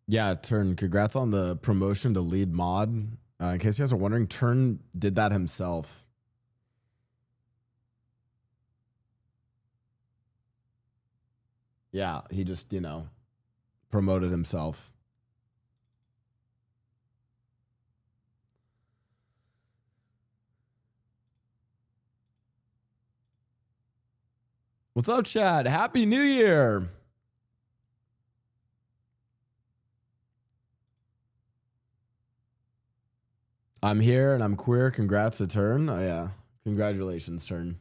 Yeah, Turn, congrats on the promotion to lead mod. In case you guys are wondering, Turn did that himself. Yeah, he just, promoted himself. What's up, Chad? Happy New Year. I'm here and I'm queer. Congrats to Turn. Oh, yeah. Congratulations, Turn.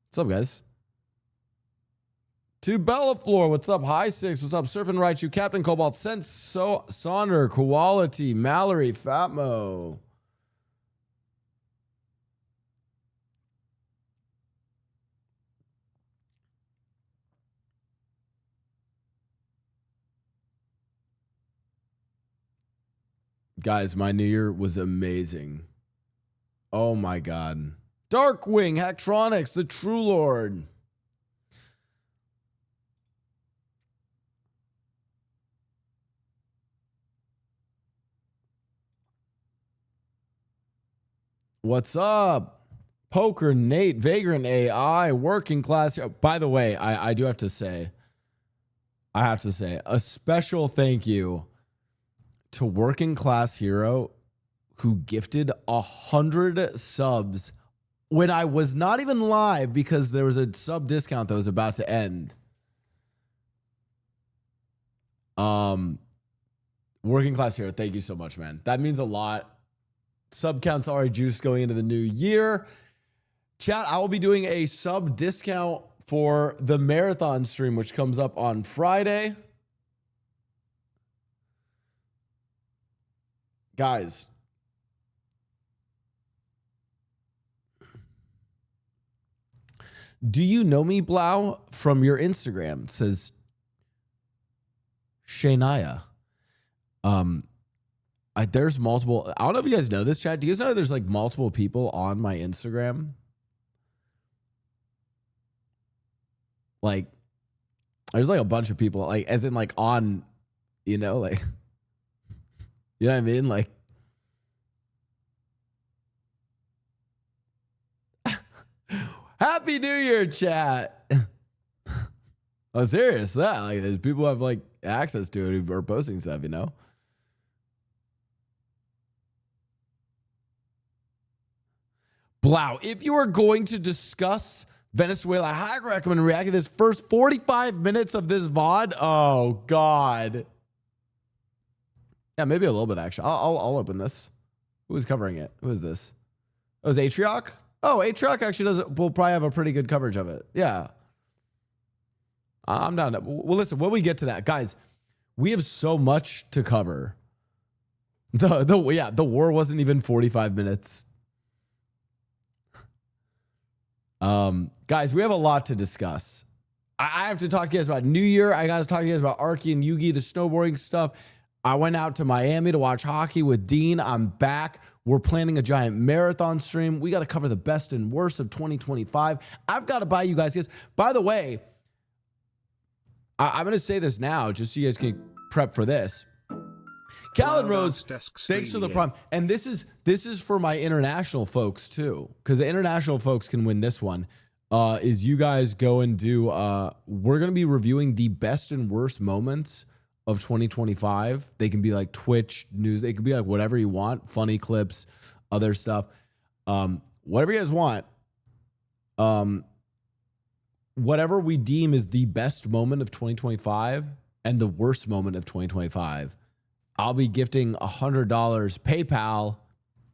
What's up, guys? To Bellaflor, what's up? High Six, what's up? Surfing Right, you Captain Cobalt, Sense, Sonder, Quality, Mallory, Fatmo. Guys, my New Year was amazing. Oh my God. Darkwing, Hacktronics, the True Lord. What's up? Poker, Nate, Vagrant AI, Working Class. By the way, I do have to say, a special thank you to Working Class Hero, who gifted 100 subs when I was not even live because there was a sub discount that was about to end. Working Class Hero, thank you so much, man. That means a lot. Sub counts are a juice going into the new year. Chat, I will be doing a sub discount for the marathon stream, which comes up on Friday. Guys, do you know me, Blau, from your Instagram? It says Shania. There's multiple. I don't know if you guys know this, chat. Do you guys know there's like multiple people on my Instagram? Like, there's like a bunch of people, like, as in like on, like, you know what I mean? Like, Happy New Year, chat. I'm serious. Yeah, like there's people who have like access to it who are posting stuff, Blau, if you are going to discuss Venezuela, I highly recommend reacting to this first 45 minutes of this VOD. Oh, God. Yeah, maybe a little bit, actually. I'll open this. Who's covering it? Who is this? Oh, is Atrioc? Oh, Atrioc actually will probably have a pretty good coverage of it. Yeah. I'm down. Well, listen, when we get to that, guys, we have so much to cover. The war wasn't even 45 minutes. Guys, we have a lot to discuss. I have to talk to you guys about New Year. I got to talk to you guys about Arky and Yugi, the snowboarding stuff. I went out to Miami to watch hockey with Dean. I'm back. We're planning a giant marathon stream. We got to cover the best and worst of 2025. I've got to buy you guys. By the way, I'm going to say this now just so you guys can prep for this. Callan Rose, thanks for the prime. And this is for my international folks too, because the international folks can win this one. Is you guys go and do, we're going to be reviewing the best and worst moments of 2025. They can be like Twitch news. They could be like whatever you want, funny clips, other stuff, whatever you guys want. Whatever we deem is the best moment of 2025 and the worst moment of 2025. I'll be gifting $100 PayPal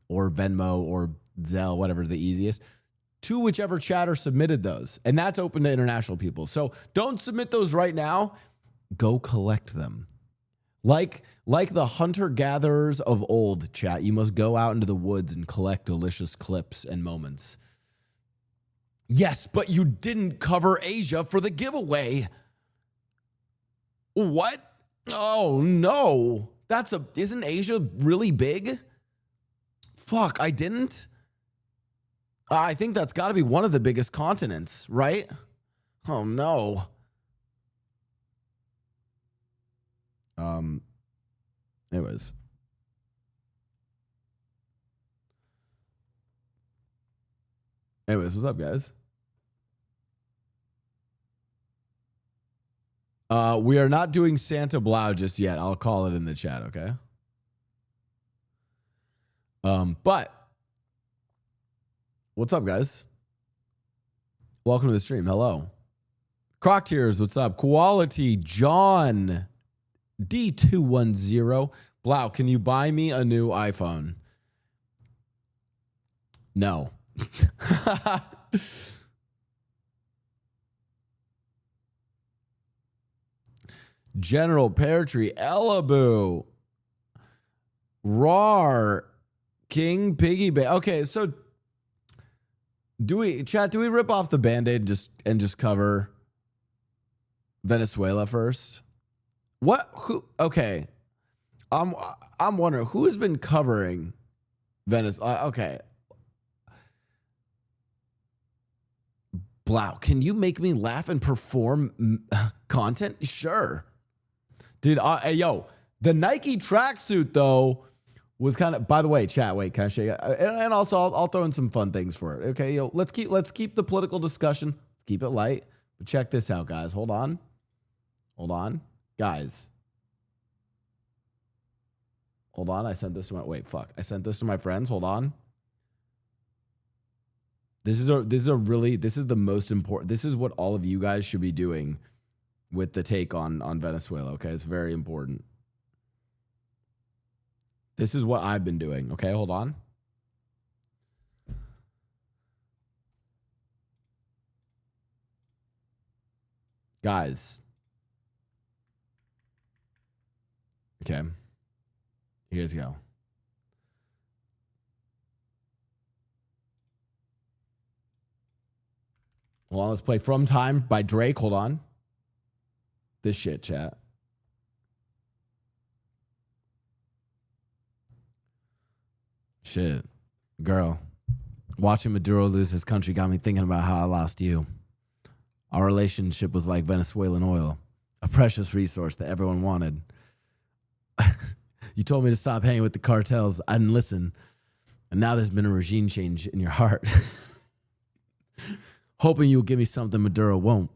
or Venmo or Zelle, whatever's the easiest, to whichever chatter submitted those. And that's open to international people. So don't submit those right now. Go collect them. Like the hunter-gatherers of old, chat, you must go out into the woods and collect delicious clips and moments. Yes, but you didn't cover Asia for the giveaway. What? Oh, no. Isn't Asia really big? Fuck, I didn't? I think that's got to be one of the biggest continents, right? Oh, no. Um, anyways. What's up, guys? We are not doing Santa Blau just yet. I'll call it in the chat, okay? But what's up, guys? Welcome to the stream. Hello. Croc Tears, what's up? Quality John D210. Blau, can you buy me a new iPhone? No. General Pear Tree, Elaboo, Rar, King Piggy Bay. Okay, so do we rip off the Band-Aid and just cover Venezuela first? What? Who? Okay, I'm wondering who has been covering Venezuela. Okay, Blau, can you make me laugh and perform content? Sure. Dude, hey, yo, the Nike tracksuit, though, was kind of, by the way, chat, wait, can I show you? And also, I'll throw in some fun things for it. Okay, yo, let's keep the political discussion, keep it light. But check this out, guys. Hold on. Guys. Hold on, I sent this to my, I sent this to my friends. Hold on. This is the most important. This is what all of you guys should be doing with the take on Venezuela, okay? It's very important. This is what I've been doing, okay? Hold on. Guys. Okay. Here's go. Hold on, let's play From Time by Drake. Hold on. This shit, chat. Shit. Girl, watching Maduro lose his country got me thinking about how I lost you. Our relationship was like Venezuelan oil, a precious resource that everyone wanted. You told me to stop hanging with the cartels. I didn't listen. And now there's been a regime change in your heart. Hoping you'll give me something Maduro won't.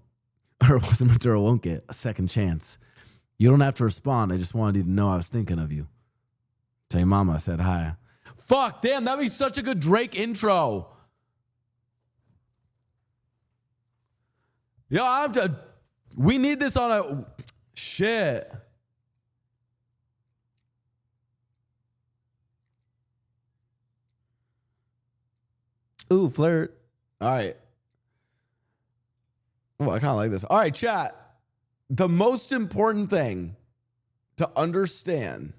Or what Maduro won't get, a second chance. You don't have to respond. I just wanted you to know I was thinking of you. Tell your mama I said hi. Fuck, damn, that'd be such a good Drake intro. Yo, we need this on a... Shit. Ooh, flirt. All right. Well, I kind of like this. All right, chat. The most important thing to understand.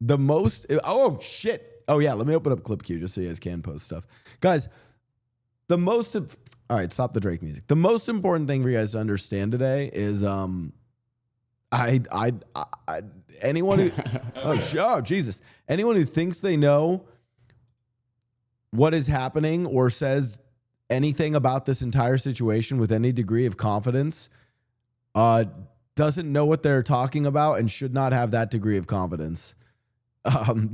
Oh, shit. Oh, yeah. Let me open up Clip Q just so you guys can post stuff. Guys, all right, stop the Drake music. The most important thing for you guys to understand today is anyone who oh Jesus. Anyone who thinks they know what is happening or says anything about this entire situation with any degree of confidence doesn't know what they're talking about and should not have that degree of confidence. I'm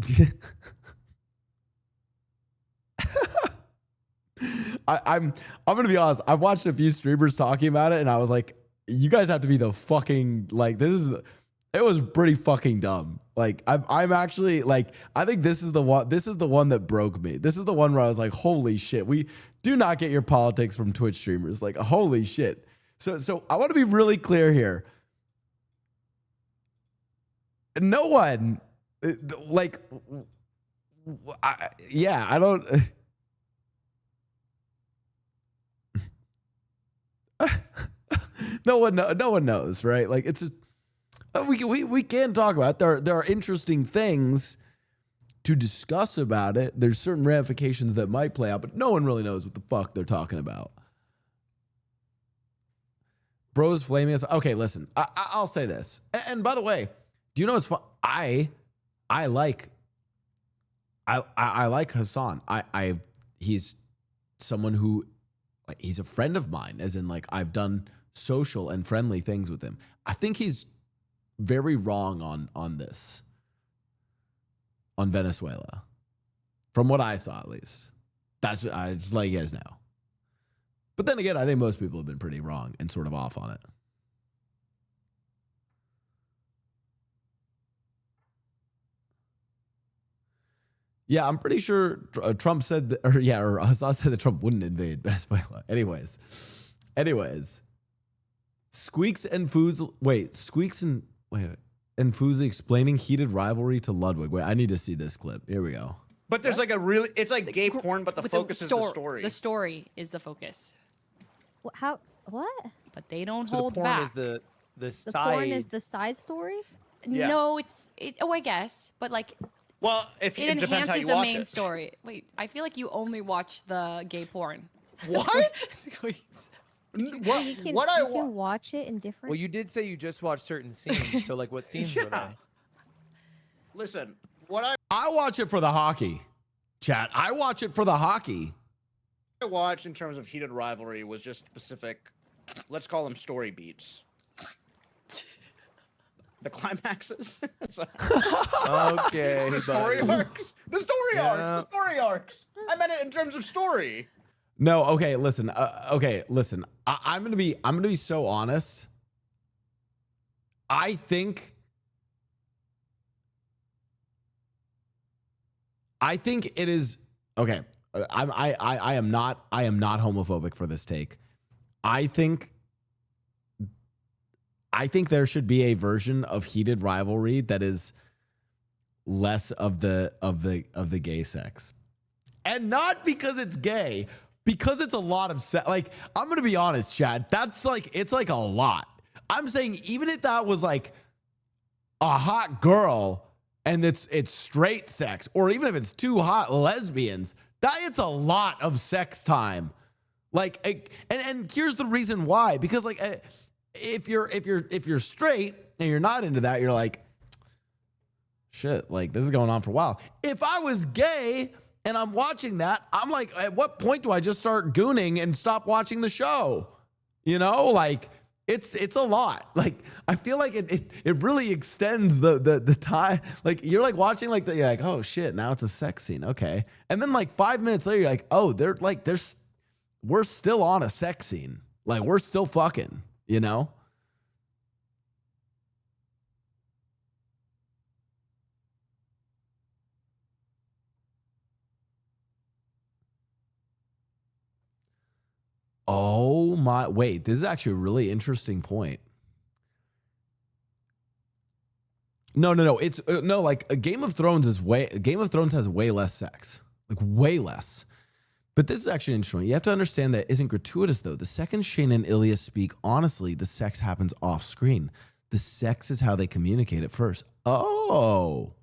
gonna be honest. I've watched a few streamers talking about it, and I was like, "You guys have to be the fucking like this is." It was pretty fucking dumb. Like I'm actually like I think this is the one. This is the one that broke me. This is the one where I was like, "Holy shit! We do not get your politics from Twitch streamers." Like, holy shit. So I want to be really clear here. No one like I don't. No one knows, right? Like it's just we can talk about it. There are interesting things to discuss about it. There's certain ramifications that might play out, but no one really knows what the fuck they're talking about. Bros flaming us. Okay, listen, I'll say this. And by the way, do you know what's fun? I like Hassan. He's someone who like he's a friend of mine, as in like I've done social and friendly things with him. I think he's very wrong on this, on Venezuela, from what I saw at least. That's I just let you guys know. But then again, I think most people have been pretty wrong and sort of off on it. Yeah, I'm pretty sure Trump said, or Assad said that Trump wouldn't invade Venezuela. Anyways, Squeaks and Foozle. And Foozle explaining heated rivalry to Ludwig. Wait, I need to see this clip. Here we go. But there's like a really, it's like gay porn, but the focus is the story. The story is the focus. How? What? But they don't So hold the porn back. is the The side. porn is the side story? Yeah. No, oh, I guess, but like Well, if it depends how enhances you the watch main it. story. Wait, I feel like you only watch the gay porn. What? Squeaks. What? You can, What I you wa- can watch it in different. Well, you did say you just watched certain scenes. So like, what scenes were Yeah. they? Listen, what I watch it for the hockey, chat. I watch it for the hockey. I watched in terms of heated rivalry was just specific, let's call them story beats. The climaxes. So- Okay, the story buddy. arcs. The story Yeah. arcs. The story arcs. I meant it in terms of story. No, okay, listen. I'm gonna be so honest. I think it is okay. I am not homophobic for this take. I think there should be a version of heated rivalry that is less of the gay sex, and not because it's gay, because it's a lot of sex. Like, I'm gonna be honest, Chad. That's like, it's like a lot. I'm saying even if that was like a hot girl and it's straight sex, or even if it's two hot lesbians, that it's a lot of sex time. Like, and here's the reason why. Because like, if you're straight and you're not into that, you're like, shit, like this is going on for a while. If I was gay and I'm watching that, I'm like, at what point do I just start gooning and stop watching the show? You know, like it's a lot. Like, I feel like it really extends the time. Like, you're like watching like you're like, oh shit, now it's a sex scene. Okay. And then like 5 minutes later, you're like, oh, we're still on a sex scene. Like, we're still fucking, you know? Oh my, wait, this is actually a really interesting point. No. It's no, like a Game of Thrones has way less sex, like way less. But this is actually interesting. You have to understand that isn't gratuitous though. The second Shane and Ilya speak, honestly, the sex happens off screen. The sex is how they communicate at first. Oh.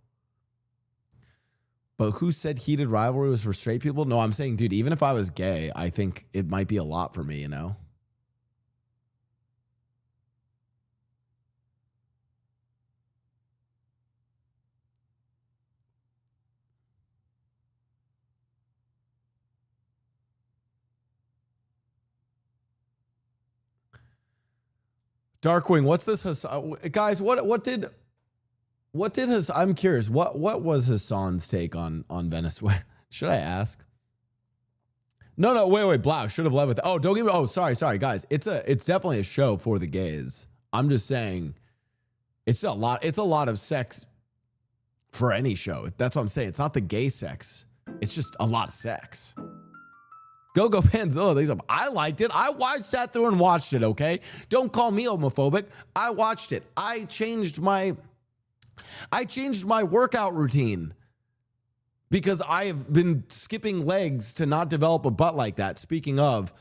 But who said heated rivalry was for straight people? No, I'm saying, dude, even if I was gay, I think it might be a lot for me, you know? Darkwing, what's this? Guys, what did I'm curious. What was Hassan's take on Venezuela? Should I ask? No, wait, Blau should have led with. Oh, don't get me. Oh, sorry, guys. It's definitely a show for the gays. I'm just saying, it's a lot of sex for any show. That's what I'm saying. It's not the gay sex. It's just a lot of sex. Go Panzilla. I liked it. Sat through and watched it. Okay, don't call me homophobic. I watched it. I changed my workout routine because I have been skipping legs to not develop a butt like that. Speaking of,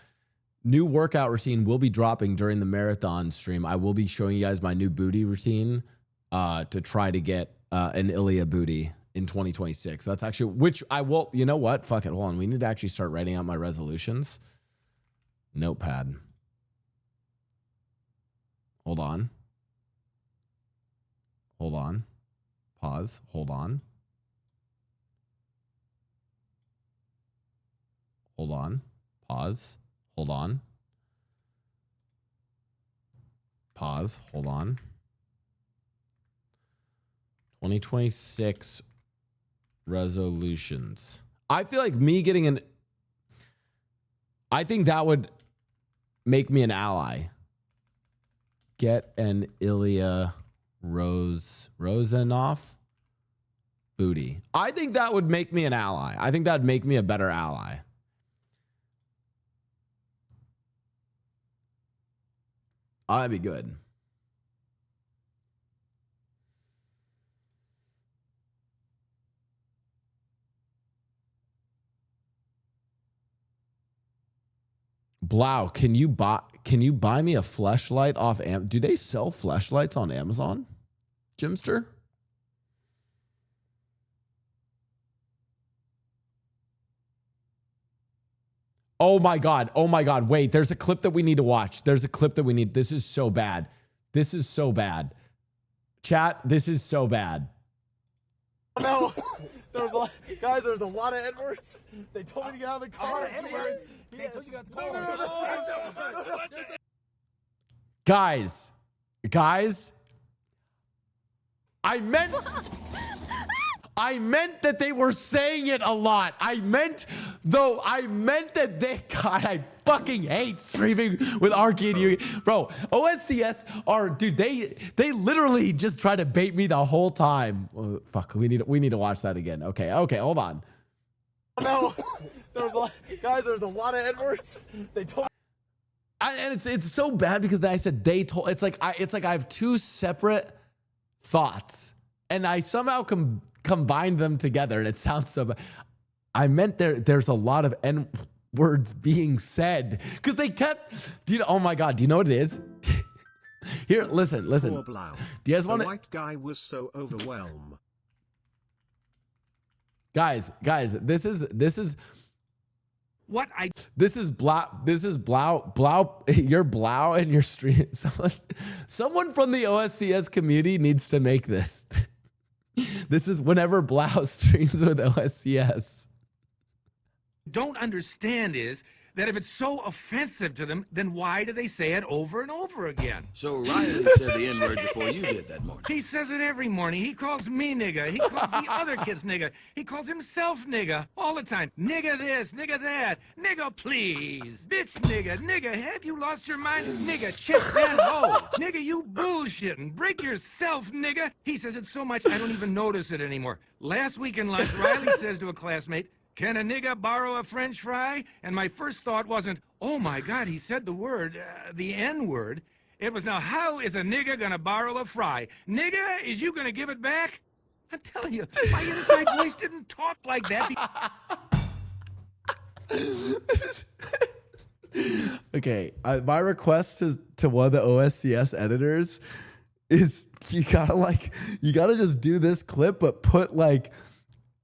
new workout routine will be dropping during the marathon stream. I will be showing you guys my new booty routine to try to get an Ilya booty in 2026. That's actually, which I will, you know what? Fuck it. Hold on. We need to actually start writing out my resolutions. Notepad. Hold on. Pause. Hold on. Pause. Hold on. pause. Hold on. 2026 resolutions. I feel like me getting an... I think that would make me an ally. Get an Ilya Rozanov booty. I think that would make me an ally. I think that'd make me a better ally. That'd be good. Blau, can you buy me a fleshlight off do they sell fleshlights on Amazon? Jimster? Oh my god. Oh my god. Wait, there's a clip that we need to watch. There's a clip that we need. This is so bad. This is so bad. Chat, this is so bad. No, guys, there's a lot of Edwards. They told me to get out of the car. They told you to get out of the car. Guys, I meant that they were saying it a lot. I meant that they, God, I fucking hate streaming with Arky and Yugi. Bro, OSCS are, dude, they literally just try to bait me the whole time. Oh, fuck, we need to watch that again. Okay, hold on. No, there's a lot of Edwards. They told. And it's so bad because I said they told. It's like I have two separate thoughts, and I somehow combined them together, and it sounds so bad. I meant there's a lot of N words being said because they kept. Oh my god! Do you know what it is? Here, listen. Poor Blau. Do you guys want The to? white guy was so overwhelmed. Guys, this is what I. This is Blau. Your Blau and your stream. Someone from the OSCS community needs to make this. This is whenever Blau streams with OSCS. Don't understand is that if it's so offensive to them, then why do they say it over and over again? So Riley said the N-word before you did that morning. He says it every morning. He calls me nigga. He calls the other kids nigga. He calls himself nigga all the time. Nigga this, nigga that, nigga please. Bitch nigga, have you lost your mind? Nigga, check that hoe. Nigga, you bullshitting. Break yourself, nigga. He says it so much I don't even notice it anymore. Last week in lunch, Riley says to a classmate, "Can a nigga borrow a French fry?" And my first thought wasn't, oh my God, he said the word, the N-word. It was, now how is a nigga gonna borrow a fry? Nigga, is you gonna give it back? I'm telling you, my inside voice didn't talk like that. Okay, my request to one of the OSCS editors is you gotta just do this clip, but put like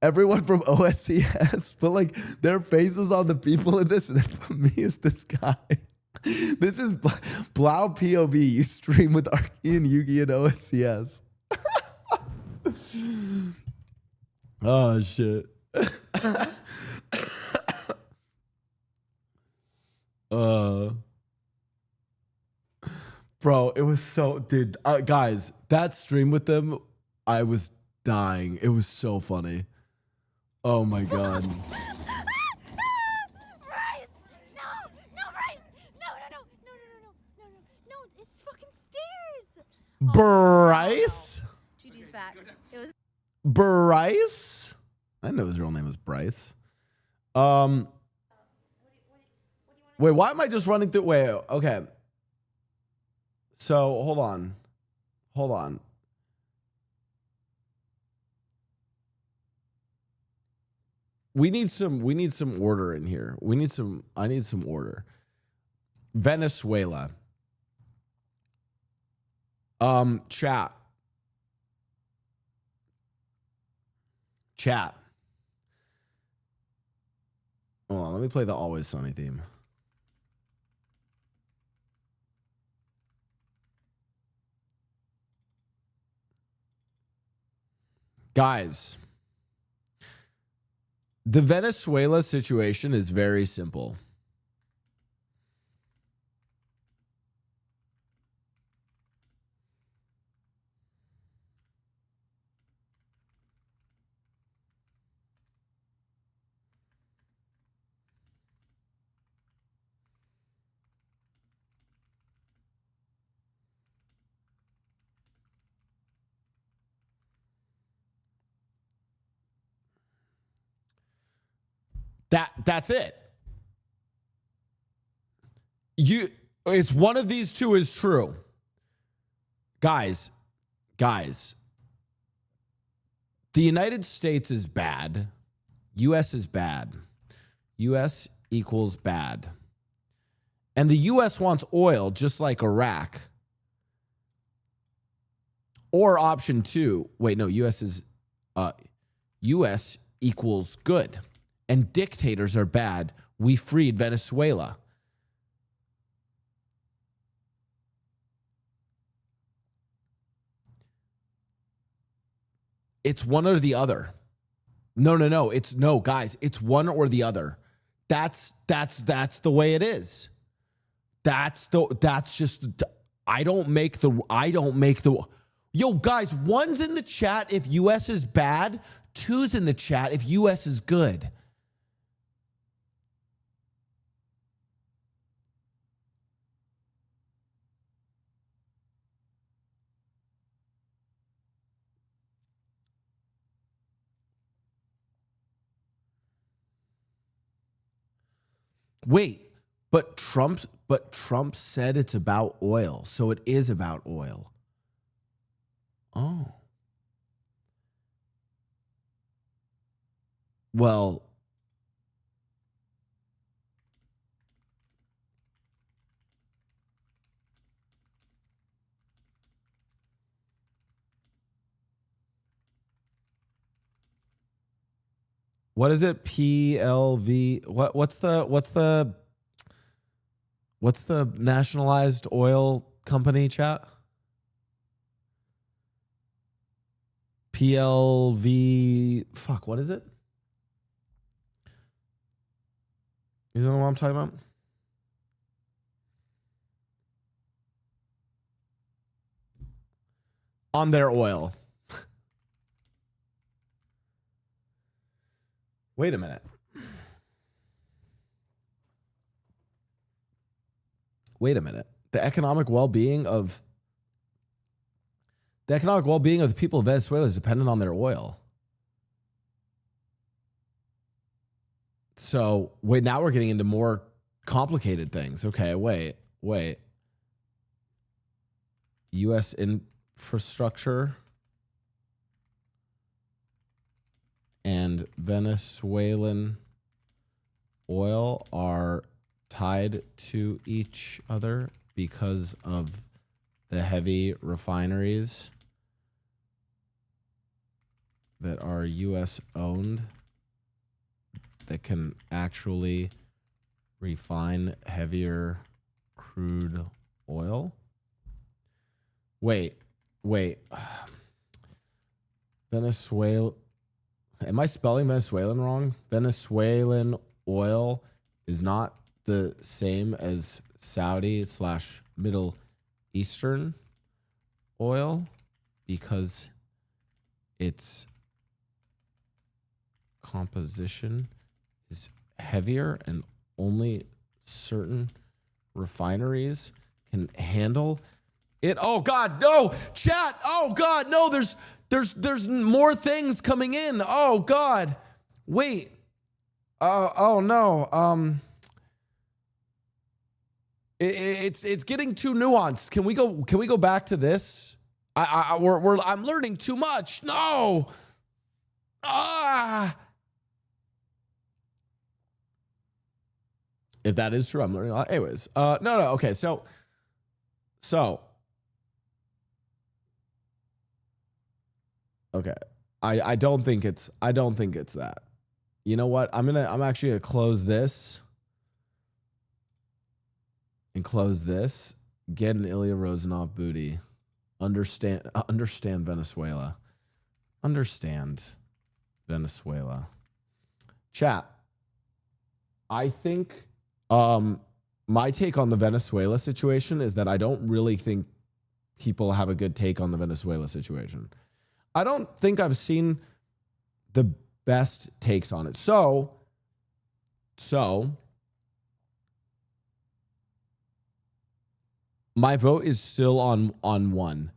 everyone from OSCS, put like their faces on the people in this, and then put me as this guy. This is Blau POV. You stream with Arky and Yugi and OSCS. Oh shit. Bro, it was so, dude, guys, that stream with them, I was dying. It was so funny. Oh my god. Bryce! No, Bryce! No, it's fucking stairs! Bryce? Juju's back. It was Bryce? I didn't know his real name was Bryce. Wait, why am I just running through? Wait, okay. So, hold on. We need some order in here. I need some order. Venezuela. Chat. Hold on, let me play the Always Sunny theme. Guys, the Venezuela situation is very simple. That's it. It's one of these two is true. Guys, the United States is bad. US is bad. US equals bad. And the US wants oil just like Iraq. Or option 2, wait, no, US equals good. And dictators are bad. We freed Venezuela. It's one or the other. No. Guys, it's one or the other. That's the way it is. I don't make the Yo, guys, 1's in the chat if US is bad, 2's in the chat if US is good. Wait, but Trump said it's about oil, so it is about oil. Oh. Well, what is it? PLV. What's the nationalized oil company, chat? PLV. Fuck, what is it? You know what I'm talking about? On their oil. Wait a minute. The economic well-being of the people of Venezuela is dependent on their oil. So wait, now we're getting into more complicated things. Okay, wait. U.S. infrastructure and Venezuelan oil are tied to each other because of the heavy refineries that are U.S. owned that can actually refine heavier crude oil. Wait. Venezuela. Am I spelling Venezuelan wrong? Venezuelan oil is not the same as Saudi/Middle Eastern oil because its composition is heavier and only certain refineries can handle it. Oh God, no, chat. Oh God, no, there's more things coming in. Oh God. Wait. Oh no. It's getting too nuanced. Can we go back to this? I'm learning too much. No. If that is true, I'm learning a lot. Anyways, no. Okay, so okay. I don't think it's that. You know what? I'm actually gonna close this and close this. Get an Ilya Rozanov booty. Understand Venezuela. Understand Venezuela. Chat. I think my take on the Venezuela situation is that I don't really think people have a good take on the Venezuela situation. I don't think I've seen the best takes on it. So my vote is still on 1.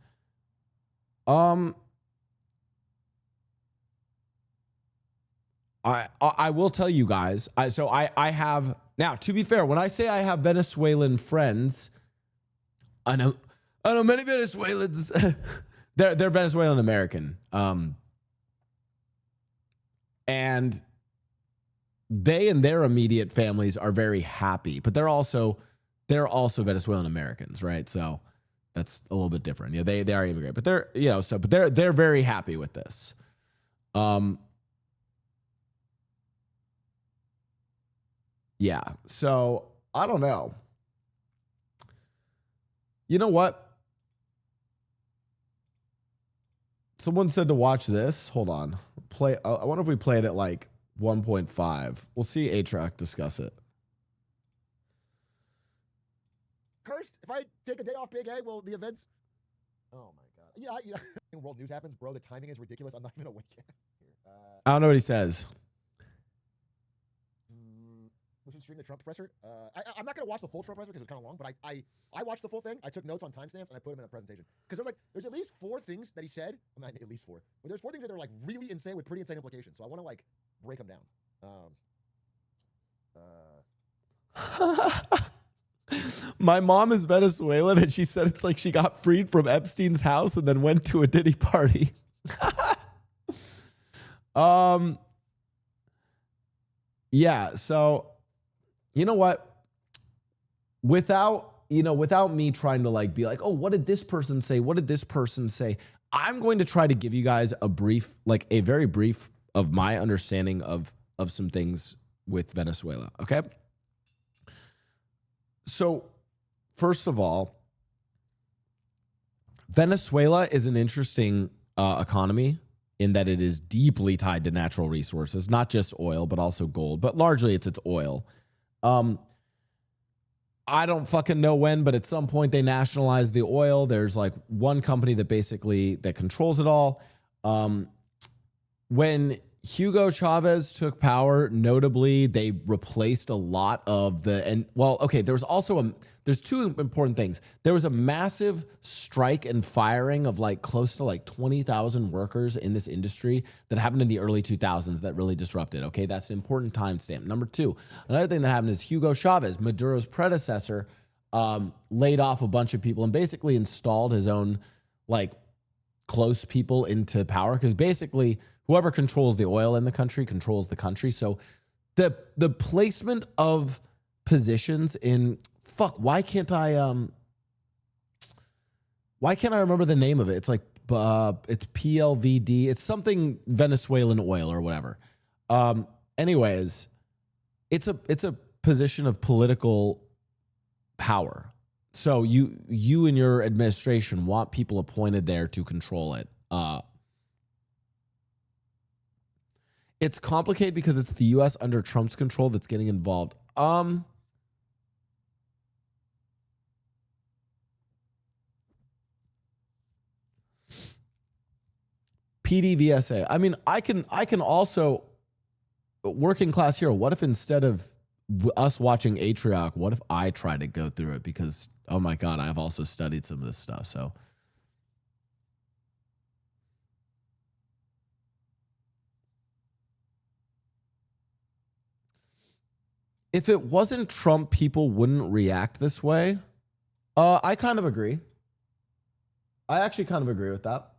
I will tell you guys. I have now. To be fair, when I say I have Venezuelan friends, I know many Venezuelans. they're Venezuelan American. And they and their immediate families are very happy, but they're also Venezuelan Americans, right? So that's a little bit different. You know, they are immigrant, but they're very happy with this. Yeah. So I don't know. You know what? Someone said to watch this. Hold on. I wonder if we play it at like 1.5. We'll see A-Track discuss it. Cursed. If I take a day off, Big A, will the events? Oh my god. Yeah. World news happens, bro. The timing is ridiculous. I'm not even awake yet. I don't know what he says. We should stream the Trump presser. I'm not gonna watch the full Trump presser because it's kind of long, but I watched the full thing. I took notes on timestamps and I put them in a presentation because there's at least 4 things that he said. I mean, at least 4, but there's 4 things that are like really insane with pretty insane implications. So I want to like break them down. My mom is Venezuelan, and she said it's like she got freed from Epstein's house and then went to a Diddy party. Yeah. So, you know what? Without me trying to like be like, oh, what did this person say? What did this person say? I'm going to try to give you guys a very brief of my understanding of some things with Venezuela. Okay. So, first of all, Venezuela is an interesting economy in that it is deeply tied to natural resources, not just oil, but also gold, but largely it's oil. I don't fucking know when, but at some point they nationalized the oil. There's like one company that controls it all. When Hugo Chavez took power, notably, they replaced a lot of there's 2 important things. There was a massive strike and firing of like close to like 20,000 workers in this industry that happened in the early 2000s that really disrupted. Okay, that's an important timestamp. Number 2, another thing that happened is Hugo Chavez, Maduro's predecessor, laid off a bunch of people and basically installed his own like close people into power because basically whoever controls the oil in the country controls the country. So the placement of positions in why can't I remember the name of it? It's like it's PLVD. It's something Venezuelan oil or whatever. Anyways, it's a position of political power. So you and your administration want people appointed there to control it. It's complicated because it's the U.S. under Trump's control that's getting involved. PDVSA. I mean, I can also working class hero. What if instead of us watching Atrioc, what if I try to go through it? Because oh my god, I've also studied some of this stuff. So if it wasn't Trump, people wouldn't react this way. I kind of agree. I actually kind of agree with that.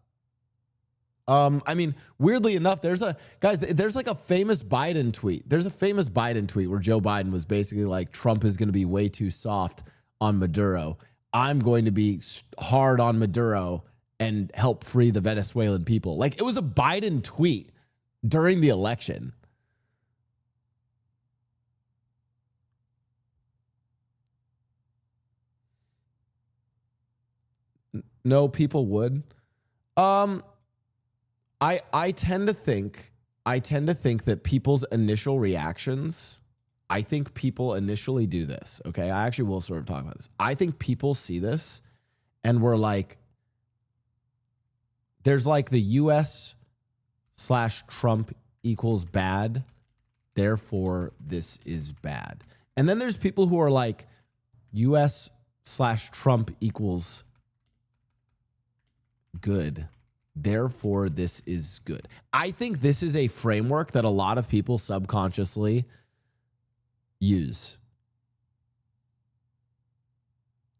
I mean, weirdly enough, there's like a famous Biden tweet. There's a famous Biden tweet where Joe Biden was basically like, Trump is going to be way too soft on Maduro. I'm going to be hard on Maduro and help free the Venezuelan people. Like, it was a Biden tweet during the election. No, people would. I tend to think that people's initial reactions, I think people initially do this. Okay. I actually will sort of talk about this. I think people see this and we're like, there's like the US/Trump equals bad. Therefore, this is bad. And then there's people who are like US/Trump equals good. Therefore, this is good. I think this is a framework that a lot of people subconsciously use.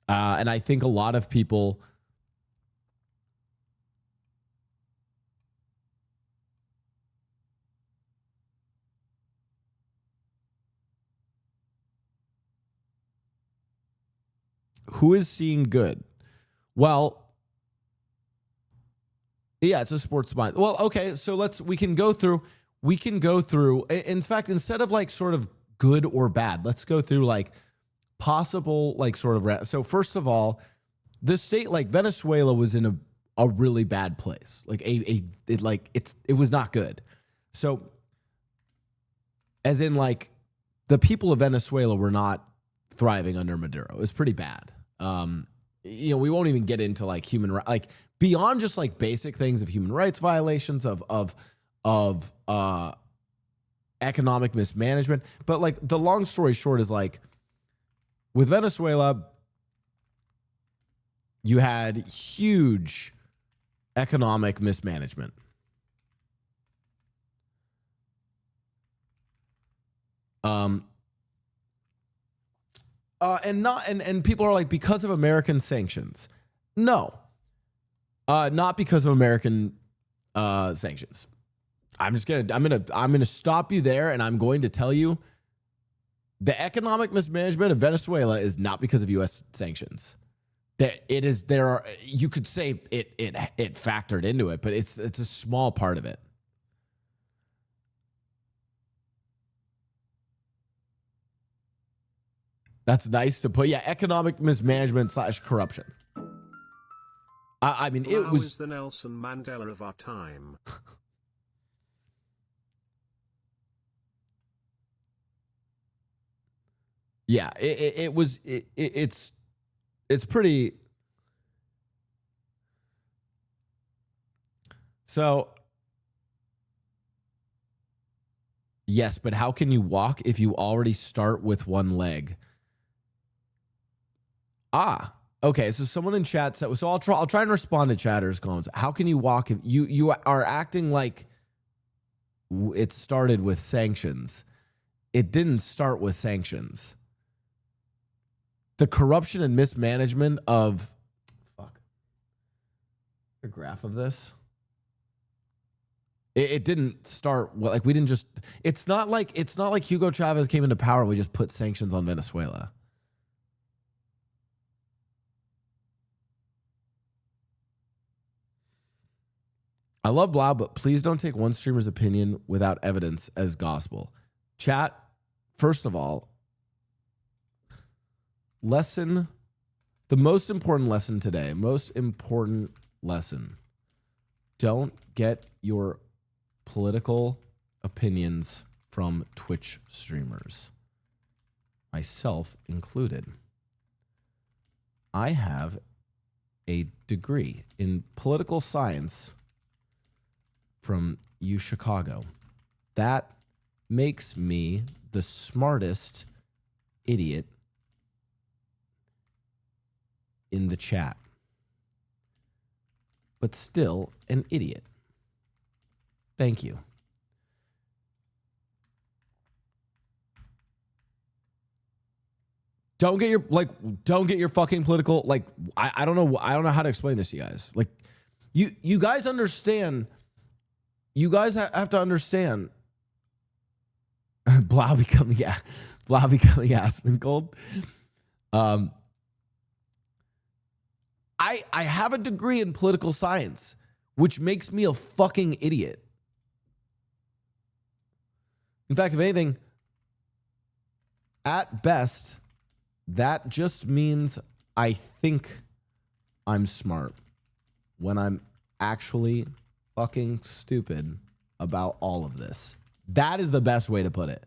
And I think a lot of people who is seeing good? Well, yeah, it's a sports mind. Well, okay, so we can go through. In fact, instead of like sort of good or bad, let's go through like possible like sort of. So first of all, the state like Venezuela was in a really bad place. Like it was not good. So as in like the people of Venezuela were not thriving under Maduro. It was pretty bad. We won't even get into like human rights, like beyond just like basic things of human rights violations of economic mismanagement. But like the long story short is like with Venezuela, you had huge economic mismanagement. And people are like, because of American sanctions. No. Not because of American sanctions. I'm gonna stop you there, and I'm going to tell you the economic mismanagement of Venezuela is not because of US sanctions. You could say it factored into it, but it's a small part of it. That's nice to put. Yeah, economic mismanagement / corruption. I mean, it was is the Nelson Mandela of our time. Yeah, it's pretty. So yes, but how can you walk if you already start with one leg? Okay. So someone in chat said, so I'll try and respond to chatters' comments. How can you walk if you are acting like it started with sanctions? It didn't start with sanctions. The corruption and mismanagement of a graph of this. It didn't start like we didn't just. It's not like Hugo Chavez came into power and we just put sanctions on Venezuela. I love Blau, but please don't take one streamer's opinion without evidence as gospel. Chat, first of all, the most important lesson today, don't get your political opinions from Twitch streamers, myself included. I have a degree in political science from UChicago. That makes me the smartest idiot in the chat, but still an idiot. Thank you. Don't get your fucking political, like, I don't know how to explain this to you guys. Like, you guys understand. You guys have to understand. Blau becoming Aspen Gold. I have a degree in political science, which makes me a fucking idiot. In fact, if anything, at best, that just means I think I'm smart when I'm actually fucking stupid about all of this. That is the best way to put it.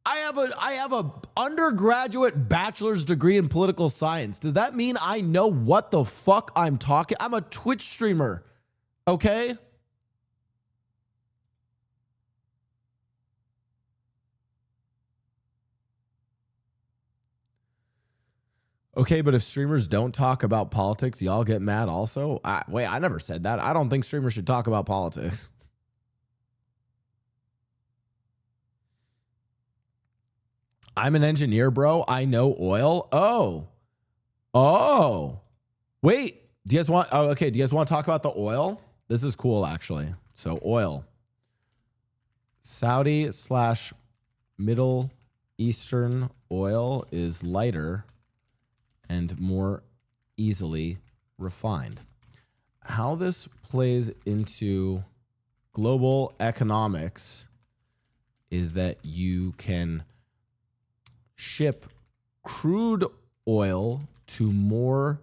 I have a undergraduate bachelor's degree in political science. Does that mean I know what the fuck I'm talking? I'm a Twitch streamer. Okay? Okay, but if streamers don't talk about politics, y'all get mad also? Wait, I never said that. I don't think streamers should talk about politics. I'm an engineer, bro. I know oil. Oh. Wait, do you guys want, okay, do you guys want to talk about the oil? This is cool, actually. So oil. Saudi/Middle Eastern oil is lighter and more easily refined. How this plays into global economics is that you can ship crude oil to more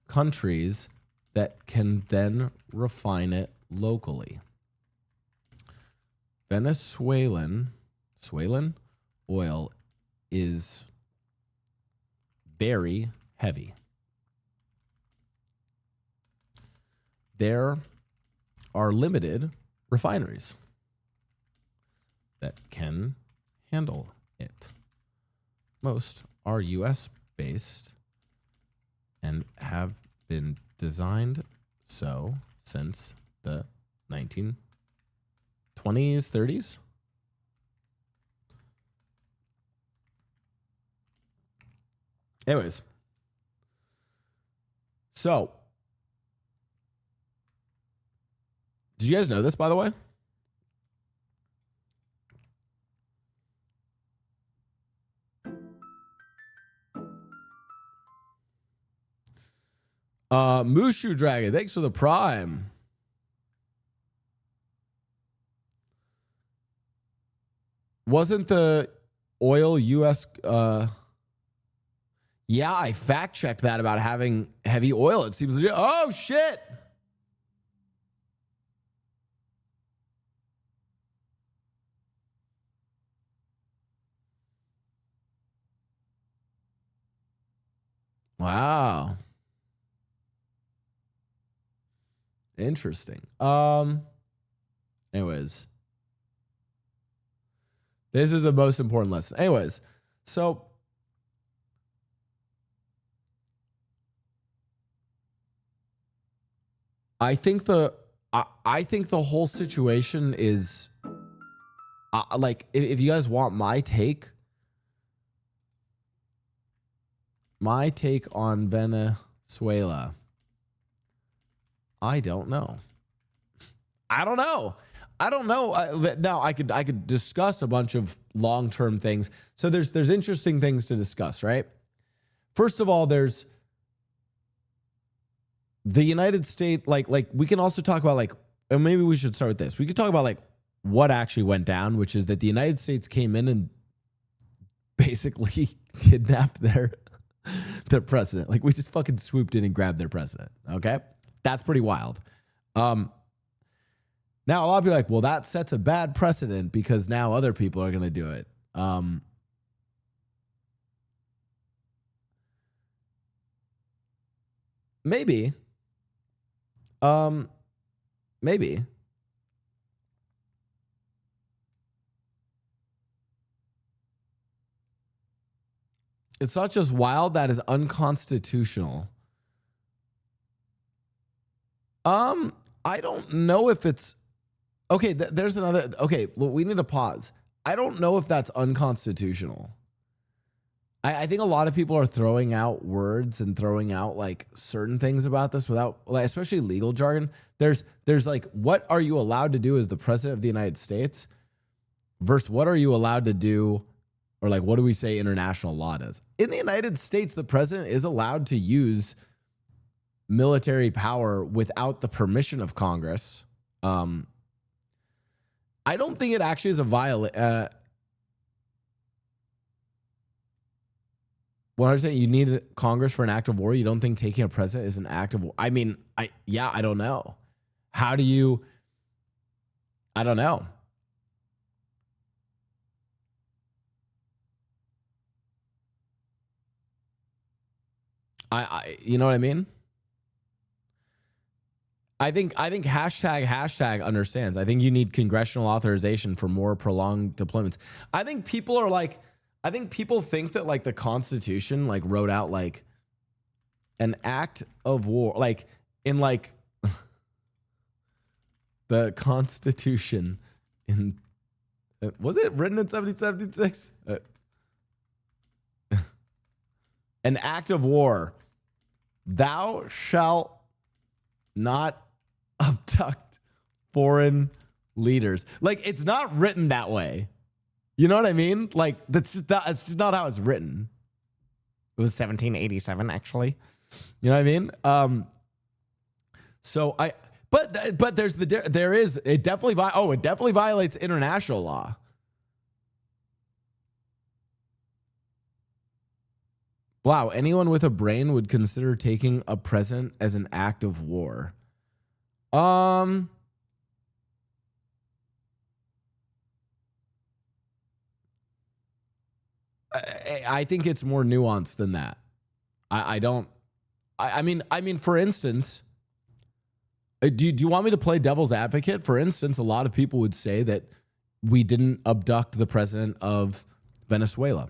countries that can then refine it locally. Venezuelan oil is very heavy. There are limited refineries that can handle it. Most are US based and have been designed so since the 1920s, 30s. Anyways, so did you guys know this, by the way? Mushu Dragon, thanks for the prime. Wasn't the oil US yeah, I fact checked that about having heavy oil. It seems legit. Oh shit. Wow. Interesting. Anyways. This is the most important lesson. Anyways, so I think the whole situation is like if you guys want my take on Venezuela, I don't know. Now I could discuss a bunch of long-term things. So there's interesting things to discuss, right? First of all, there's the United States, like we can also talk about like, and maybe we should start with this. We could talk about like what actually went down, which is that the United States came in and basically kidnapped their president. Like we just fucking swooped in and grabbed their president. Okay. That's pretty wild. Now a lot of people are like, well, that sets a bad precedent because now other people are going to do it. Maybe. Maybe. It's not just wild, that is unconstitutional. I don't know if it's okay. There's another. Okay, we need to pause. I don't know if that's unconstitutional. I think a lot of people are throwing out words and throwing out like certain things about this without, like, especially legal jargon. There's like, what are you allowed to do as the president of the United States versus what are you allowed to do, or like, what do we say international law does? In the United States, the president is allowed to use military power without the permission of Congress. I don't think it actually is a violation. When I say you need Congress for an act of war, you don't think taking a president is an act of war? I mean, I don't know. How do you? I don't know. You know what I mean? I think hashtag understands. I think you need congressional authorization for more prolonged deployments. I think people are like, I think people think that like the Constitution like wrote out like an act of war, like in like the Constitution in was it written in 1776? An act of war. Thou shalt not abduct foreign leaders. Like it's not written that way. You know what I mean? Like that's just not how it's written. It was 1787 actually. You know what I mean? But there is it definitely violates international law. Wow, anyone with a brain would consider taking a president as an act of war. I think it's more nuanced than that. I mean, for instance, do you want me to play devil's advocate? For instance, a lot of people would say that we didn't abduct the president of Venezuela,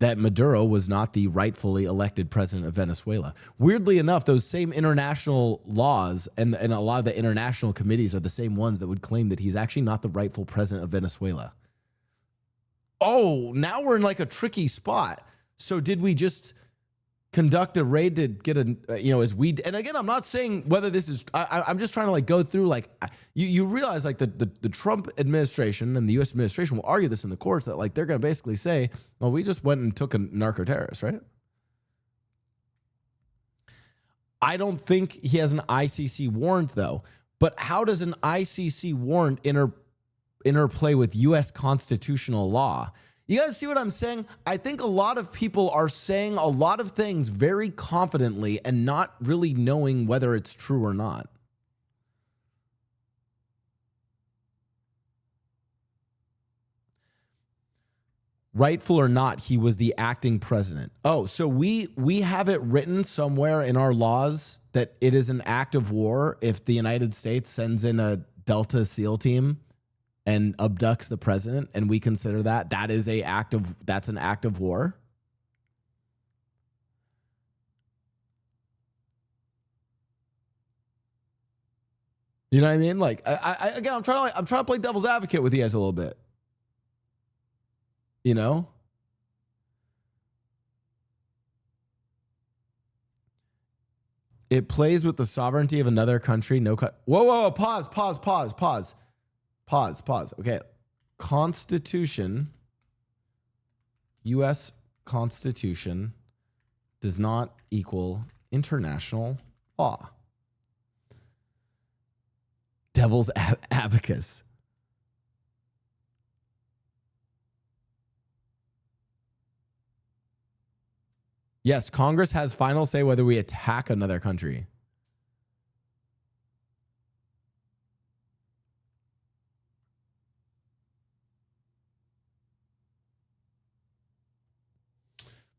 that Maduro was not the rightfully elected president of Venezuela. Weirdly enough, those same international laws and a lot of the international committees are the same ones that would claim that he's actually not the rightful president of Venezuela. Oh, now we're in like a tricky spot. So did we just conduct a raid to get and again, I'm not saying whether this is, I'm just trying to like go through like, you realize like the Trump administration and the U.S. administration will argue this in the courts that like, they're going to basically say, well, we just went and took a narco-terrorist, right? I don't think he has an ICC warrant though, but how does an ICC warrant interplay with U.S. constitutional law? You guys see what I'm saying? I think a lot of people are saying a lot of things very confidently and not really knowing whether it's true or not. Rightful or not, he was the acting president. Oh, so we have it written somewhere in our laws that it is an act of war if the United States sends in a Delta SEAL team and abducts the president, and we consider that's an act of war. You know what I mean? Like, I'm trying to play devil's advocate with you guys a little bit. You know? It plays with the sovereignty of another country. Whoa, pause. Okay. Constitution, U.S. Constitution does not equal international law. Devil's abacus. Yes, Congress has final say whether we attack another country.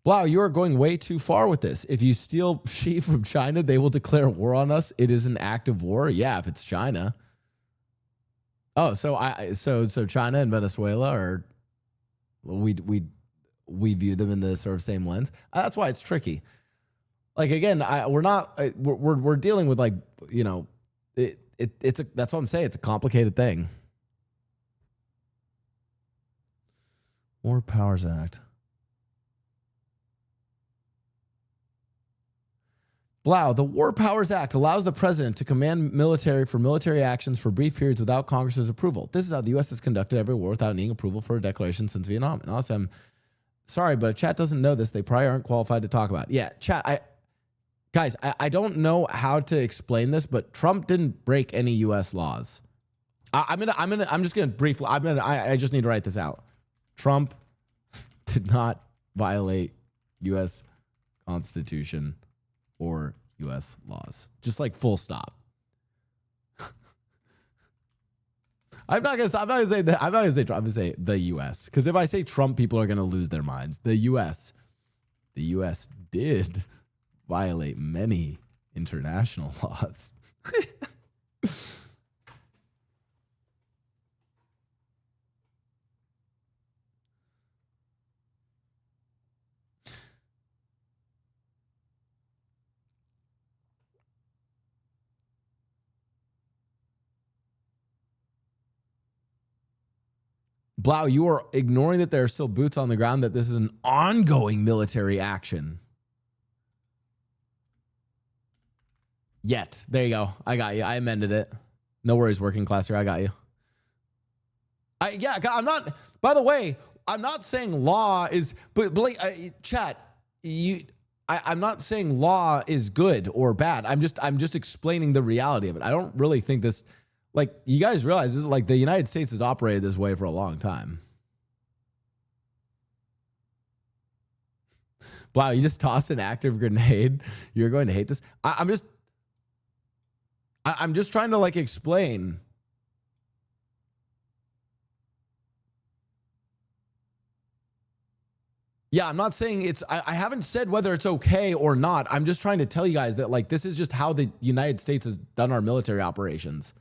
Wow, you are going way too far with this. If you steal sheep from China, they will declare war on us. It is an act of war. Yeah, if it's China. Oh, so China and Venezuela are we view them in the sort of same lens. That's why it's tricky. Like again, we're dealing with like, you know, that's what I'm saying. It's a complicated thing. War Powers Act. Blau, the War Powers Act allows the president to command military for military actions for brief periods without Congress's approval. This is how the U.S. has conducted every war without needing approval for a declaration since Vietnam. And also, I'm sorry, but chat doesn't know this. They probably aren't qualified to talk about it. Yeah, chat, I don't know how to explain this, but Trump didn't break any U.S. laws. I just need to write this out. Trump did not violate U.S. Constitution or U.S. laws. Just like full stop. I'm not gonna say that. I'm not gonna say Trump. I'm gonna say the U.S. Because if I say Trump, people are gonna lose their minds. The U.S. did violate many international laws. Blau, you are ignoring that there are still boots on the ground, that this is an ongoing military action. Yet. There you go. I got you. I amended it. No worries, working class here. I got you. I'm not, by the way, I'm not saying law is, but like, chat, I'm not saying law is good or bad. I'm just explaining the reality of it. I don't really think this, like, you guys realize this is like the United States has operated this way for a long time. Wow, you just tossed an active grenade. You're going to hate this. I'm just trying to like explain. Yeah, I'm not saying it's, I haven't said whether it's okay or not. I'm just trying to tell you guys that like, this is just how the United States has done our military operations.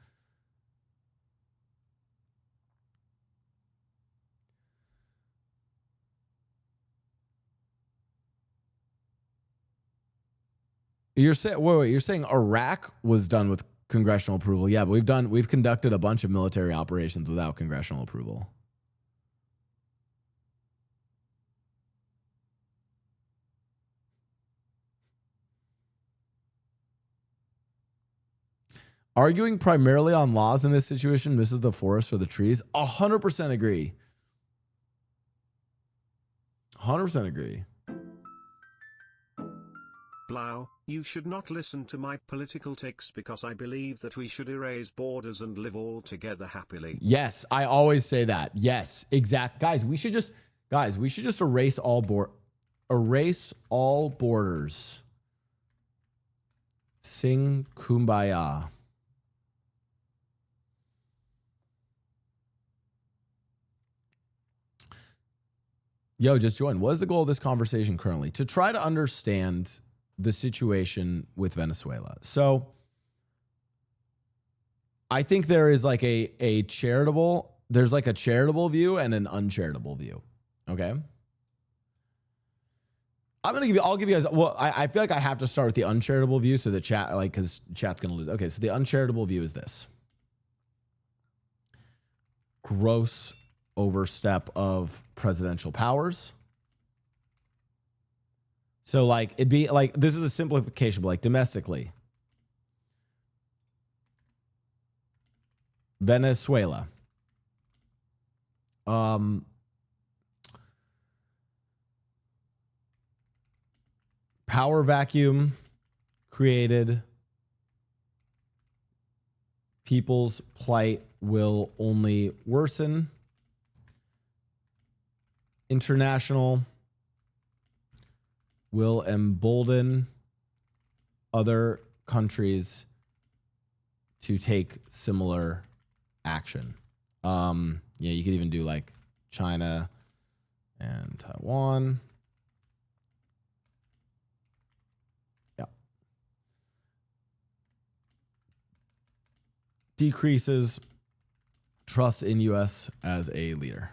You're saying, wait, you're saying Iraq was done with congressional approval. Yeah, but we've conducted a bunch of military operations without congressional approval. Arguing primarily on laws in this situation misses the forest for the trees. 100% agree. 100% agree. Blau, you should not listen to my political takes because I believe that we should erase borders and live all together happily. Yes, I always say that. Yes, exact. Guys, we should just erase all borders. Sing Kumbaya. Yo, just join. What is the goal of this conversation currently? To try to understand the situation with Venezuela. So I think there is like a charitable view and an uncharitable view. Okay. I'll give you guys, well, I feel like I have to start with the uncharitable view so the chat, like, because chat's going to lose. Okay. So the uncharitable view is this. Gross overstep of presidential powers. So like it'd be like, this is a simplification, but like domestically, Venezuela, power vacuum created, people's plight will only worsen. International will embolden other countries to take similar action. Yeah, you could even do like China and Taiwan. Yeah. Decreases trust in U.S. as a leader.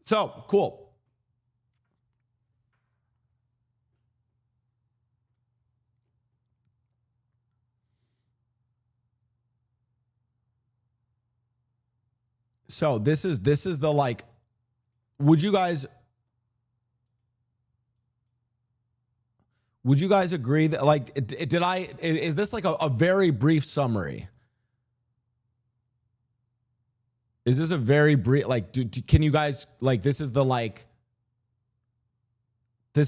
So cool. So this is the like, would you guys agree that like, is this like a very brief summary? Is this a very brief, like, can you guys, like, this is the like, not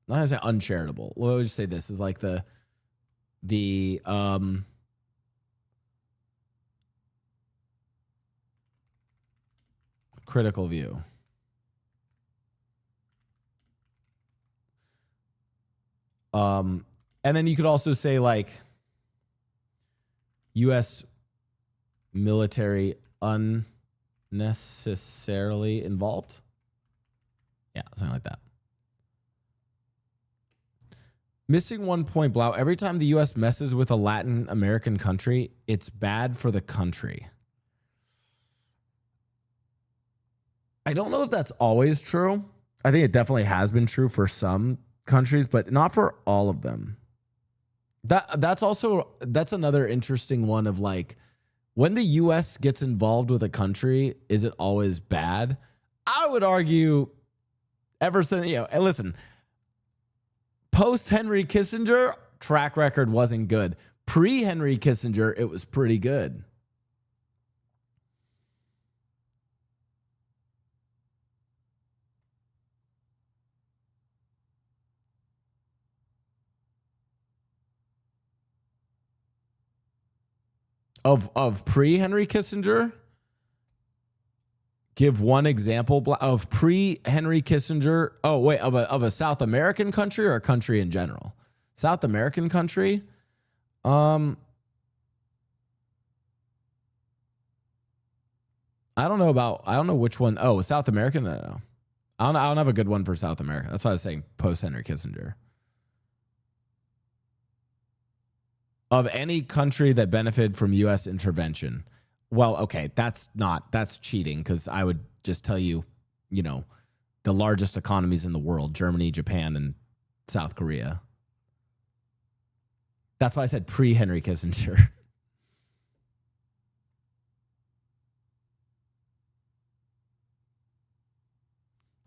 gonna say uncharitable. We'll just say this is like the critical view. And then you could also say like U.S. military unnecessarily involved. Yeah, something like that. Missing one point, Blau. Every time the U.S. messes with a Latin American country, it's bad for the country. I don't know if that's always true. I think it definitely has been true for some countries, but not for all of them. That's another interesting one of like, when the US gets involved with a country, is it always bad? I would argue ever since, and listen, post Henry Kissinger, track record wasn't good. Pre Henry Kissinger, it was pretty good. Of pre Henry Kissinger, give one example of pre Henry Kissinger. Oh wait, of a South American country or a country in general? South American country. I don't know which one. Oh, South American. No. I don't have a good one for South America. That's why I was saying post Henry Kissinger. Of any country that benefited from U.S. intervention. Well, okay, that's cheating, because I would just tell you, the largest economies in the world, Germany, Japan, and South Korea. That's why I said pre-Henry Kissinger.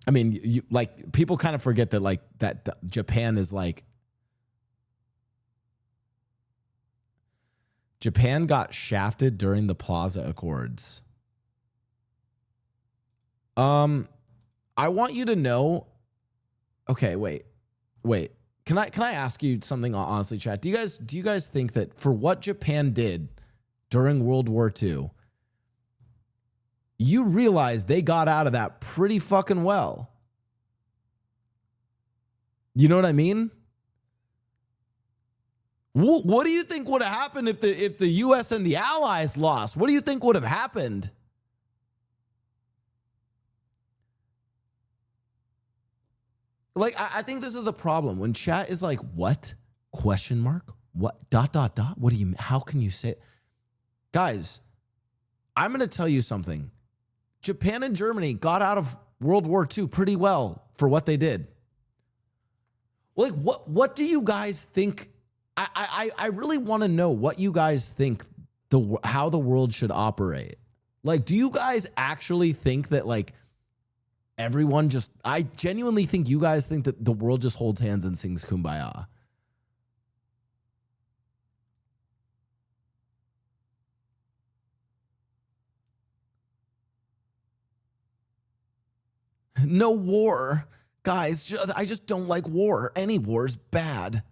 I mean, people kind of forget that that Japan is Japan got shafted during the Plaza Accords. I want you to know. Okay, wait. Can I ask you something honestly, chat? Do you guys think that for what Japan did during World War II, you realize they got out of that pretty fucking well? You know what I mean? What do you think would have happened if the U.S. and the Allies lost? What do you think would have happened? I think this is the problem. When chat is like, what? Question mark? What? ... What do you, how can you say it? Guys, I'm going to tell you something. Japan and Germany got out of World War II pretty well for what they did. What do you guys think? I really want to know what you guys think how the world should operate. Do you guys actually think that everyone just, I genuinely think you guys think that the world just holds hands and sings Kumbaya. No war. Guys, I just don't like war. Any war is bad.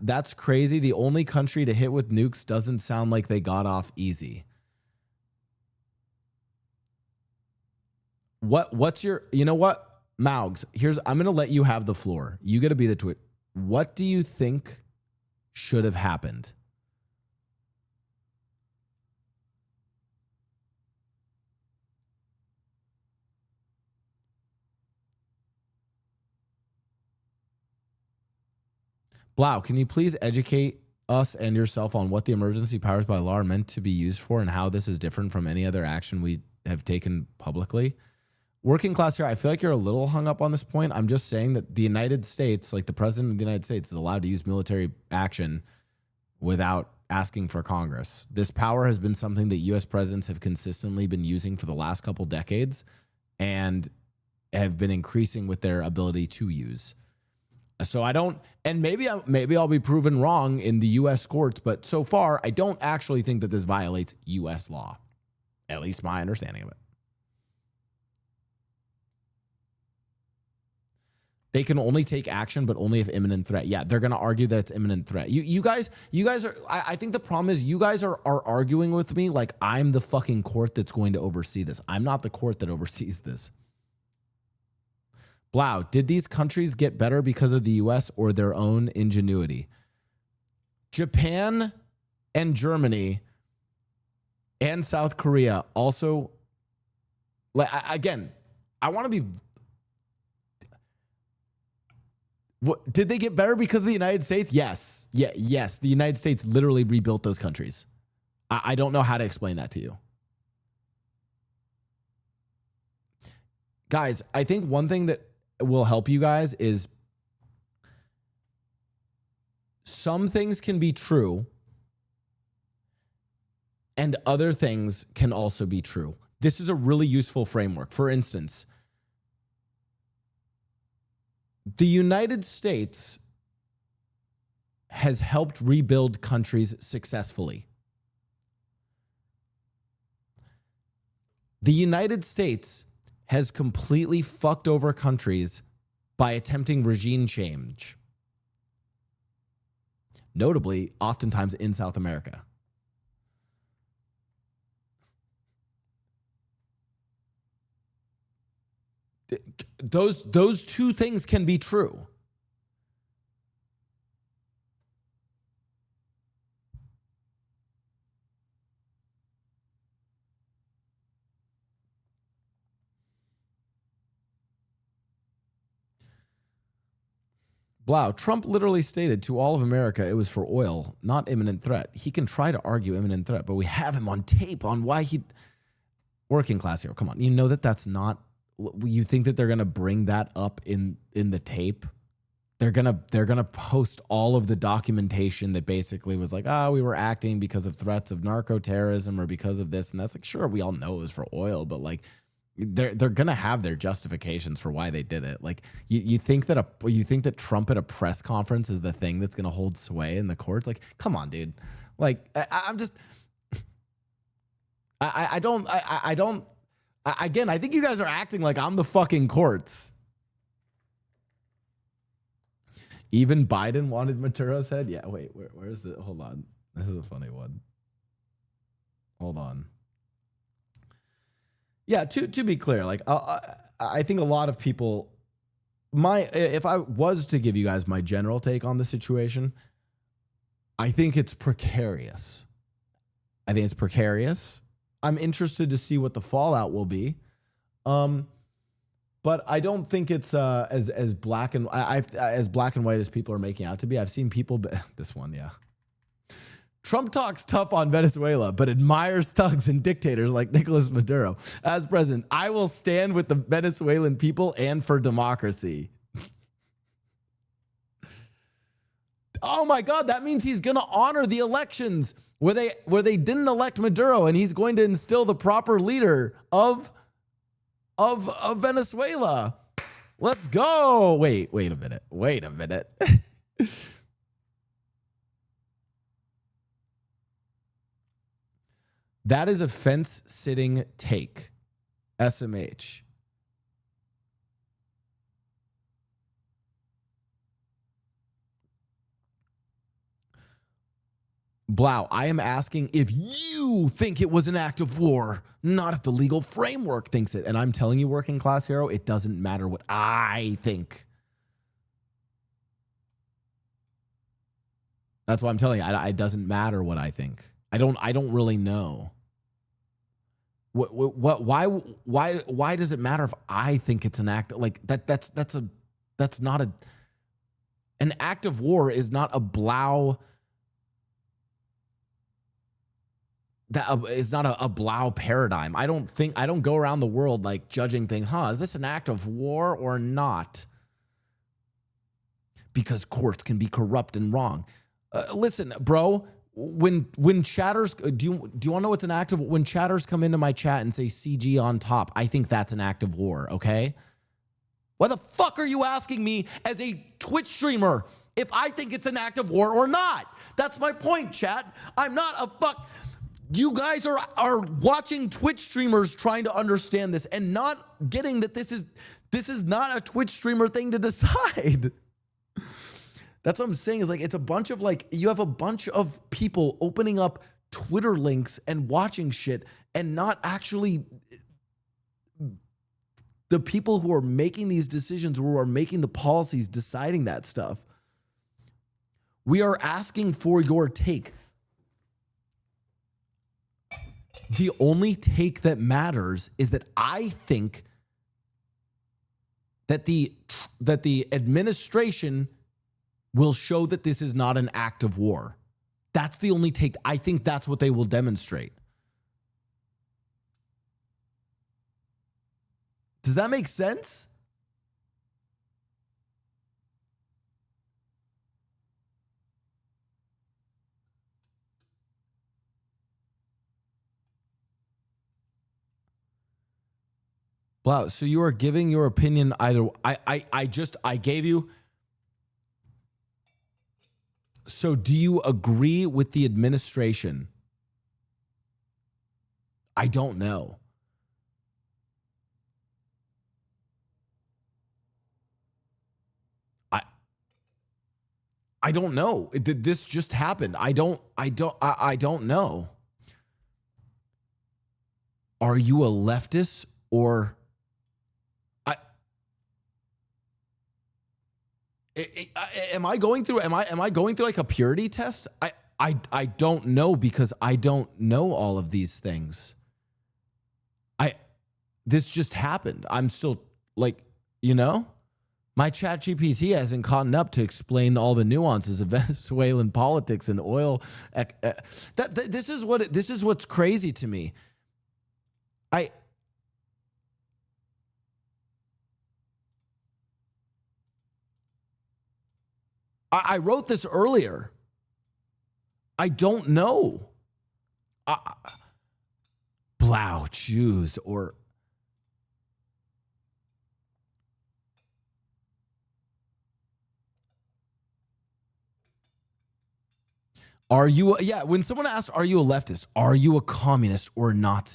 That's crazy. The only country to hit with nukes doesn't sound like they got off easy. What's your, you know what? Maugs, I'm going to let you have the floor. You got to be the tweet. What do you think should have happened? Blau, can you please educate us and yourself on what the emergency powers by law are meant to be used for and how this is different from any other action we have taken publicly? Working class here, I feel like you're a little hung up on this point. I'm just saying that the United States, the president of the United States, is allowed to use military action without asking for Congress. This power has been something that U.S. presidents have consistently been using for the last couple decades and have been increasing with their ability to use. So I don't, and maybe I'll be proven wrong in the U.S. courts, but so far I don't actually think that this violates U.S. law, at least my understanding of it. They can only take action, but only if imminent threat. Yeah, they're going to argue that it's imminent threat. You guys are, I think the problem is you guys are arguing with me like I'm the fucking court that's going to oversee this. I'm not the court that oversees this. Blau, did these countries get better because of the U.S. or their own ingenuity? Japan and Germany and South Korea also, again, I want to be, did they get better because of the United States? Yes. Yes. The United States literally rebuilt those countries. I don't know how to explain that to you. guys, I think one thing that will help you guys is some things can be true and other things can also be true. This is a really useful framework. For instance, the United States has helped rebuild countries successfully. The United States has completely fucked over countries by attempting regime change. Notably, oftentimes in South America. Those two things can be true. Blau, Trump literally stated to all of America it was for oil, not imminent threat. He can try to argue imminent threat, but we have him on tape on why he... Working class hero, come on. You know that that's not... You think that they're going to bring that up in the tape? They're gonna post all of the documentation that basically was like, we were acting because of threats of narco terrorism or because of this and that's. Like, sure, we all know it was for oil, but like they're gonna have their justifications for why they did it. Like you think that Trump at a press conference is the thing that's gonna hold sway in the courts? Like, come on, dude. Like I'm just I don't again, I think you guys are acting like I'm the fucking courts. Even Biden wanted Maduro's head. Yeah, wait, where's the? Hold on, this is a funny one. Hold on. Yeah, to be clear, like I think a lot of people, if I was to give you guys my general take on the situation, I think it's precarious. I'm interested to see what the fallout will be. But I don't think it's as black and white as people are making out to be. I've seen people. This one, yeah. Trump talks tough on Venezuela, but admires thugs and dictators like Nicolas Maduro. As president, I will stand with the Venezuelan people and for democracy. Oh my God, that means he's going to honor the elections where they didn't elect Maduro, and he's going to instill the proper leader of Venezuela. Let's go. Wait a minute. That is a fence-sitting take. SMH. Blau, I am asking if you think it was an act of war, not if the legal framework thinks it. And I'm telling you, working class hero, it doesn't matter what I think. That's why I'm telling you, it doesn't matter what I think. I don't really know. Why does it matter if I think it's an act like that? That's not an act of war is not a Blau. That is not a Blau paradigm. I don't go around the world like judging things. Is this an act of war or not? Because courts can be corrupt and wrong. Listen, bro. When chatters, do you want to know what's an act of? When chatters come into my chat and say CG on top, I think that's an act of war. Okay. Why the fuck are you asking me as a Twitch streamer if I think it's an act of war or not? That's my point, chat. I'm not a fuck. You guys are watching Twitch streamers trying to understand this and not getting that this is not a Twitch streamer thing to decide. That's what I'm saying is like, it's a bunch of like, you have a bunch of people opening up Twitter links and watching shit and not actually the people who are making these decisions, who are making the policies, deciding that stuff. We are asking for your take. The only take that matters is that I think that the administration will show that this is not an act of war. That's the only take. I think that's what they will demonstrate. Does that make sense? Wow, so you are giving your opinion either. I gave you. So do you agree with the administration? I don't know. I don't know. This just happened. I don't know. Are you a leftist or am I going through like a purity test? I don't know because I don't know all of these things. This just happened. I'm still like, my chat GPT hasn't caught up to explain all the nuances of Venezuelan politics and oil. This is what's crazy to me. I wrote this earlier. I don't know. Blau, Jews, or are you? Yeah, when someone asks, "Are you a leftist? Are you a communist or not?"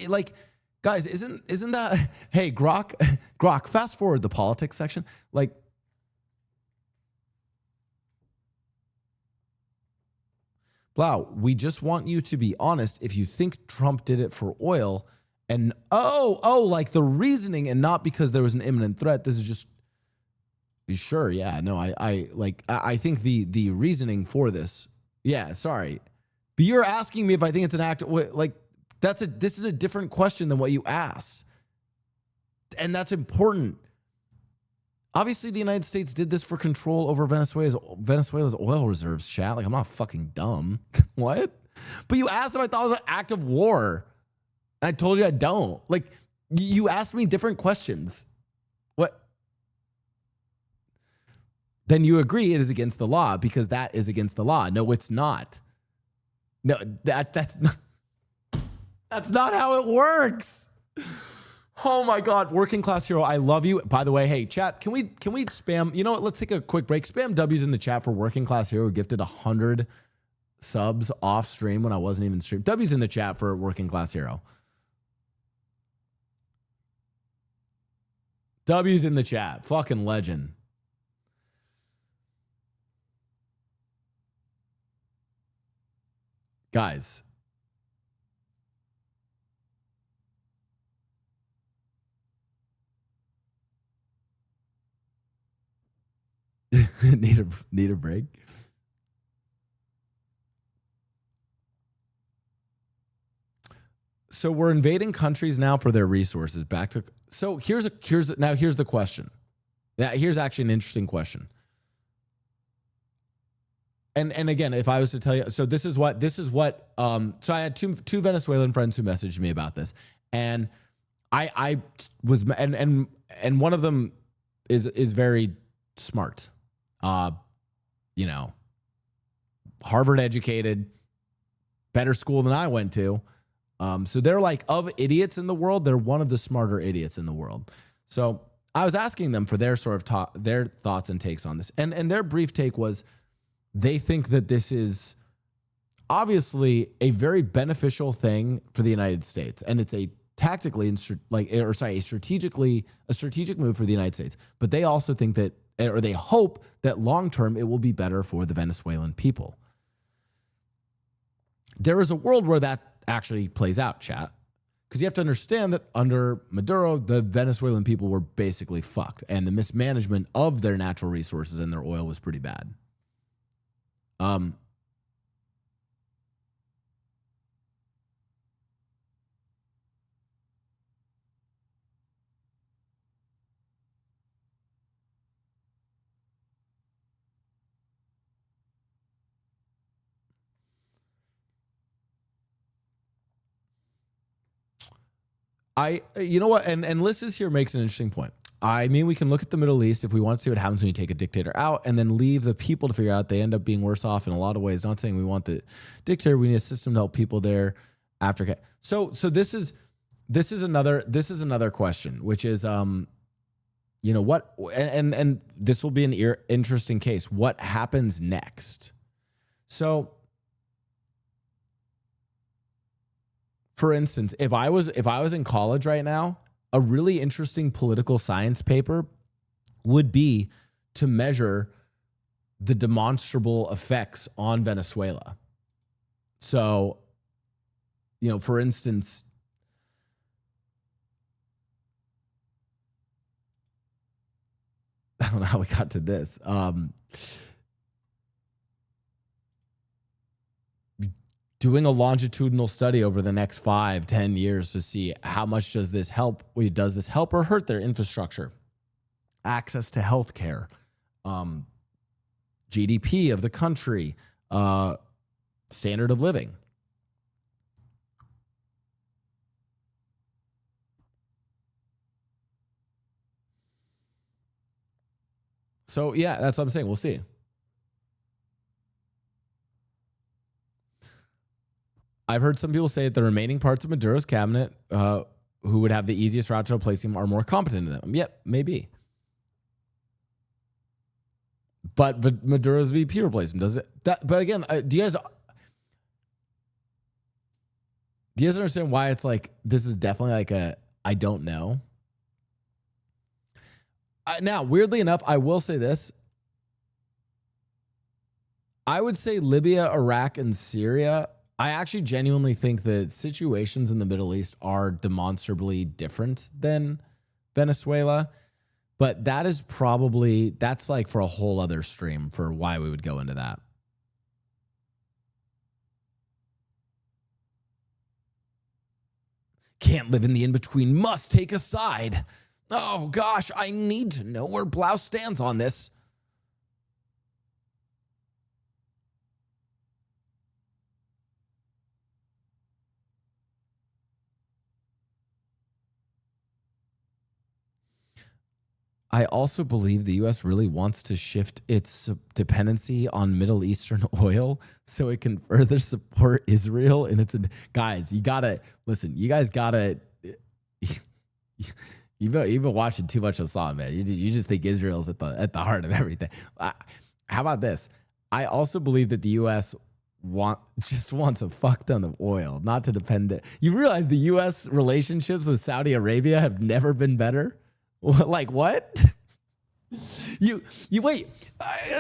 Like, guys, isn't that? Hey, Grok, fast forward the politics section. Like, Blau, we just want you to be honest. If you think Trump did it for oil, and like the reasoning, and not because there was an imminent threat. This is just sure. Yeah, no, I think the reasoning for this. Yeah, sorry, but you're asking me if I think it's an act. Like this is a different question than what you asked, and that's important. Obviously, the United States did this for control over Venezuela's oil reserves, chat. Like, I'm not fucking dumb. What? But you asked if I thought it was an act of war. And I told you I don't. Like, you asked me different questions. What? Then you agree it is against the law because that is against the law. No, it's not. No, that's not how it works. Oh my God, working class hero, I love you. By the way, hey, chat, can we spam? You know what? Let's take a quick break. Spam W's in the chat for working class hero who gifted 100 subs off stream when I wasn't even streaming. W's in the chat for working class hero. W's in the chat. Fucking legend. Guys. need a break. So we're invading countries now for their resources. So here's the question. Here's actually an interesting question. And again, if I was to tell you, so this is what so I had two Venezuelan friends who messaged me about this, and I was and one of them is very smart. Harvard educated, better school than I went to. So they're like, of idiots in the world, they're one of the smarter idiots in the world. So I was asking them for their sort of their thoughts and takes on this. And their brief take was they think that this is obviously a very beneficial thing for the United States. And it's a tactically a strategic move for the United States. But they also think that, or they hope that long term it will be better for the Venezuelan people. There is a world where that actually plays out, chat. Because you have to understand that under Maduro, the Venezuelan people were basically fucked. And the mismanagement of their natural resources and their oil was pretty bad. You know what? And Liz here makes an interesting point. I mean, we can look at the Middle East if we want to see what happens when you take a dictator out and then leave the people to figure out. They end up being worse off in a lot of ways. Not saying we want the dictator. We need a system to help people there after. So this is another question, which is, you know what, and this will be an interesting case. What happens next? So, for instance, if I was in college right now, a really interesting political science paper would be to measure the demonstrable effects on Venezuela. So, you know, for instance, I don't know how we got to this. Doing a longitudinal study over the next 5-10 years to see how much does this help or hurt their infrastructure, access to healthcare, GDP of the country, standard of living. So yeah, that's what I'm saying. We'll see. I've heard some people say that the remaining parts of Maduro's cabinet, who would have the easiest route to replace him, are more competent than him. Yep, maybe. But Maduro's VP replaced him, does it? But again, do you guys understand why it's like this is definitely like a I don't know? Now, weirdly enough, I will say this. I would say Libya, Iraq, and Syria. I actually genuinely think that situations in the Middle East are demonstrably different than Venezuela. But that's like for a whole other stream for why we would go into that. Can't live in the in-between, must take a side. Oh gosh, I need to know where Blouse stands on this. I also believe the U.S. really wants to shift its dependency on Middle Eastern oil so it can further support Israel. And guys, you gotta listen. You guys gotta. You've been watching too much of Assad, man. You just think Israel's at the heart of everything. How about this? I also believe that the U.S. just wants a fuck ton of oil, not to depend. You realize the U.S. relationships with Saudi Arabia have never been better. Like what? You wait.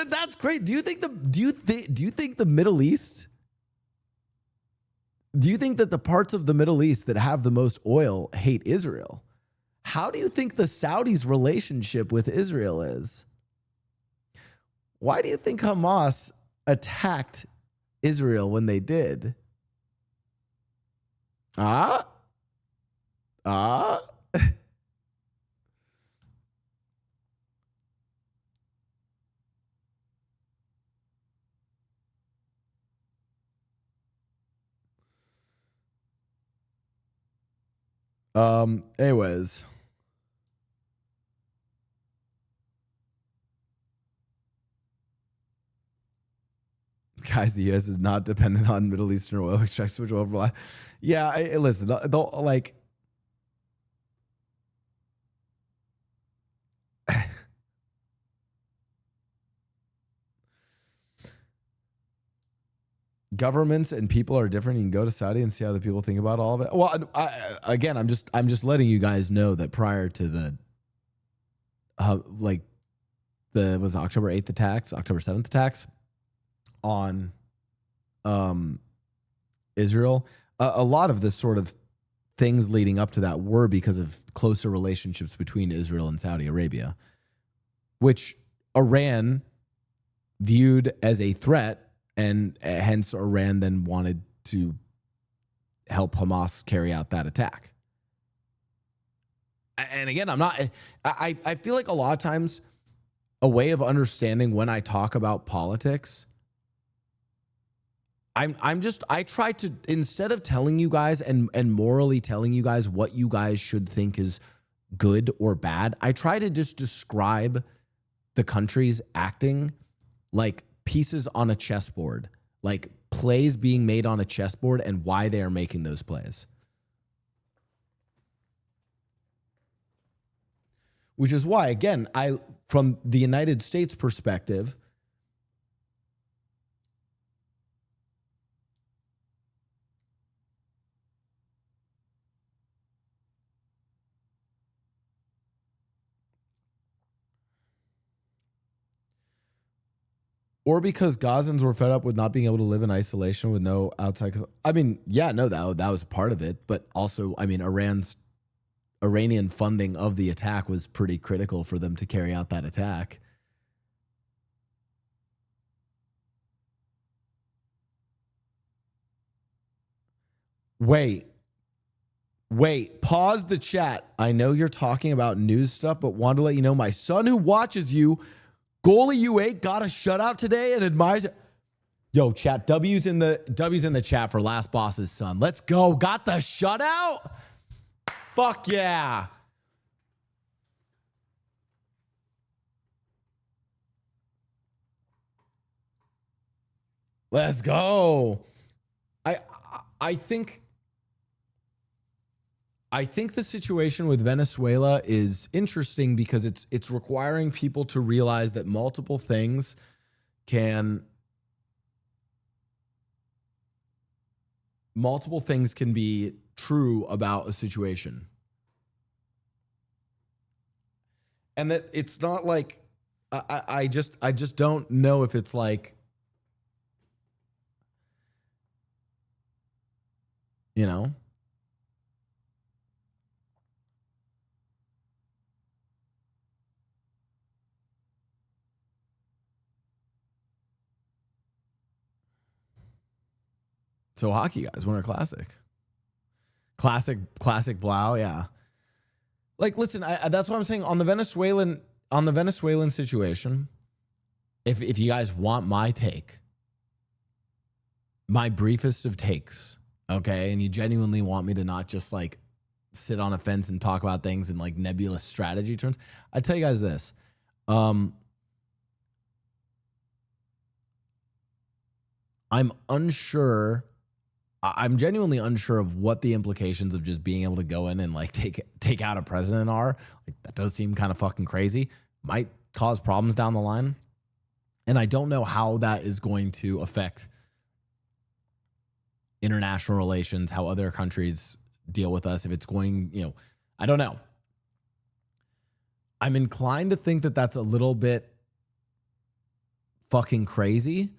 That's great. Do you think the Middle East? Do you think that the parts of the Middle East that have the most oil hate Israel? How do you think the Saudis' relationship with Israel is? Why do you think Hamas attacked Israel when they did? Anyways. Guys, the U.S. is not dependent on Middle Eastern oil extraction, which will yeah, listen, like governments and people are different. You can go to Saudi and see how the people think about all of it. Well, again, I'm just letting you guys know that prior to the was October 8th attacks, October 7th attacks on Israel, a lot of the sort of things leading up to that were because of closer relationships between Israel and Saudi Arabia, which Iran viewed as a threat. And hence Iran then wanted to help Hamas carry out that attack. And again, I feel like a lot of times a way of understanding when I talk about politics, I try to, instead of telling you guys and morally telling you guys what you guys should think is good or bad, I try to just describe the countries acting like pieces on a chessboard, like plays being made on a chessboard and why they are making those plays. Which is why, again, from the United States perspective, or because Gazans were fed up with not being able to live in isolation with no outside. I mean, yeah, no, that was part of it. But also, I mean, Iranian funding of the attack was pretty critical for them to carry out that attack. Wait, pause the chat. I know you're talking about news stuff, but wanted to let you know my son who watches you, Goalie U8, got a shutout today and admires it. Yo, chat, W's in the chat for Last Boss's son. Let's go. Got the shutout? Fuck yeah. Let's go. I think the situation with Venezuela is interesting because it's requiring people to realize that multiple things can be true about a situation. And that it's not like I just don't know if it's like, you know, so hockey guys, Winter Classic. Classic Blau, yeah. Like, listen, that's what I'm saying on the Venezuelan situation. If you guys want my take, my briefest of takes, okay, and you genuinely want me to not just like sit on a fence and talk about things in like nebulous strategy terms, I tell you guys this. I'm unsure. I'm genuinely unsure of what the implications of just being able to go in and like take out a president are. Like, that does seem kind of fucking crazy. Might cause problems down the line. And I don't know how that is going to affect international relations, how other countries deal with us. If it's going, you know, I don't know. I'm inclined to think that that's a little bit fucking crazy.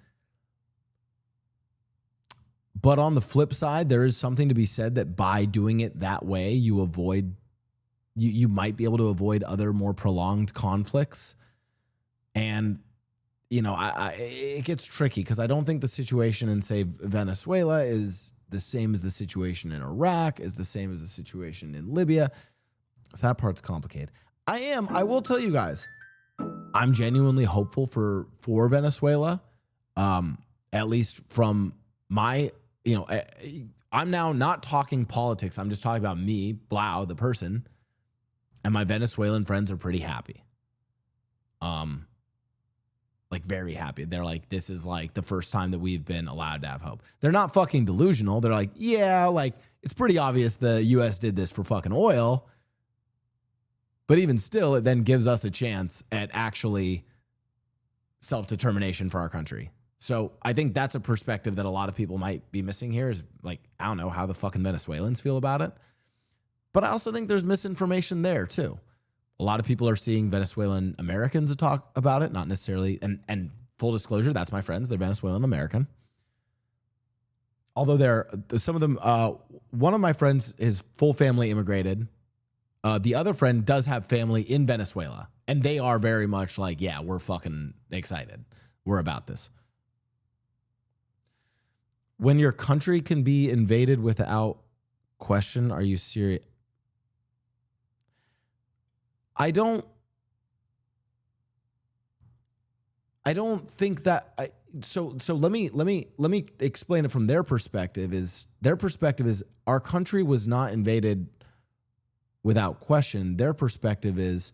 But on the flip side, there is something to be said that by doing it that way, you might be able to avoid other more prolonged conflicts. And, you know, it gets tricky because I don't think the situation in, say, Venezuela is the same as the situation in Iraq, is the same as the situation in Libya. So that part's complicated. I will tell you guys, I'm genuinely hopeful for Venezuela, at least from my, you know, I'm now not talking politics. I'm just talking about me, Blau, the person, and my Venezuelan friends are pretty happy. Like very happy. They're like, this is like the first time that we've been allowed to have hope. They're not fucking delusional. They're like, yeah, like it's pretty obvious the US did this for fucking oil. But even still, it then gives us a chance at actually self-determination for our country. So I think that's a perspective that a lot of people might be missing here is like, I don't know how the fucking Venezuelans feel about it. But I also think there's misinformation there too. A lot of people are seeing Venezuelan Americans talk about it, not necessarily, and full disclosure, that's my friends, they're Venezuelan American. Although some of them, one of my friends, his full family immigrated. The other friend does have family in Venezuela, and they are very much like, yeah, we're fucking excited. We're about this. When your country can be invaded without question, are you serious? I don't think that so let me explain it from their perspective. Their perspective is our country was not invaded without question. Their perspective is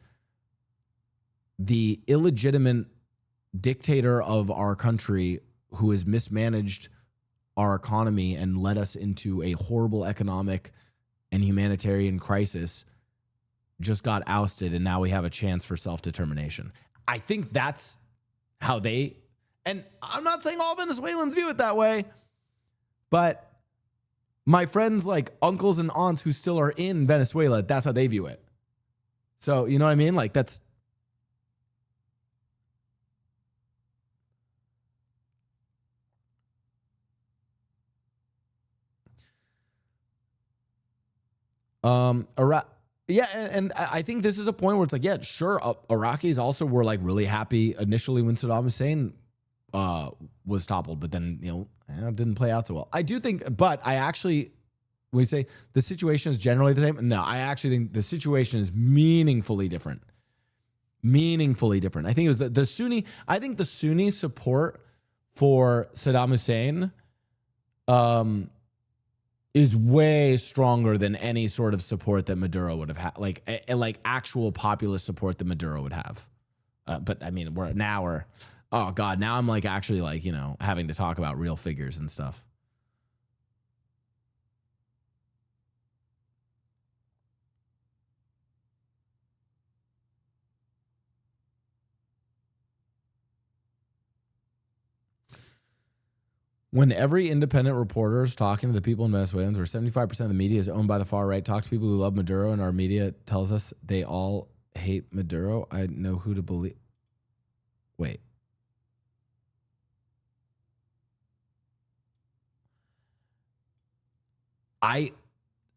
the illegitimate dictator of our country who has mismanaged our economy and led us into a horrible economic and humanitarian crisis just got ousted, and now we have a chance for self-determination. I think that's how they, and I'm not saying all Venezuelans view it that way, but my friends like uncles and aunts who still are in Venezuela, that's how they view it. So, you know what I mean? Like that's, Iraq. Yeah, and I think this is a point where it's like, yeah, sure, Iraqis also were like really happy initially when Saddam Hussein was toppled, but then, you know, it didn't play out so well. I do think, but I actually, when you say the situation is generally the same, no, I actually think the situation is meaningfully different. Meaningfully different. I think it was the Sunni, I think the Sunni support for Saddam Hussein is way stronger than any sort of support that Maduro would have had, like actual populist support that Maduro would have. But I mean, oh God, now I'm like actually like, you know, having to talk about real figures and stuff. When every independent reporter is talking to the people in Venezuela, where 75% of the media is owned by the far right, talk to people who love Maduro, and our media tells us they all hate Maduro, I know who to believe. Wait.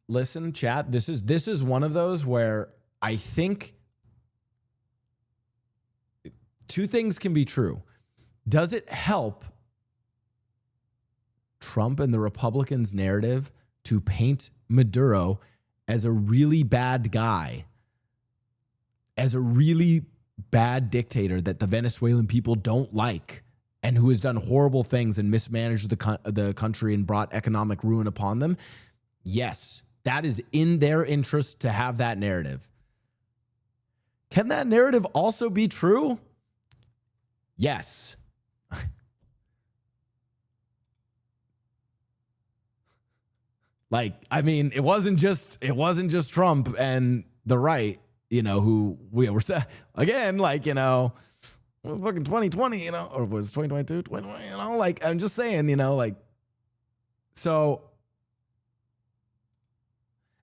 Listen, chat, this is one of those where I think two things can be true. Does it help Trump and the Republicans' narrative to paint Maduro as a really bad guy, as a really bad dictator that the Venezuelan people don't like, and who has done horrible things and mismanaged the country and brought economic ruin upon them? Yes, that is in their interest to have that narrative. Can that narrative also be true? Yes. Like, I mean, it wasn't just Trump and the right, you know, who we were again, like, you know, fucking 2020, you know, or was it 2022, 2020, you know, like, I'm just saying, you know, like, so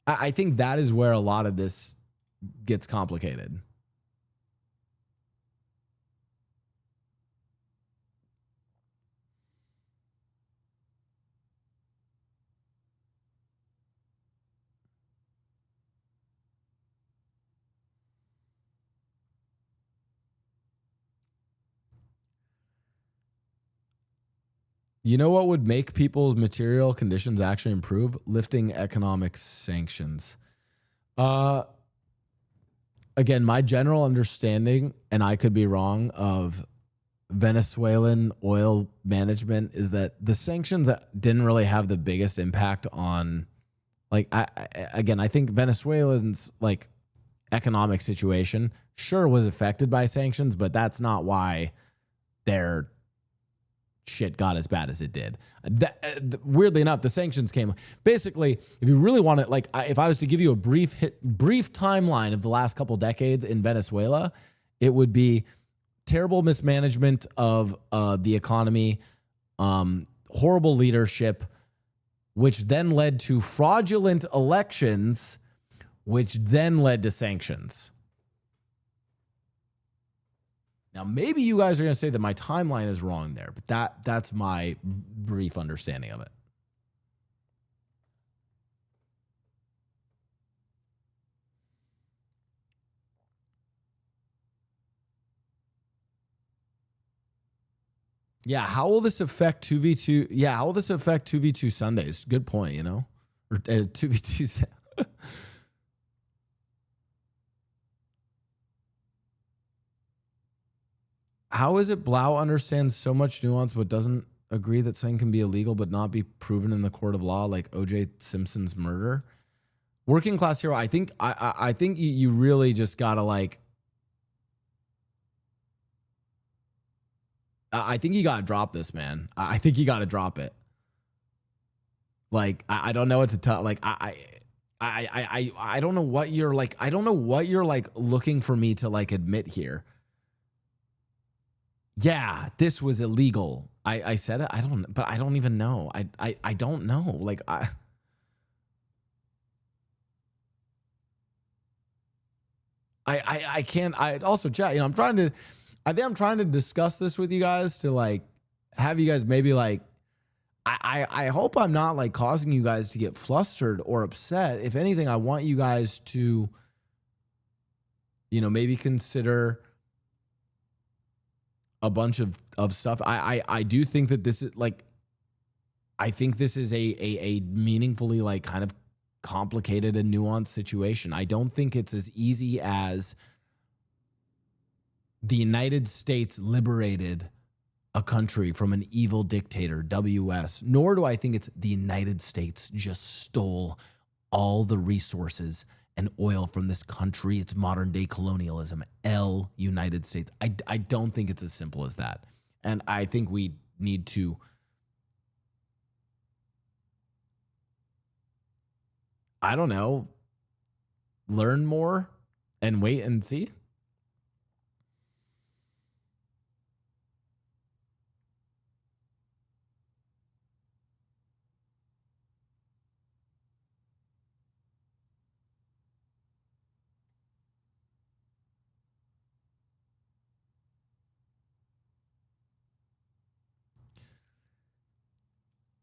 I think that is where a lot of this gets complicated. You know what would make people's material conditions actually improve? Lifting economic sanctions. Again, my general understanding, and I could be wrong, of Venezuelan oil management is that the sanctions didn't really have the biggest impact on, like, I think Venezuelans' like economic situation sure was affected by sanctions, but that's not why their shit got as bad as it did. Weirdly enough, the sanctions came basically, if you really want to, like, if I was to give you a brief timeline of the last couple decades in Venezuela, it would be terrible mismanagement of the economy, horrible leadership, which then led to fraudulent elections, which then led to sanctions. Now, maybe you guys are going to say that my timeline is wrong there, but that's my brief understanding of it. Yeah, how will this affect 2v2? Yeah, how will this affect 2v2 Sundays? Good point, you know? Or 2v2. How is it Blau understands so much nuance but doesn't agree that something can be illegal but not be proven in the court of law, like O.J. Simpson's murder? Working class hero, I think I think you really just gotta like. I think you gotta drop this, man. I think you gotta drop it. Like I don't know what to tell. Like I don't know what you're like. I don't know what you're like looking for me to like admit here. Yeah, this was illegal. I said it. I don't, but I don't even know. I don't know. Like I can't. I also chat. You know, I think I'm trying to discuss this with you guys to like have you guys maybe like. I hope I'm not like causing you guys to get flustered or upset. If anything, I want you guys to, you know, maybe consider a bunch of stuff. I do think that this is like, I think this is a meaningfully like kind of complicated and nuanced situation. I don't think it's as easy as the United States liberated a country from an evil dictator, WS, nor do I think it's the United States just stole all the resources and oil from this country. It's modern day colonialism, United States. I don't think it's as simple as that. And I think we need to I don't know, learn more and wait and see.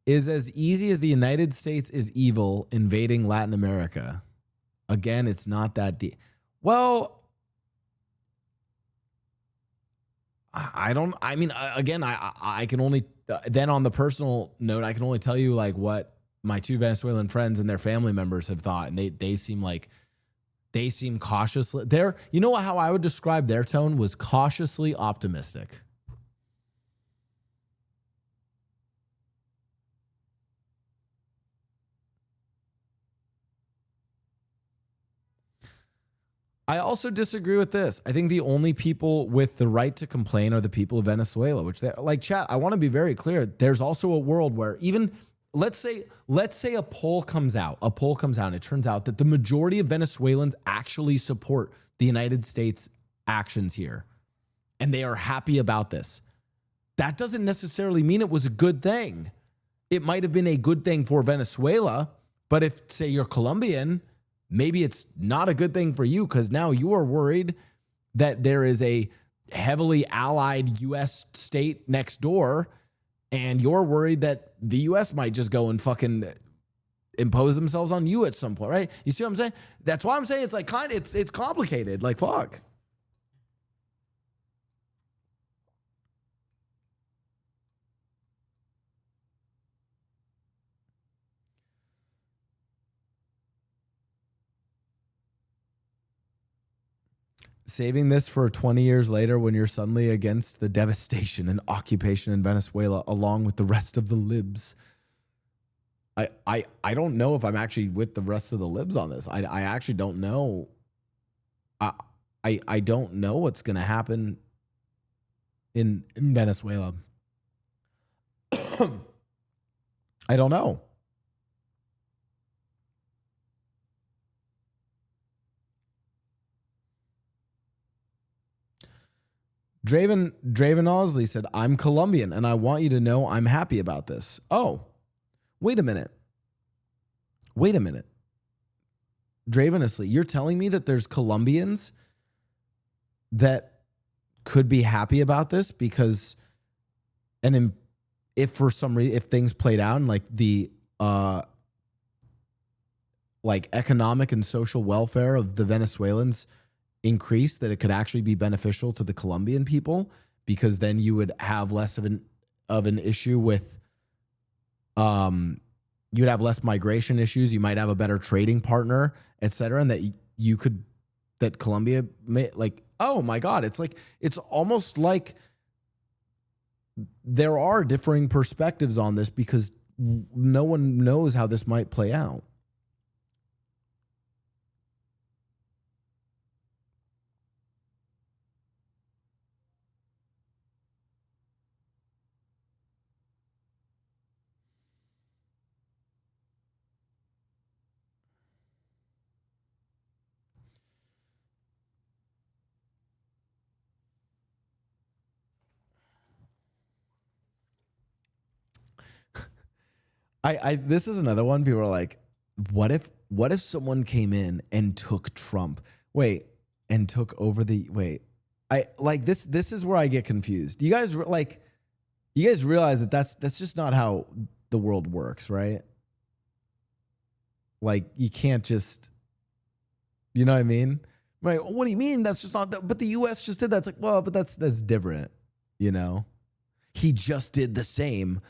Is as easy as the United States is evil invading Latin America. Again, it's not that deep. Well, I can only, then on the personal note, I can only tell you like what my two Venezuelan friends and their family members have thought. And they seem cautiously, you know how I would describe their tone was cautiously optimistic. I also disagree with this. I think the only people with the right to complain are the people of Venezuela, which they like chat. I want to be very clear. There's also a world where even let's say a poll comes out and it turns out that the majority of Venezuelans actually support the United States actions here and they are happy about this. That doesn't necessarily mean it was a good thing. It might have been a good thing for Venezuela, but if say you're Colombian, maybe it's not a good thing for you because now you are worried that there is a heavily allied U.S. state next door and you're worried that the U.S. might just go and fucking impose themselves on you at some point, right? You see what I'm saying? That's why I'm saying it's like it's complicated. Like, fuck. Saving this for 20 years later when you're suddenly against the devastation and occupation in Venezuela along with the rest of the libs. I don't know if I'm actually with the rest of the libs on this. I actually don't know. I don't know what's going to happen in Venezuela. I don't know. Draven Osley said, I'm Colombian and I want you to know I'm happy about this. Oh, wait a minute. Draven Osley, you're telling me that there's Colombians that could be happy about this because, and if for some reason, if things played out and like the, like economic and social welfare of the Venezuelans increase, that it could actually be beneficial to the Colombian people because then you would have less of an issue with you'd have less migration issues, you might have a better trading partner, etc., and that Colombia may like, oh my god, it's like it's almost like there are differing perspectives on this because no one knows how this might play out. This is another one. People are like, what if someone came in and took Trump? And took over I like this. This is where I get confused. You guys realize that that's just not how the world works, right? Like you can't just, you know what I mean? Right. What do you mean? That's just not that, but the US just did that. It's like, well, but that's different, you know? He just did the same.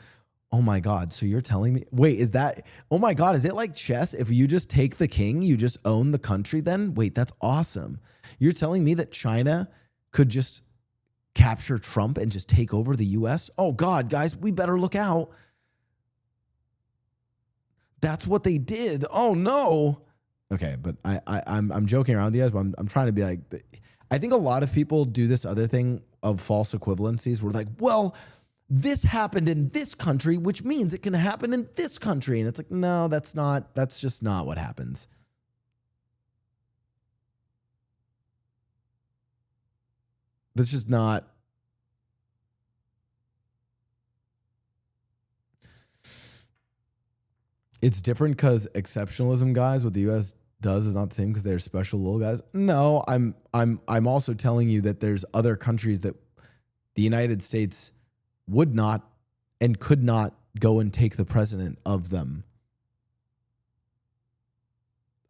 Oh my God. So you're telling me, is that, oh my God, is it like chess? If you just take the king, you just own the country then? Wait, that's awesome. You're telling me that China could just capture Trump and just take over the US? Oh God, guys, we better look out. That's what they did. Oh no. Okay, but I'm joking around with you guys, but I'm trying to be like, I think a lot of people do this other thing of false equivalencies. We're like, well, this happened in this country, which means it can happen in this country. And it's like, no, that's just not what happens. That's just not. It's different because exceptionalism, guys, what the U.S. does is not the same because they're special little guys. No, I'm also telling you that there's other countries that the United States would not and could not go and take the president of them.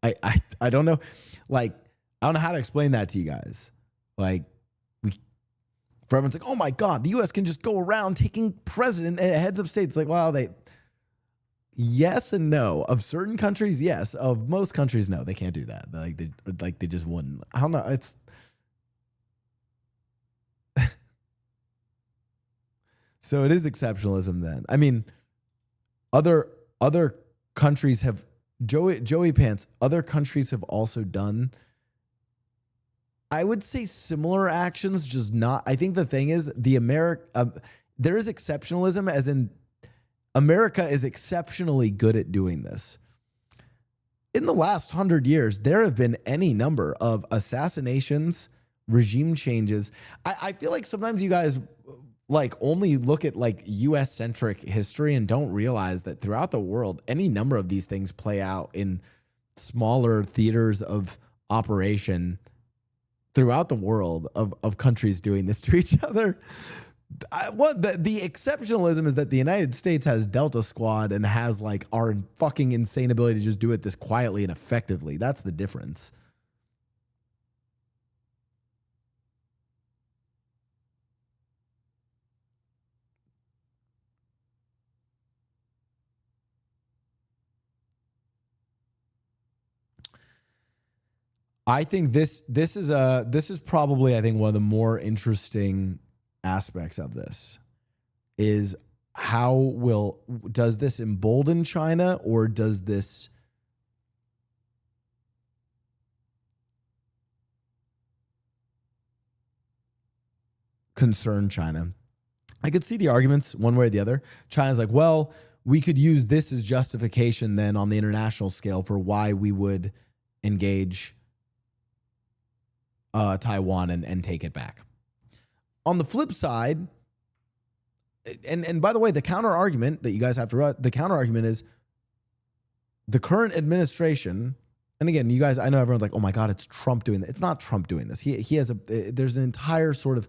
I don't know. Like, I don't know how to explain that to you guys. Like, for everyone's like, oh my God, the U.S. can just go around taking president heads of states. Like, well, yes and no. Of certain countries, yes. Of most countries, no. They can't do that. They just wouldn't. I don't know. It's so it is exceptionalism then. I mean, other countries have Joey Pants. Other countries have also done, I would say, similar actions, just not. I think the thing is there is exceptionalism, as in America is exceptionally good at doing this. In the last 100 years, there have been any number of assassinations, regime changes. I feel like sometimes you guys like only look at like US centric history and don't realize that throughout the world, any number of these things play out in smaller theaters of operation throughout the world of countries doing this to each other. The exceptionalism is that the United States has Delta Squad and has like our fucking insane ability to just do it this quietly and effectively. That's the difference. I think this is probably, I think, one of the more interesting aspects of this is does this embolden China, or does this concern China? I could see the arguments one way or the other. China's like, well, we could use this as justification then on the international scale for why we would engage Taiwan and take it back. On the flip side, and by the way, the counter argument that you guys have to the counter argument is the current administration. And again, you guys, I know everyone's like, oh my God, it's Trump doing this. It's not Trump doing this. He has there's an entire sort of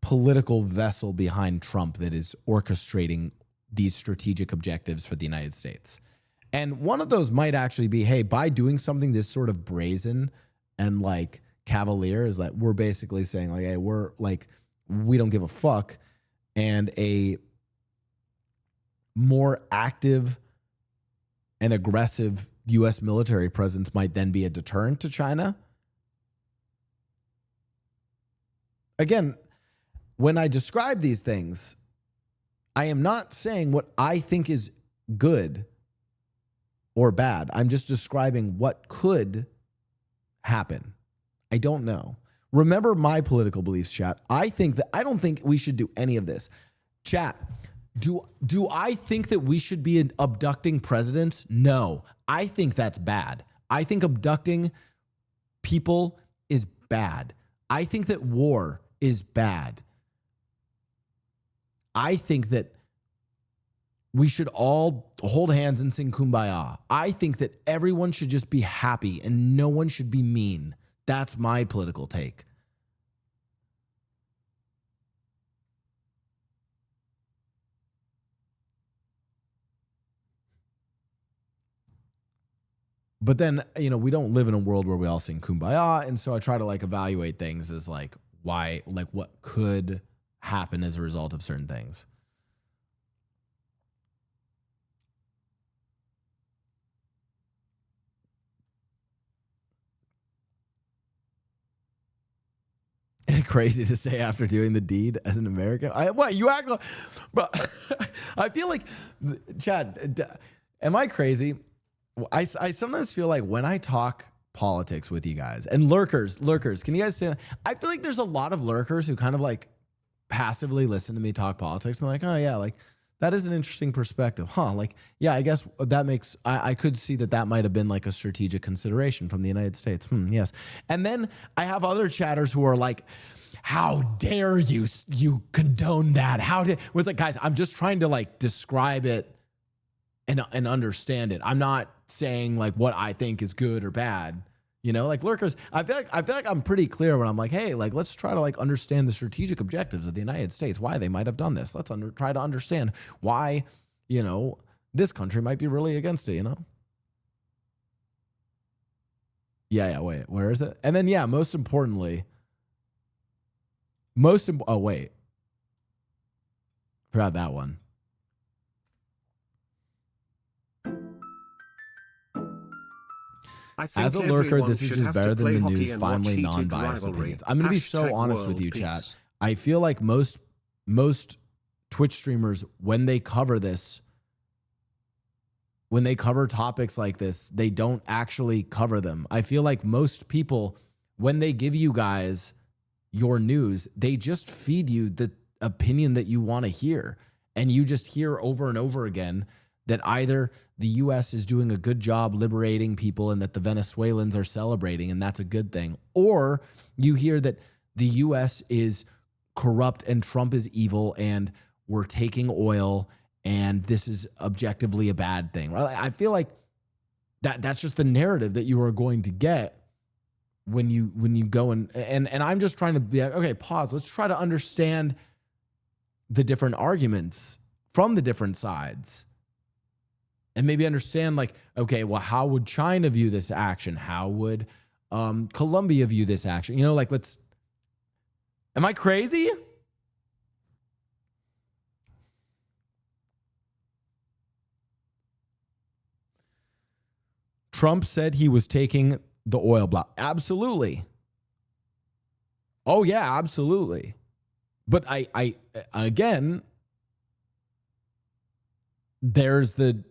political vessel behind Trump that is orchestrating these strategic objectives for the United States. And one of those might actually be, hey, by doing something this sort of brazen and like cavalier, is that we're basically saying like, hey, we're like, we don't give a fuck. And a more active and aggressive U.S. military presence might then be a deterrent to China. Again, when I describe these things, I am not saying what I think is good or bad. I'm just describing what could happen. I don't know. Remember my political beliefs, chat. I don't think we should do any of this. Chat, do I think that we should be abducting presidents? No. I think that's bad. I think abducting people is bad. I think that war is bad. I think that we should all hold hands and sing Kumbaya. I think that everyone should just be happy and no one should be mean. That's my political take. But then, we don't live in a world where we all sing Kumbaya. And so I try to like evaluate things as like why, like what could happen as a result of certain things. Crazy to say after doing the deed as an American. You act like, but I feel like, Chad, am I crazy? I sometimes feel like when I talk politics with you guys and lurkers, can you guys say, I feel like there's a lot of lurkers who kind of like passively listen to me talk politics and they're like, oh yeah, like that is an interesting perspective. Huh? Like, yeah, I guess that makes, I could see that might have been like a strategic consideration from the United States. Yes. And then I have other chatters who are like, how dare you condone that? It's like, guys, I'm just trying to like describe it and understand it. I'm not saying like what I think is good or bad. Like lurkers, I feel like I'm pretty clear when I'm like, hey, like let's try to like understand the strategic objectives of the United States, why they might have done this. Let's try to understand why, this country might be really against it, Yeah, wait, where is it? And then yeah, most importantly, oh wait. Forgot that one. As a lurker, this is just better than the news. Finally, non-biased opinions. I'm going to be so honest with you, chat. I feel like most Twitch streamers, when they cover this, when they cover topics like this, they don't actually cover them. I feel like most people, when they give you guys your news, they just feed you the opinion that you want to hear. And you just hear over and over again that either the U.S. is doing a good job liberating people and that the Venezuelans are celebrating and that's a good thing. Or you hear that the U.S. is corrupt and Trump is evil and we're taking oil and this is objectively a bad thing. I feel like that's just the narrative that you are going to get when you go and I'm just trying to be like, okay, pause. Let's try to understand the different arguments from the different sides. And maybe understand like, okay, well, how would China view this action? How would Colombia view this action? Like am I crazy? Trump said he was taking the oil block. Absolutely. Oh yeah, absolutely. But I again, there's the,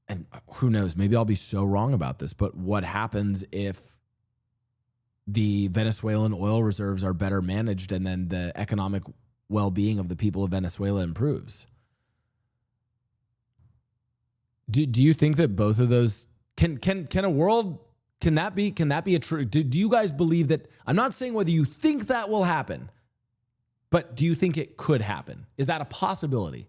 and who knows, maybe I'll be so wrong about this, but what happens if the Venezuelan oil reserves are better managed and then the economic well-being of the people of Venezuela improves? Do you think that both of those can a world, can that be a true, do you guys believe that? I'm not saying whether you think that will happen, but do you think it could happen? Is that a possibility?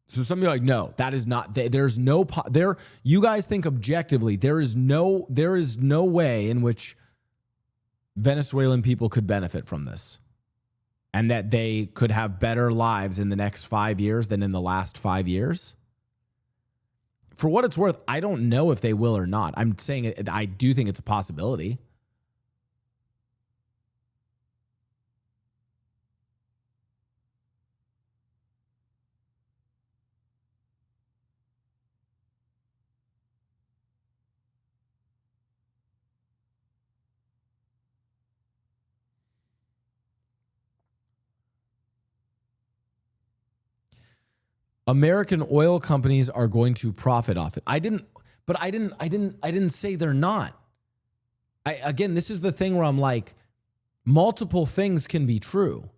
So some of you are like, no, that is not, there's no, you guys think objectively, there is no way in which Venezuelan people could benefit from this and that they could have better lives in the next 5 years than in the last 5 years. For what it's worth, I don't know if they will or not. I'm saying I do think it's a possibility. American oil companies are going to profit off it. I didn't say they're not. Again, this is the thing where I'm like, multiple things can be true.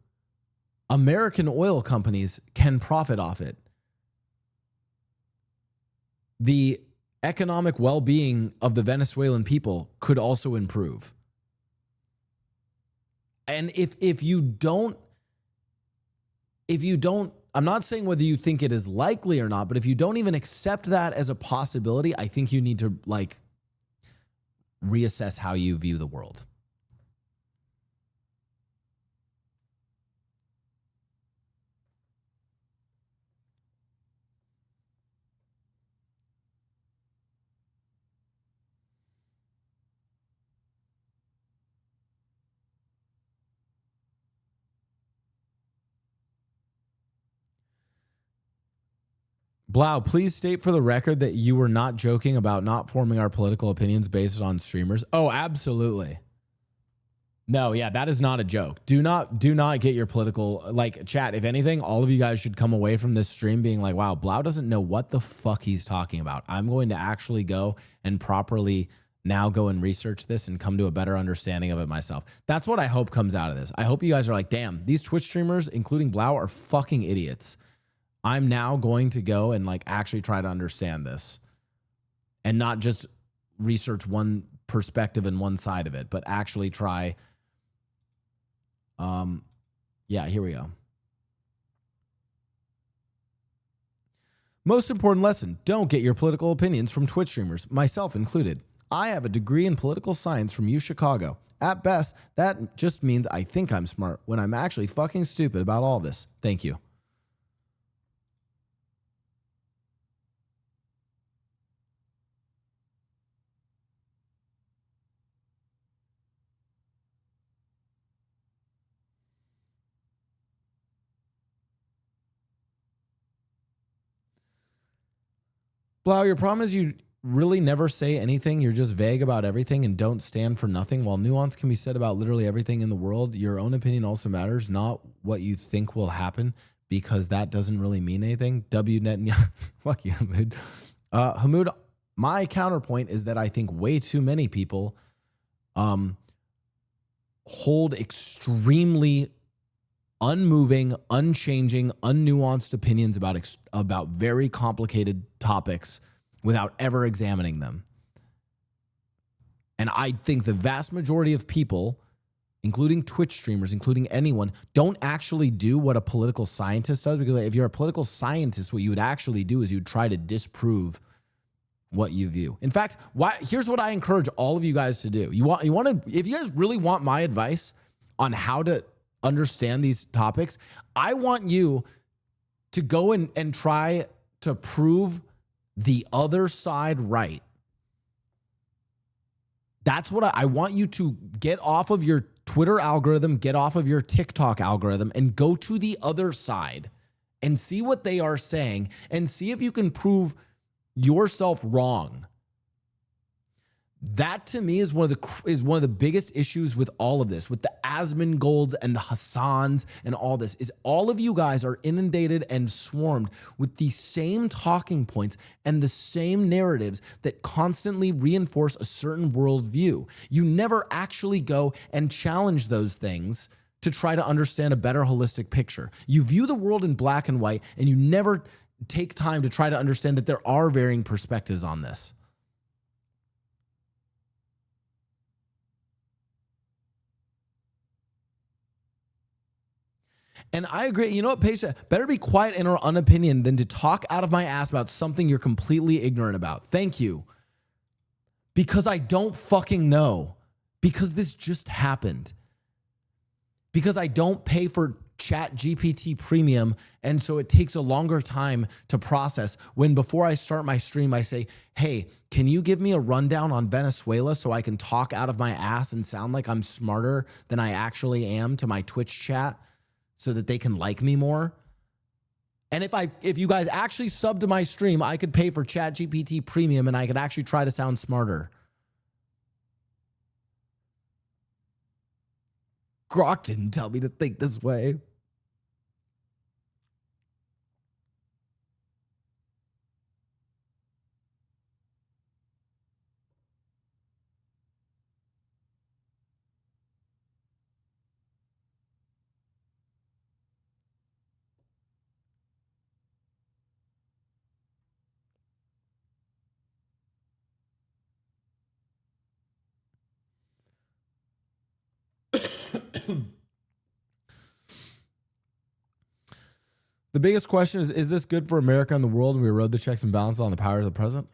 American oil companies can profit off it. The economic well-being of the Venezuelan people could also improve. And if you don't, I'm not saying whether you think it is likely or not, but if you don't even accept that as a possibility, I think you need to like reassess how you view the world. Blau, please state for the record that you were not joking about not forming our political opinions based on streamers. Oh, absolutely. No, yeah, that is not a joke. Do not get your political, like, chat. If anything, all of you guys should come away from this stream being like, wow, Blau doesn't know what the fuck he's talking about. I'm going to actually go and properly now go and research this and come to a better understanding of it myself. That's what I hope comes out of this. I hope you guys are like, damn, these Twitch streamers, including Blau, are fucking idiots. I'm now going to go and like actually try to understand this and not just research one perspective and one side of it, but actually try. Yeah, here we go. Most important lesson, don't get your political opinions from Twitch streamers, myself included. I have a degree in political science from UChicago. At best, that just means I think I'm smart when I'm actually fucking stupid about all this. Thank you. Blau, your problem is you really never say anything. You're just vague about everything and don't stand for nothing. While nuance can be said about literally everything in the world, your own opinion also matters, not what you think will happen, because that doesn't really mean anything. Fuck you, Hamoud. Hamoud, my counterpoint is that I think way too many people hold extremely unmoving, unchanging, unnuanced opinions about very complicated topics without ever examining them. And I think the vast majority of people, including Twitch streamers, including anyone, don't actually do what a political scientist does. Because if you're a political scientist, what you would actually do is you'd try to disprove what you view. In fact, here's what I encourage all of you guys to do. You want to, if you guys really want my advice on how to understand these topics, I want you to go and try to prove the other side right. That's what I want you to get off of your Twitter algorithm, get off of your TikTok algorithm, and go to the other side and see what they are saying and see if you can prove yourself wrong. That to me is one of the biggest issues with all of this, with the Asmongold's and the Hassans and all this, is all of you guys are inundated and swarmed with the same talking points and the same narratives that constantly reinforce a certain worldview. You never actually go and challenge those things to try to understand a better holistic picture. You view the world in black and white, and you never take time to try to understand that there are varying perspectives on this. And I agree. You know what, Paige said? Better be quiet in our unopinion than to talk out of my ass about something you're completely ignorant about. Thank you. Because I don't fucking know. Because this just happened. Because I don't pay for Chat GPT Premium, and so it takes a longer time to process. When before I start my stream, I say, hey, can you give me a rundown on Venezuela so I can talk out of my ass and sound like I'm smarter than I actually am to my Twitch chat, so that they can like me more? And if you guys actually sub to my stream, I could pay for ChatGPT Premium and I could actually try to sound smarter. Grok didn't tell me to think this way. The biggest question is this good for America and the world when we erode the checks and balances on the powers of the president?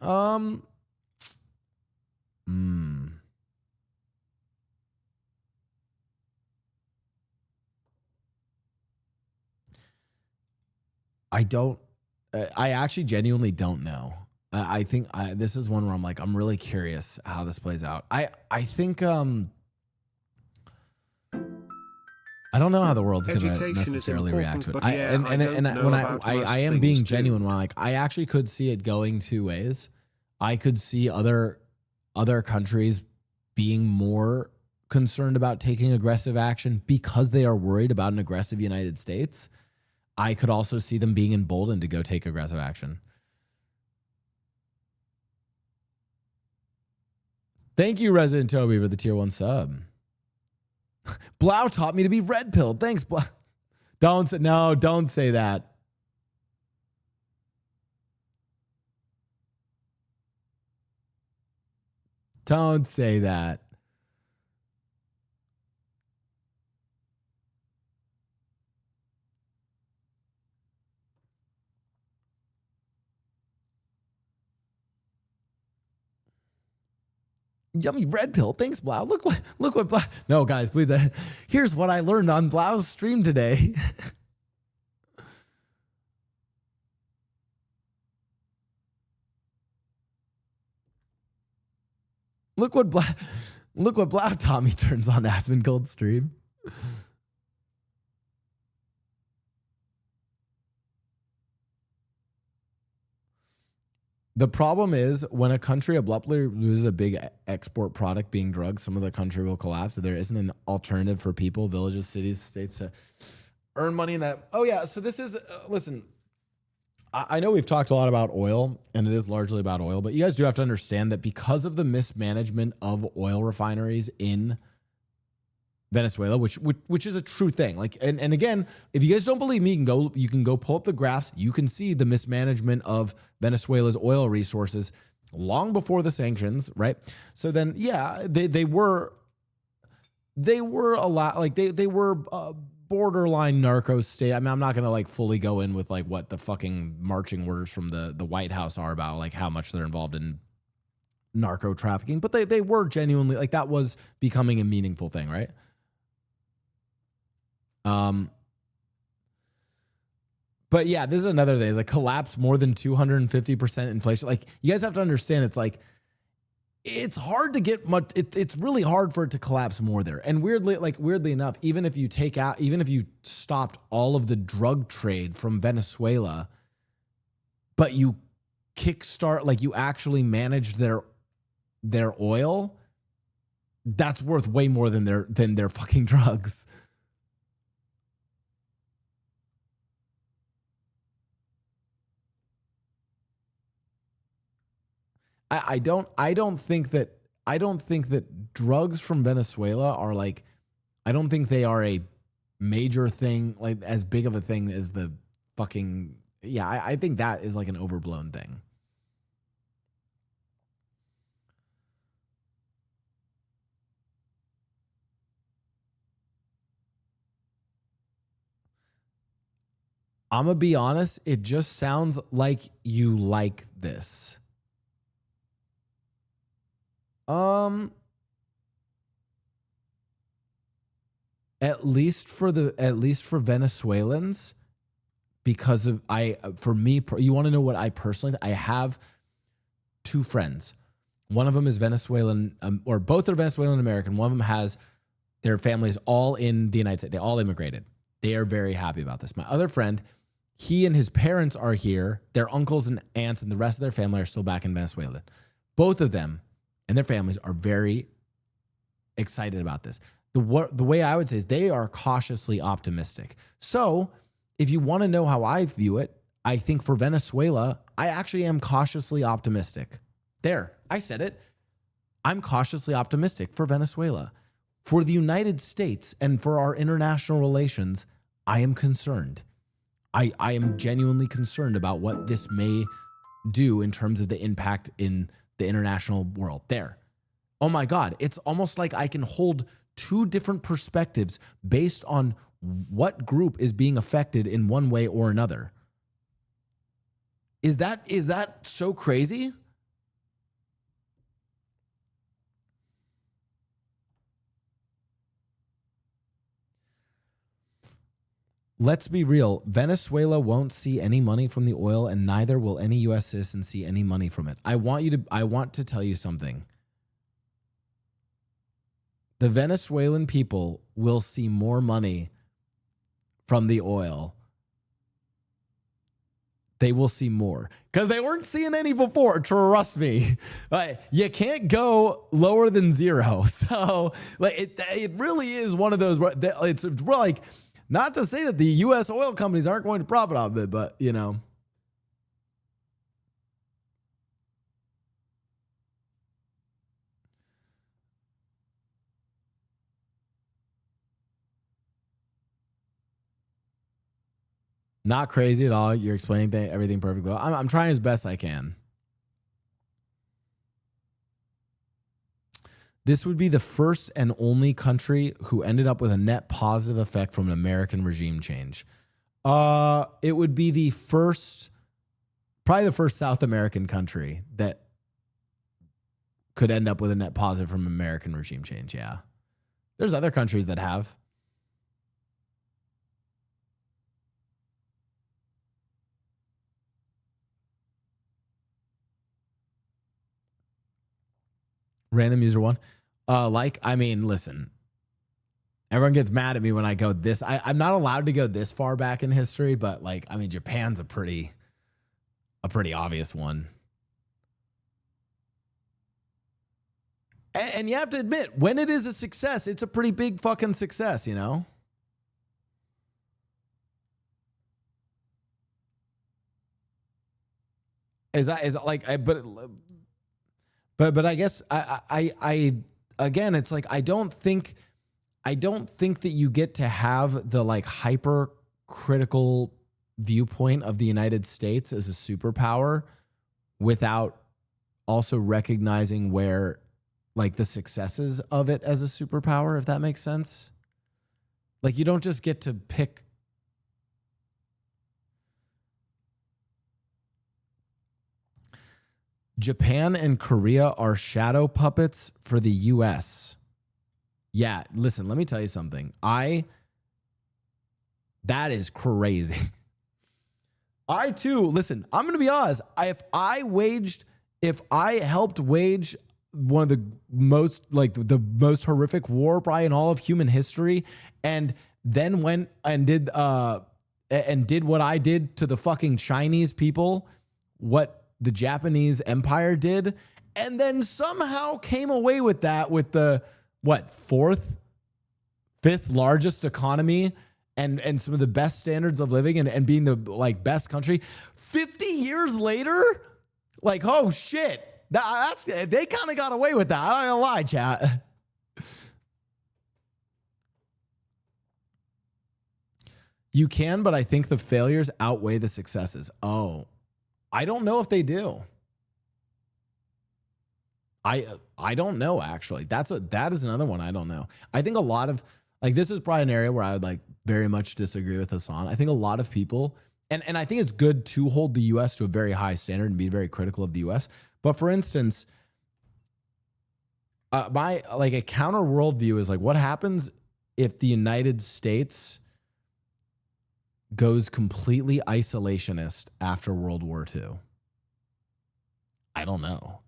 I don't, I actually genuinely don't know. I think this is one where I'm like, I'm really curious how this plays out. I think, I don't know how the world's going to Education is necessarily react to it. important, but yeah, I don't know about most I am things, being dude. genuine when I actually could see it going two ways. I could see other countries being more concerned about taking aggressive action because they are worried about an aggressive United States. I could also see them being emboldened to go take aggressive action. Thank you, Resident Toby, for the tier 1 sub. Blau taught me to be red pilled. Thanks, Blau. Don't say that. Don't say that. Yummy red pill. Thanks, Blau. Look what Blau. No, guys, please. Here's what I learned on Blau's stream today. Look what Blau Tommy turns on Aspen Gold stream. The problem is when a country abruptly loses a big export product being drugs, some of the country will collapse. There isn't an alternative for people, villages, cities, states to earn money in that. Oh yeah. So this is, listen, I know we've talked a lot about oil and it is largely about oil, but you guys do have to understand that because of the mismanagement of oil refineries in Venezuela, which is a true thing. Like, and again, if you guys don't believe me, you can go pull up the graphs. You can see the mismanagement of Venezuela's oil resources long before the sanctions, right? So then, yeah, they were a lot like they were borderline narco state. I mean, I'm not gonna like fully go in with like what the fucking marching orders from the White House are about, like how much they're involved in narco trafficking, but they were genuinely like that was becoming a meaningful thing, right? But yeah, this is another thing. It's like collapse more than 250% inflation. Like you guys have to understand, it's like it's hard to get much. It's really hard for it to collapse more there. And weirdly enough, even if you stopped all of the drug trade from Venezuela, but you kickstart, like you actually managed their oil, that's worth way more than their fucking drugs. I don't think that drugs from Venezuela are like, I don't think they are a major thing, like as big of a thing as the fucking, yeah, I think that is like an overblown thing. I'm gonna be honest, it just sounds like you like this. At least for Venezuelans, because of for me, you want to know what I personally, I have two friends. One of them is Venezuelan, or both are Venezuelan American. One of them has their families all in the United States. They all immigrated. They are very happy about this. My other friend, he and his parents are here. Their uncles and aunts and the rest of their family are still back in Venezuela. Both of them and their families are very excited about this. The way I would say is they are cautiously optimistic. So if you want to know how I view it, I think for Venezuela, I actually am cautiously optimistic. There, I said it. I'm cautiously optimistic for Venezuela. For the United States and for our international relations, I am concerned. I am genuinely concerned about what this may do in terms of the impact in the international world. There. Oh my God. It's almost like I can hold two different perspectives based on what group is being affected in one way or another. Is that so crazy? Let's be real. Venezuela won't see any money from the oil, and neither will any U.S. citizen see any money from it. I want to tell you something. The Venezuelan people will see more money from the oil. They will see more because they weren't seeing any before. Trust me. You can't go lower than zero. So it really is one of those. It's like, not to say that the U.S. oil companies aren't going to profit off it, but you know. Not crazy at all. You're explaining everything perfectly. I'm trying as best I can. This would be the first and only country who ended up with a net positive effect from an American regime change. It would be probably the first South American country that could end up with a net positive from American regime change. Yeah. There's other countries that have. Random user one. I mean, listen, everyone gets mad at me when I go this. I'm not allowed to go this far back in history, but I mean, Japan's a pretty obvious one. And you have to admit, when it is a success, it's a pretty big fucking success, you know? But I guess I again, it's like I don't think that you get to have the hyper critical viewpoint of the United States as a superpower without also recognizing where the successes of it as a superpower, if that makes sense. You don't just get to pick. Japan and Korea are shadow puppets for the US. Yeah, listen, let me tell you something. That is crazy. I too, listen, I'm going to be honest. If I helped wage one of the most horrific war probably in all of human history, and then went and did what I did to the fucking Chinese people, what the Japanese Empire did, and then somehow came away with that with the fifth largest economy and some of the best standards of living and being the best country 50 years later, oh shit, they kind of got away with that. I'm not gonna lie, chat. You can, but I think the failures outweigh the successes. Oh, I don't know if they do. I don't know, actually. That is another one I don't know. I think a lot of this is probably an area where I would very much disagree with Hassan. I think a lot of people, and I think it's good to hold the US to a very high standard and be very critical of the US. But for instance, my a counter worldview is what happens if the United States goes completely isolationist after World War II? I don't know.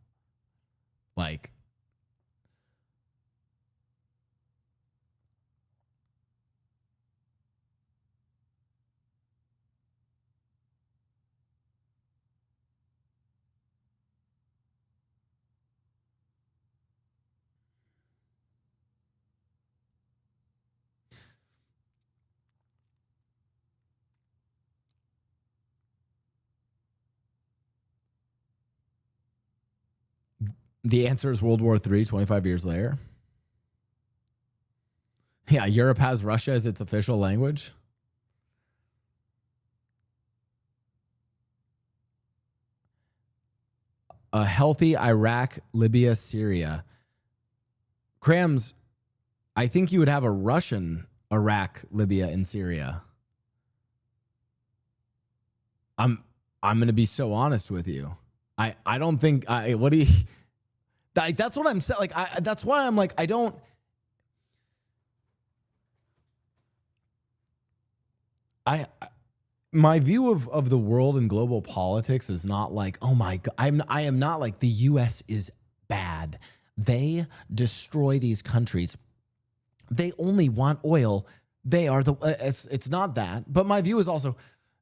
The answer is World War III, 25 years later. Yeah, Europe has Russia as its official language. A healthy Iraq, Libya, Syria. Crams, I think you would have a Russian Iraq, Libya, and Syria. I'm going to be so honest with you. I don't think what do you like, that's what I'm saying. Like that's why I'm like I don't. My view of the world and global politics is not like, oh my God, I am not like the US is bad. They destroy these countries. They only want oil. They are it's not that. But my view is also,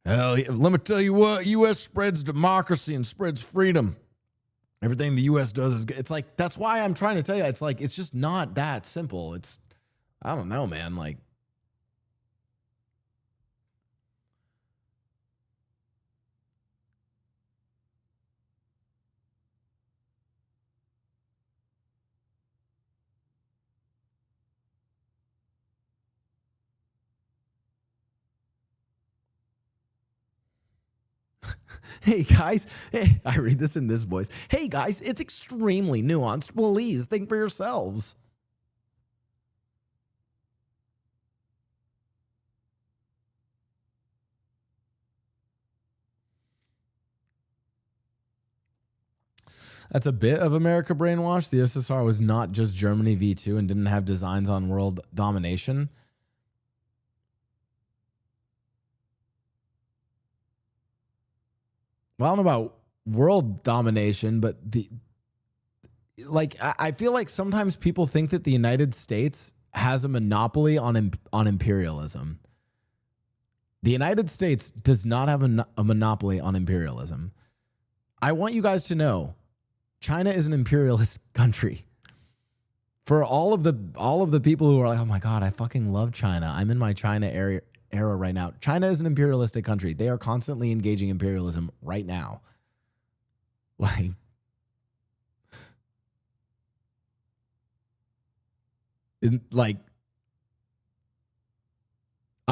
hell, let me tell you what, US spreads democracy and spreads freedom. Everything the US does is good. It's like, that's why I'm trying to tell you, it's like, it's just not that simple. It's, I don't know, man. Like, hey guys, hey, I read this in this voice. Hey guys, it's extremely nuanced. Please think for yourselves. That's a bit of America brainwash. The USSR was not just Germany V2 and didn't have designs on world domination. Well, I don't know about world domination, but I feel like sometimes people think that the United States has a monopoly on imperialism. The United States does not have a monopoly on imperialism. I want you guys to know, China is an imperialist country. For all of the people who are like, oh my God, I fucking love China. I'm in my China era right now. China is an imperialistic country. They are constantly engaging imperialism right now. I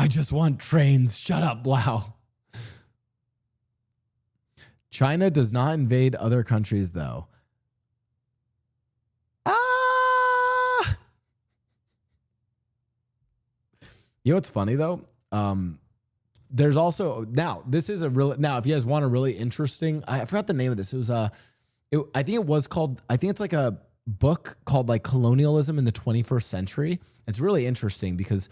just want trains. Shut up, Blau. China does not invade other countries, though. You know what's funny though? There's also this is a real if you guys want a really interesting, I forgot the name of this. It was I think it's like a book called like Colonialism in the 21st Century. It's really interesting because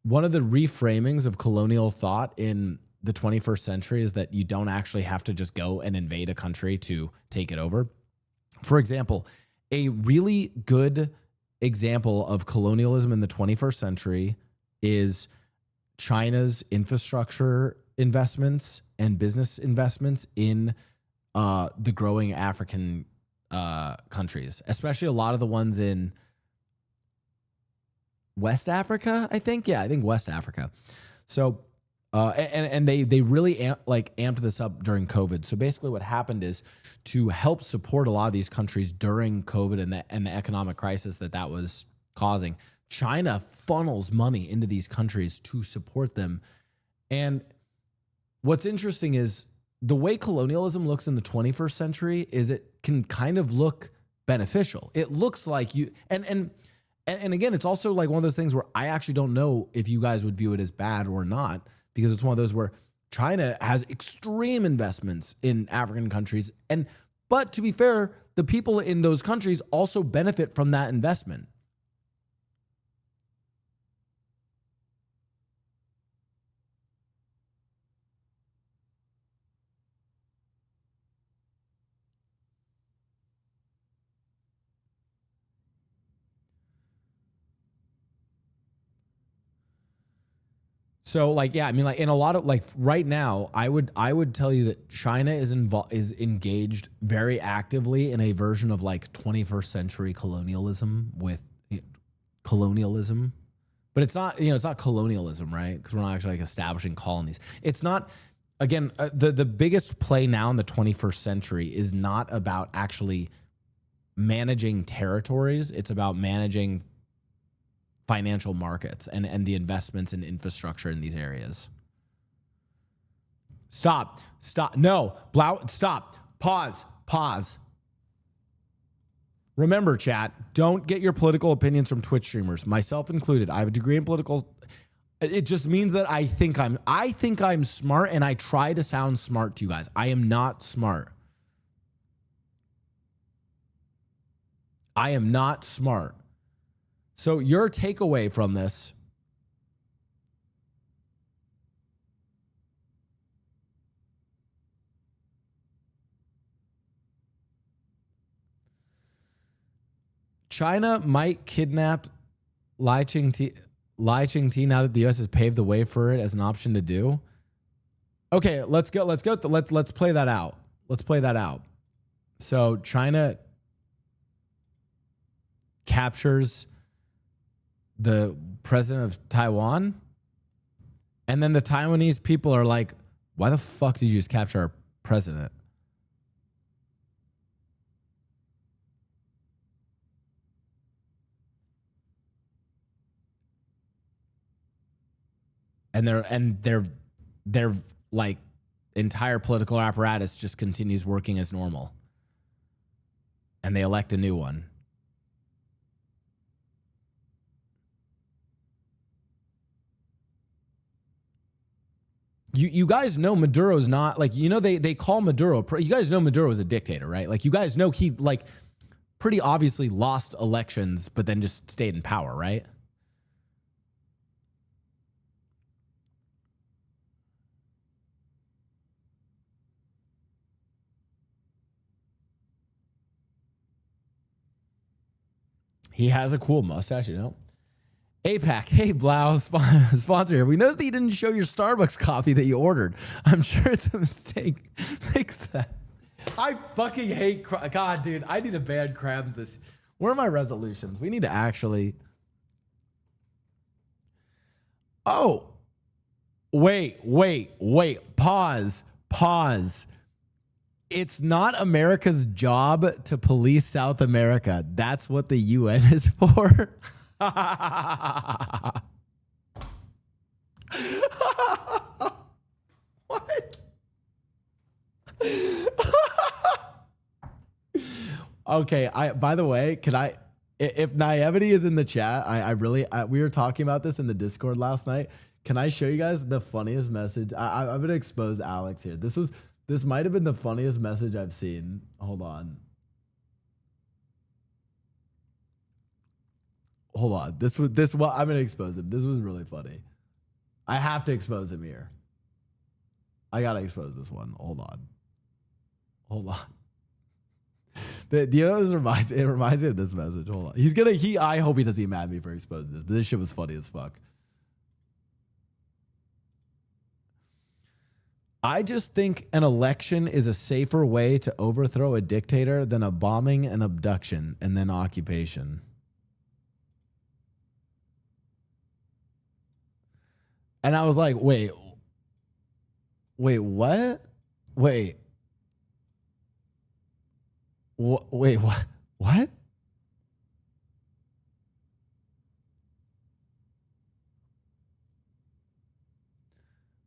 one of the reframings of colonial thought in the 21st century is that you don't actually have to just go and invade a country to take it over. For example, a really good example of colonialism in the 21st century is China's infrastructure investments and business investments in the growing African countries, especially a lot of the ones in West Africa, I think. Yeah, I think West Africa. So, and they really amped this up during COVID. So basically what happened is to help support a lot of these countries during COVID and the economic crisis that was causing, China funnels money into these countries to support them. And what's interesting is the way colonialism looks in the 21st century is it can kind of look beneficial. It looks like you, and again, it's also like one of those things where I actually don't know if you guys would view it as bad or not, because it's one of those where China has extreme investments in African countries. But to be fair, the people in those countries also benefit from that investment. So yeah, I mean, in a lot of right now, I would tell you that China is engaged very actively in a version of 21st century colonialism but it's not, it's not colonialism, right? Because we're not actually establishing colonies. It's not, again, the biggest play now in the 21st century is not about actually managing territories. It's about managing financial markets and the investments in infrastructure in these areas. Stop. No. Blau, stop. Pause. Remember, chat, don't get your political opinions from Twitch streamers, myself included. I have a degree in political. It just means that I think I'm smart, and I try to sound smart to you guys. I am not smart. I am not smart. So your takeaway from this, China might kidnap Lai Ching-te now that the U.S. has paved the way for it as an option to do. Okay, let's play that out. Let's play that out. So China captures the president of Taiwan, and then the Taiwanese people are like, why the fuck did you just capture our president? And their like entire political apparatus just continues working as normal. And they elect a new one. You guys know Maduro's not like, you know, they call Maduro, you guys know Maduro is a dictator, right? Like you guys know he like pretty obviously lost elections, but then just stayed in power, right? He has a cool mustache, you know. APAC, hey Blau, sponsor here. We noticed that you didn't show your Starbucks coffee that you ordered. I'm sure it's a mistake. Fix that. I fucking hate God, dude. I need to ban crabs this. Where are my resolutions? We need to actually. Oh, wait. Pause. It's not America's job to police South America. That's what the UN is for. What? Okay, by the way, if naivety is in the chat, we were talking about this in the Discord last night. Can I show you guys the funniest message? I'm gonna expose Alex here. This might have been the funniest message I've seen. Hold on. I'm gonna expose him. This was really funny. I have to expose him here. I gotta expose this one. Hold on. You know, it reminds me of this message. Hold on. I hope he doesn't get mad at me for exposing this, but this shit was funny as fuck. I just think an election is a safer way to overthrow a dictator than a bombing and abduction and then occupation. And I was like, wait, what? Wait, what? What?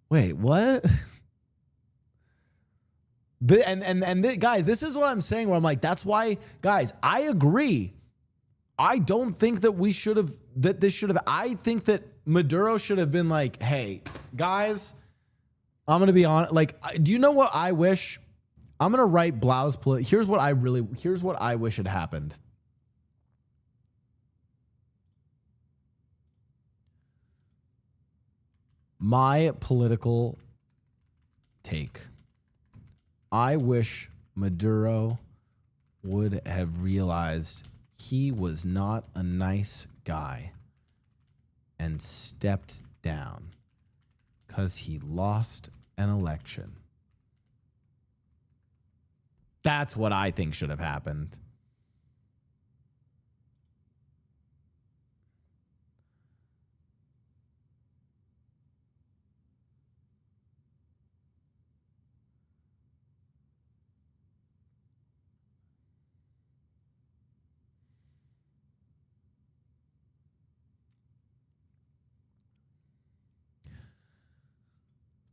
Wait, what? Guys, this is what I'm saying, where I'm like, that's why, guys, I agree. I don't think that I think that Maduro should have been like, hey, guys, I'm going to be honest. Like, do you know what I wish? I'm going to write Blau's. Here's what I wish had happened. My political take. I wish Maduro would have realized he was not a nice guy and stepped down because he lost an election. That's what I think should have happened.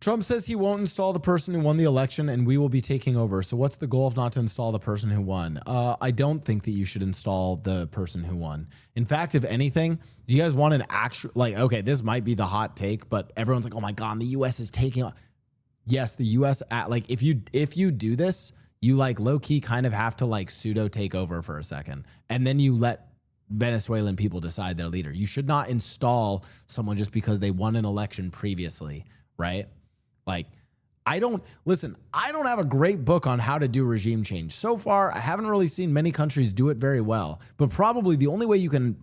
Trump says he won't install the person who won the election and we will be taking over. So what's the goal of not to install the person who won? I don't think that you should install the person who won. In fact, if anything, do you guys want an actual, like, okay, this might be the hot take, but everyone's like, oh my God, the US is taking, yes, the US, like if you do this, you like low key kind of have to like pseudo take over for a second. And then you let Venezuelan people decide their leader. You should not install someone just because they won an election previously, right? Like, I don't have a great book on how to do regime change. So far, I haven't really seen many countries do it very well, but probably the only way you can,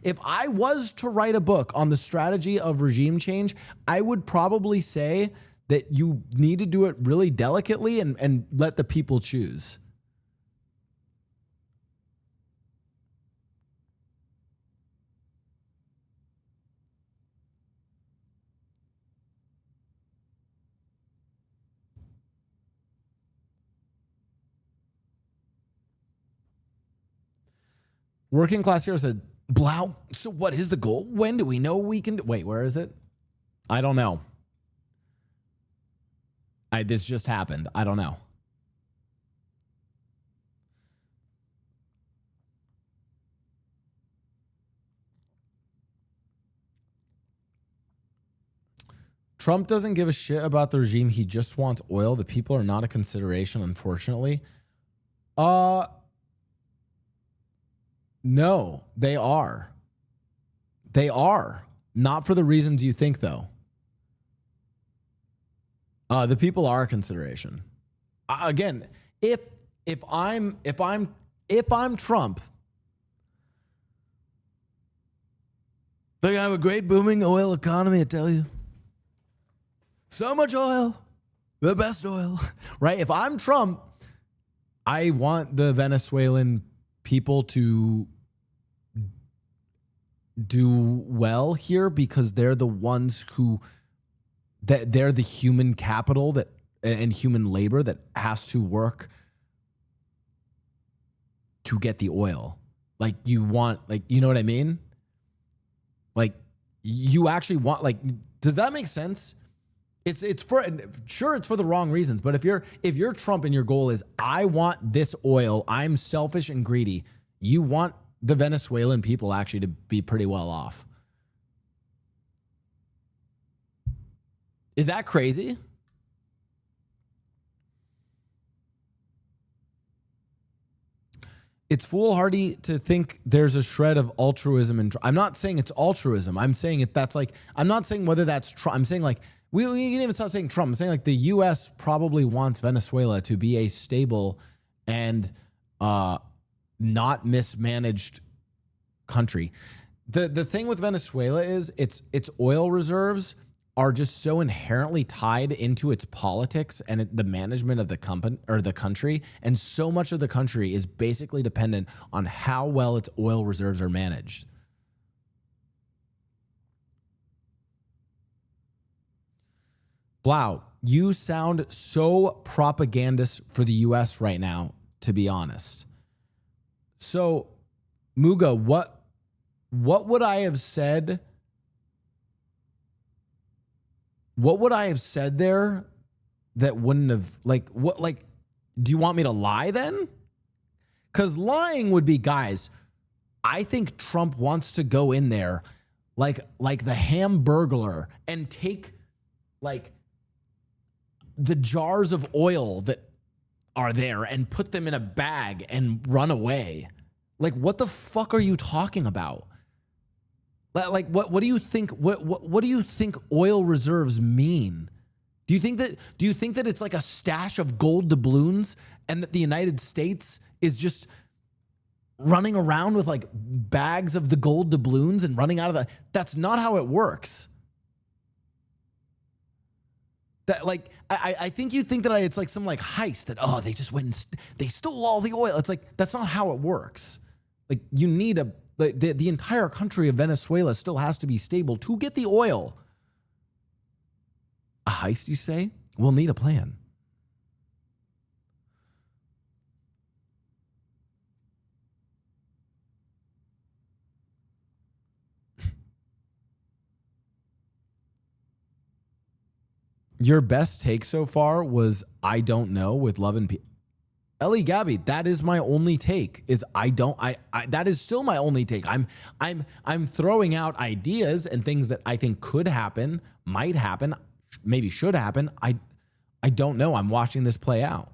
if I was to write a book on the strategy of regime change, I would probably say that you need to do it really delicately and let the people choose. Working Class Hero said, Blau, so what is the goal? When do we know we can... Wait, where is it? I don't know. This just happened. I don't know. Trump doesn't give a shit about the regime. He just wants oil. The people are not a consideration, unfortunately. No, they are. They are. Not for the reasons you think, though. The people are a consideration. Again, if I'm Trump, they're gonna have a great booming oil economy, I tell you. So much oil, the best oil, right? If I'm Trump, I want the Venezuelan people to do well here because they're the ones who, that they're the human capital that and human labor that has to work to get the oil. Like you want, like, you know what I mean? Like you actually want, like, does that make sense? It's for, sure, it's for the wrong reasons, but if you're Trump and your goal is I want this oil, I'm selfish and greedy, you want the Venezuelan people actually to be pretty well off. Is that crazy? It's foolhardy to think there's a shred of altruism, and I'm not saying it's altruism. I'm saying that's like, I'm not saying whether that's Trump. I'm saying like, we can even stop saying Trump. I'm saying like the U.S. probably wants Venezuela to be a stable and not mismanaged country. The thing with Venezuela is its oil reserves are just so inherently tied into its politics and the management of the company or the country, and so much of the country is basically dependent on how well its oil reserves are managed. Blau, you sound so propagandist for the US right now, to be honest. So, Muga, what would I have said? What would I have said there that wouldn't have, like, what, like, do you want me to lie then? Because lying would be, guys, I think Trump wants to go in there like the Hamburglar and take, like, the jars of oil that are there and put them in a bag and run away. Like, what the fuck are you talking about? Like, what do you think? What do you think oil reserves mean? Do you think that it's like a stash of gold doubloons and that the United States is just running around with like bags of the gold doubloons and running out of that's not how it works. That, like, I think you think that it's like some like heist that, oh, they just went and they stole all the oil. It's like, that's not how it works. Like, you need the entire country of Venezuela still has to be stable to get the oil. A heist, you say? We'll need a plan. Your best take so far was I don't know with Love and Peace. Ellie Gabby, that is my only take. Is I that is still my only take. I'm throwing out ideas and things that I think could happen, might happen, maybe should happen. I don't know. I'm watching this play out.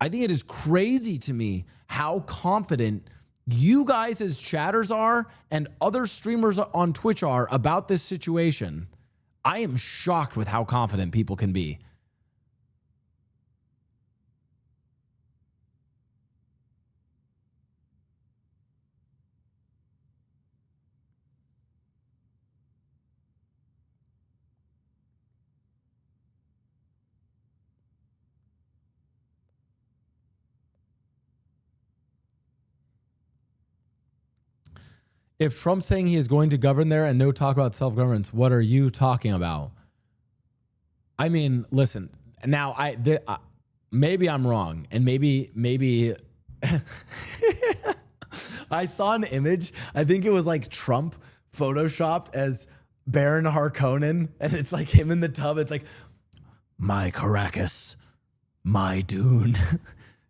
I think it is crazy to me how confident you guys as chatters are and other streamers on Twitch are about this situation. I am shocked with how confident people can be. If Trump's saying he is going to govern there and no talk about self-governance, what are you talking about? I mean, listen, now maybe I'm wrong, and maybe I saw an image. I think it was like Trump photoshopped as Baron Harkonnen, and it's like him in the tub. It's like, my Caracas, my Dune,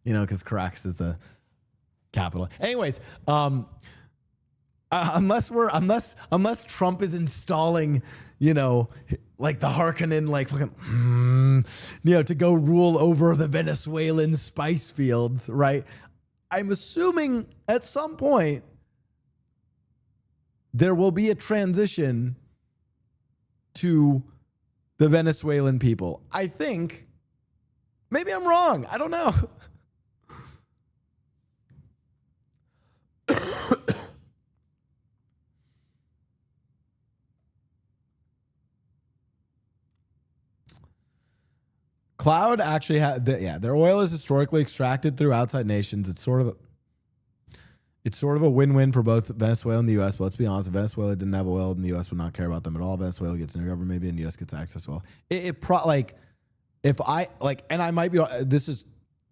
because Caracas is the capital. Anyways, unless Trump is installing, like the Harkonnen, like fucking, to go rule over the Venezuelan spice fields, right? I'm assuming at some point there will be a transition to the Venezuelan people. I think. Maybe I'm wrong. I don't know. Cloud actually had, their oil is historically extracted through outside nations. It's sort of a win-win for both Venezuela and the U.S. But let's be honest, if Venezuela didn't have oil, then the U.S. would not care about them at all. Venezuela gets no government, maybe, and the U.S. gets access to oil. And I might be, this is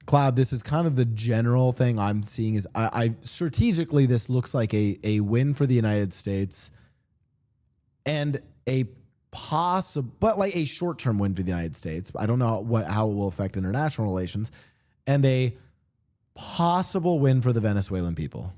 Cloud. This is kind of the general thing I'm seeing is I strategically this looks like a win for the United States and a possible, but like a short-term win for the United States. I don't know how it will affect international relations, and a possible win for the Venezuelan people.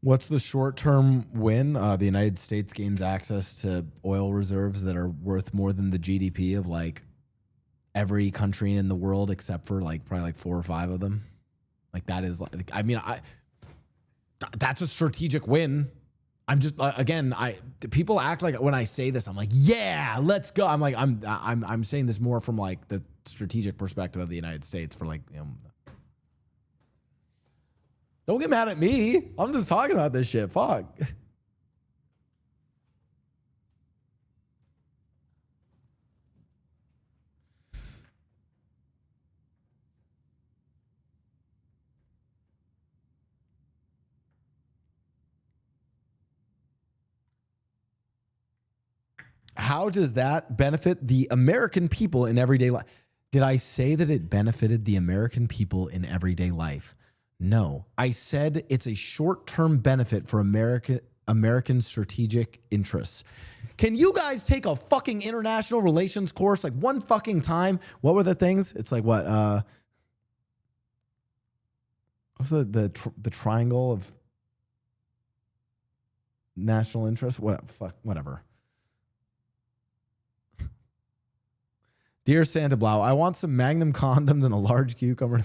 What's the short-term win? The United States gains access to oil reserves that are worth more than the GDP of like every country in the world except for like probably like 4 or 5 of them. Like that is like, I mean, that's a strategic win. I'm just people act like when I say this, I'm like, yeah, let's go. I'm like, I'm saying this more from like the strategic perspective of the United States for like, don't get mad at me. I'm just talking about this shit. Fuck. How does that benefit the American people in everyday life? Did I say that it benefited the American people in everyday life? No, I said it's a short-term benefit for American strategic interests. Can you guys take a fucking international relations course like one fucking time? What were the things? It's like what? What's the triangle of national interest? What? Fuck, whatever. Dear Santa Blau, I want some Magnum condoms and a large cucumber.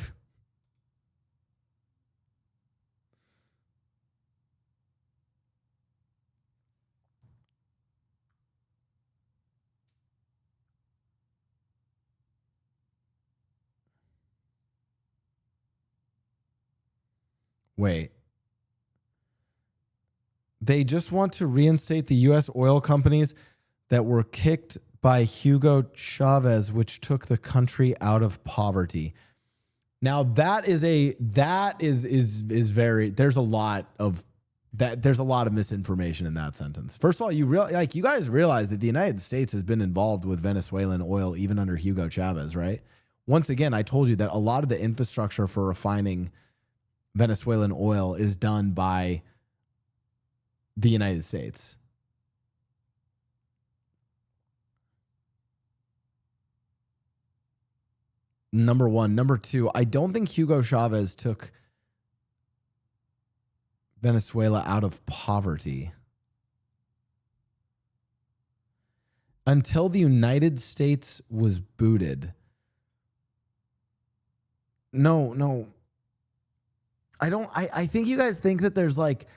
Wait. They just want to reinstate the U.S. oil companies that were kicked by Hugo Chavez, which took the country out of poverty. Now that is very, there's a lot of that there's a lot of misinformation in that sentence. First of all, you guys realize that the United States has been involved with Venezuelan oil even under Hugo Chavez, right? Once again, I told you that a lot of the infrastructure for refining Venezuelan oil is done by the United States. Number one. Number two, I don't think Hugo Chavez took Venezuela out of poverty. Until the United States was booted. No. I think you guys think that there's like,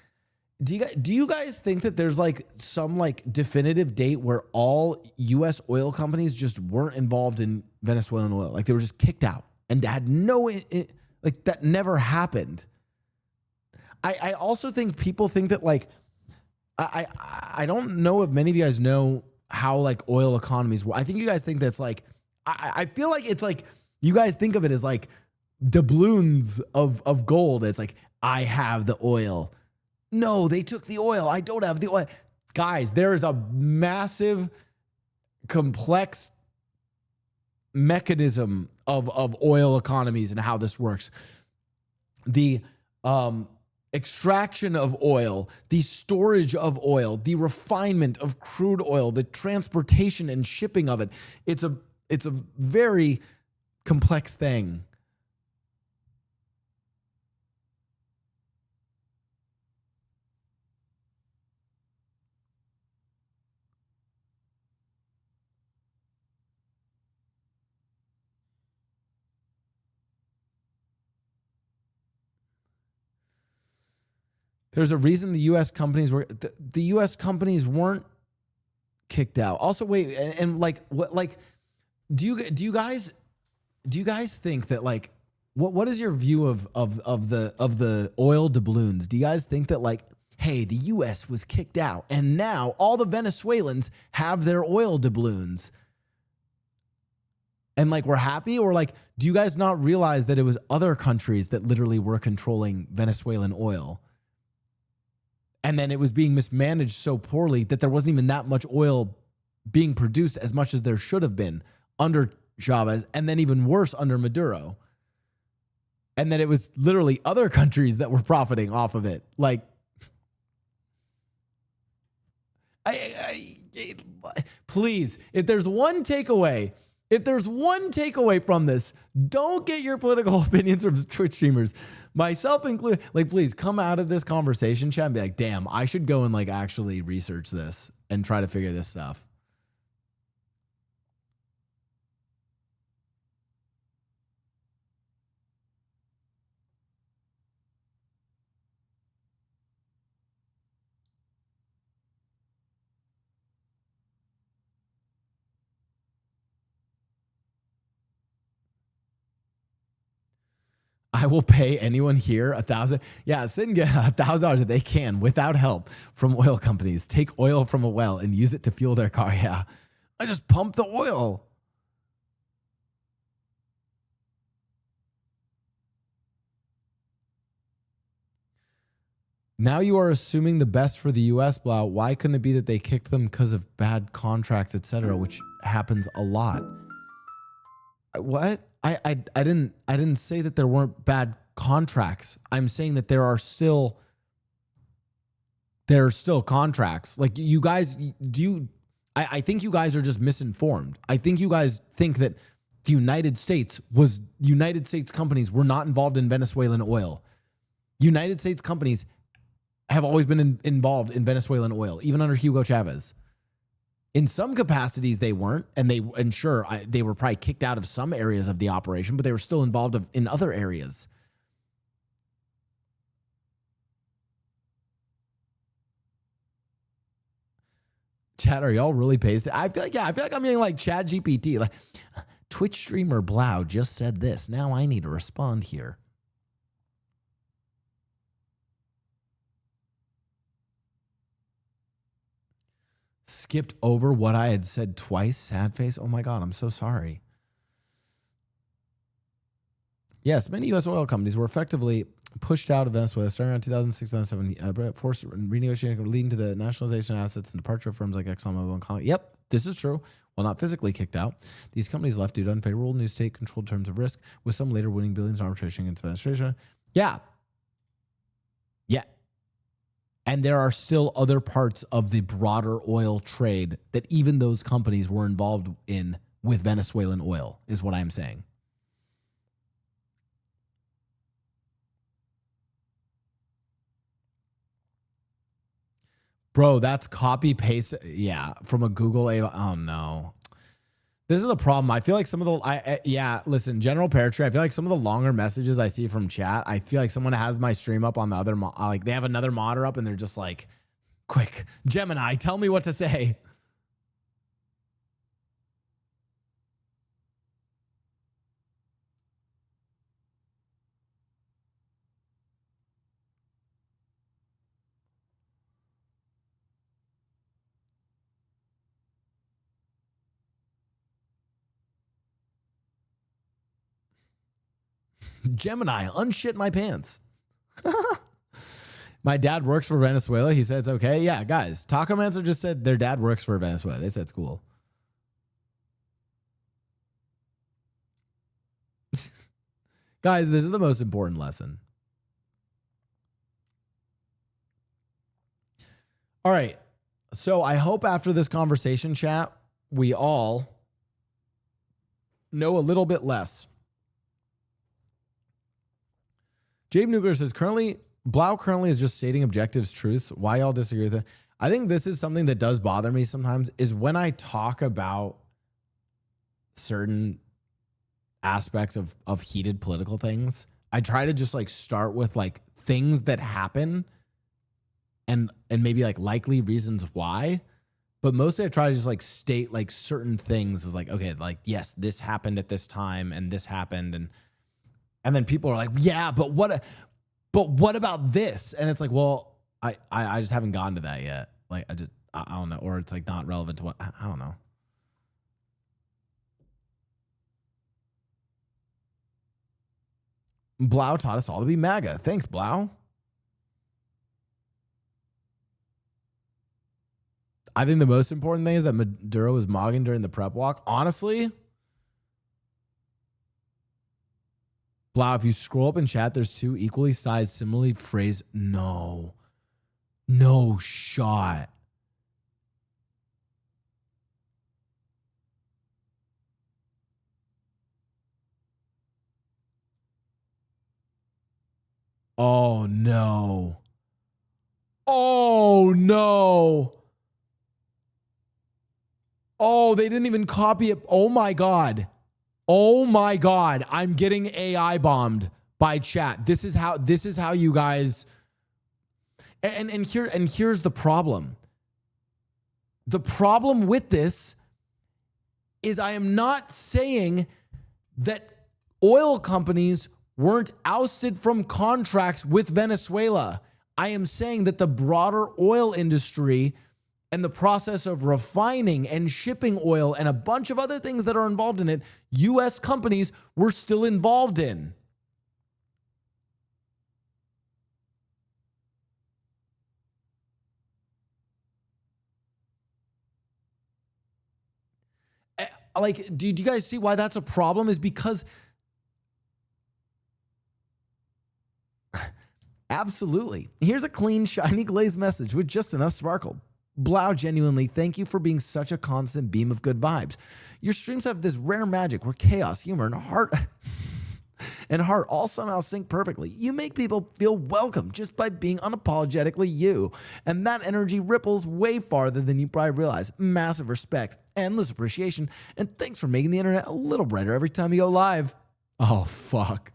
do you guys think that there's like some like definitive date where all US oil companies just weren't involved in Venezuelan oil? Like they were just kicked out and had no, like that never happened. I also think people think that like, I don't know if many of you guys know how like oil economies work. I think you guys think that's like, I feel like it's like, you guys think of it as like doubloons of gold. It's like, I have the oil. No, they took the oil. I don't have the oil. Guys, there is a massive, complex mechanism of oil economies and how this works. The extraction of oil, the storage of oil, the refinement of crude oil, the transportation and shipping of it. It's a very complex thing. There's a reason the U.S. companies weren't kicked out. Also, wait, and like what? Like, do you guys think that like what is your view of the oil doubloons? Do you guys think that like, hey, the U.S. was kicked out and now all the Venezuelans have their oil doubloons? And like we're happy, or like, do you guys not realize that it was other countries that literally were controlling Venezuelan oil? And then it was being mismanaged so poorly that there wasn't even that much oil being produced as much as there should have been under Chavez, and then even worse under Maduro. And then it was literally other countries that were profiting off of it. Like, please, if there's one takeaway from this, don't get your political opinions from Twitch streamers, myself included. Like, please come out of this conversation chat and be like, damn, I should go and like actually research this and try to figure this stuff. I will pay anyone here $1,000. Yeah, sit and get $1,000 if they can without help from oil companies. Take oil from a well and use it to fuel their car. Yeah, I just pump the oil. Now you are assuming the best for the U.S. Blau. Why couldn't it be that they kicked them because of bad contracts, etc., which happens a lot? What? I didn't say that there weren't bad contracts. I'm saying that there are still contracts. Like, you guys, I think you guys are just misinformed. I think you guys think that the United States companies were not involved in Venezuelan oil. United States companies have always been involved in Venezuelan oil, even under Hugo Chavez. In some capacities, they weren't, and sure, they were probably kicked out of some areas of the operation, but they were still involved in other areas. Chat, are y'all really pacing? I feel like I'm being like Chat GPT. Like, Twitch streamer Blau just said this. Now I need to respond here. Skipped over what I had said twice. Sad face. Oh my God, I'm so sorry. Yes, many U.S. oil companies were effectively pushed out of Venezuela starting around 2006, 2007, forced renegotiating, leading to the nationalization of assets and departure of firms like ExxonMobil and Conoco. Yep, this is true. While not physically kicked out, these companies left due to unfavorable new state-controlled terms of risk, with some later winning billions in arbitration against Venezuela. Yeah. Yeah. And there are still other parts of the broader oil trade that even those companies were involved in with Venezuelan oil, is what I'm saying. Bro, that's copy paste. Yeah, from a Google. Oh no, this is the problem. I feel like some of the. Yeah, listen, General Paratree. I feel like some of the longer messages I see from chat. I feel like someone has my stream up on the other. Like they have another modder up, and they're just like, "Quick, Gemini, tell me what to say." Gemini, unshit my pants. My dad works for Venezuela. He said it's okay. Yeah, guys, Taco Mancer just said their dad works for Venezuela. They said it's cool. Guys, this is the most important lesson. All right. So I hope after this conversation, chat, we all know a little bit less. Jabe Nugler says, Blau currently is just stating objectives, truths. Why y'all disagree with it? I think this is something that does bother me sometimes, is when I talk about certain aspects of heated political things, I try to just like start with like things that happen and maybe like likely reasons why. But mostly I try to just like state like certain things as like, okay, like, yes, this happened at this time and this happened. And then people are like, yeah, but what about this? And it's like, well, I just haven't gotten to that yet. Like, I don't know. Or it's like not relevant to what, I don't know. Blau taught us all to be MAGA. Thanks, Blau. I think the most important thing is that Maduro was mogging during the prep walk. Honestly, Blau, if you scroll up in chat, there's two equally sized, similarly phrased. No shot. Oh no. Oh no. Oh, they didn't even copy it. Oh my God. Oh my God. I'm getting AI bombed by chat. This is how you guys and here's the problem. The problem with this is I am not saying that oil companies weren't ousted from contracts with Venezuela. I am saying that the broader oil industry and the process of refining and shipping oil and a bunch of other things that are involved in it, U.S. companies were still involved in. Like, do you guys see why that's a problem? Is because absolutely. Here's a clean, shiny glazed message with just enough sparkle. Blau, genuinely, thank you for being such a constant beam of good vibes. Your streams have this rare magic where chaos, humor, and heart all somehow sync perfectly. You make people feel welcome just by being unapologetically you. And that energy ripples way farther than you probably realize. Massive respect, endless appreciation, and thanks for making the internet a little brighter every time you go live. Oh, fuck.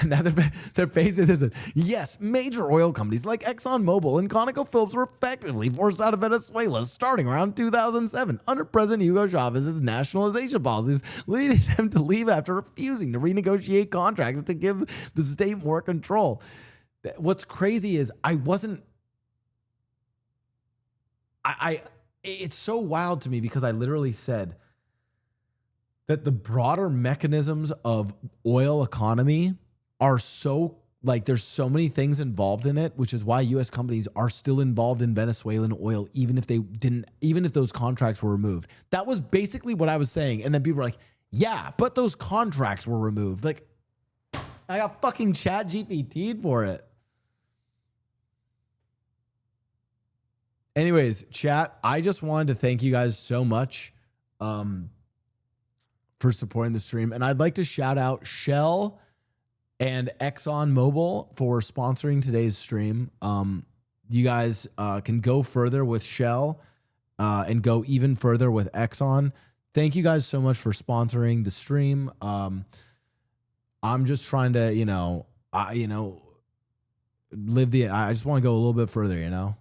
And now they're facing this. Yes, major oil companies like ExxonMobil and ConocoPhillips were effectively forced out of Venezuela starting around 2007 under President Hugo Chavez's nationalization policies, leading them to leave after refusing to renegotiate contracts to give the state more control. What's crazy is it's so wild to me because I literally said that the broader mechanisms of oil economy are so, like, there's so many things involved in it, which is why U.S. companies are still involved in Venezuelan oil, even if those contracts were removed. That was basically what I was saying. And then people were like, yeah, but those contracts were removed. Like, I got fucking Chat GPT'd for it. Anyways, chat, I just wanted to thank you guys so much for supporting the stream. And I'd like to shout out Shell and ExxonMobil for sponsoring today's stream. You guys can go further with Shell and go even further with Exxon. Thank you guys so much for sponsoring the stream. I'm just trying to, I just want to go a little bit further,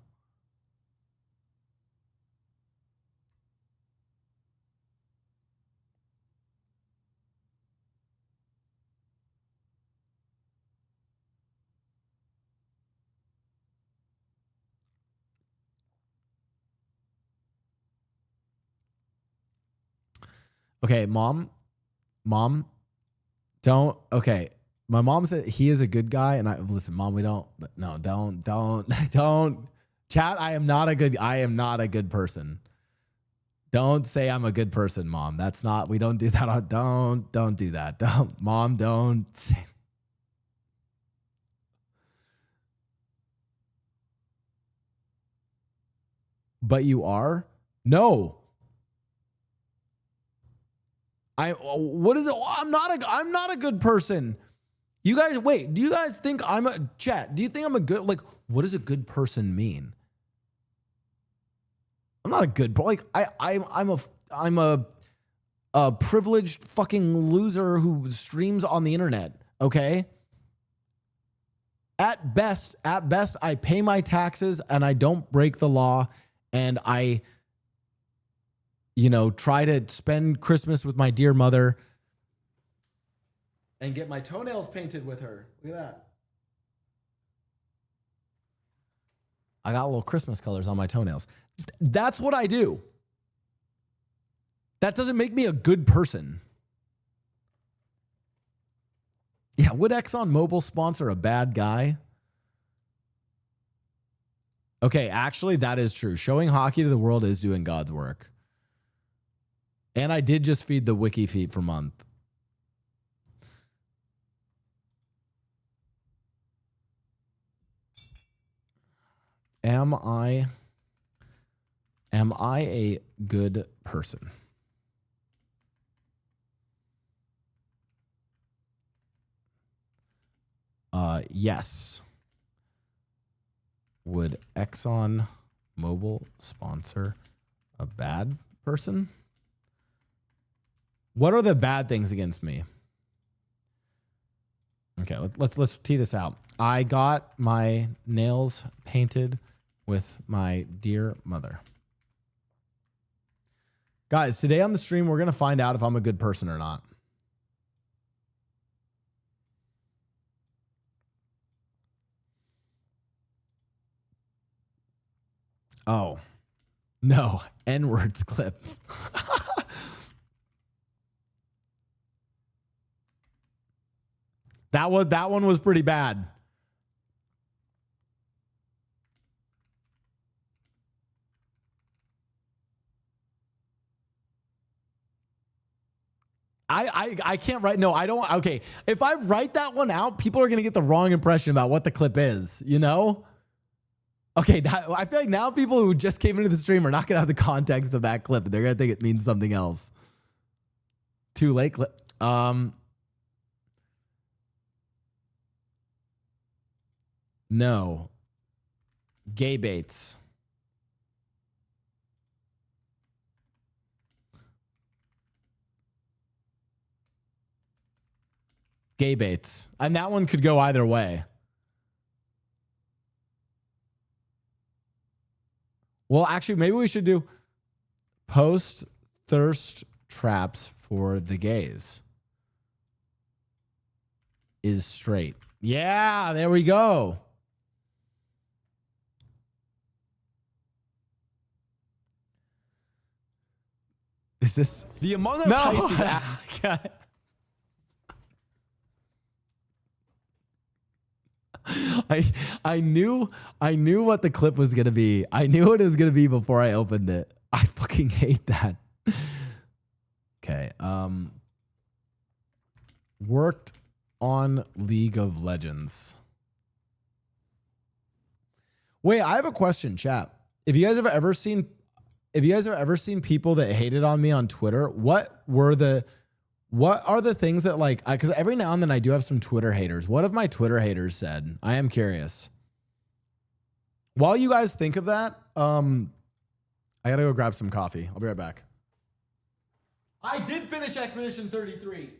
Okay, mom, don't. Okay, my mom said he is a good guy, and listen, mom, we don't. No, don't. Chat. I am not a good person. Don't say I'm a good person, mom. That's not. We don't do that. Don't do that. Don't, mom. Don't say. But you are? No. What is it? I'm not a good person. You guys, wait, do you guys think I'm a chat? Do you think I'm a good, like, what does a good person mean? I'm not a good, like, I'm a privileged fucking loser who streams on the internet. Okay. At best, I pay my taxes and I don't break the law, and I try to spend Christmas with my dear mother and get my toenails painted with her. Look at that. I got little Christmas colors on my toenails. That's what I do. That doesn't make me a good person. Yeah, would ExxonMobil sponsor a bad guy? Okay, actually, that is true. Showing hockey to the world is doing God's work. And I did just feed the wiki feed for a month. Am I a good person? Yes. Would ExxonMobil sponsor a bad person? What are the bad things against me? Okay, let's tee this out. I got my nails painted with my dear mother. Guys, today on the stream, we're going to find out if I'm a good person or not. Oh, no. N-words clip. That one was pretty bad. I can't write. No, I don't. Okay. If I write that one out, people are going to get the wrong impression about what the clip is, Okay. I feel like now people who just came into the stream are not going to have the context of that clip. They're going to think it means something else. Too late clip. No. Gay baits. Gay baits. And that one could go either way. Well, actually, maybe we should do post thirst traps for the gays. Is straight. Yeah, there we go. Is this the Among Us heist is I knew what the clip was gonna be. I knew what it was gonna be before I opened it. I fucking hate that. Okay. Worked on League of Legends. Wait, I have a question, chat. If you guys have ever seen people that hated on me on Twitter, what are the things that like, because every now and then I do have some Twitter haters. What have my Twitter haters said? I am curious. While you guys think of that, I gotta go grab some coffee. I'll be right back. I did finish Expedition 33.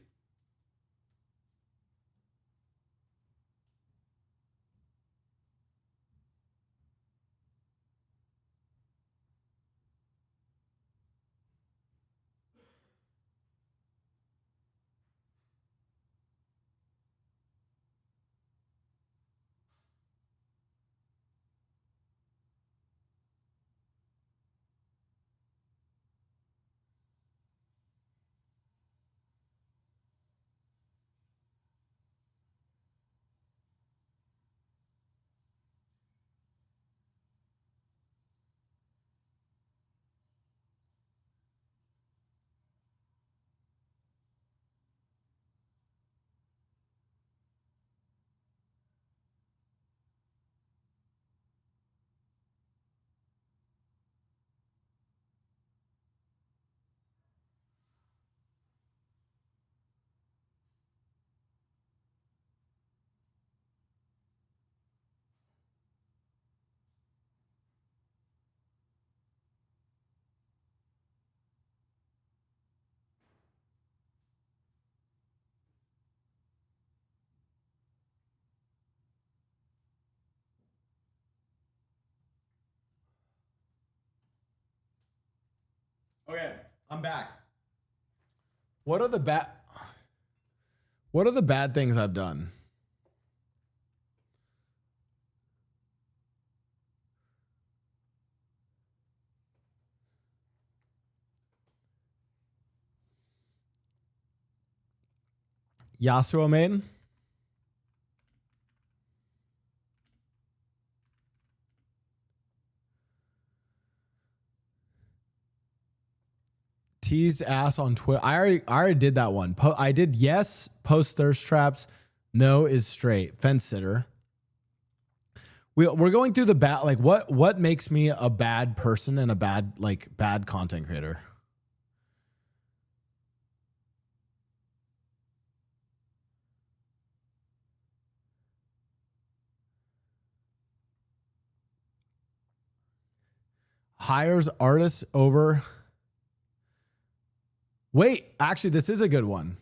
Okay, I'm back. What are the bad things I've done? Yasuo main. Teased ass on Twitter. I already did that one. I did yes, post thirst traps. No is straight. Fence sitter. We're going through the bad, like what makes me a bad person and a bad content creator. Hires artists over. Wait, actually, this is a good one.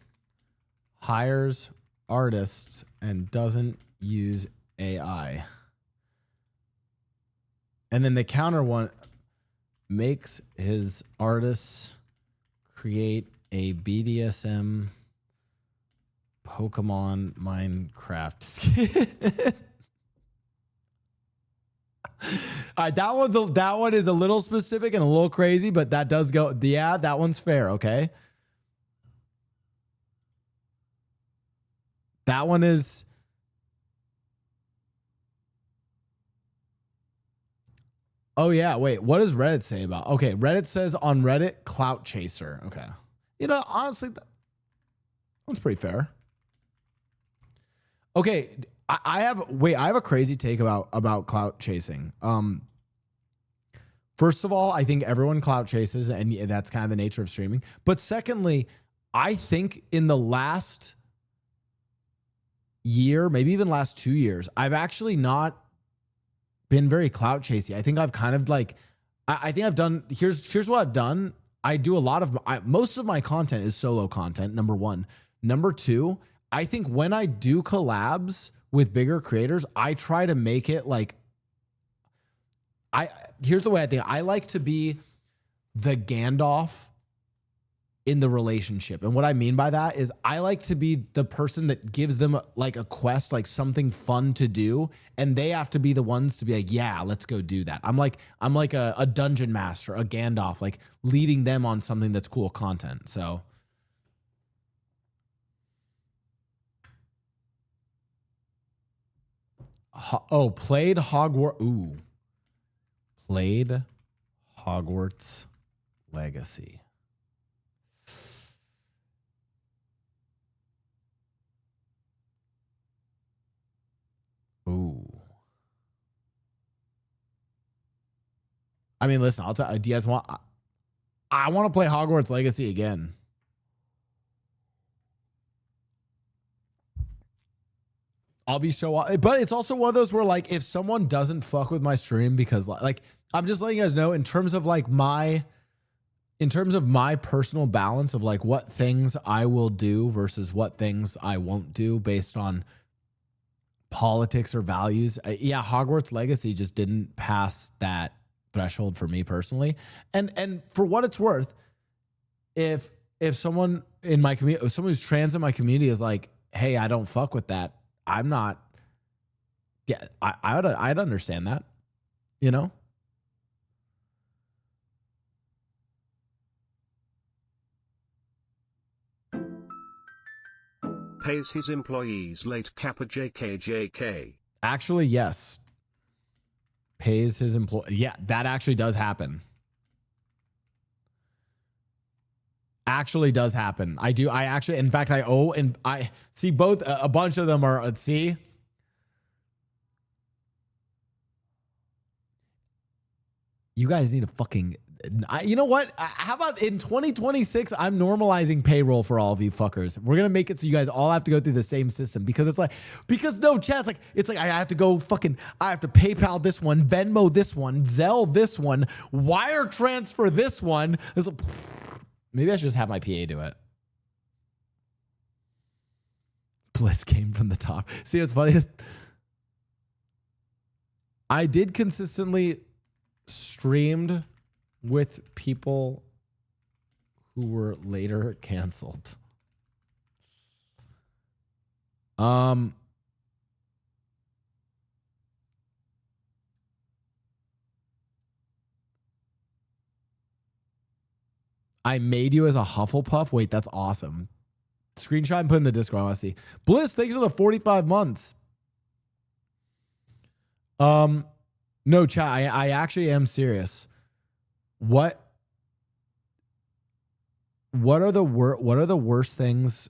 Hires artists and doesn't use AI. And then the counter one makes his artists create a BDSM Pokemon Minecraft skin. That one is a little specific and a little crazy, but that does go. Yeah, that one's fair. Okay. That one is. Oh yeah. Wait, what does Reddit say about? Okay. Reddit says on Reddit, clout chaser. Okay. You know, honestly, that one's pretty fair. Okay. I have a crazy take about clout chasing. First of all, I think everyone clout chases, and that's kind of the nature of streaming. But secondly, I think in the last year, maybe even last 2 years, I've actually not been very clout chasing. I think I've kind of like, I think I've done, here's what I've done. I do a lot of, most of my content is solo content, number one. Number two, I think when I do collabs with bigger creators, I try to make it like here's the way I think. I like to be the Gandalf in the relationship. And what I mean by that is I like to be the person that gives them like a quest, like something fun to do. And they have to be the ones to be like, yeah, let's go do that. I'm like a dungeon master, a Gandalf, like leading them on something that's cool content. So played Hogwarts. Ooh. Played Hogwarts Legacy. Ooh. I mean, listen, I'll tell you, do you guys want, I want to play Hogwarts Legacy again. I'll be so, but it's also one of those where like, if someone doesn't fuck with my stream because like, I'm just letting you guys know in terms of like my personal balance of like what things I will do versus what things I won't do based on politics or values. Yeah, Hogwarts Legacy just didn't pass that threshold for me personally. And for what it's worth, if someone in my community, someone who's trans in my community is like, hey, I don't fuck with that, I'm not, yeah, I'd understand that, you know? Pays his employees late Kappa JKJK. Actually, yes. Pays his employee. Yeah, that actually does happen. Actually does happen. I actually, in fact, I owe, and I see both, a bunch of them are, let's see. You guys need to fucking, you know what? How about in 2026, I'm normalizing payroll for all of you fuckers. We're going to make it so you guys all have to go through the same system because it's like, no, chat, it's like I have to go I have to PayPal this one, Venmo this one, Zelle this one, wire transfer this one. Maybe I should just have my PA do it. Bliss came from the top. See, what's funny? I did consistently streamed with people who were later canceled. I made you as a Hufflepuff. Wait, that's awesome. Screenshot and put in the Discord. I want to see. Bliss, thanks for the 45 months. No, chat. I actually am serious. What are the worst things?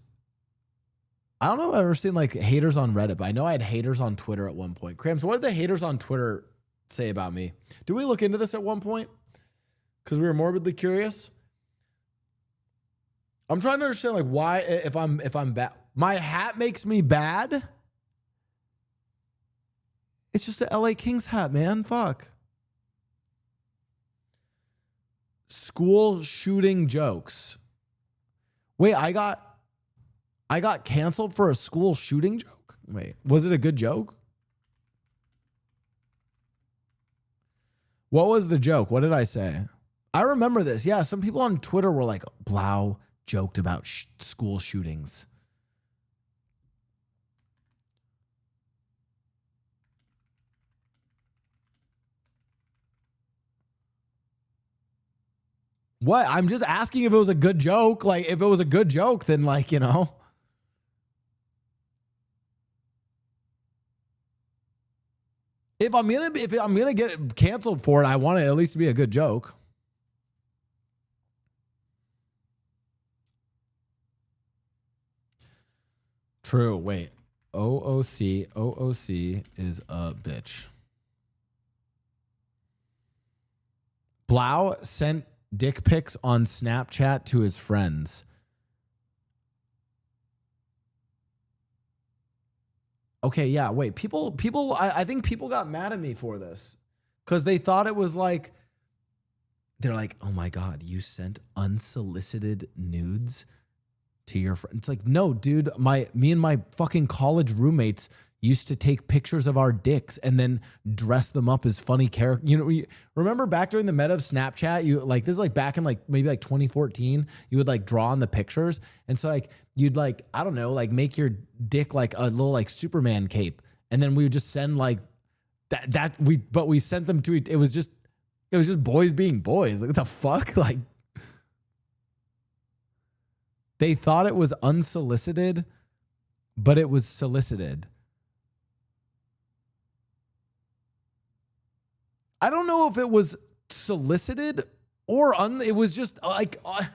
I don't know if I've ever seen like haters on Reddit, but I know I had haters on Twitter at one point. Krams, what did the haters on Twitter say about me? Did we look into this at one point? Because we were morbidly curious. I'm trying to understand like why if I'm bad, my hat makes me bad. It's just a LA Kings hat, man. Fuck. School shooting jokes. Wait, I got canceled for a school shooting joke? Wait, was it a good joke? What was the joke? What did I say? I remember this. Yeah, some people on Twitter were like, Blau joked about school shootings. What? I'm just asking if it was a good joke. Like, if it was a good joke, then like, you know. If I'm gonna get canceled for it, I want it at least to be a good joke. True. Wait. OOC is a bitch. Blau sent dick pics on Snapchat to his friends. Okay, yeah, wait. I think people got mad at me for this because they thought it was like, they're like, oh my God, you sent unsolicited nudes to your friend. It's like, no, dude, me and my fucking college roommates used to take pictures of our dicks and then dress them up as funny characters. You know, remember back during the meta of Snapchat, you like, this is like back in like maybe like 2014, you would like draw on the pictures. And so like, you'd like, I don't know, like make your dick like a little like Superman cape. And then we would just send like but we sent them to, it was just boys being boys. Like what the fuck? Like they thought it was unsolicited, but it was solicited. I don't know if it was solicited or it was just like I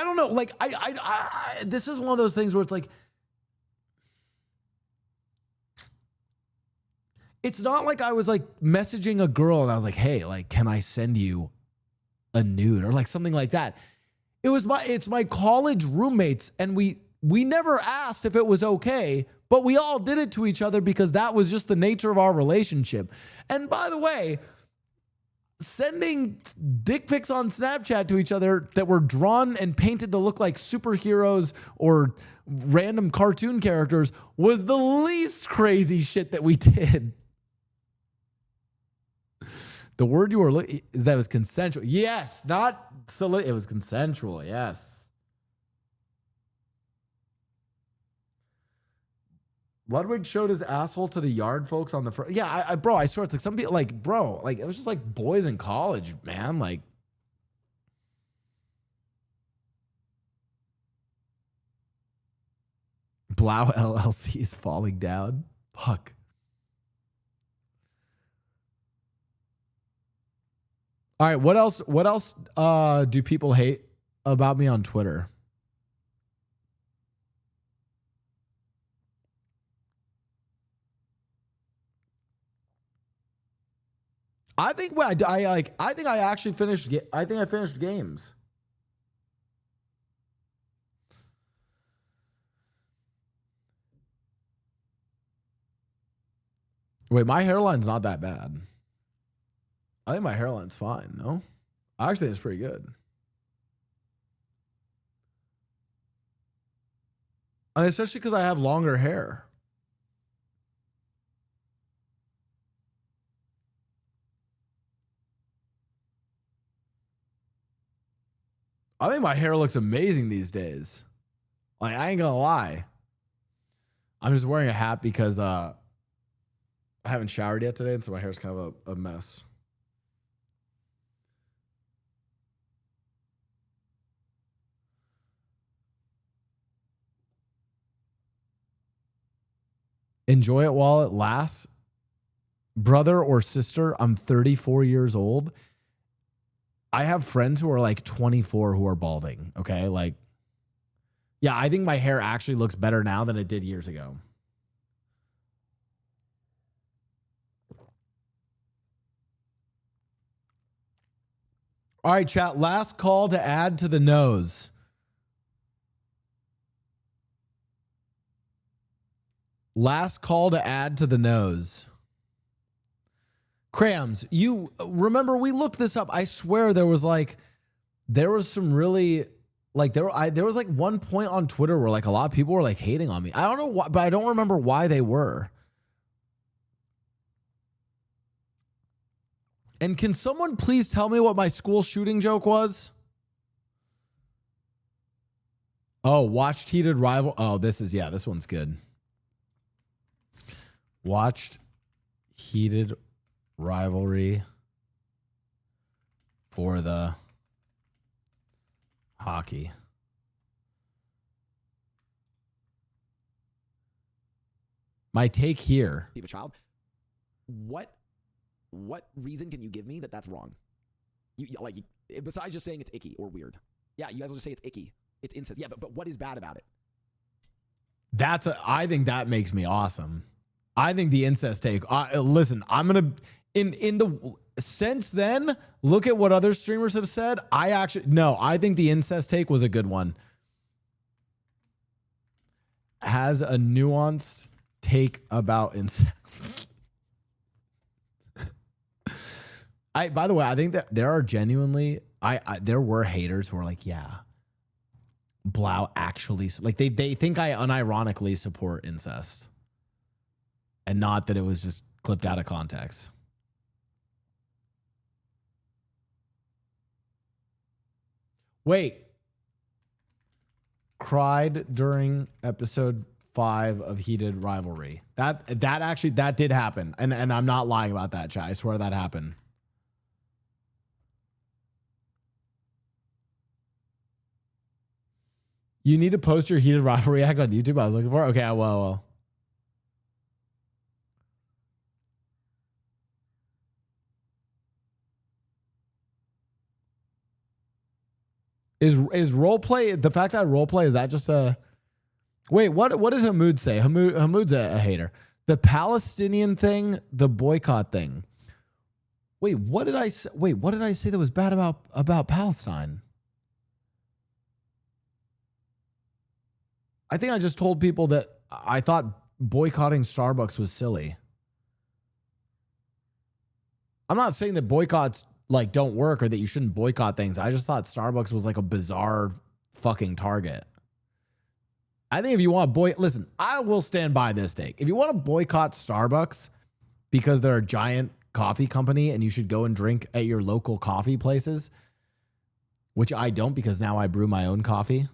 don't know. Like I this is one of those things where it's like it's not like I was like messaging a girl and I was like, "Hey, like can I send you a nude?" or like something like that. It's my college roommates and we never asked if it was okay. But we all did it to each other because that was just the nature of our relationship. And by the way, sending dick pics on Snapchat to each other that were drawn and painted to look like superheroes or random cartoon characters was the least crazy shit that we did. The word you were looking is that it was consensual. Yes, not it was consensual. Yes. Ludwig showed his asshole to the yard folks on the front. Yeah, bro, I swear it's like some people like, bro, like it was just like boys in college, man. Like, Blau LLC is falling down. Fuck. All right, what else do people hate about me on Twitter? I think I actually finished. I think I finished games. Wait, my hairline's not that bad. I think my hairline's fine. No, I actually think it's pretty good. Especially because I have longer hair. I think my hair looks amazing these days. Like, I ain't gonna lie. I'm just wearing a hat because I haven't showered yet today, and so my hair's kind of a mess. Enjoy it while it lasts. Brother or sister, I'm 34 years old. I have friends who are like 24 who are balding. Okay. Like, yeah, I think my hair actually looks better now than it did years ago. All right, chat. Last call to add to the nose. Last call to add to the nose. Crams, you remember we looked this up. I swear there was some really like there was like one point on Twitter where like a lot of people were like hating on me. I don't know why, but I don't remember why they were. And can someone please tell me what my school shooting joke was? Oh, watched heated rival. Oh, this one's good. Watched heated rivalry for the hockey. My take here. A child. What reason can you give me that that's wrong? You like, besides just saying it's icky or weird. Yeah, you guys will just say it's icky. It's incest. Yeah, but what is bad about it? I think that makes me awesome. I think the incest take. Listen, I'm gonna since then, look at what other streamers have said. I think the incest take was a good one. Has a nuanced take about incest. By the way, I think that there are genuinely, there were haters who were like, yeah, Blau actually, like they think I unironically support incest and not that it was just clipped out of context. Wait. Cried during episode 5 of Heated Rivalry. That did happen. And I'm not lying about that, chat. I swear that happened. You need to post your Heated Rivalry act on YouTube. I was looking for it. Okay, well. Is role play, the fact that role play, is that just a wait, what does Hamoud say? Hamoud's a hater. The Palestinian thing, the boycott thing. Wait, what did I say? Wait, what did I say that was bad about Palestine? I think I just told people that I thought boycotting Starbucks was silly. I'm not saying that boycotts like don't work or that you shouldn't boycott things. I just thought Starbucks was like a bizarre fucking target. I think if you want listen, I will stand by this take. If you want to boycott Starbucks because they're a giant coffee company and you should go and drink at your local coffee places, which I don't because now I brew my own coffee.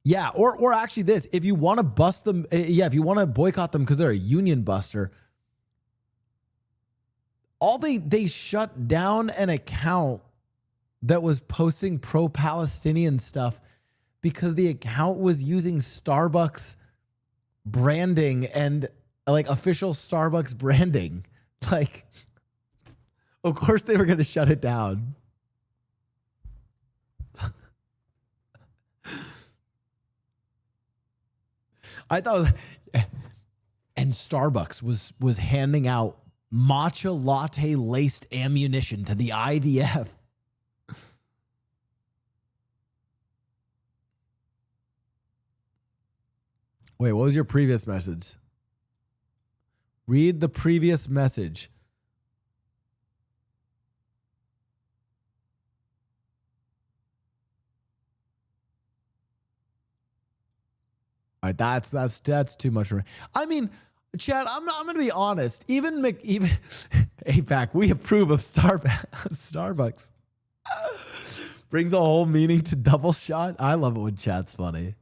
Yeah, or actually this, if you want to bust them, if you want to boycott them because they're a union buster, they shut down an account that was posting pro-Palestinian stuff because the account was using Starbucks branding and like official Starbucks branding. Like, of course they were going to shut it down. I thought, and Starbucks was handing out matcha latte laced ammunition to the IDF. Wait, what was your previous message? Read the previous message. All right, that's too much for me. I mean, Chad, I'm going to be honest. Even APAC, we approve of Starbucks. Brings a whole meaning to double shot. I love it when chat's funny.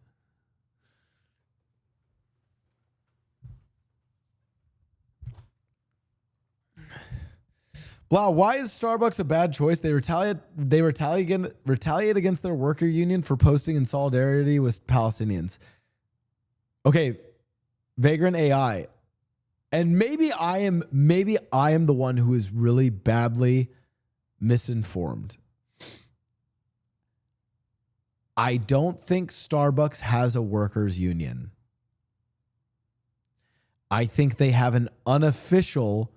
Wow, why is Starbucks a bad choice? They retaliate against their worker union for posting in solidarity with Palestinians. Okay, Vagrant AI. And maybe I am the one who is really badly misinformed. I don't think Starbucks has a workers union. I think they have an unofficial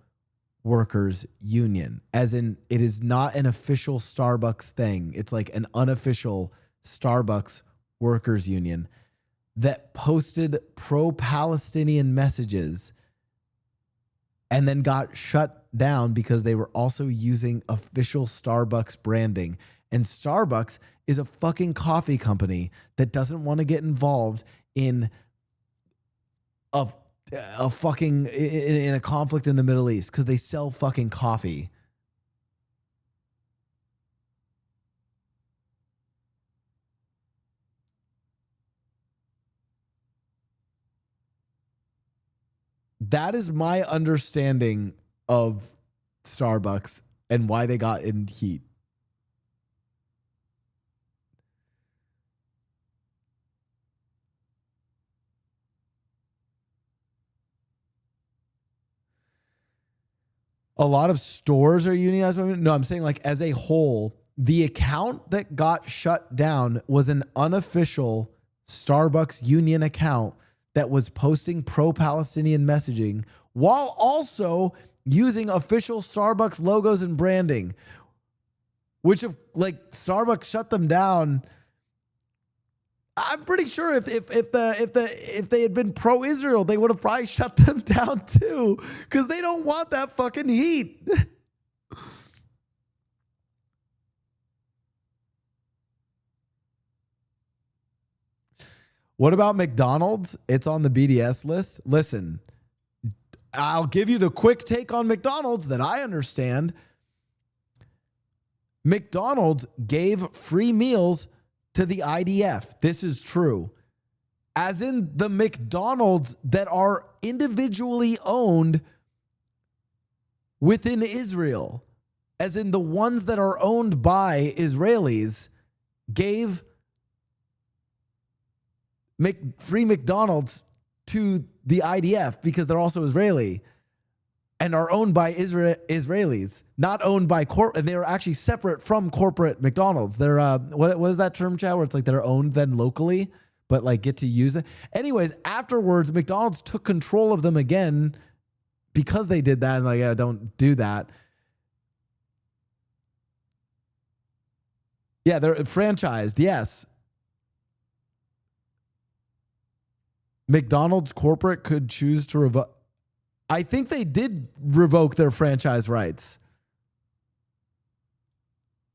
workers union, as in it is not an official Starbucks thing. It's like an unofficial Starbucks workers union that posted pro-Palestinian messages and then got shut down because they were also using official Starbucks branding. And Starbucks is a fucking coffee company that doesn't want to get involved in a fucking in a conflict in the Middle East because they sell fucking coffee. That is my understanding of Starbucks and why they got in heat. A lot of stores are unionized. No, I'm saying like as a whole, the account that got shut down was an unofficial Starbucks union account that was posting pro-Palestinian messaging while also using official Starbucks logos and branding, which if like Starbucks shut them down, I'm pretty sure if they had been pro-Israel, they would have probably shut them down too, because they don't want that fucking heat. What about McDonald's? It's on the BDS list. Listen, I'll give you the quick take on McDonald's that I understand. McDonald's gave free meals to the IDF. This is true. As in the McDonald's that are individually owned within Israel, as in the ones that are owned by Israelis, gave free McDonald's to the IDF because they're also Israeli and are owned by Israelis, not owned by and they are actually separate from corporate McDonald's. They're what is that term, Chad, where it's like they're owned then locally, but like get to use it. Anyways, afterwards, McDonald's took control of them again because they did that. And like, don't do that. Yeah, they're franchised. Yes. McDonald's corporate could choose to revoke. I think they did revoke their franchise rights.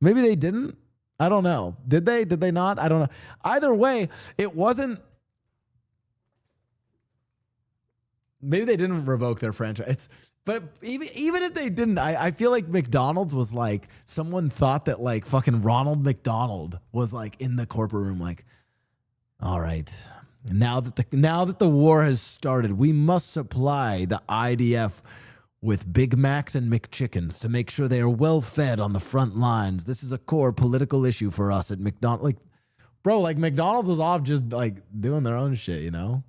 Maybe they didn't. I don't know. Did they? Did they not? I don't know. Either way, it wasn't. Maybe they didn't revoke their franchise. But even if they didn't, I feel like McDonald's was like, someone thought that like fucking Ronald McDonald was like in the corporate room, like, all right. Now that the war has started, we must supply the IDF with Big Macs and McChickens to make sure they are well fed on the front lines. This is a core political issue for us at McDonald's. Like, bro, like McDonald's is off just like doing their own shit, you know?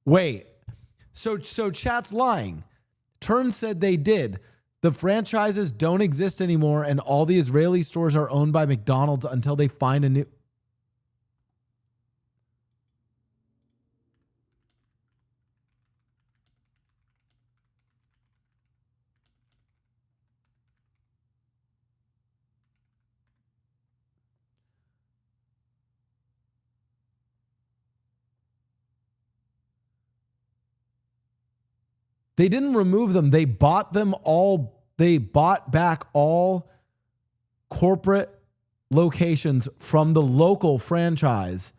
Wait, so chat's lying. Turn said they did. The franchises don't exist anymore, and all the Israeli stores are owned by McDonald's until they find a new. They didn't remove them. They bought them all. They bought back all corporate locations from the local franchise.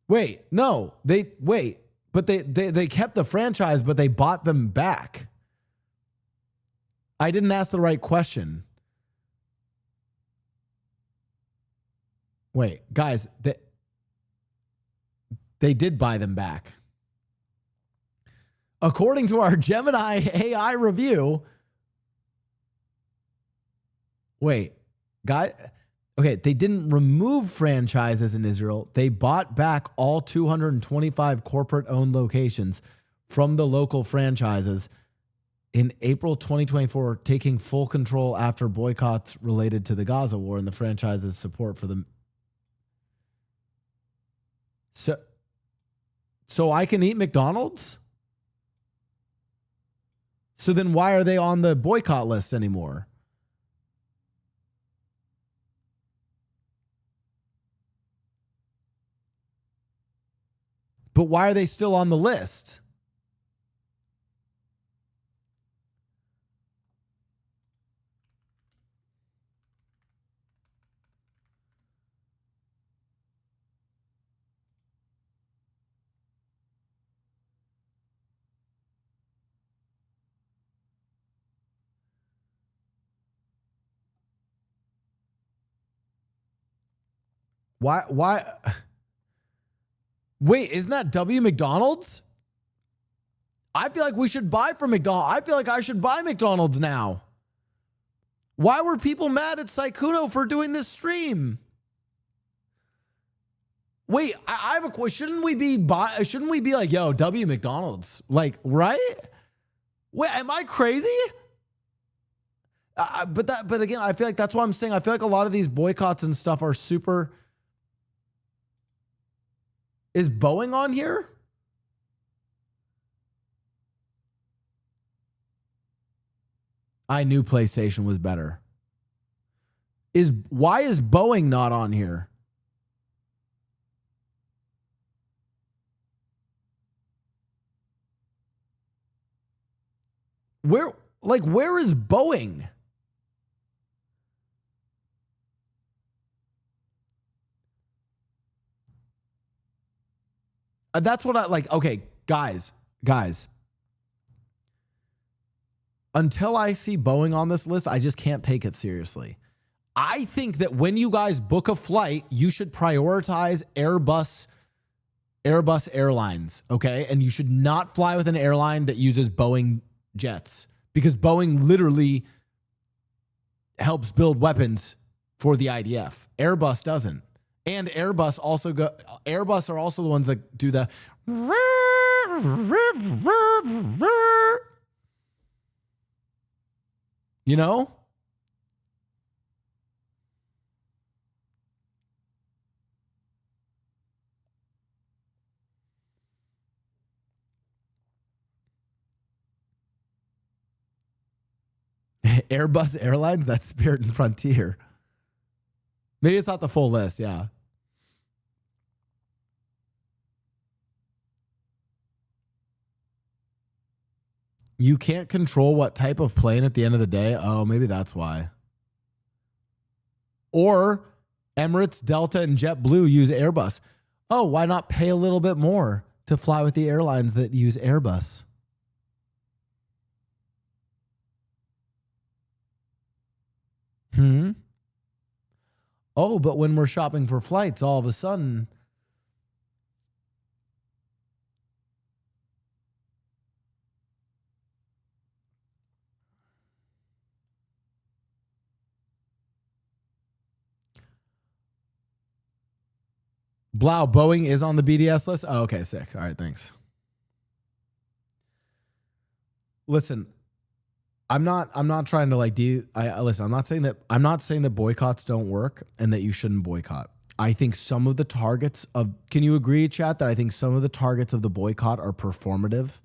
Wait, no, but they kept the franchise, but they bought them back. I didn't ask the right question. Wait, guys, they did buy them back. According to our Gemini AI review. Wait, guys. Okay, they didn't remove franchises in Israel. They bought back all 225 corporate-owned locations from the local franchises in April 2024, taking full control after boycotts related to the Gaza war and the franchise's support for them. So I can eat McDonald's? So then why are they on the boycott list anymore? But why are they still on the list? Why? Wait, isn't that W McDonald's? I feel like we should buy from McDonald's. I feel like I should buy McDonald's now. Why were people mad at Saikuno for doing this stream? Wait, I have a question. Shouldn't we be like, yo, W McDonald's? Like, right? Wait, am I crazy? But again, I feel like that's what I'm saying. I feel like a lot of these boycotts and stuff are super. Is Boeing on here? I knew PlayStation was better. Why is Boeing not on here? Where is Boeing? That's what I like. Okay, guys. Until I see Boeing on this list, I just can't take it seriously. I think that when you guys book a flight, you should prioritize Airbus Airlines, okay? And you should not fly with an airline that uses Boeing jets, because Boeing literally helps build weapons for the IDF. Airbus doesn't. And Airbus are also the ones that do the you know? Airbus Airlines, that's Spirit and Frontier. Maybe it's not the full list, yeah. You can't control what type of plane at the end of the day. Oh, maybe that's why. Or Emirates, Delta, and JetBlue use Airbus. Oh, why not pay a little bit more to fly with the airlines that use Airbus? Oh, but when we're shopping for flights, all of a sudden... Blau, Boeing is on the BDS list? Oh, okay, sick. All right, thanks. Listen, I'm not trying to like listen, I'm not saying that boycotts don't work and that you shouldn't boycott. I think some of the targets of, can you agree, chat, that I think some of the targets of the boycott are performative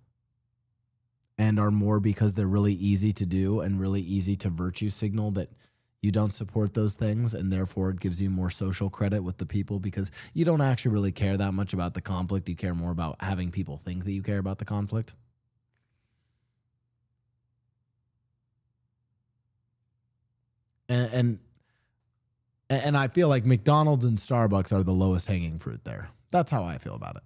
and are more because they're really easy to do and really easy to virtue signal that you don't support those things, and therefore it gives you more social credit with the people because you don't actually really care that much about the conflict. You care more about having people think that you care about the conflict. And I feel like McDonald's and Starbucks are the lowest hanging fruit there. That's how I feel about it.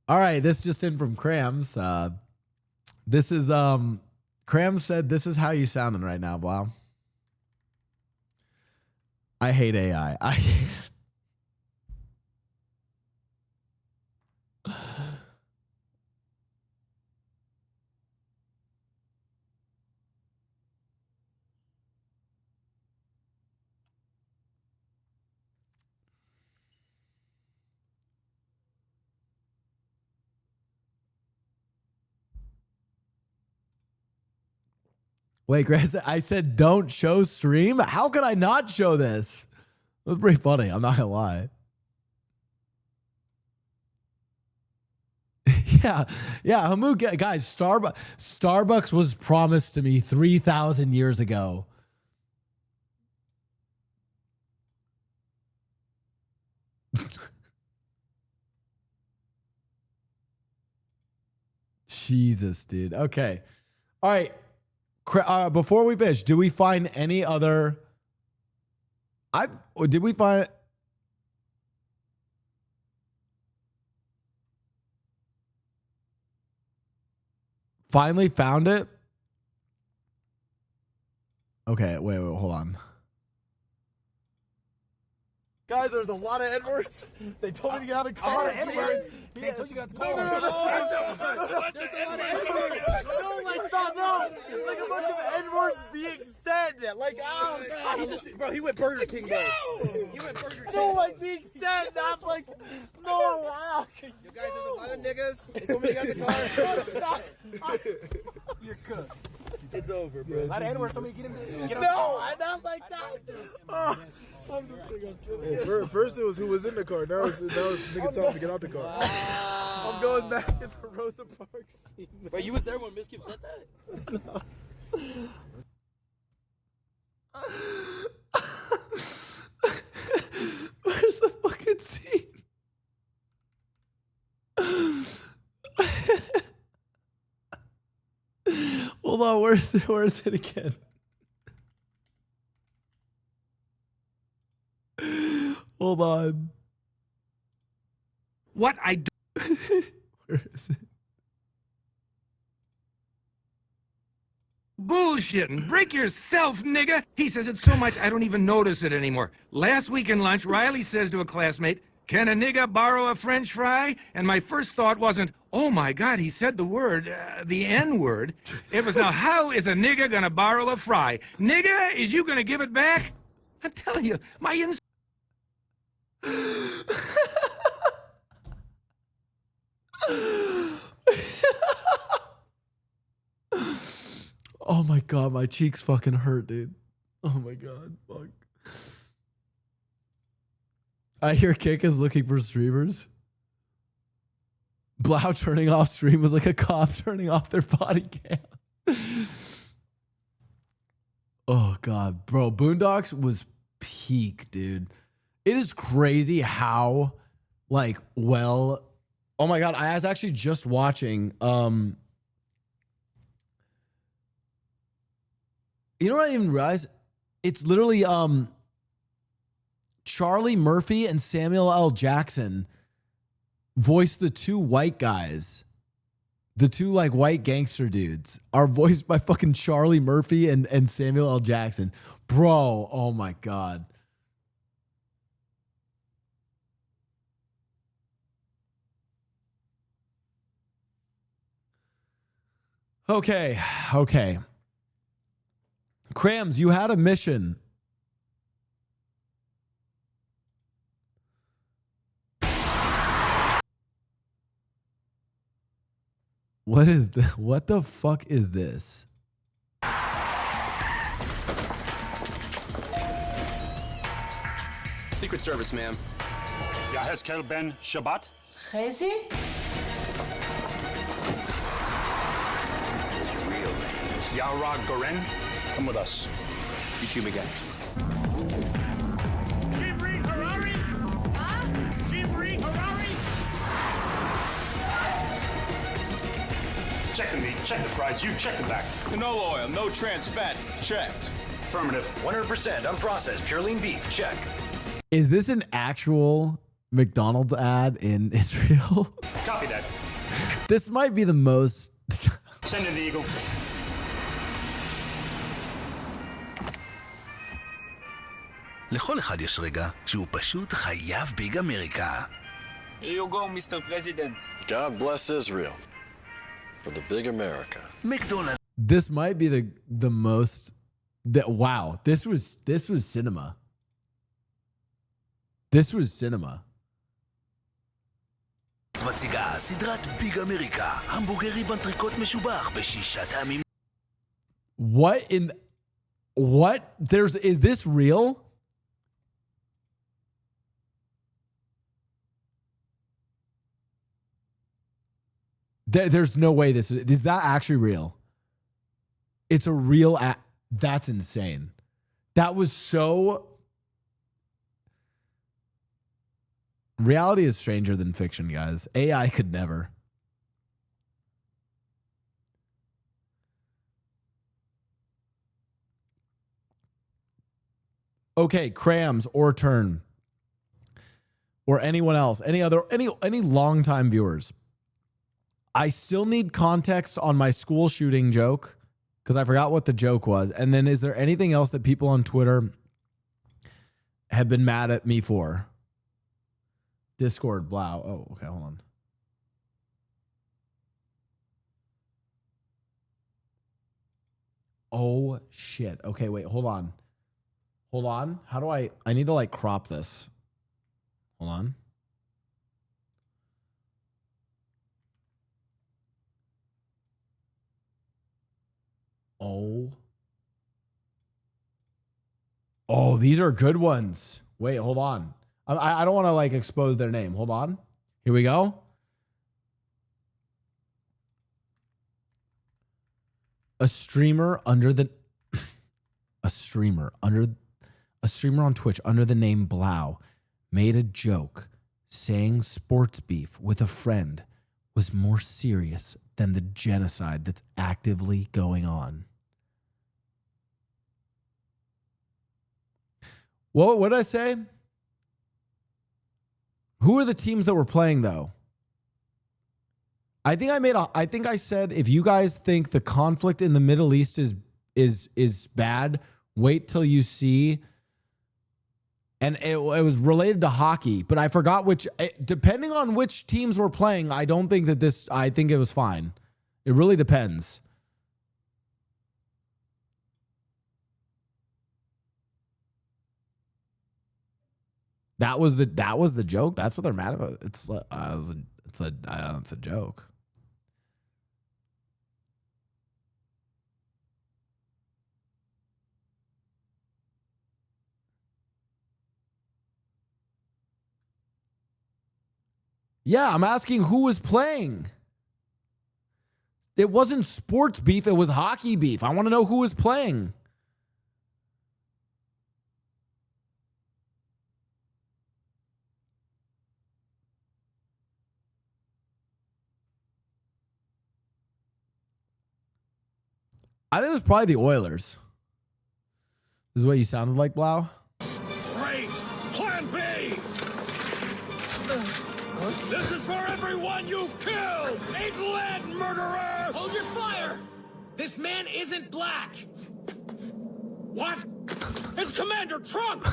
All right, this just in from Crams. This is Crams said, "This is how you sounding right now, Blau." I hate AI. Wait, Grace, I said don't show stream? How could I not show this? That's pretty funny. I'm not gonna lie. Yeah, Hamu, guys, Starbucks was promised to me 3,000 years ago. Jesus, dude. Okay. All right. Before we finish, do we find any other? Did we find? Finally found it. Okay, wait, hold on. Guys, there's a lot of N-words. They told me to get out of the car. They told you got the car. No, like, stop, no. Like a bunch of N-words being said. Like, bro, he went Burger King, bro. He went Burger King. No, like, being said, not like, no. You guys, there's a lot of niggas. They told me to get out the car. You're cooked. It's over, bro. A lot of N-words told me to get him. No, not like that. I'm just thinking silly. First it was who was in the car. Now it's niggas telling me to get out the car. I'm going back in the Rosa Parks scene. Wait, you was there when Miss Kim said that? Where's the fucking scene? Hold on, where is it again? Hold on. What I do. Where is it? Bullshitting. Break yourself, nigga. He says it so much I don't even notice it anymore. Last week in lunch, Riley says to a classmate, "Can a nigga borrow a French fry?" And my first thought wasn't, "Oh my God, he said the word, the N-word." It was, now how is a nigga gonna borrow a fry? Nigga, is you gonna give it back? I'm telling you, my Oh my God, my cheeks fucking hurt, dude. Oh my God, fuck. I hear Kick is looking for streamers. Blau turning off stream was like a cop turning off their body cam. Oh God, bro. Boondocks was peak, dude. It is crazy how, like, well, oh my God, I was actually just watching, you know what I didn't realize? It's literally, Charlie Murphy and Samuel L. Jackson voiced the two white guys. The two, like, white gangster dudes are voiced by fucking Charlie Murphy and Samuel L. Jackson. Bro, oh my God. Okay. Krams, you had a mission. What the fuck is this? Secret Service, ma'am. Yaheskel Ben Shabbat? Crazy? Yara Goren? Come with us. YouTube again. Shimri Harari? Shimri Harari? Check the meat, check the fries, you check the back. Canola oil, no trans fat. Checked. Affirmative. 100% unprocessed pure lean beef. Check. Is this an actual McDonald's ad in Israel? Copy that. This might be the most. Send in the Eagle. לכל אחד יש רגע שהוא פשוט חייב ביג אמריקה. Here you go, Mr. President. God bless Israel for the big America. מקדונלדס. This might be the most. Wow, this was cinema. This was cinema. מציגה סדרת ביג אמריקה, המבורגרי בנטריקוט משובח בשישה טעמים. What? Is this real? There's no way is that actually real? It's a real that's insane. That was so. Reality is stranger than fiction, guys. AI could never. Okay, Krams or Turn or anyone else, any longtime viewers. I still need context on my school shooting joke because I forgot what the joke was. And then is there anything else that people on Twitter have been mad at me for? Discord, Blau. Oh, okay, hold on. Oh, shit. Okay, wait, hold on. Hold on. How do I need to like crop this. Hold on. Oh, these are good ones. Wait, hold on. I don't want to like expose their name. Hold on. Here we go. A streamer on Twitch under the name Blau made a joke saying sports beef with a friend was more serious than the genocide that's actively going on. What did I say? Who are the teams that were playing though? I think I said if you guys think the conflict in the Middle East is bad, wait till you see. And it was related to hockey, but I forgot which. Depending on which teams were playing, I don't think that this. I think it was fine. It really depends. That was the joke. That's what they're mad about. It's a joke. Yeah, I'm asking who was playing. It wasn't sports beef. It was hockey beef. I want to know who was playing. I think it was probably the Oilers. This is what you sounded like, Blau? Great! Plan B! This is for everyone you've killed! Ain't lead, murderer! Hold your fire! This man isn't black! What? It's Commander Trump!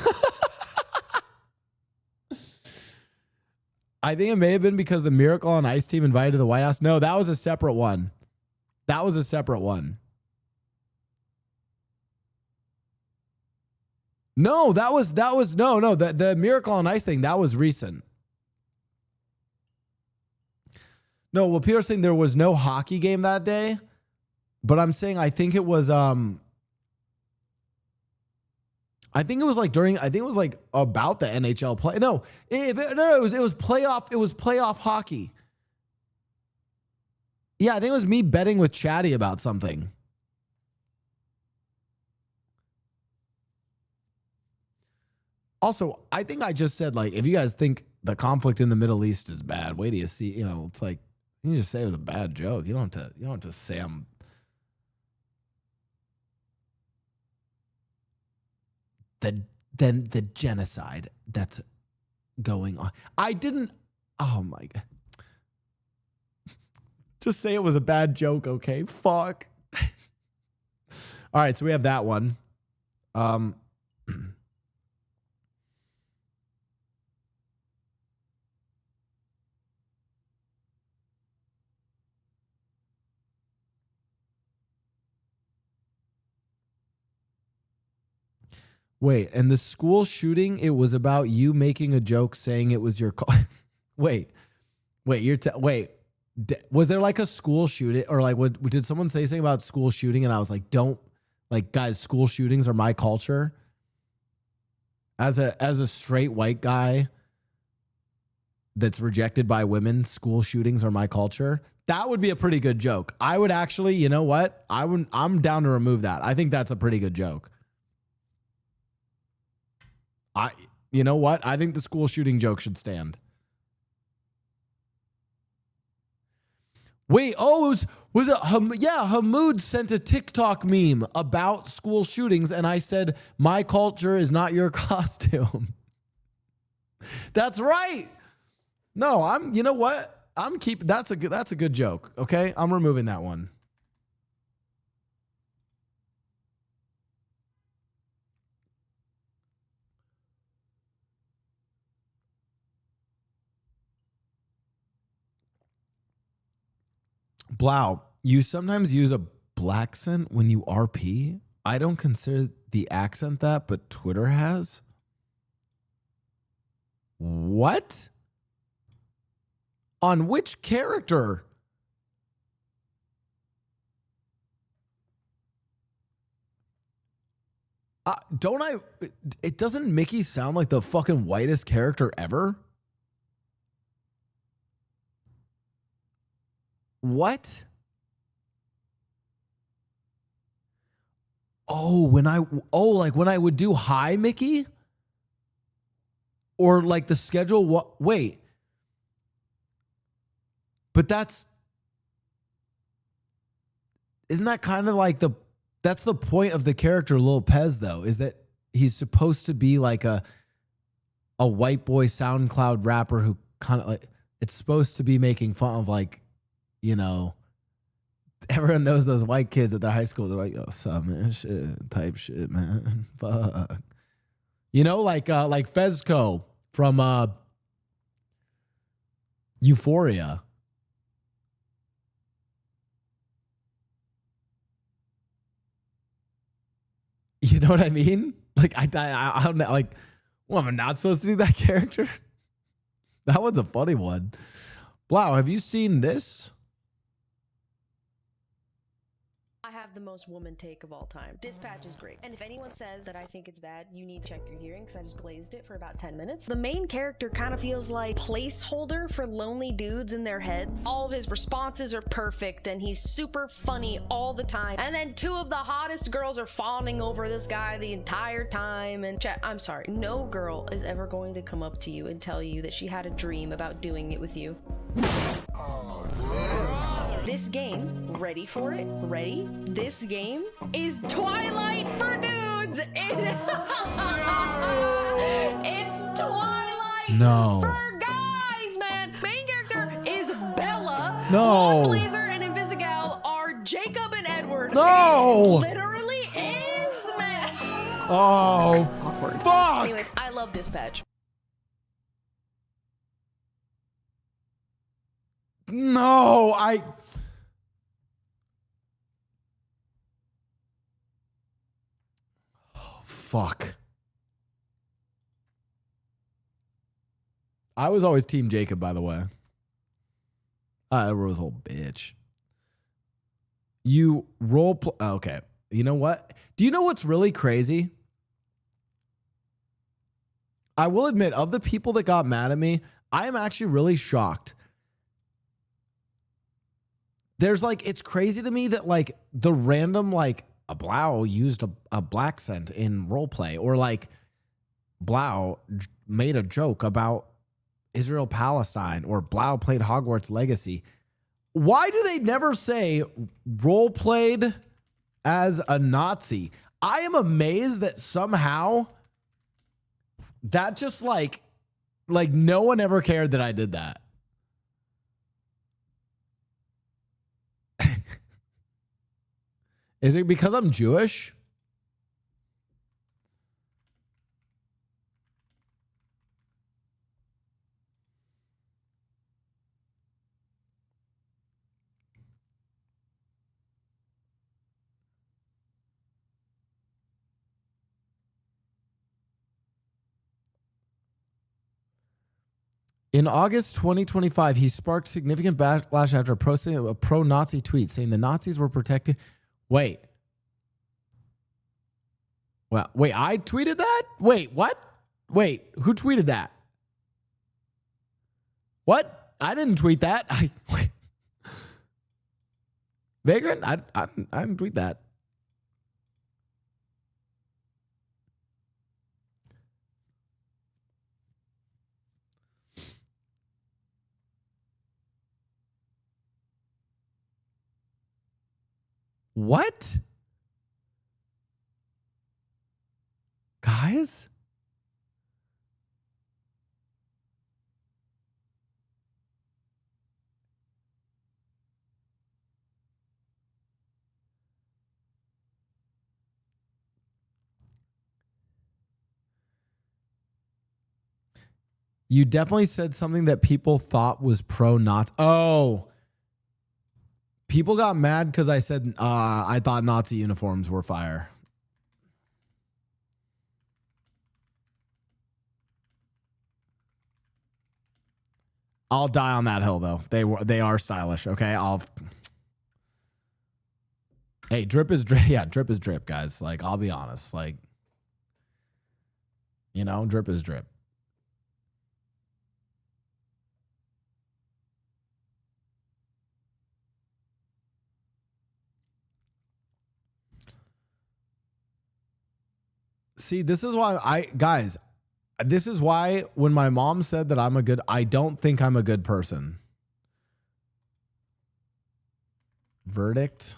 I think it may have been because the Miracle on Ice team invited to the White House. No, that was a separate one. That was a separate one. No, that was no. The Miracle on Ice thing, that was recent. No, well, Peter's saying there was no hockey game that day, but I'm saying I think it was like about the NHL play. No, it was playoff hockey. Yeah, I think it was me betting with Chatty about something. Also, I think I just said, like, if you guys think the conflict in the Middle East is bad, wait till you see, it's like, you just say it was a bad joke. You don't have to say I'm. The genocide that's going on. I didn't. Oh my God. Just say it was a bad joke, okay? Fuck. All right, so we have that one. Wait, and the school shooting, it was about you making a joke saying it was your call. Wait, was there like a school shooting or like did someone say something about school shooting and I was like, guys, school shootings are my culture? As a straight white guy that's rejected by women, school shootings are my culture. That would be a pretty good joke. I would actually, you know what? I'm down to remove that. I think that's a pretty good joke. You know what? I think the school shooting joke should stand. Wait, was it Hamoud sent a TikTok meme about school shootings and I said, my culture is not your costume. That's right. No, you know what? That's a good joke. Okay. I'm removing that one. Blau, you sometimes use a black scent when you RP. I don't consider the accent that, but Twitter has. What? On which character? Don't I? It doesn't Mickey sound like the fucking whitest character ever? What? Oh, like when I would do hi Mickey? Or like the schedule, what? Wait. But isn't that kind of like that's the point of the character Lil Pez though, is that he's supposed to be like a white boy SoundCloud rapper who kind of like, it's supposed to be making fun of like, you know, everyone knows those white kids at their high school. They're like, oh, what's up, man? Shit, type shit, man. Fuck. You know, like Fezco from Euphoria. You know what I mean? Like I don't know. Like, well, am I not supposed to do that character? That one's a funny one. Blau, have you seen this? I have the most woman take of all time. Dispatch is great. And if anyone says that I think it's bad, you need to check your hearing because I just glazed it for about 10 minutes. The main character kind of feels like placeholder for lonely dudes in their heads. All of his responses are perfect and he's super funny all the time. And then two of the hottest girls are fawning over this guy the entire time. And I'm sorry, no girl is ever going to come up to you and tell you that she had a dream about doing it with you. This game, ready for it? Ready? This game is Twilight for dudes! It's Twilight for guys, man! Main character is Bella. No! Blazer and Invisigal are Jacob and Edward. No! It literally is, man! Oh, fuck! Anyways, I love Dispatch. No, oh, fuck. I was always Team Jacob, by the way. Rose old bitch. You okay. You know what? Do you know what's really crazy? I will admit, of the people that got mad at me, I am actually really shocked. There's like, it's crazy to me that like the random, like a Blau used a black scent in roleplay, or like Blau made a joke about Israel Palestine, or Blau played Hogwarts Legacy. Why do they never say role played as a Nazi? I am amazed that somehow that just like no one ever cared that I did that. Is it because I'm Jewish? In August 2025, he sparked significant backlash after posting a pro-Nazi tweet saying the Nazis were protected. Wait. Well, wait, I tweeted that? Wait, what? Wait, who tweeted that? What? I didn't tweet that. Wait. Vagrant? I didn't tweet that. What? Guys? You definitely said something that people thought was pro-Nazi. Oh. People got mad because I said I thought Nazi uniforms were fire. I'll die on that hill though. They are stylish. Okay, Hey, drip is drip. Yeah, drip is drip, guys. Like, I'll be honest. Like, you know, drip is drip. See, this is why this is why when my mom said that I don't think I'm a good person. Verdict?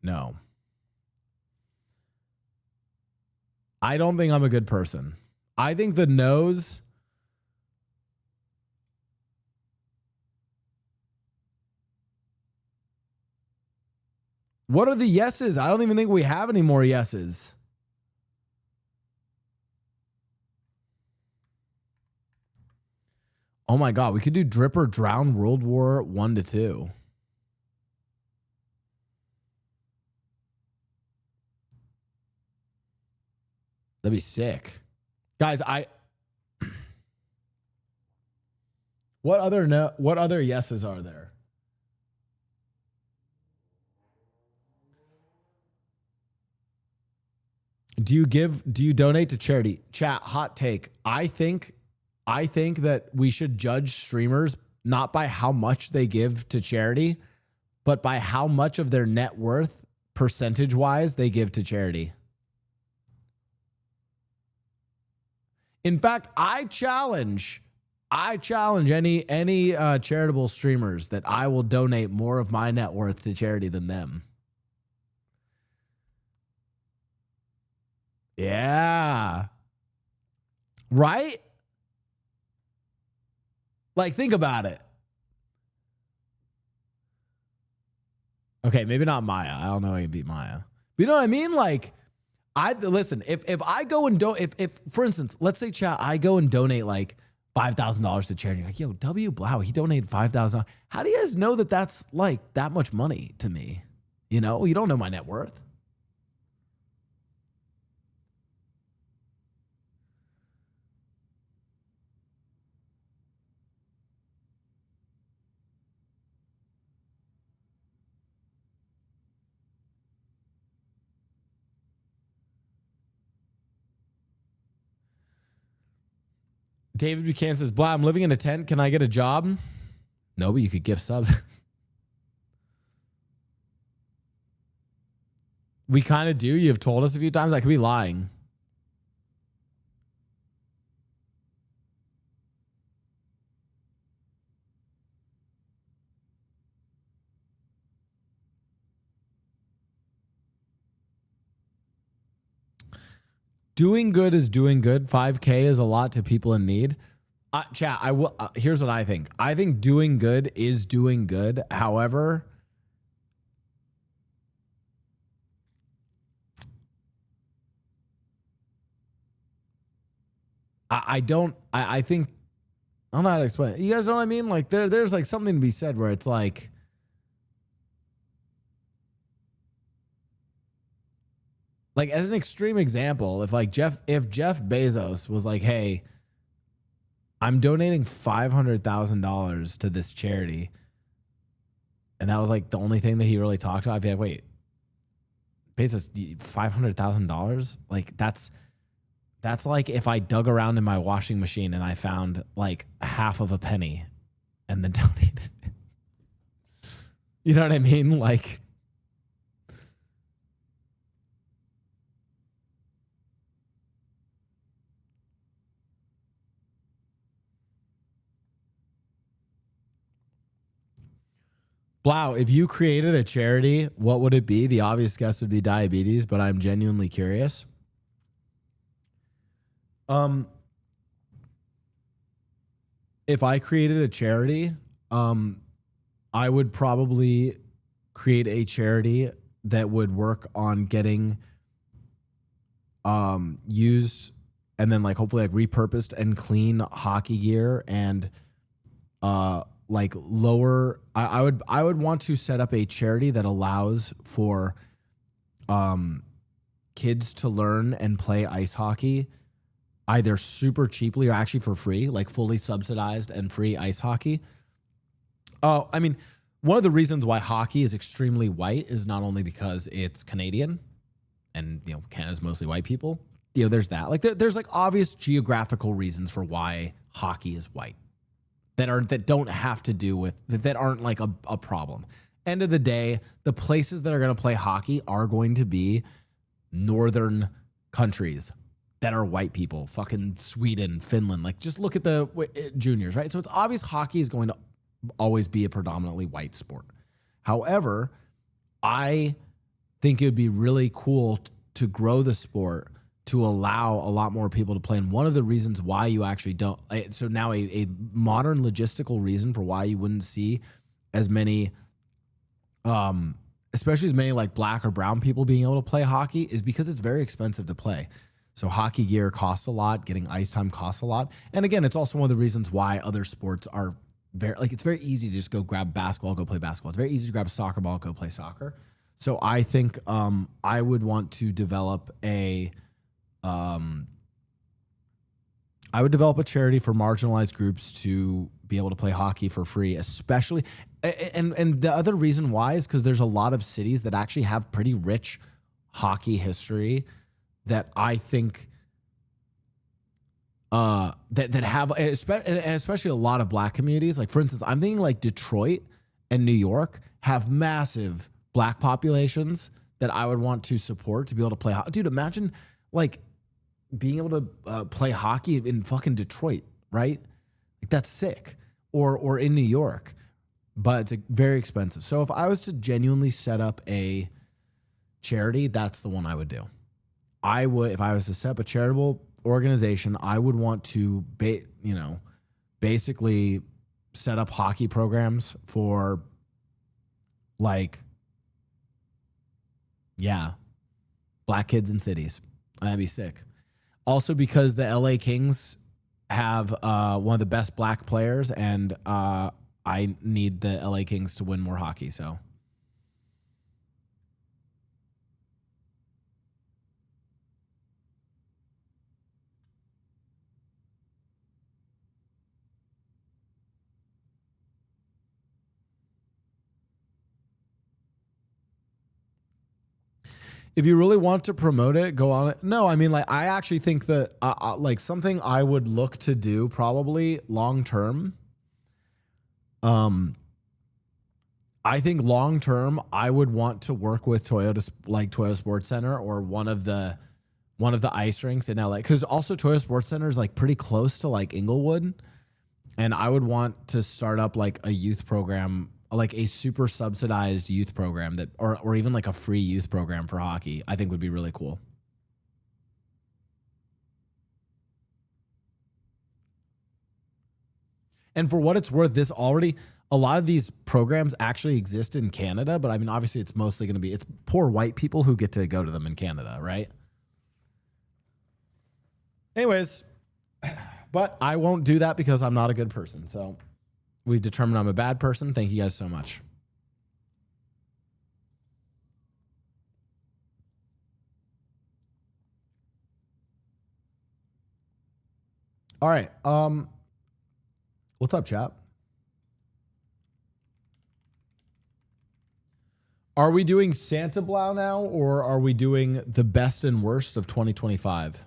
No. I don't think I'm a good person. I think the no's. What are the yeses? I don't even think we have any more yeses. Oh my God, we could do Drip or Drown World War 1 to 2. That'd be sick. Guys, what other yeses are there? Do you donate to charity? Chat, hot take. I think that we should judge streamers not by how much they give to charity, but by how much of their net worth percentage-wise they give to charity. In fact, I challenge any charitable streamers that I will donate more of my net worth to charity than them. Yeah. Right? Like, think about it. Okay, maybe not Maya. I don't know I can beat Maya. But you know what I mean? Like, listen, if I go and if for instance, let's say chat, I go and donate like $5,000 to charity. Like, yo, W Blau, he donated $5,000. How do you guys know that that's like that much money to me? You know, you don't know my net worth. David Buchanan says, Blah, I'm living in a tent. Can I get a job? No, but you could gift subs. We kind of do. You've told us a few times. I could be lying. Doing good is doing good. 5K is a lot to people in need. Chat, I will. Here's what I think. I think doing good is doing good. However, I don't. I think I don't know how to explain it. You guys know what I mean? Like there's like something to be said where it's like. Like, as an extreme example, if Jeff Bezos was like, hey, I'm donating $500,000 to this charity, and that was like the only thing that he really talked about, I'd be like, wait, Bezos, $500,000? Like, that's like if I dug around in my washing machine and I found like half of a penny and then donated it. You know what I mean? Like, Blau, if you created a charity, what would it be? The obvious guess would be diabetes, but I'm genuinely curious. If I created a charity, I would probably create a charity that would work on getting used and then like hopefully like repurposed and clean hockey gear and like lower. I would want to set up a charity that allows for kids to learn and play ice hockey either super cheaply or actually for free, like fully subsidized and free ice hockey. I mean, one of the reasons why hockey is extremely white is not only because it's Canadian and, you know, Canada's mostly white people. You know, there's that. Like there's like obvious geographical reasons for why hockey is white that don't have to do with that aren't like a problem. End of the day, the places that are going to play hockey are going to be northern countries that are white people, fucking Sweden, Finland. Like just look at the juniors, right? So it's obvious hockey is going to always be a predominantly white sport. However, I think it would be really cool to grow the sport to allow a lot more people to play. And one of the reasons why you actually don't, so now a modern logistical reason for why you wouldn't see as many, especially as many like black or brown people being able to play hockey is because it's very expensive to play. So hockey gear costs a lot, getting ice time costs a lot. And again, it's also one of the reasons why other sports are very, like it's very easy to just go grab basketball, go play basketball. It's very easy to grab a soccer ball, go play soccer. So I think I would want to develop a charity for marginalized groups to be able to play hockey for free, especially. And the other reason why is because there's a lot of cities that actually have pretty rich hockey history that I think that have, especially a lot of black communities. Like for instance, I'm thinking like Detroit and New York have massive black populations that I would want to support to be able to play hockey. Dude, imagine like being able to play hockey in fucking Detroit, right? Like that's sick. Or in New York, but it's very expensive. So if I was to genuinely set up a charity, that's the one I would do. I would, if I was to set up a charitable organization, I would want to, basically set up hockey programs for like, black kids in cities. That'd be sick. Also because the LA Kings have one of the best black players, and I need the LA Kings to win more hockey. So if you really want to promote it, go on it. No, I mean, like, I actually think that, like, something I would look to do probably long term. I think long term, I would want to work with Toyota, like Toyota Sports Center or one of the ice rinks in LA, because also Toyota Sports Center is like pretty close to like Inglewood, and I would want to start up like a youth program, like a super subsidized youth program that, or even like a free youth program for hockey, I think would be really cool. And for what it's worth, a lot of these programs actually exist in Canada, but I mean, obviously it's mostly going to be, it's poor white people who get to go to them in Canada, right? Anyways, but I won't do that because I'm not a good person. So we've determined I'm a bad person. Thank you guys so much. All right. What's up, chat? Are we doing Santa Blau now, or are we doing the best and worst of 2025?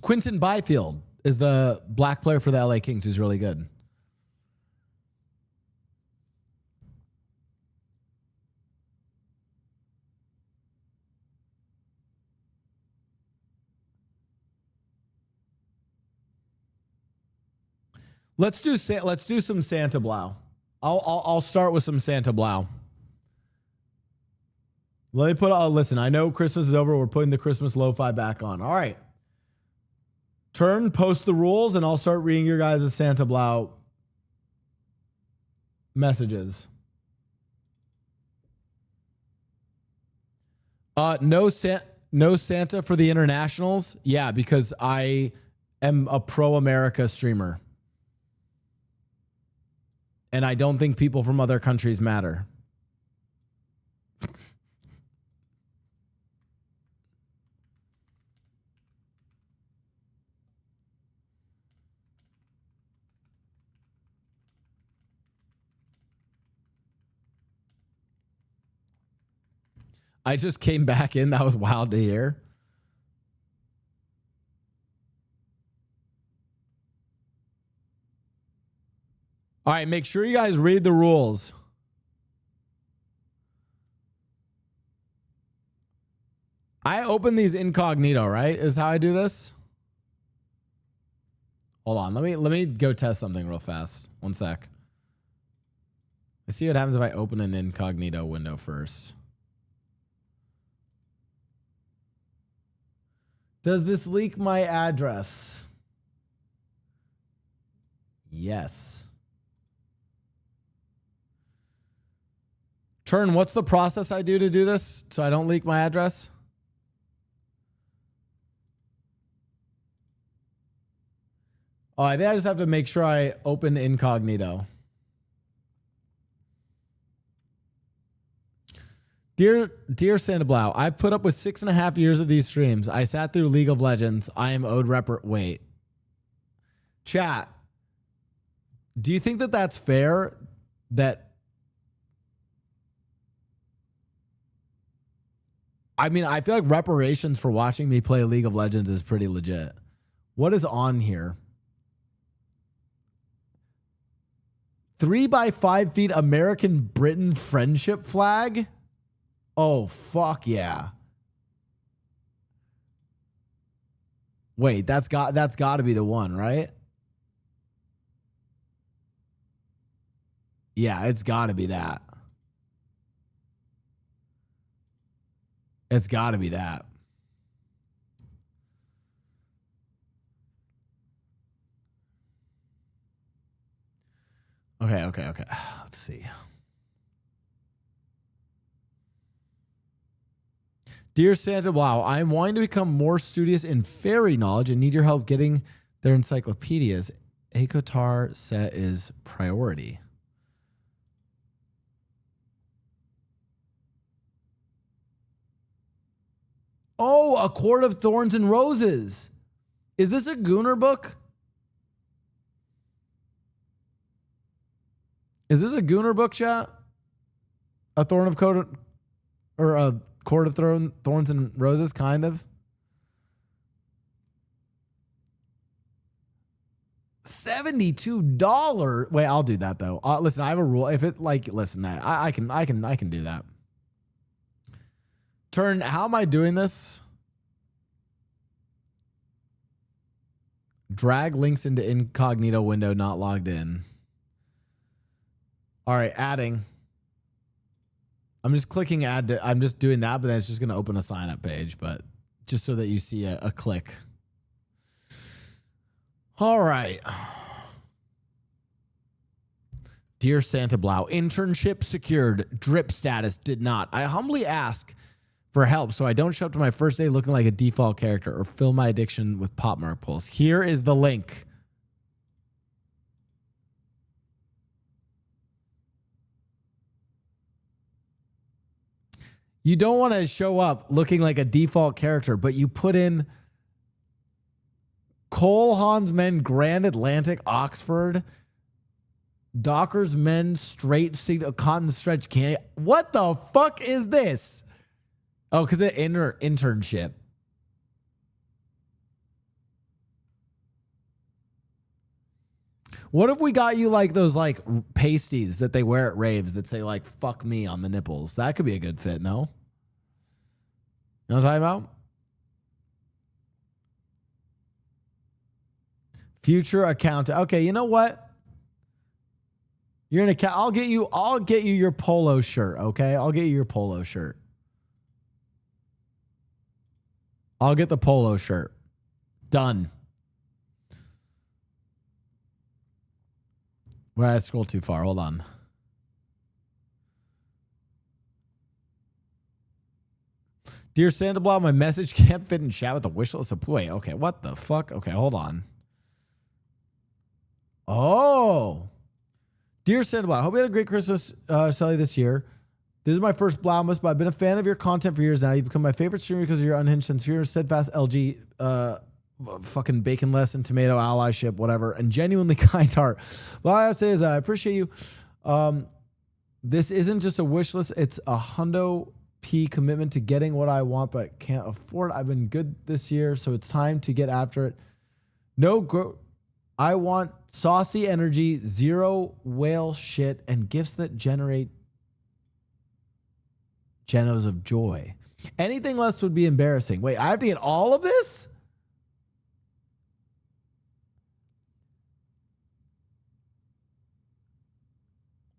Quinton Byfield is the black player for the LA Kings who's really good. Let's do some Santa Blau. I'll start with some Santa Blau. Let me put listen, I know Christmas is over. We're putting the Christmas lo-fi back on. All right. Post the rules, and I'll start reading your guys' Santa Blau messages. No Santa for the internationals. Yeah, because I am a pro-America streamer. And I don't think people from other countries matter. I just came back in. That was wild to hear. All right, make sure you guys read the rules. I open these incognito, right? Is how I do this. Hold on. Let me go test something real fast. One sec. Let's see what happens if I open an incognito window first. Does this leak my address? Yes. Turn, what's the process I do to do this so I don't leak my address? Oh, I think I just have to make sure I open incognito. Dear Santa Blau, I've put up with 6.5 years of these streams. I sat through League of Legends. I am owed wait. Chat. Do you think that that's fair? I mean, I feel like reparations for watching me play League of Legends is pretty legit. What is on here? 3 by 5 feet American Britain friendship flag? Oh, fuck yeah. Wait, that's got to be the one, right? Yeah, it's got to be that. It's got to be that. Okay. Let's see. Dear Santa Blau, I am wanting to become more studious in fairy knowledge and need your help getting their encyclopedias. Akotar set is priority. Oh, A Court of Thorns and Roses. Is this a Gooner book? Is this a Gooner book, chat? A Thorn of Court or a Court of Thorns and Roses, kind of. $72. Wait, I'll do that though. Listen, I have a rule. If it listen, I can do that. Turn. How am I doing this? Drag links into incognito window not logged in. All right, adding. I'm just clicking add to, I'm just doing that, but then it's just going to open a sign up page, but just so that you see a click. All right. Dear Santa Blau, internship secured, drip status did not. I humbly ask for help so I don't show up to my first day looking like a default character or fill my addiction with pop mark pulls. Here is the link. You don't want to show up looking like a default character, but you put in Cole Hans Men Grand Atlantic Oxford Dockers Men Straight Seat Cotton Stretch Candy. What the fuck is this? Oh, because it internship. What if we got you like those like pasties that they wear at raves that say like fuck me on the nipples? That could be a good fit, no? You know what I'm talking about? Future account. Okay, you know what? You're an account. I'll get you your polo shirt, okay? I'll get you your polo shirt. I'll get the polo shirt. Done. Where I scroll too far. Hold on. Dear Santa Blau, my message can't fit in chat with the wish list. Wait, okay, what the fuck? Okay, hold on. Oh. Dear Santa Blau, hope you had a great Christmas, Sally, this year. This is my first Blaumas, but I've been a fan of your content for years now. You've become my favorite streamer because of your unhinged, sincere, steadfast LG, fucking baconless and tomato allyship, whatever, and genuinely kind heart. Well, all I say is I appreciate you. This isn't just a wish list. It's a hundo P commitment to getting what I want, but can't afford. I've been good this year, so it's time to get after it. I want saucy energy, zero whale shit, and gifts that generate genos of joy. Anything less would be embarrassing. Wait, I have to get all of this?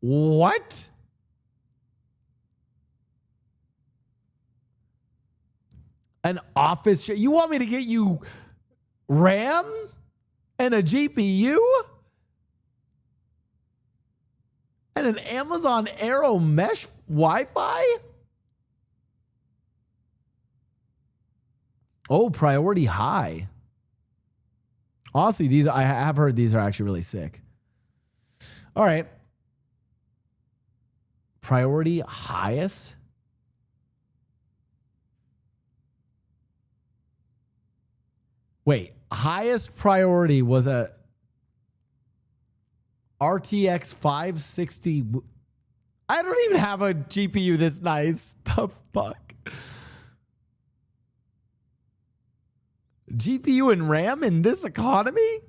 What? An office shit? You want me to get you RAM and a GPU and an Amazon Aero mesh Wi-Fi? Oh, priority high. Honestly, these I have heard these are actually really sick. All right. Priority highest. Wait, highest priority was a RTX 560. I don't even have a GPU this nice. The fuck? GPU and RAM in this economy?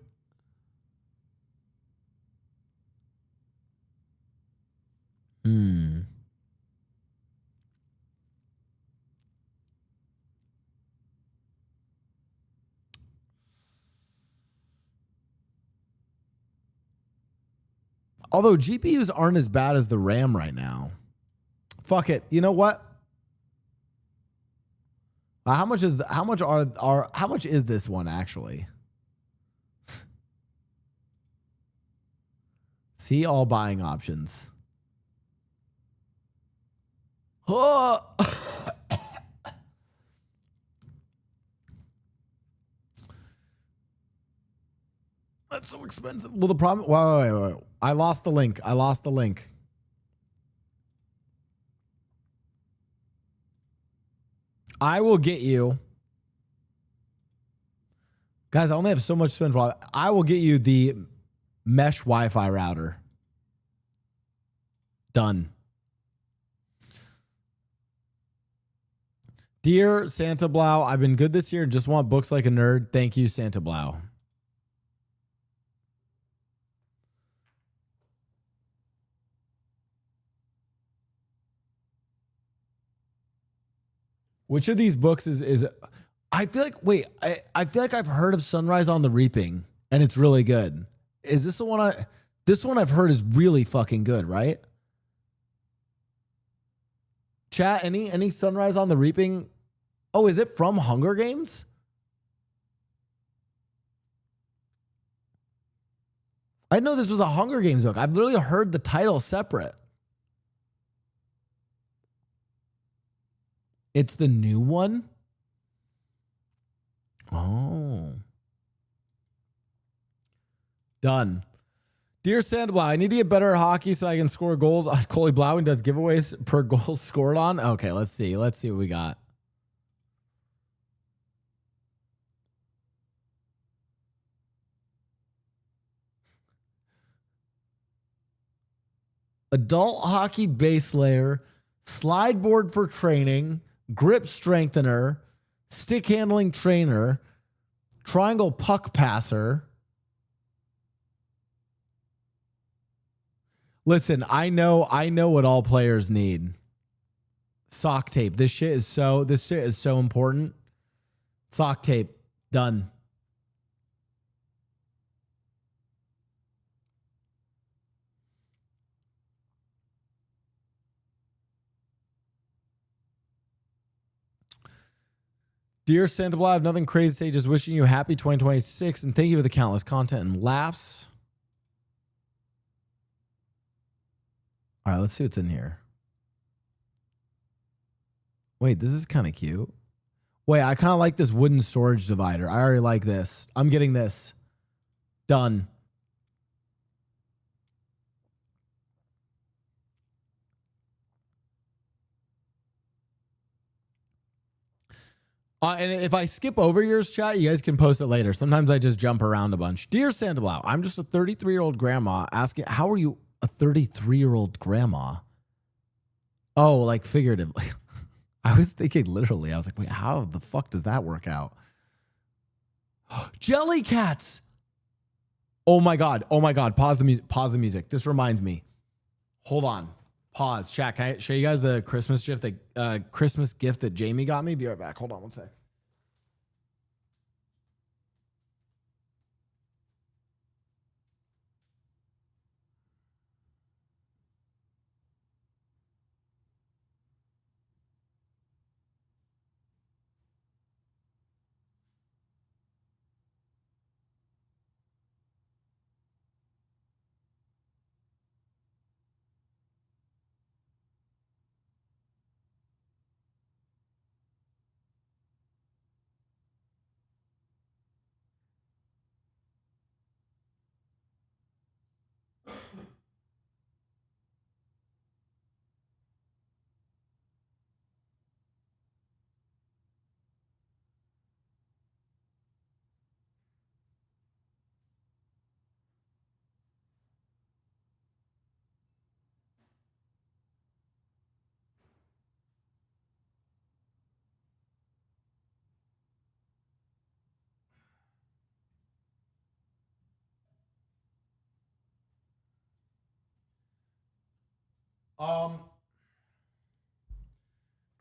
Although GPUs aren't as bad as the RAM right now. Fuck it. You know what? How much is this one actually? See all buying options. Oh. That's so expensive. Well, the problem. Wait. I lost the link. I will get you. Guys, I only have so much to spend for. I will get you the mesh Wi-Fi router. Done. Dear Santa Blau, I've been good this year and just want books like a nerd. Thank you, Santa Blau. Which of these books is I feel like, wait, I feel like I've heard of Sunrise on the Reaping and it's really good. Is this the one this one I've heard is really fucking good, right? Chat, any Sunrise on the Reaping? Oh, is it from Hunger Games? I know this was a Hunger Games book. I've literally heard the title separate. It's the new one? Oh. Done. Dear Santa Blau, I need to get better at hockey so I can score goals on Coley Blau and does giveaways per goal scored on. Okay, let's see. Let's see what we got. Adult hockey base layer, slide board for training, grip strengthener, stick handling trainer, triangle puck passer. Listen, I know what all players need. Sock tape. This shit is so important. Sock tape. Done. Dear Santa Blau, I have nothing crazy to say, just wishing you a happy 2026 and thank you for the countless content and laughs. All right, let's see what's in here. Wait, this is kind of cute. Wait, I kind of like this wooden storage divider. I already like this. I'm getting this. Done. And if I skip over yours, chat, you guys can post it later. Sometimes I just jump around a bunch. Dear Santa Blau, I'm just a 33-year-old grandma asking, how are you a 33-year-old grandma? Oh, like figuratively. I was thinking literally. I was like, wait, how the fuck does that work out? Jellycats. Oh my God. Oh my God. Pause the music. Pause the music. This reminds me. Hold on. Pause. Chat. Can I show you guys the Christmas gift that Jamie got me? Be right back. Hold on one sec.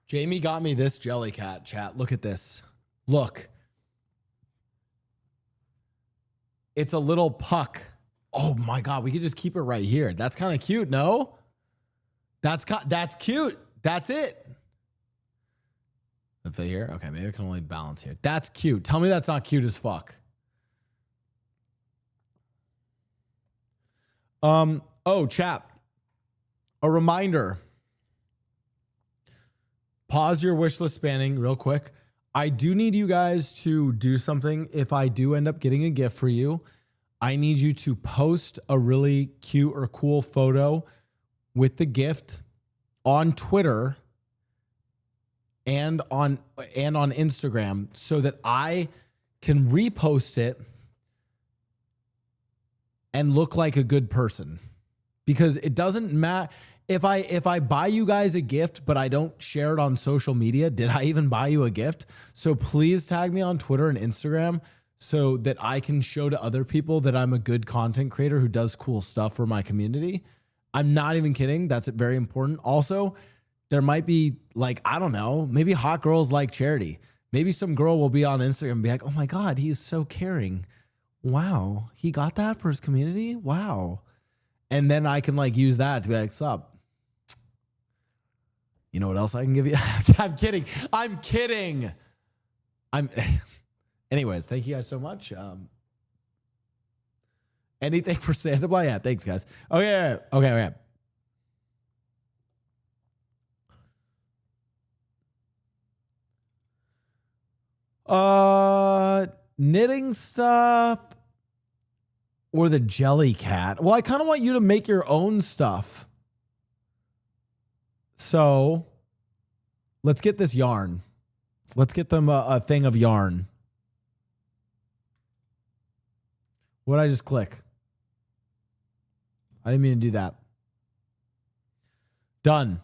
Jamie got me this Jellycat, chat. Look at this. Look. It's a little puck. Oh my God, we could just keep it right here. That's kind of cute, no? That's cute. That's it. Let's say here. Okay, maybe I can only balance here. That's cute. Tell me that's not cute as fuck. Oh, chat. A reminder. Pause your wish list spanning real quick. I do need you guys to do something. If I do end up getting a gift for you, I need you to post a really cute or cool photo with the gift on Twitter and on Instagram so that I can repost it and look like a good person. Because it doesn't matter if I buy you guys a gift, but I don't share it on social media. Did I even buy you a gift? So please tag me on Twitter and Instagram so that I can show to other people that I'm a good content creator who does cool stuff for my community. I'm not even kidding. That's very important. Also, there might be like, I don't know, maybe hot girls like charity. Maybe some girl will be on Instagram and be like, oh my God, he is so caring. Wow. He got that for his community. Wow. And then I can like use that to be like, sup? You know what else I can give you? I'm kidding. I'm kidding. Anyways, thank you guys so much. Anything for Santa Blah? Yeah, thanks, guys. Okay. Knitting stuff or the Jellycat? Well, I kind of want you to make your own stuff. So let's get this yarn. Let's get them a thing of yarn. What did I just click? I didn't mean to do that. Done.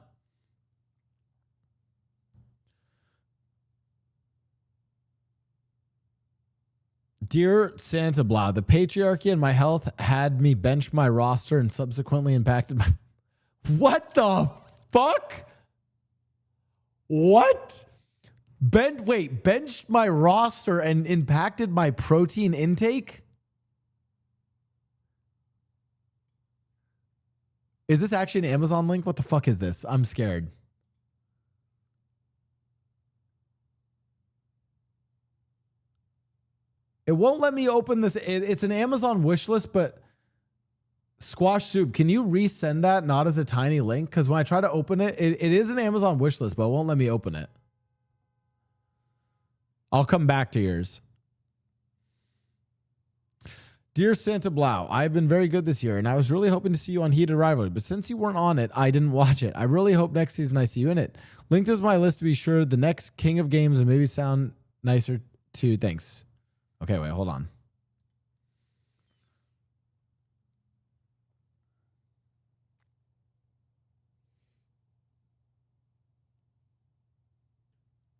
Dear Santa Blah, the patriarchy and my health had me bench my roster and subsequently impacted my... What the fuck? What? Benched my roster and impacted my protein intake? Is this actually an Amazon link? What the fuck is this? I'm scared. It won't let me open this. It's an Amazon wish list, but Squash Soup, can you resend that not as a tiny link? Because when I try to open it, it is an Amazon wish list, but it won't let me open it. I'll come back to yours. Dear Santa Blau, I've been very good this year, and I was really hoping to see you on Heated Rivalry, but since you weren't on it, I didn't watch it. I really hope next season I see you in it. Linked is my list to be sure the next King of Games and maybe sound nicer too. Thanks. Okay, wait, hold on.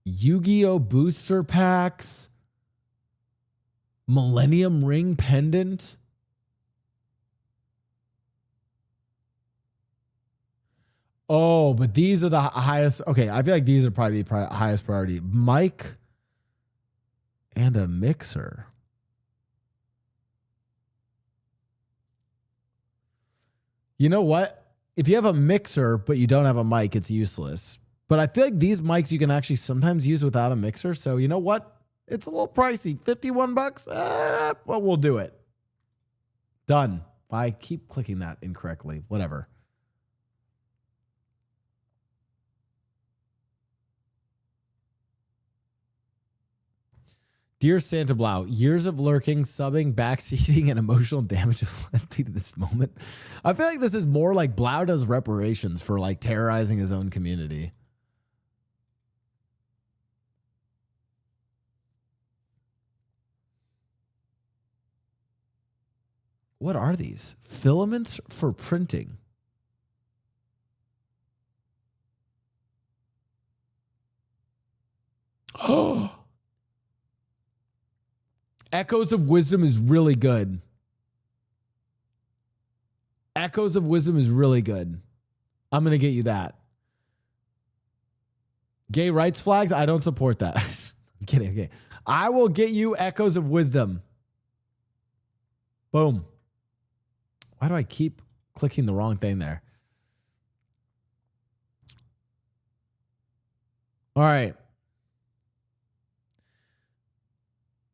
Yu-Gi-Oh! Booster Packs. Millennium Ring Pendant. Oh, but these are the highest. Okay, I feel like these are probably highest priority. Mic and a mixer. You know what? If you have a mixer, but you don't have a mic, it's useless. But I feel like these mics you can actually sometimes use without a mixer. So you know what? It's a little pricey. 51 bucks? Well, we'll do it. Done. I keep clicking that incorrectly. Whatever. Dear Santa Blau, years of lurking, subbing, backseating, and emotional damage have led me to this moment. I feel like this is more like Blau does reparations for like terrorizing his own community. What are these? Filaments for printing. Oh. Echoes of Wisdom is really good. Echoes of Wisdom is really good. I'm going to get you that. Gay rights flags? I don't support that. I'm kidding. Okay. I will get you Echoes of Wisdom. Boom. Why do I keep clicking the wrong thing there? All right.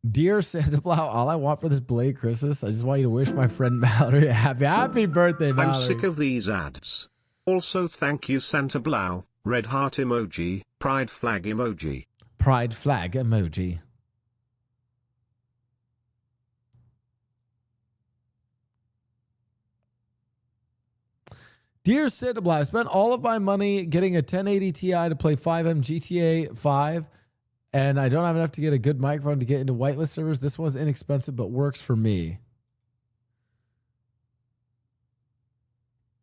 Dear Santa Blau, all I want for this belated Christmas, I just want you to wish my friend Mallory a happy birthday, Mallory. I'm sick of these ads. Also, thank you, Santa Blau. Red heart emoji, pride flag emoji. Pride flag emoji. Dear Santa Blau, I spent all of my money getting a 1080 Ti to play 5M GTA 5, and I don't have enough to get a good microphone to get into whitelist servers. This one's inexpensive, but works for me.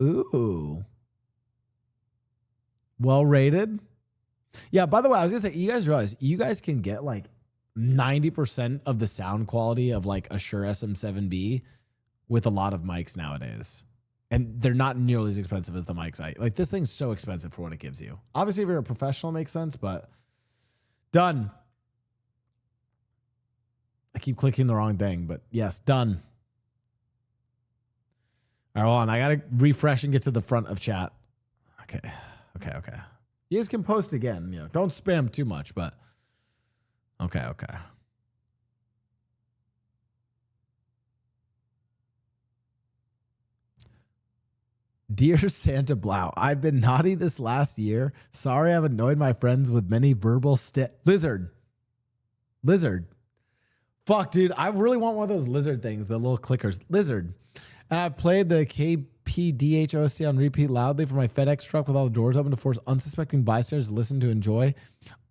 Ooh. Well rated. Yeah, by the way, I was going to say, you guys realize you guys can get like 90% of the sound quality of like a Shure SM7B with a lot of mics nowadays. And they're not nearly as expensive as the mics. Like this thing's so expensive for what it gives you. Obviously, if you're a professional, it makes sense, but done. I keep clicking the wrong thing, but yes, done. All right, hold on. I got to refresh and get to the front of chat. Okay. You guys can post again. You know, don't spam too much, but okay. Dear Santa Blau, I've been naughty this last year. Sorry I've annoyed my friends with many verbal Lizard. Fuck, dude. I really want one of those lizard things, the little clickers. Lizard. And I've played the KPDHOC on repeat loudly for my FedEx truck with all the doors open to force unsuspecting bystanders to listen to enjoy.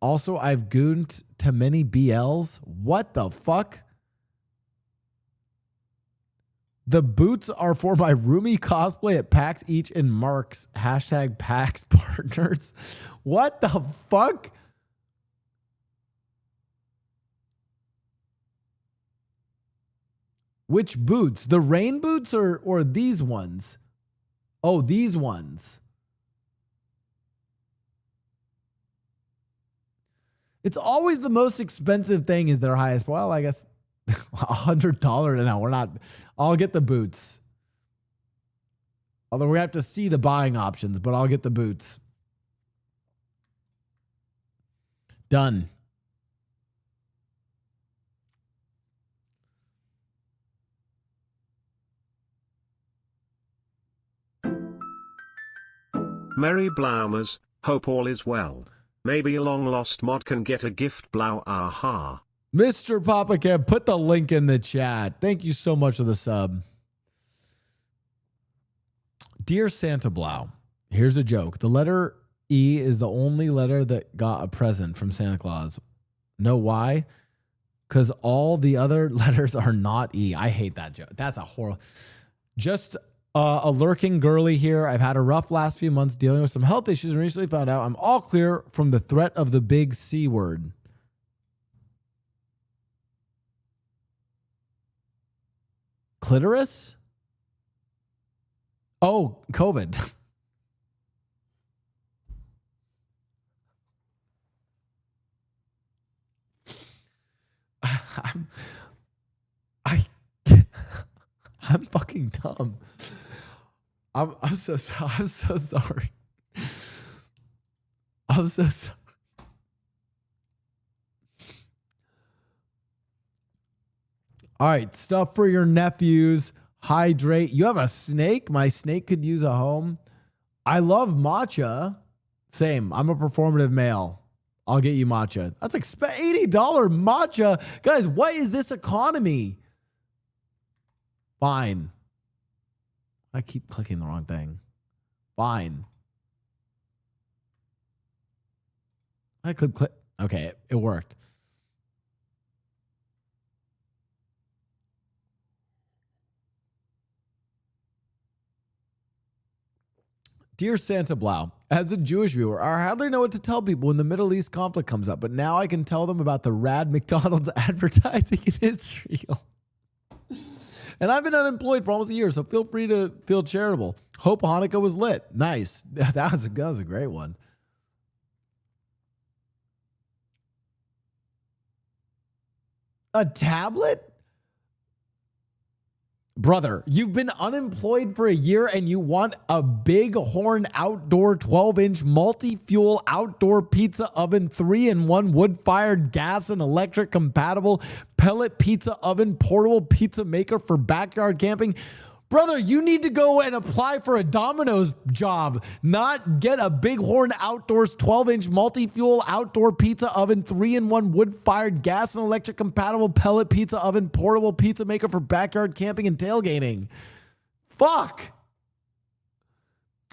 Also, I've gooned to many BLs. What the fuck? The boots are for my roomie cosplay at PAX Each in Marks. Hashtag PAX partners. What the fuck? Which boots? The rain boots or these ones? Oh, these ones. It's always the most expensive thing is their highest. Well, I guess $100 an hour. I'll get the boots. Although we have to see the buying options, but I'll get the boots. Done. Merry Blaumas, hope all is well. Maybe a long lost mod can get a gift. Blow. Aha. Mr. Papa Cam, put the link in the chat. Thank you so much for the sub. Dear Santa Blau, here's a joke. The letter E is the only letter that got a present from Santa Claus. Know why? Because all the other letters are not E. I hate that joke. That's a horrible. Just a lurking girly here. I've had a rough last few months dealing with some health issues and recently found out I'm all clear from the threat of the big C word. Clitoris? Oh, COVID. I'm fucking dumb. I'm so sorry. I'm so sorry. I'm so sorry. All right, stuff for your nephews. Hydrate. You have a snake? My snake could use a home. I love matcha. Same. I'm a performative male. I'll get you matcha. That's like $80 matcha. Guys, what is this economy? Fine. I keep clicking the wrong thing. Fine. I click. Okay, it worked. Dear Santa Blau, as a Jewish viewer, I hardly know what to tell people when the Middle East conflict comes up, but now I can tell them about the rad McDonald's advertising in Israel. And I've been unemployed for almost a year, so feel free to feel charitable. Hope Hanukkah was lit. Nice. That was a great one. A tablet? Brother, you've been unemployed for a year and you want a big horn outdoor 12-inch multi-fuel outdoor pizza oven, 3-in-1 wood-fired gas and electric compatible pellet pizza oven, portable pizza maker for backyard camping. Brother, you need to go and apply for a Domino's job, not get a big horn outdoors 12-inch multi-fuel outdoor pizza oven, 3-in-1 wood-fired gas and electric compatible pellet pizza oven, portable pizza maker for backyard camping and tailgating. Fuck.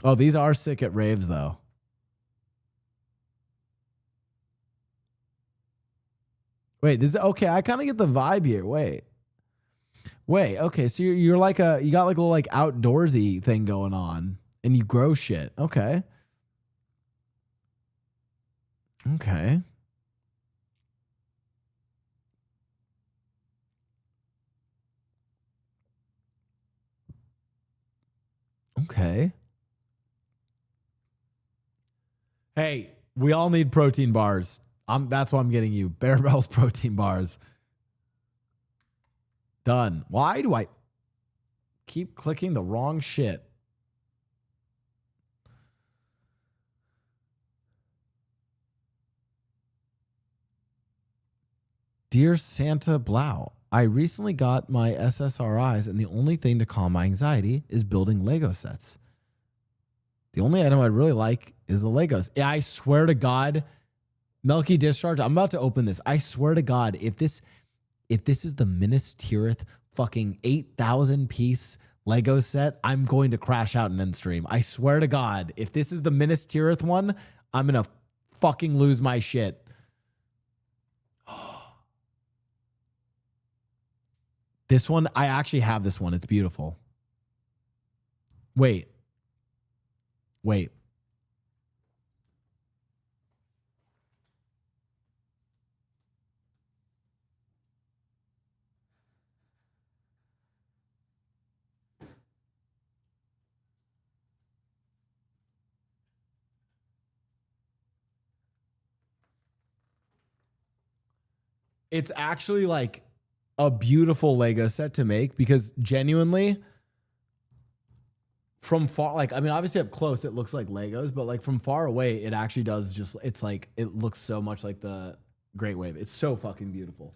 Oh, these are sick at raves though. Wait, this is okay. I kind of get the vibe here. Wait, okay, so you're like you got like a little like outdoorsy thing going on and you grow shit. Okay. Okay. Okay. Hey, we all need protein bars. That's why I'm getting you. Bear Bell's protein bars. Done. Why do I keep clicking the wrong shit? Dear Santa Blau, I recently got my SSRIs and the only thing to calm my anxiety is building Lego sets. The only item I really like is the Legos. I swear to God, Melky Discharge, I'm about to open this. I swear to God, if this is the Minas Tirith fucking 8,000 piece Lego set, I'm going to crash out and end stream. I swear to God, if this is the Minas Tirith one, I'm going to fucking lose my shit. This one, I actually have this one. It's beautiful. Wait. It's actually like a beautiful Lego set to make because genuinely from far, like, I mean, obviously up close, it looks like Legos, but like from far away, it actually does just, it's like, it looks so much like the Great Wave. It's so fucking beautiful.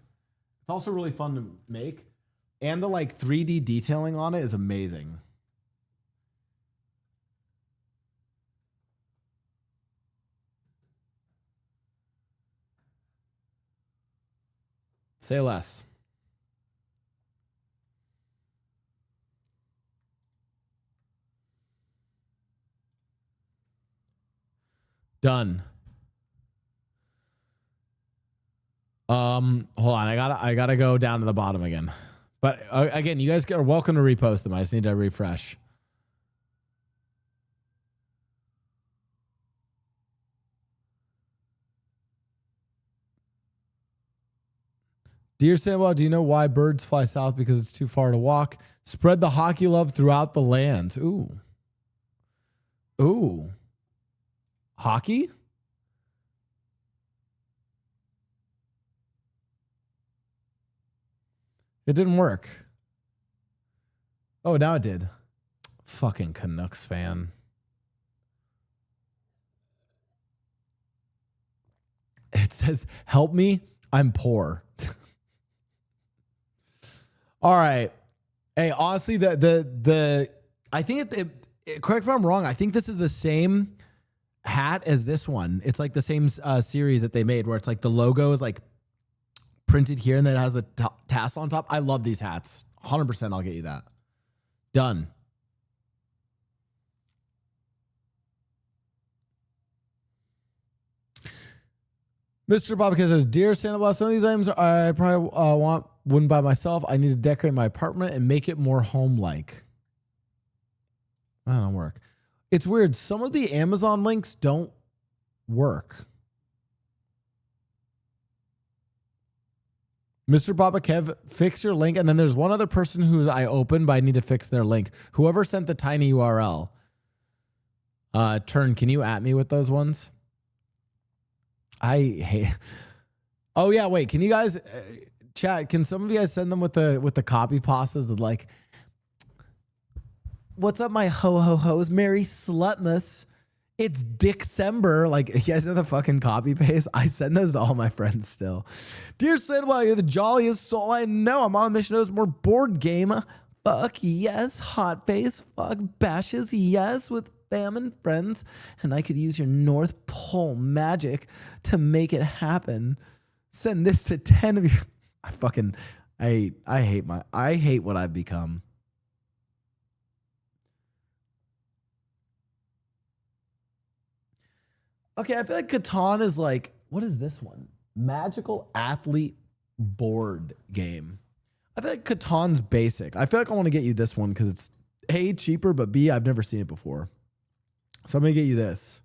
It's also really fun to make. And the like 3D detailing on it is amazing. Say less. Done. Hold on. I gotta go down to the bottom again. But again, you guys are welcome to repost them. I just need to refresh. Dear Samuel, do you know why birds fly south? Because it's too far to walk. Spread the hockey love throughout the land. Ooh. Ooh. Hockey? It didn't work. Oh, now it did. Fucking Canucks fan. It says, help me, I'm poor. All right. Hey, honestly, I think correct if I'm wrong, I think this is the same hat as this one. It's like the same series that they made where it's like the logo is like printed here and then it has the tassel on top. I love these hats. 100% I'll get you that. Done. Mr. Bobcat says, Dear Santa Claus, some of these items I probably wouldn't buy myself. I need to decorate my apartment and make it more home-like. That don't work. It's weird. Some of the Amazon links don't work. Mr. Baba Kev, fix your link. And then there's one other person who I opened, but I need to fix their link. Whoever sent the tiny URL. Turn, can you at me with those ones? I hate. Oh yeah, wait. Can you guys chat? Can some of you guys send them with the copy pastas that like, what's up, my ho-ho-hos? Merry Slutmas. It's December. Like, you guys know the fucking copy paste? I send those to all my friends still. Dear Santa, you're the jolliest soul I know. I'm on a mission to know some more board game. Fuck yes. Hot face. Fuck bashes. Yes. With fam and friends. And I could use your North Pole magic to make it happen. Send this to 10 of you. I hate what I've become. Okay, I feel like Catan is like, what is this one? Magical Athlete board game. I feel like Catan's basic. I feel like I want to get you this one because it's A, cheaper, but B, I've never seen it before. So I'm going to get you this.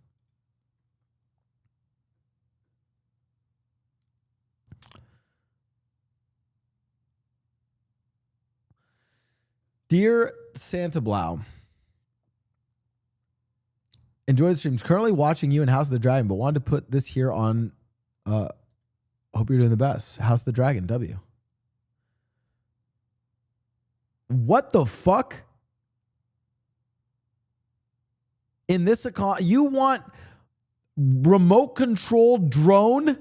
Dear Santa Blau, enjoy the streams. Currently watching you in House of the Dragon, but wanted to put this here on. Hope you're doing the best. House of the Dragon, W. What the fuck? In this account, you want remote control drone?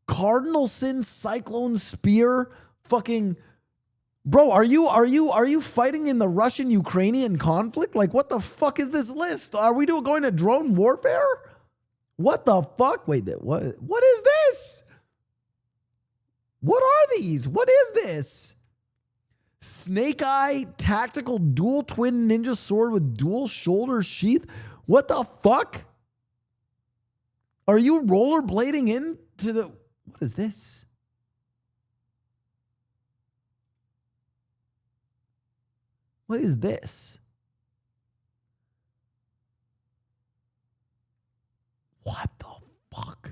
Cardinal Sin Cyclone Spear? Fucking bro, are you fighting in the Russian-Ukrainian conflict? Like, what the fuck is this list? Are we going to drone warfare? What the fuck? Wait, what is this? What are these? What is this? Snake Eye tactical dual twin ninja sword with dual shoulder sheath? What the fuck? Are you rollerblading into the... What is this? What is this? What the fuck?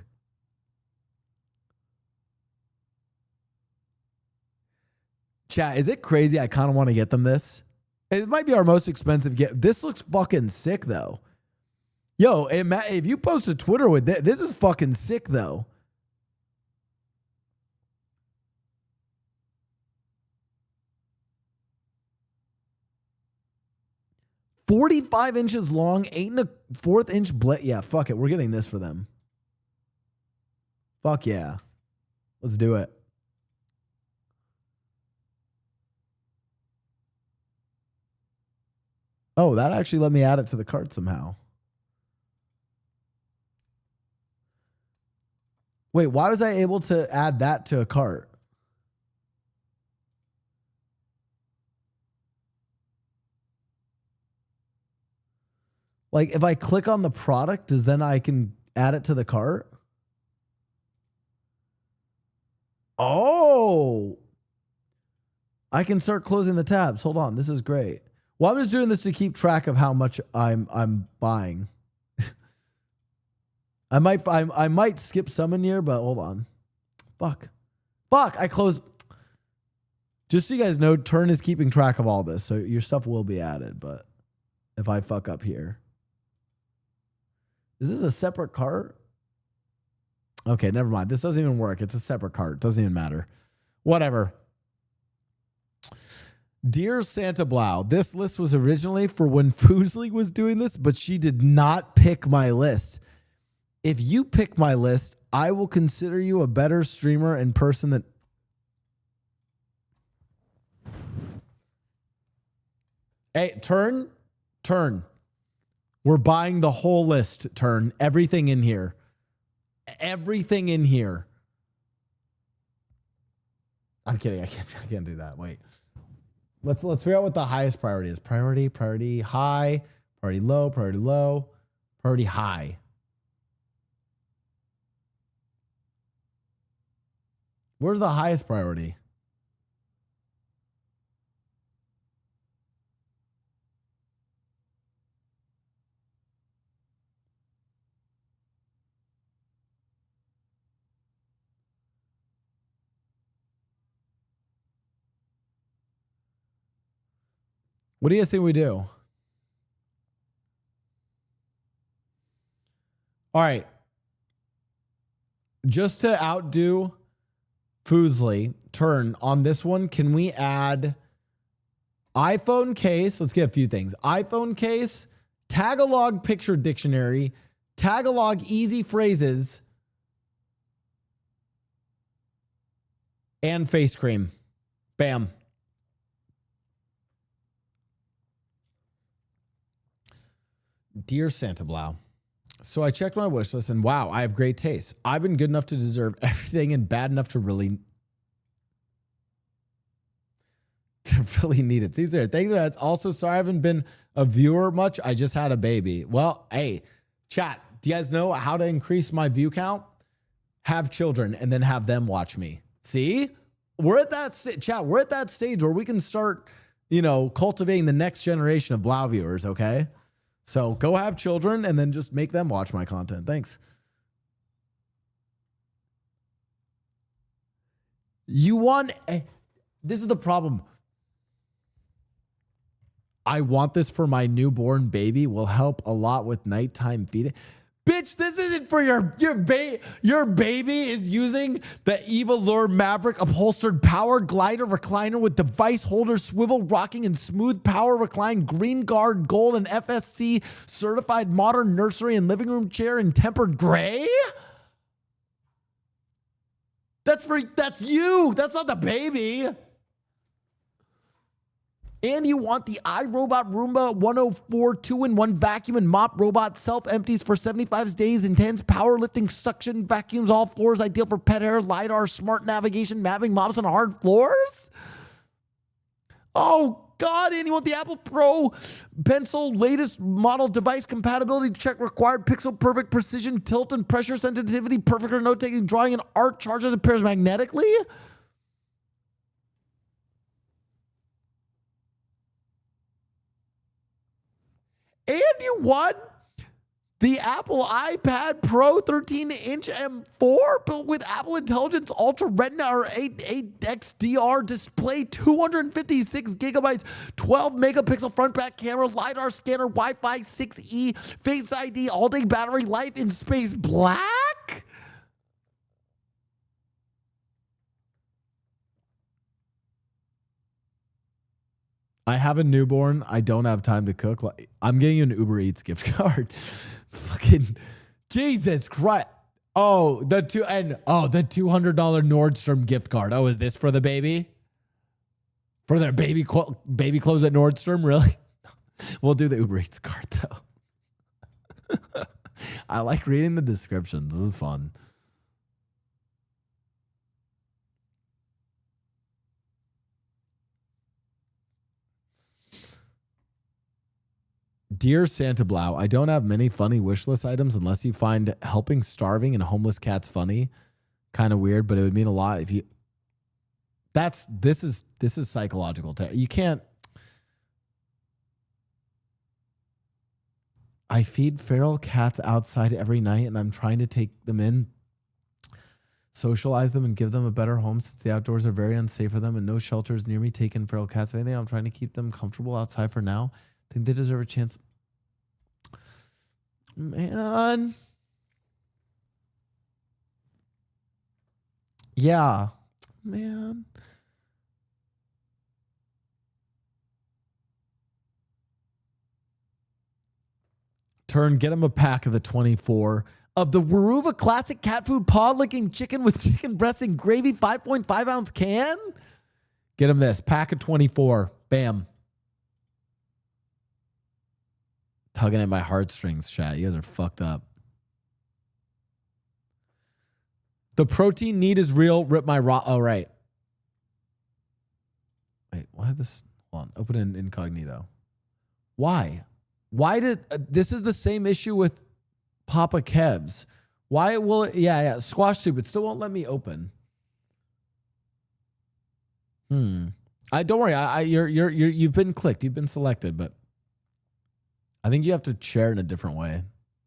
Chat, is it crazy? I kind of want to get them this. It might be our most expensive gift. This looks fucking sick, though. Yo, if you post a Twitter with this is fucking sick, though. $45 inches long, 8 1/4 inch blade. Yeah, fuck it. We're getting this for them. Fuck yeah. Let's do it. Oh, that actually let me add it to the cart somehow. Wait, why was I able to add that to a cart? Like if I click on the product, does then I can add it to the cart? Oh, I can start closing the tabs. Hold on. This is great. Well, I'm just doing this to keep track of how much I'm buying. I might skip some in here, but hold on. Fuck. I closed. Just so you guys know, Turn is keeping track of all this, so your stuff will be added. But if I fuck up here, is this a separate cart? Okay, never mind. This doesn't even work. It's a separate cart. Doesn't even matter. Whatever. Dear Santa Blau, this list was originally for when Foozly was doing this, but she did not pick my list. If you pick my list, I will consider you a better streamer and person than... Hey, Turn. We're buying the whole list, Turn. Everything in here. Everything in here. I'm kidding. I can't do that. Wait. Let's figure out what the highest priority is. Priority high, priority low, priority high. Where's the highest priority? What do you guys think we do? All right. Just to outdo Foozly, Turn, on this one, can we add iPhone case? Let's get a few things. iPhone case, Tagalog picture dictionary, Tagalog easy phrases, and face cream. Bam. Dear Santa Blau, so I checked my wish list and wow, I have great taste. I've been good enough to deserve everything and bad enough to really need it. See there. Thanks for that. Also, sorry I haven't been a viewer much. I just had a baby. Well, hey, chat, do you guys know how to increase my view count? Have children and then have them watch me. See? We're at that chat. We're at that stage where we can start, cultivating the next generation of Blau viewers, okay? So go have children and then just make them watch my content. Thanks. This is the problem. I want this for my newborn baby. Will help a lot with nighttime feeding. Bitch, this isn't for your baby is using the Eva Lure Maverick upholstered power glider recliner with device holder, swivel, rocking, and smooth power recline, green guard, gold, and FSC certified modern nursery and living room chair in tempered gray? That's you. That's not the baby. And you want the iRobot Roomba 104 2-in-1 vacuum and mop robot self-empties for 75 days, intense powerlifting suction vacuums all floors, ideal for pet hair, LiDAR, smart navigation, mapping mops on hard floors? Oh, God, and you want the Apple Pro Pencil latest model device compatibility check required, pixel perfect precision, tilt and pressure sensitivity, perfect for note-taking, drawing, and art, charges and pairs magnetically? And you want the Apple iPad Pro 13-inch M4 built with Apple Intelligence Ultra Retina or 8XDR display, 256 gigabytes, 12 megapixel front back cameras, LiDAR scanner, Wi-Fi 6E, Face ID, all-day battery life in space black? I have a newborn. I don't have time to cook. I'm getting you an Uber Eats gift card. Fucking Jesus Christ. Oh, the $200 Nordstrom gift card. Oh, is this for the baby? For their baby clothes at Nordstrom? Really? We'll do the Uber Eats card though. I like reading the descriptions. This is fun. Dear Santa Blau, I don't have many funny wish list items unless you find helping starving and homeless cats funny. Kind of weird, but it would mean a lot if you. This is psychological. You can't. I feed feral cats outside every night, and I'm trying to take them in, socialize them, and give them a better home since the outdoors are very unsafe for them and no shelters near me taking feral cats or anything. I'm trying to keep them comfortable outside for now. I think they deserve a chance. Man. Yeah. Man. Turn, get him a pack of the 24 of the Waruva Classic Cat Food Paw Licking Chicken with Chicken Breast and Gravy 5.5 ounce can. Get him this pack of 24. Bam. Tugging at my heartstrings, chat. You guys are fucked up. The protein need is real. Rip my raw. Oh, right. Wait, why this? Hold on. Open in incognito. Why? Why did this is the same issue with Papa Kebs? Why will it? Yeah. Squash soup. It still won't let me open. Don't worry. You've been clicked. You've been selected, but I think you have to share in a different way.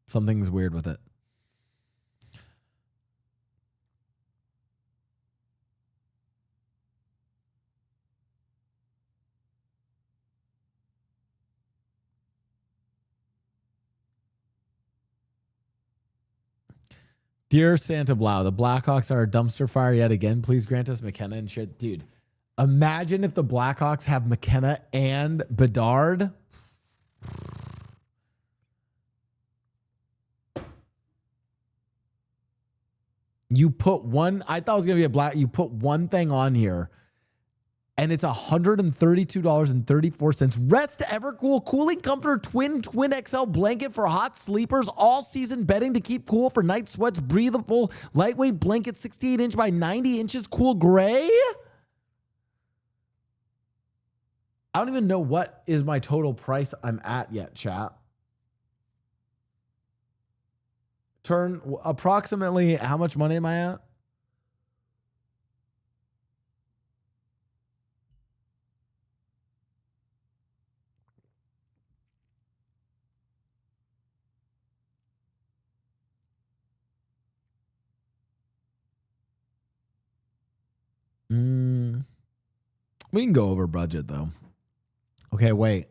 Something's weird with it. Dear Santa Blau, the Blackhawks are a dumpster fire yet again. Please grant us McKenna and shit. Dude, imagine if the Blackhawks have McKenna and Bedard. You put one, I thought it was going to be you put one thing on here and it's $132.34. Rest Evercool Cooling Comforter Twin XL Blanket for hot sleepers. All season bedding to keep cool for night sweats. Breathable, lightweight blanket, 68 inch by 90 inches. Cool gray. I don't even know what is my total price I'm at yet, chat. Turn, approximately how much money am I at? We can go over budget though. Okay, wait.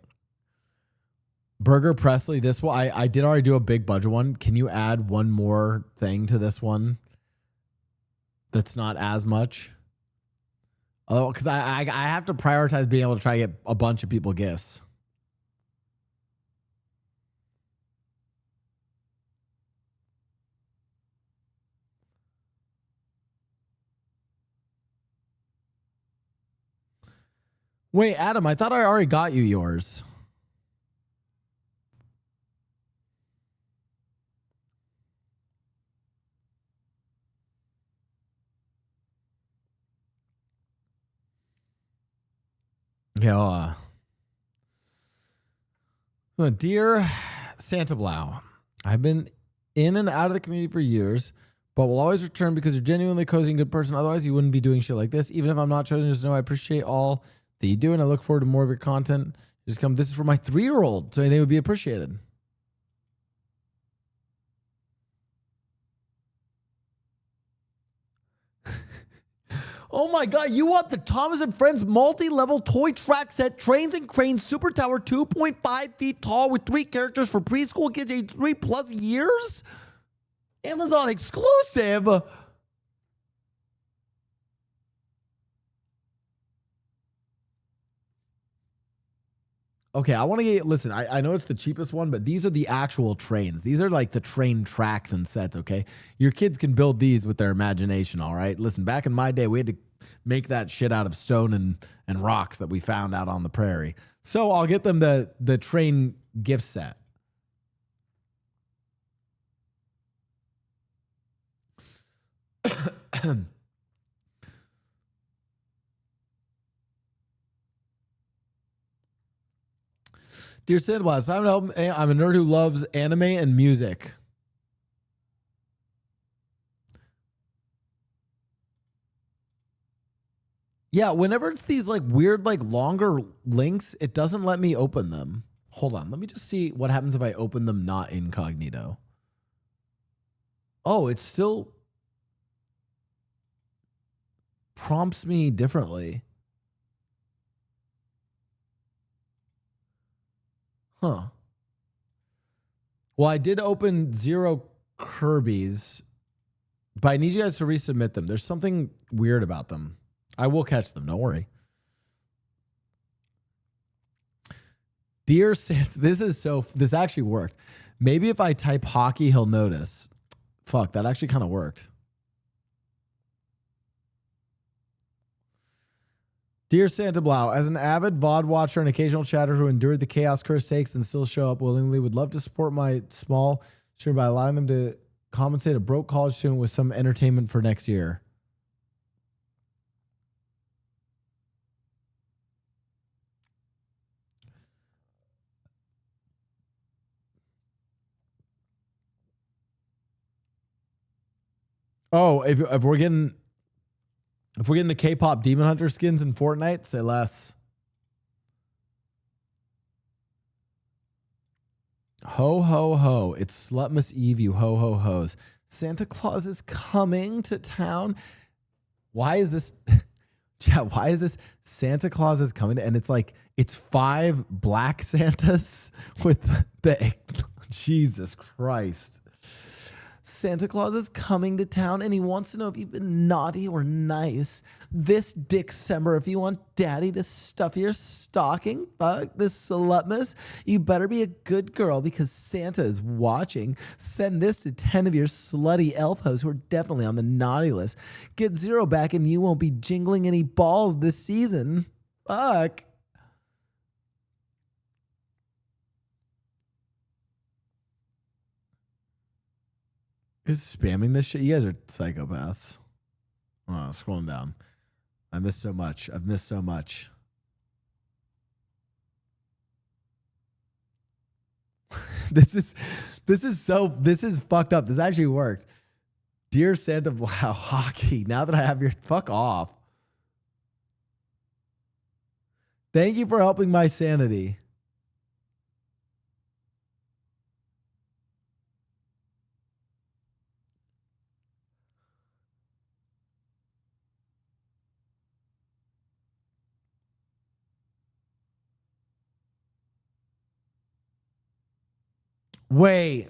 Burger Presley, this one, I did already do a big budget one. Can you add one more thing to this one that's not as much? Oh, because I have to prioritize being able to try to get a bunch of people gifts. Wait, Adam, I thought I already got you yours. Yeah. Dear Santa Blau, I've been in and out of the community for years, but will always return because you're genuinely cozy and good person. Otherwise, you wouldn't be doing shit like this. Even if I'm not chosen, just know I appreciate all that you do, and I look forward to more of your content. Just come. This is for my 3-year-old, so they would be appreciated. Oh my God, you want the Thomas and Friends multi-level toy track set, Trains and Cranes Super Tower 2.5 feet tall with 3 characters for preschool kids aged 3+ years? Amazon exclusive. Okay, I want to get, listen, I know it's the cheapest one, but these are the actual trains. These are like the train tracks and sets, okay? Your kids can build these with their imagination, all right? Listen, back in my day, we had to make that shit out of stone and rocks that we found out on the prairie. So I'll get them the train gift set. Dear Sandblast, I'm a nerd who loves anime and music. Yeah, whenever it's these like weird, like longer links, it doesn't let me open them. Hold on. Let me just see what happens if I open them not incognito. Oh, it still prompts me differently. Huh. Well, I did open 0 Kirby's, but I need you guys to resubmit them. There's something weird about them. I will catch them. Don't worry. Dear Santa, this actually worked. Maybe if I type hockey, he'll notice. Fuck, that actually kind of worked. Dear Santa Blau, as an avid VOD watcher and occasional chatter who endured the chaos curse takes and still show up willingly, would love to support my small stream by allowing them to compensate a broke college student with some entertainment for next year. Oh, if we're getting the K-pop Demon Hunter skins in Fortnite, say less. Ho ho ho! It's Slutmas Eve, you ho ho hos. Santa Claus is coming to town. Why is this? Chat, why is this Santa Claus is coming? And it's like it's 5 black Santas with the Jesus Christ. Santa Claus is coming to town and he wants to know if you've been naughty or nice this December. If you want daddy to stuff your stocking, fuck this slutmas, you better be a good girl because Santa is watching. Send this to 10 of your slutty elf hoes who are definitely on the naughty list. Get 0 back and you won't be jingling any balls this season. Fuck. Who's spamming this shit? You guys are psychopaths. Oh, scrolling down. I missed so much. I've missed so much. This is fucked up. This actually worked. Dear Santa Blau, hockey. Now that I have your fuck off. Thank you for helping my sanity. Wait.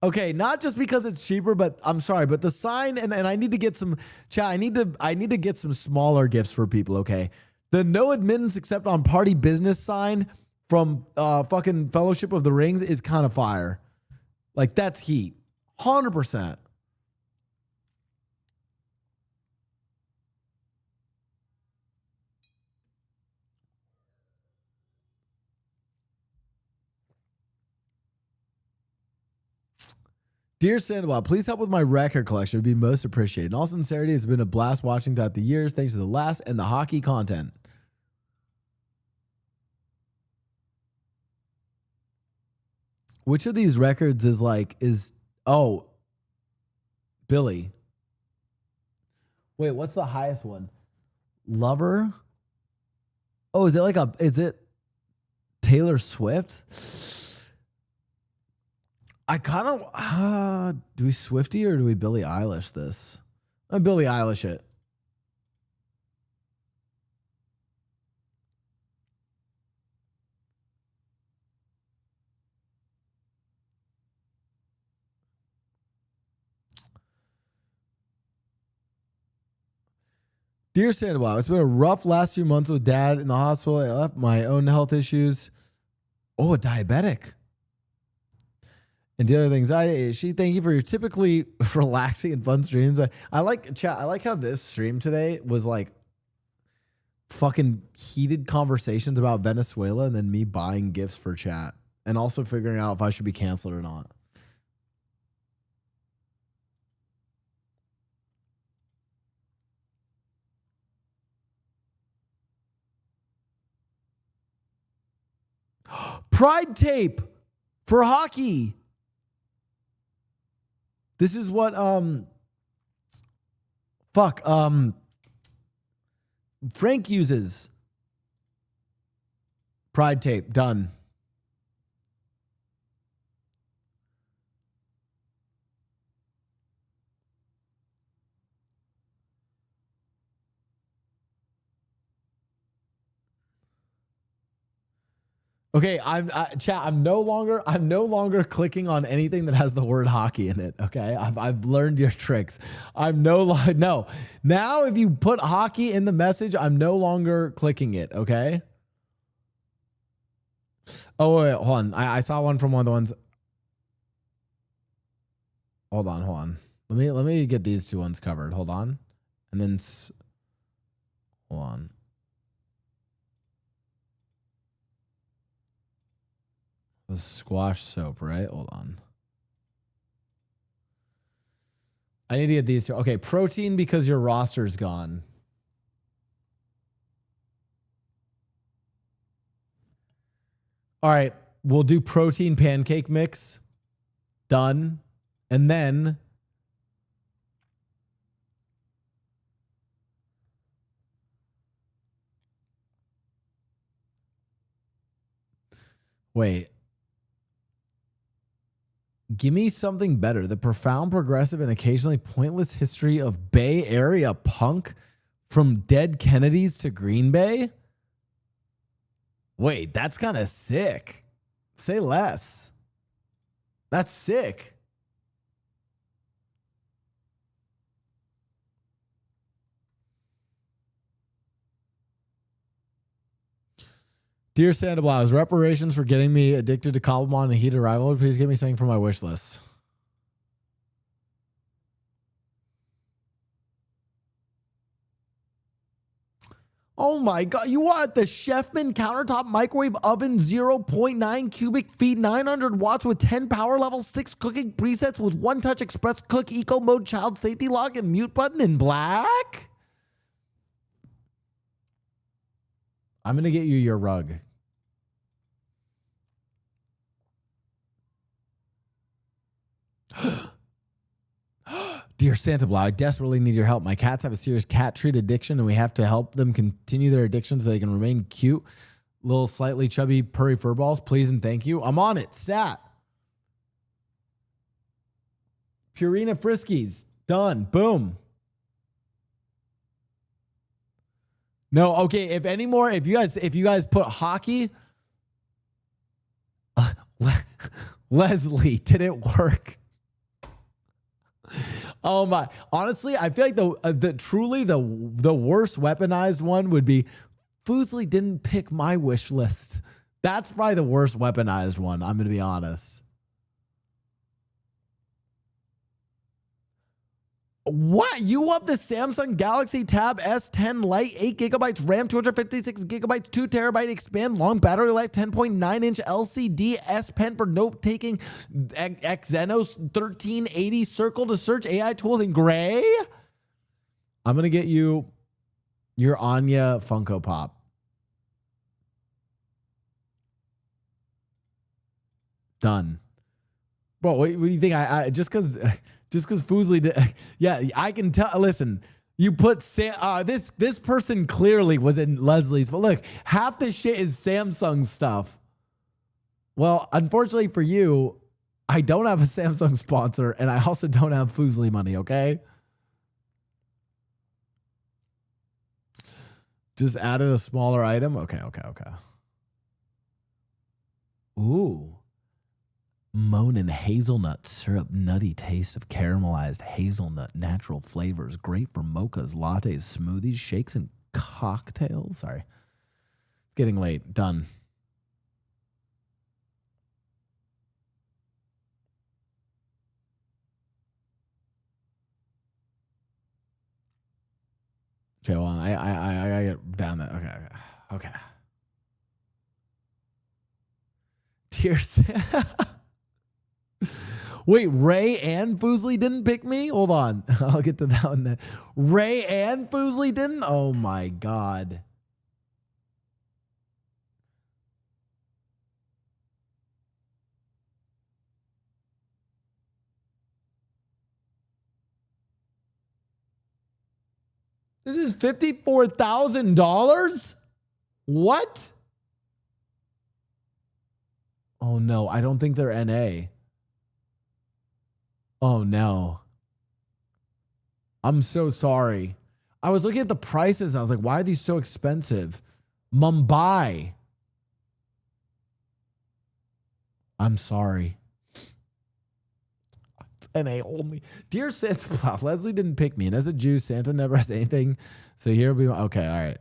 Okay, not just because it's cheaper, but I'm sorry, but the sign and I need to get some chat. I need to get some smaller gifts for people, okay? The no admittance except on party business sign from fucking Fellowship of the Rings is kind of fire. Like that's heat. 100%. Dear Sandoval, please help with my record collection. It would be most appreciated. In all sincerity, it's been a blast watching throughout the years. Thanks to the last and the hockey content. Which of these records is Billy. Wait, what's the highest one? Lover? Oh, is it Taylor Swift? I kind of, do we Swifty or do we Billie Eilish this? I'm Billie Eilish it. Dear Sandoval, it's been a rough last few months with dad in the hospital. I left my own health issues. Oh, a diabetic. And the other things, thank you for your typically relaxing and fun streams. I like how this stream today was like fucking heated conversations about Venezuela and then me buying gifts for chat and also figuring out if I should be canceled or not. Pride tape for hockey. This is what Frank uses. Pride tape done. Okay, chat. I'm no longer clicking on anything that has the word hockey in it. Okay, I've learned your tricks. No. Now, if you put hockey in the message, I'm no longer clicking it. Okay. Oh wait, hold on. I saw one from one of the ones. Hold on. Let me get these two ones covered. Hold on, and then hold on. The squash soap, right? Hold on. I need to get these two. Okay, protein because your roster's gone. All right, we'll do protein pancake mix. Done. And then wait. Give me something better. The profound, progressive, and occasionally pointless history of Bay Area punk from Dead Kennedys to Green Bay? Wait, that's kind of sick. Say less. That's sick. Dear Santa Claus, reparations for getting me addicted to Cobblemon and heated rivalry. Please give me something for my wish list. Oh my God. You want the Chefman countertop microwave oven 0.9 cubic feet, 900 watts with 10 power levels, 6 cooking presets with one touch express cook, eco mode, child safety lock, and mute button in black? I'm going to get you your rug. Dear Santa Claus, I desperately need your help. My cats have a serious cat treat addiction, and we have to help them continue their addiction so they can remain cute, little slightly chubby purry fur balls. Please and thank you. I'm on it. Stat. Purina Friskies. Done. Boom. No, okay. If you guys put hockey, Leslie, did it work? Oh my! Honestly, I feel like the worst weaponized one would be Foosley didn't pick my wish list. That's probably the worst weaponized one. I'm gonna be honest. What? You want the Samsung Galaxy Tab S10 Lite, 8 gigabytes RAM, 256 gigabytes, 2 terabyte expand, long battery life, 10.9 inch LCD S Pen for note taking, Exynos 1380 circle to search AI tools in gray? I'm going to get you your Anya Funko Pop. Done. Bro, what do you think? I just because Foosley did, yeah, I can tell. Listen, you put this person clearly was in Leslie's, but look, half the shit is Samsung stuff. Well, unfortunately for you, I don't have a Samsung sponsor, and I also don't have Foosley money. Okay, just added a smaller item. Okay. Ooh. Monin hazelnut syrup, nutty taste of caramelized hazelnut, natural flavors, great for mochas, lattes, smoothies, shakes, and cocktails. Sorry. It's getting late. Done. Okay, hold on. I gotta get down that. Okay. Dear Sam. Wait, Ray and Foosley didn't pick me? Hold on. I'll get to that one then. Ray and Foosley didn't? Oh my God. This is $54,000? What? Oh no, I don't think they're NA. Oh no. I'm so sorry. I was looking at the prices and I was like, why are these so expensive? Mumbai. I'm sorry. It's NA only. Dear Santa, Leslie didn't pick me. And as a Jew, Santa never has anything. So here we go. Okay, all right.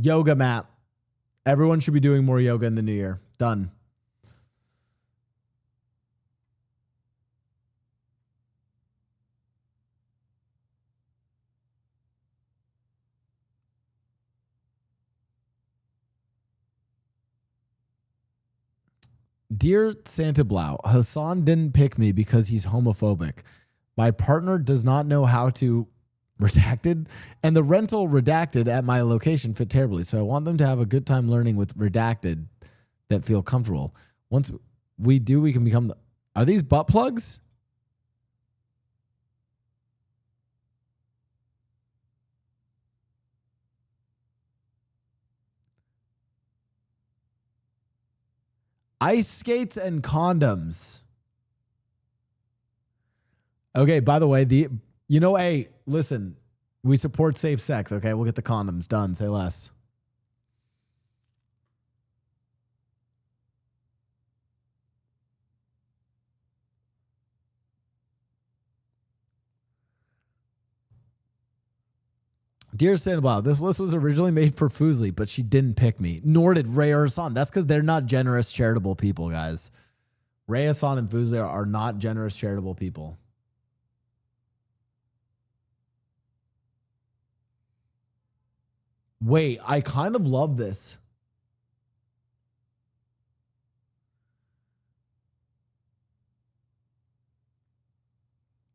Yoga mat. Everyone should be doing more yoga in the new year. Done. Dear Santa Blau, Hassan didn't pick me because he's homophobic. My partner does not know how to redacted, and the rental redacted at my location fit terribly. So I want them to have a good time learning with redacted that feel comfortable. Once we do, we can become the. Are these butt plugs? Ice skates and condoms. Okay, by the way, hey, listen, we support safe sex, okay? We'll get the condoms done. Say less. Dear Santa Blau, this list was originally made for Fuzli, but she didn't pick me. Nor did Ray or Hassan. That's because they're not generous, charitable people, guys. Ray, Hassan, and Fuzli are not generous, charitable people. Wait, I kind of love this.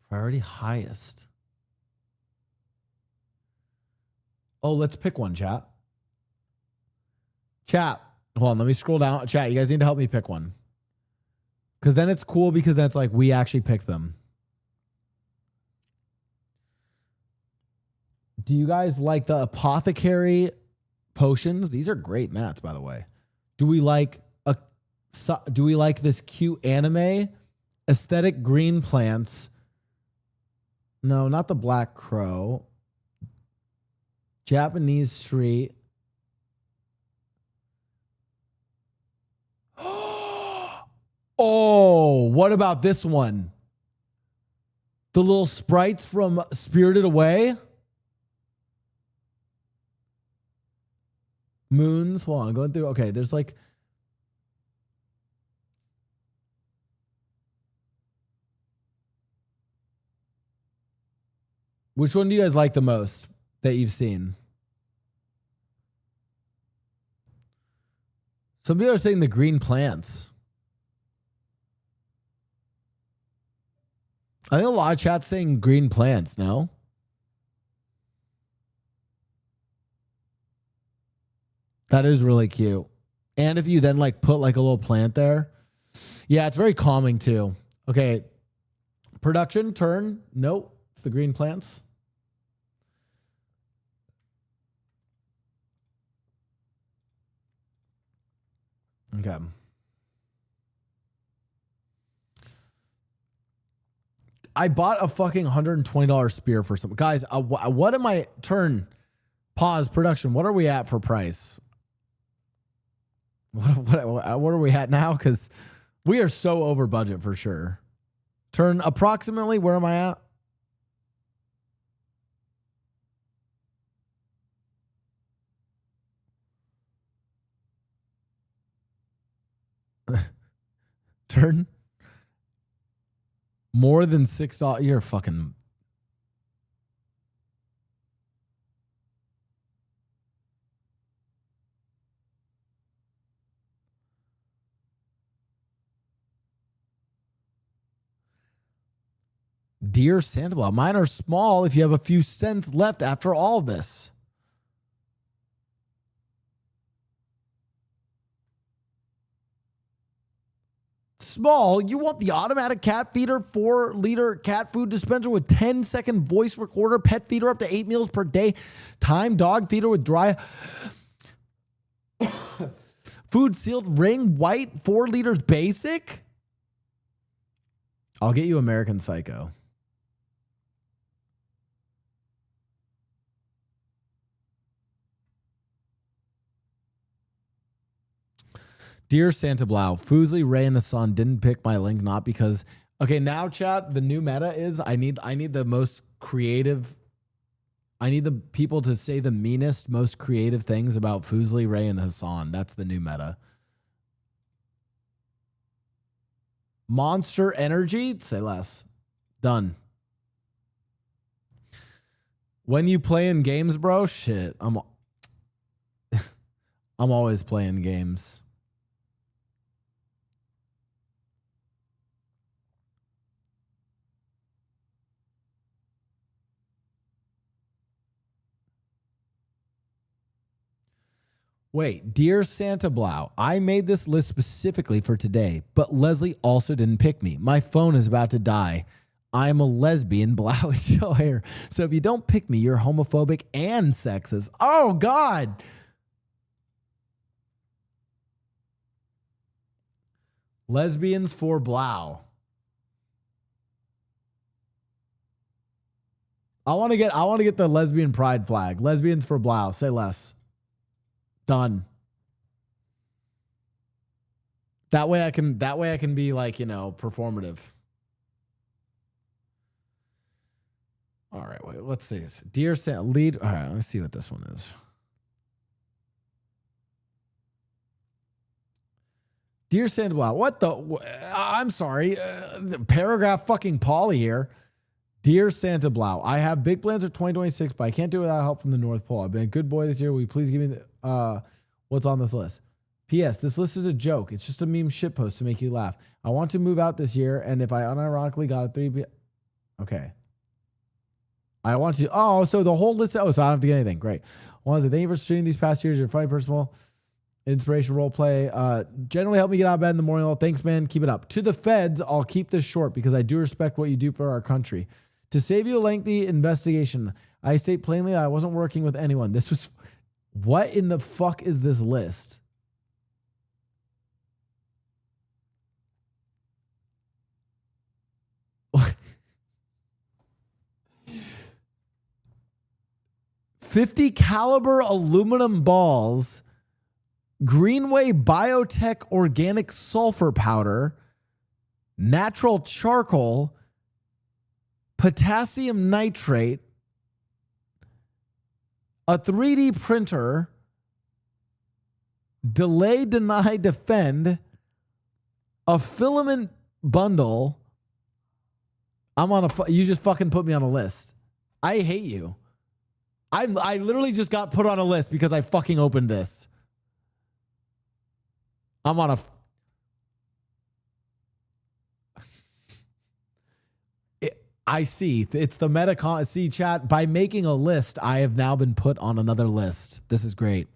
Priority highest. Oh, let's pick one, chat. Chat. Hold on, let me scroll down. Chat, you guys need to help me pick one. Because then it's cool because that's like we actually picked them. Do you guys like the apothecary potions? These are great mats, by the way. Do we like this cute anime? Aesthetic green plants. No, not the Black Crow. Japanese street. Oh, what about this one? The little sprites from Spirited Away. Moons. Hold on, going through. Okay, there's like. Which one do you guys like the most that you've seen? Some people are saying the green plants. I think a lot of chat's saying green plants, no? That is really cute. And if you then like put like a little plant there. Yeah, it's very calming too. Okay. Production turn. Nope. It's the green plants. Okay. I bought a fucking $120 spear for some guys. What am I turn? Pause production. What are we at for price? What are we at now? Because we are so over budget for sure. Turn approximately. Where am I at? Turn more than $6. You're fucking. Dear Santa Claus, mine are small if you have a few cents left after all this. small. You want the automatic cat feeder, 4-liter cat food dispenser with 10-second voice recorder, pet feeder up to 8 meals per day, time dog feeder with dry food sealed ring, white, 4 liters basic. I'll get you American Psycho. Dear Santa Blau, Fuslie, Ray, and Hassan didn't pick my link, not because... Okay, now, chat, the new meta is I need the most creative... I need the people to say the meanest, most creative things about Fuslie, Ray, and Hassan. That's the new meta. Monster Energy? Say less. Done. When you playing games, bro? Shit. I'm always playing games. Wait, dear Santa Blau, I made this list specifically for today, but Leslie also didn't pick me. My phone is about to die. I'm a lesbian Blau enjoyer. So if you don't pick me, you're homophobic and sexist. Oh, God. Lesbians for Blau. I want to get the lesbian pride flag. Lesbians for Blau. Say less. Done. That way I can be like, you know, performative. All right, wait, let's see this. Dear Santa, lead. All right, let's see what this one is. Dear Santa Blau, what the? I'm sorry. Paragraph fucking Polly here. Dear Santa Blau, I have big plans for 2026, but I can't do it without help from the North Pole. I've been a good boy this year. Will you please give me the, what's on this list? P.S. This list is a joke. It's just a meme shitpost to make you laugh. I want to move out this year, and if I unironically got a 3... Okay. I want to... Oh, so the whole list... Oh, so I don't have to get anything. Great. I want to say thank you for streaming these past years. You're funny, personal, inspiration, role play. Generally help me get out of bed in the morning. Thanks, man. Keep it up. To the feds, I'll keep this short because I do respect what you do for our country. To save you a lengthy investigation, I state plainly I wasn't working with anyone. This was... What in the fuck is this list? .50 caliber aluminum balls, Greenway Biotech organic sulfur powder, natural charcoal, potassium nitrate, a 3D printer, delay, deny, defend, a filament bundle. You just fucking put me on a list. I hate you. I literally just got put on a list because I fucking opened this. I'm on a... I see. It's the meta... See, chat, by making a list, I have now been put on another list. This is great.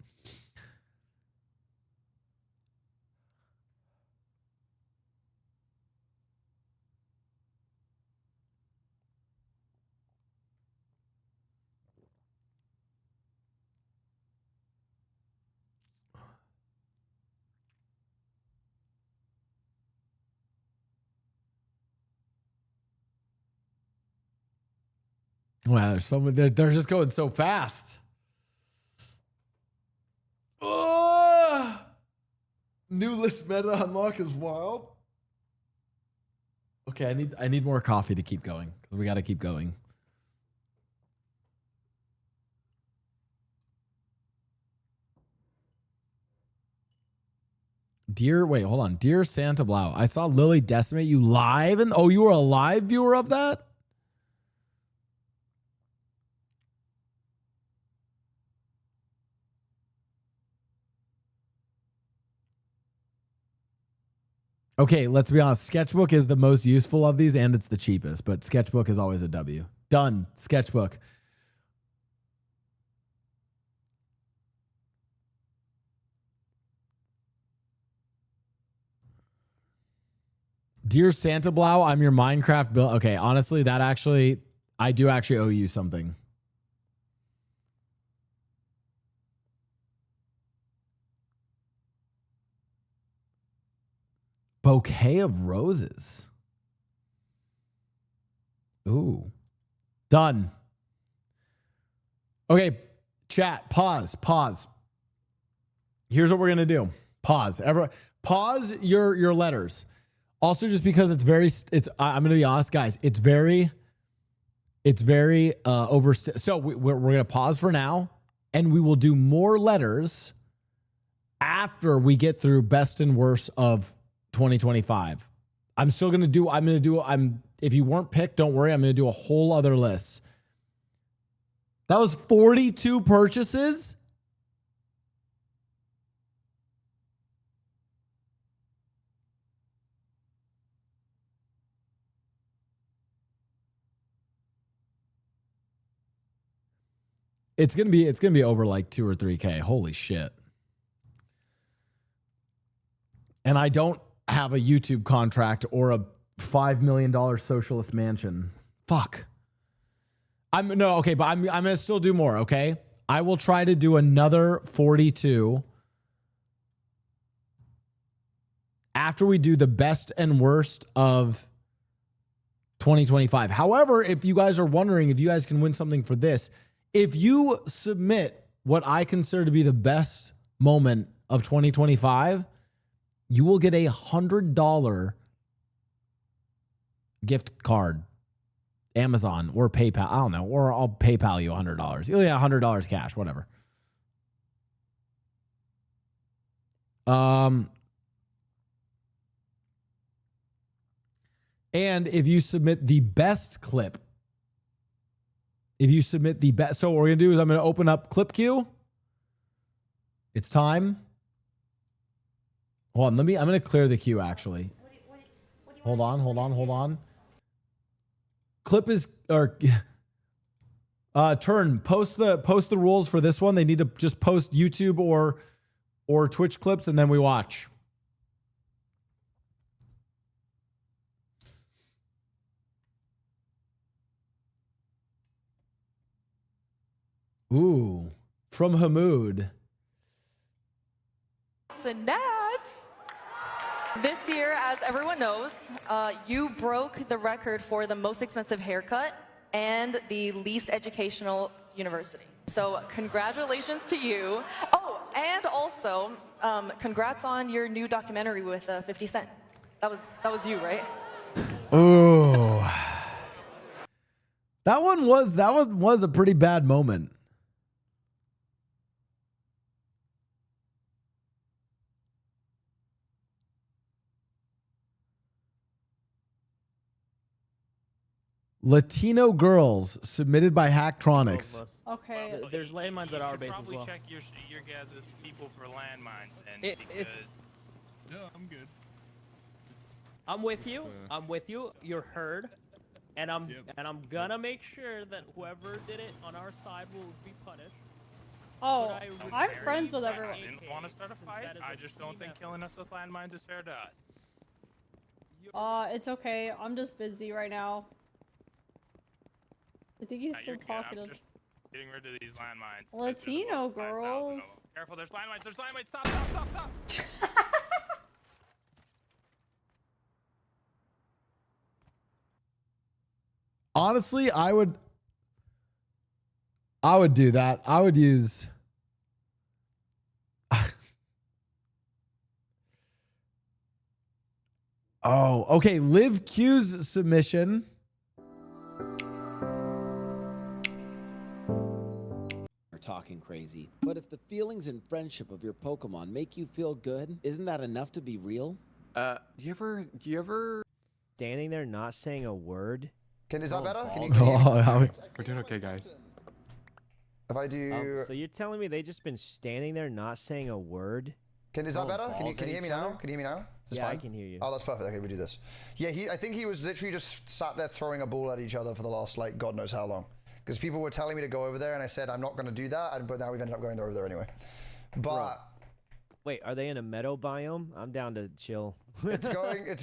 Wow, there's so many, they're just going so fast. Oh, new list meta unlock is wild. Okay, I need more coffee to keep going because we got to keep going. Wait, hold on. Dear Santa Blau, I saw Lily decimate you live, and oh, you were a live viewer of that? Okay, let's be honest. Sketchbook is the most useful of these, and it's the cheapest, but Sketchbook is always a W. Done. Sketchbook. Dear Santa Blau, I'm your Minecraft build. Okay, honestly, that actually, I do actually owe you something. Bouquet of roses. Ooh. Done. Okay, chat, pause. Here's what we're going to do. Pause. Everyone, pause your letters. Also, just because I'm going to be honest, guys, it's very over. So we're going to pause for now, and we will do more letters after we get through best and worst of 2025. If you weren't picked, don't worry. I'm going to do a whole other list. That was 42 purchases. It's gonna be over like 2 or 3K. Holy shit. And I don't have a YouTube contract or a $5 million socialist mansion. Fuck. But I'm gonna still do more, okay? I will try to do another 42 after we do the best and worst of 2025. However, if you guys are wondering if you guys can win something for this, if you submit what I consider to be the best moment of 2025, you will get a $100 gift card, Amazon or PayPal. I don't know, or I'll PayPal you $100. You'll get $100 cash, whatever. And if you submit the best clip, so what we're gonna do is I'm gonna open up clip queue. It's time. Hold on, I'm gonna clear the queue actually. Hold on. Clip is turn. Post the rules for this one. They need to just post YouTube or Twitch clips, and then we watch. Ooh, from Hamoud. Sinat, this year, as everyone knows, you broke the record for the most expensive haircut and the least educational university. So congratulations to you. Oh, and also, congrats on your new documentary with 50 Cent. That was you, right? Ooh. That was a pretty bad moment. Latino girls submitted by Hacktronics. Okay. There's landmines at our base as well. Probably check your guys' people for landmines. And No, I'm good. I'm with you. I'm with you. You're heard. And I'm gonna make sure that whoever did it on our side will be punished. Oh, I'm friends with everyone. I didn't want to start a fight. I just don't think killing us with landmines is fair to us. It's okay. I'm just busy right now. I think he's still talking to Getting rid of these landmines. Latino girls. Careful, there's landmines. There's landmines. Stop. Honestly, I would do that. I would use Oh, okay. Liv Q's submission. Are talking crazy. But if the feelings and friendship of your Pokemon make you feel good, isn't that enough to be real? You ever standing there not saying a word? Is that better? Can you? We're doing okay, guys. If I do. So you're telling me they just been standing there not saying a word? Is that better? Can you hear me now? Can you hear me now? Is this Yeah, fine? I can hear you. Oh, that's perfect. Okay, we do this. Yeah, I think he was literally just sat there throwing a ball at each other for the last, like, God knows how long. Because people were telling me to go over there, and I said, I'm not going to do that, but now we've ended up going over there anyway. But... Wait, are they in a meadow biome? I'm down to chill. It's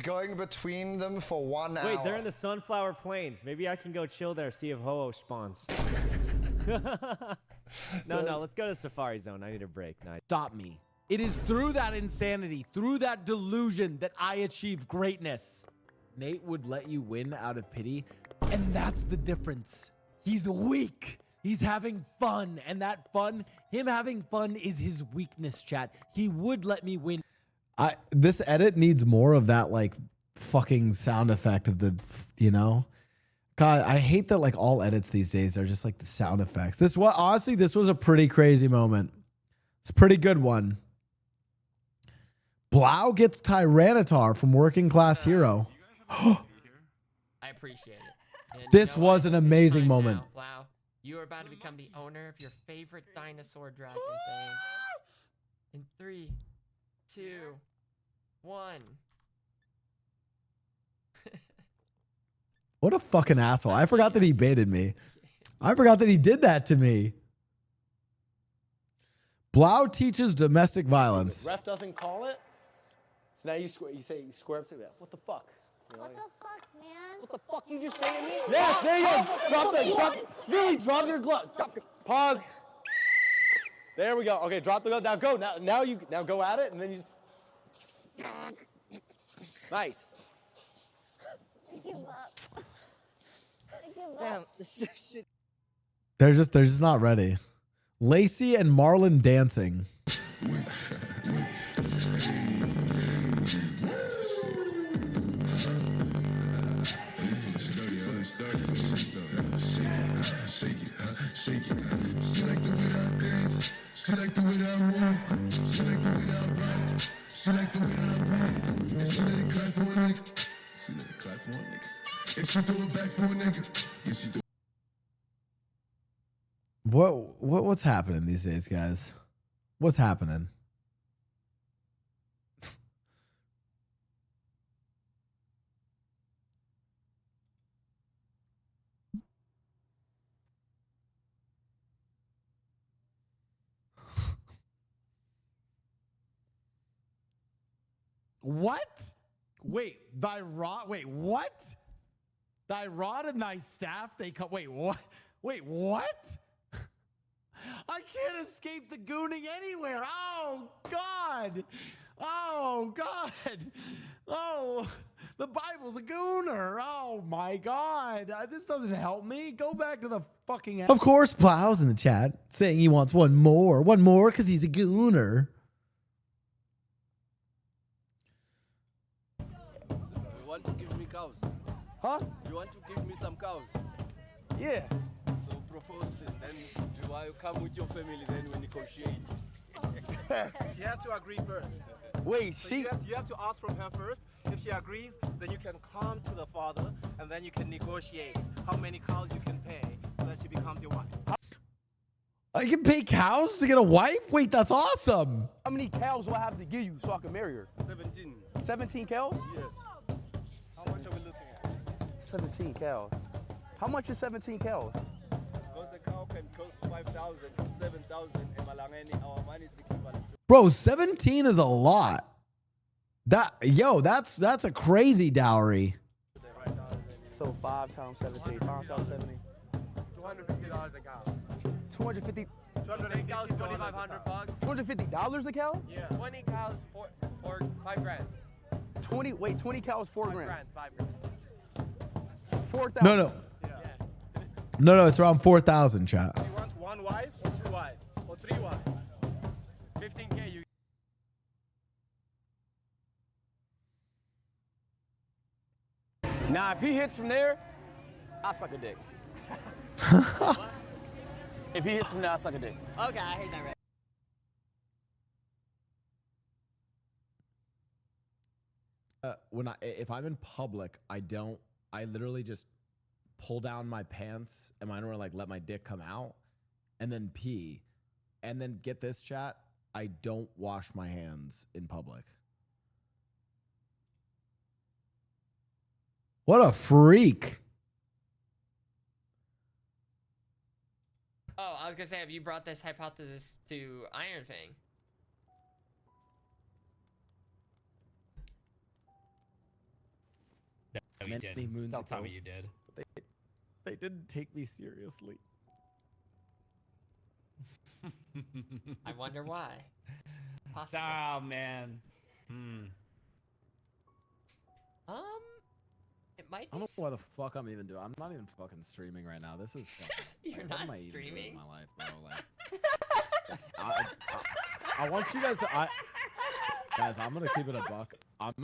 going between them for 1 hour. Wait, they're in the Sunflower Plains. Maybe I can go chill there, see if Ho-Oh spawns. No, let's go to Safari Zone. I need a break. Nice. Stop me. It is through that insanity, through that delusion that I achieve greatness. Nate would let you win out of pity, and that's the difference. He's weak. He's having fun, and that fun, him having fun is his weakness, chat. He would let me win. This edit needs more of that, like, fucking sound effect of the, you know? God, I hate that, like, all edits these days are just, like, the sound effects. Honestly, this was a pretty crazy moment. It's a pretty good one. Blau gets Tyranitar from Working Class Hero. I appreciate it. And This you know what? was an It's amazing time moment. now. Wow, you are about to become the owner of your favorite dinosaur dragon thing. In 3, 2, 1. What a fucking asshole. I forgot that he baited me. I forgot that he did that to me. Blau teaches domestic violence. Ref doesn't call it. So now you say you square up to that. What the fuck? You know, What the fuck, man? what the fuck you just say to me? Yes, there you go. Really, drop your glove. Pause. There we go. Okay, drop the glove. Now go. Now go at it, and then you just. Nice. I give up. I give up. This shit. They're just not ready. Lacey and Marlon dancing. What's happening these days, guys? What's happening? What? Wait, thy rod. Wait, what? Thy rod and thy staff, they come. Wait, what? Wait, what? I can't escape the gooning anywhere. Oh, God. Oh, God. Oh, the Bible's a gooner. Oh, my God. This doesn't help me. Go back to the fucking... Of course, Plow's in the chat saying he wants one more. One more because he's a gooner. You want to give me cows? Huh? You want to give me some cows? Yeah. So propose and then do I come with your family then we negotiate? She has to agree first. Wait, So you have to ask from her first. If she agrees, then you can come to the father and then you can negotiate how many cows you can pay so that she becomes your wife. I can pay cows to get a wife? Wait, that's awesome. How many cows do I have to give you so I can marry her? 17. 17 cows? Yes. How much are we looking at? 17 cows. How much is 17 cows? Because a cow can cost 5,000, 7,000 and Malangeni, our money is equivalent to... Bro, 17 is a lot. That's a crazy dowry. So 5 times 17, 5 times 17. $250 a cow. 250. 20 cows, $2,500. $250 a cow? Yeah. 20 cows for $5 grand. 20 cows, 4 grand. 5 grand. 4,000. No. No, it's around 4,000, chat. You want one wife or 2 wives? Or 3 wives? 15K, you. Now, if he hits from there, I suck a dick. If he hits from there, I suck a dick. Okay, I hate that. If I'm in public, I literally just pull down my pants and mine were like let my dick come out and then pee. And then get this, chat, I don't wash my hands in public. What a freak. Oh, I was gonna say, have you brought this hypothesis to Iron Fang? No, you many didn't. moons Don't tell ago. me you did. They didn't take me seriously. I wonder why. Possible. Oh man. It might I be. don't know why the fuck I'm even doing. I'm not even fucking streaming right now. This is. You're what not am I even doing streaming? in my life, bro? Like, I want you guys to. Guys, I'm gonna keep it a buck. I'm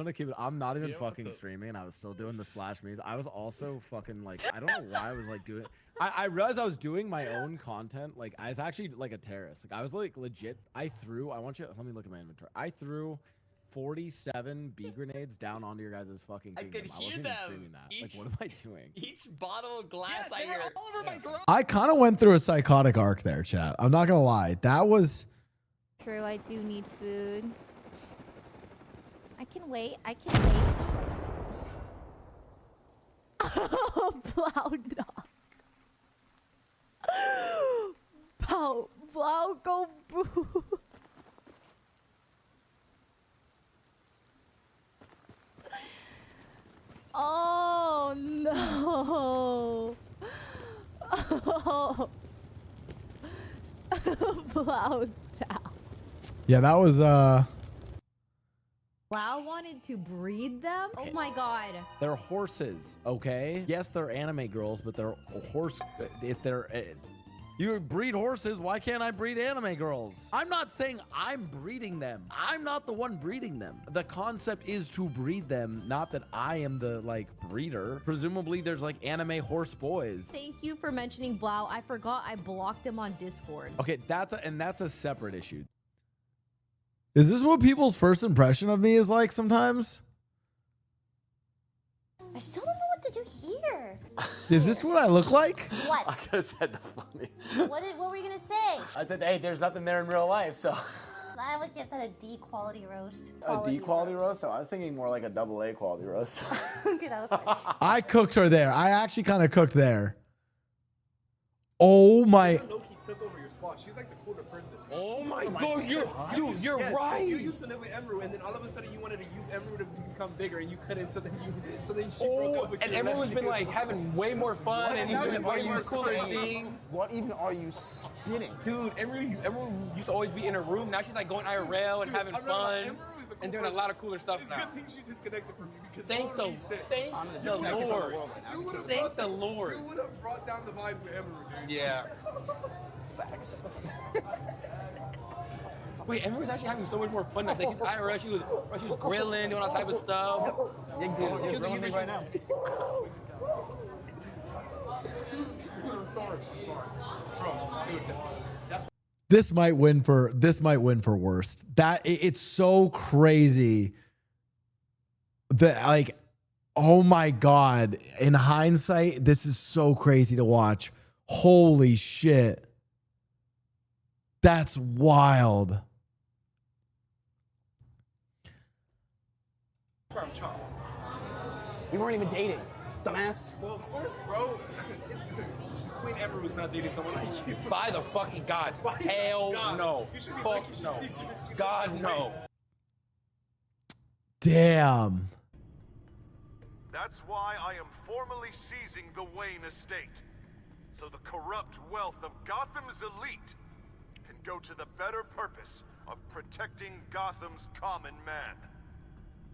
not even fucking streaming, and I was still doing the slash memes. I was also fucking like, I don't know why I was like doing. I realized I was doing my own content. Like, I was actually like a terrorist. Like, I was like legit. I want you. Let me look at my inventory. I threw 47 B grenades down onto your guys' fucking I kingdom. could I hear wasn't them. even streaming that. Like, what am I doing? Each bottle of glass Yeah, they were all over my garage. I kind of went through a psychotic arc there, chat. I'm not gonna lie. That was. True, I do need food. I can wait. I can wait. Plow dog. Plow go boo. Oh no. Oh. Plow down. Yeah, that was Wow wanted to breed them? Oh my god. They're horses, okay? Yes, they're anime girls, but they're horse. If they're you breed horses, why can't I breed anime girls? I'm not saying I'm breeding them. I'm not the one breeding them. The concept is to breed them, not that I am the like breeder. Presumably, there's like anime horse boys. Thank you for mentioning Blau. I forgot I blocked him on Discord. Okay, that's a separate issue. Is this what people's first impression of me is like sometimes? I still don't know what to do here. Is this what I look like? What? I could have said the funny. What were you gonna say? I said, hey, there's nothing there in real life, so. I would give that a D quality roast. A D quality roast? So I was thinking more like a double A quality roast. Okay, that was harsh. I cooked her there. I actually kind of cooked there. Oh my. Loki took over your spot. She's like the cooler person. Oh my god, you're Yes, right. You used to live with Emeru, and then all of a sudden you wanted to use Emeru to become bigger, and you couldn't. So then she broke up with you. And everyone's been like having way more fun and doing way more cooler things. What even are you spinning? Dude, Emery used to always be in her room. Now she's like going IRL and having fun and doing a lot of cooler stuff now. It's a good thing she disconnected from you because Thank the Lord. Thank the Lord. You would have brought down the vibes with Emeru, dude. Yeah. Facts. Wait, Emery was actually having so much more fun. Like she's IRL, she was grilling, doing all type of stuff. You're grilling me right now. This might win for worst. It's so crazy that like, oh my god, in hindsight, this is so crazy to watch. Holy shit. That's wild. We weren't even dating, dumbass. Well, of course, bro. Queen Emeru is not dating someone like you. By the fucking gods. Hell no. You should be Fuck lucky she no. sees you. God no. Damn. That's why I am formally seizing the Wayne estate. So the corrupt wealth of Gotham's elite can go to the better purpose of protecting Gotham's common man.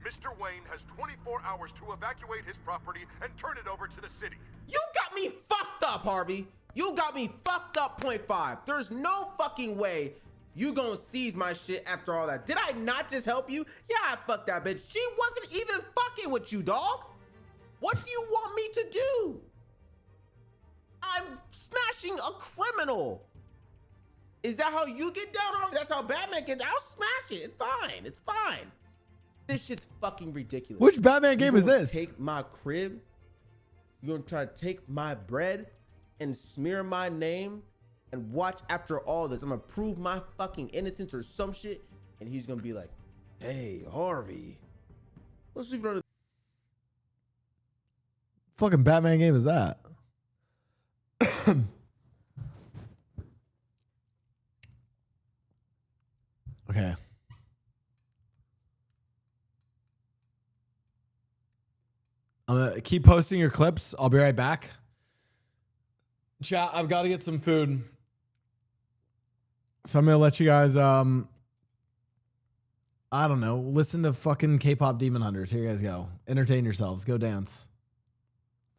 Mr. Wayne has 24 hours to evacuate his property and turn it over to the city. You got me fucked up, Harvey. You got me fucked up, .5. There's no fucking way you gonna seize my shit after all that. Did I not just help you? Yeah, I fucked that bitch. She wasn't even fucking with you, dog. What do you want me to do? I'm smashing a criminal. Is that how you get down on? That's how Batman gets. I'll smash it. It's fine. It's fine. This shit's fucking ridiculous. Which Batman game is gonna this? Take my crib. You're gonna try to take my bread and smear my name and watch after all this. I'm gonna prove my fucking innocence or some shit, and he's gonna be like, "Hey, Harvey, let's sleep on." Fucking Batman game is that? Okay. I'm gonna keep posting your clips. I'll be right back. Chat, I've got to get some food. So I'm gonna let you guys I don't know, listen to fucking K-pop Demon Hunters. Here you guys go. Entertain yourselves. Go dance.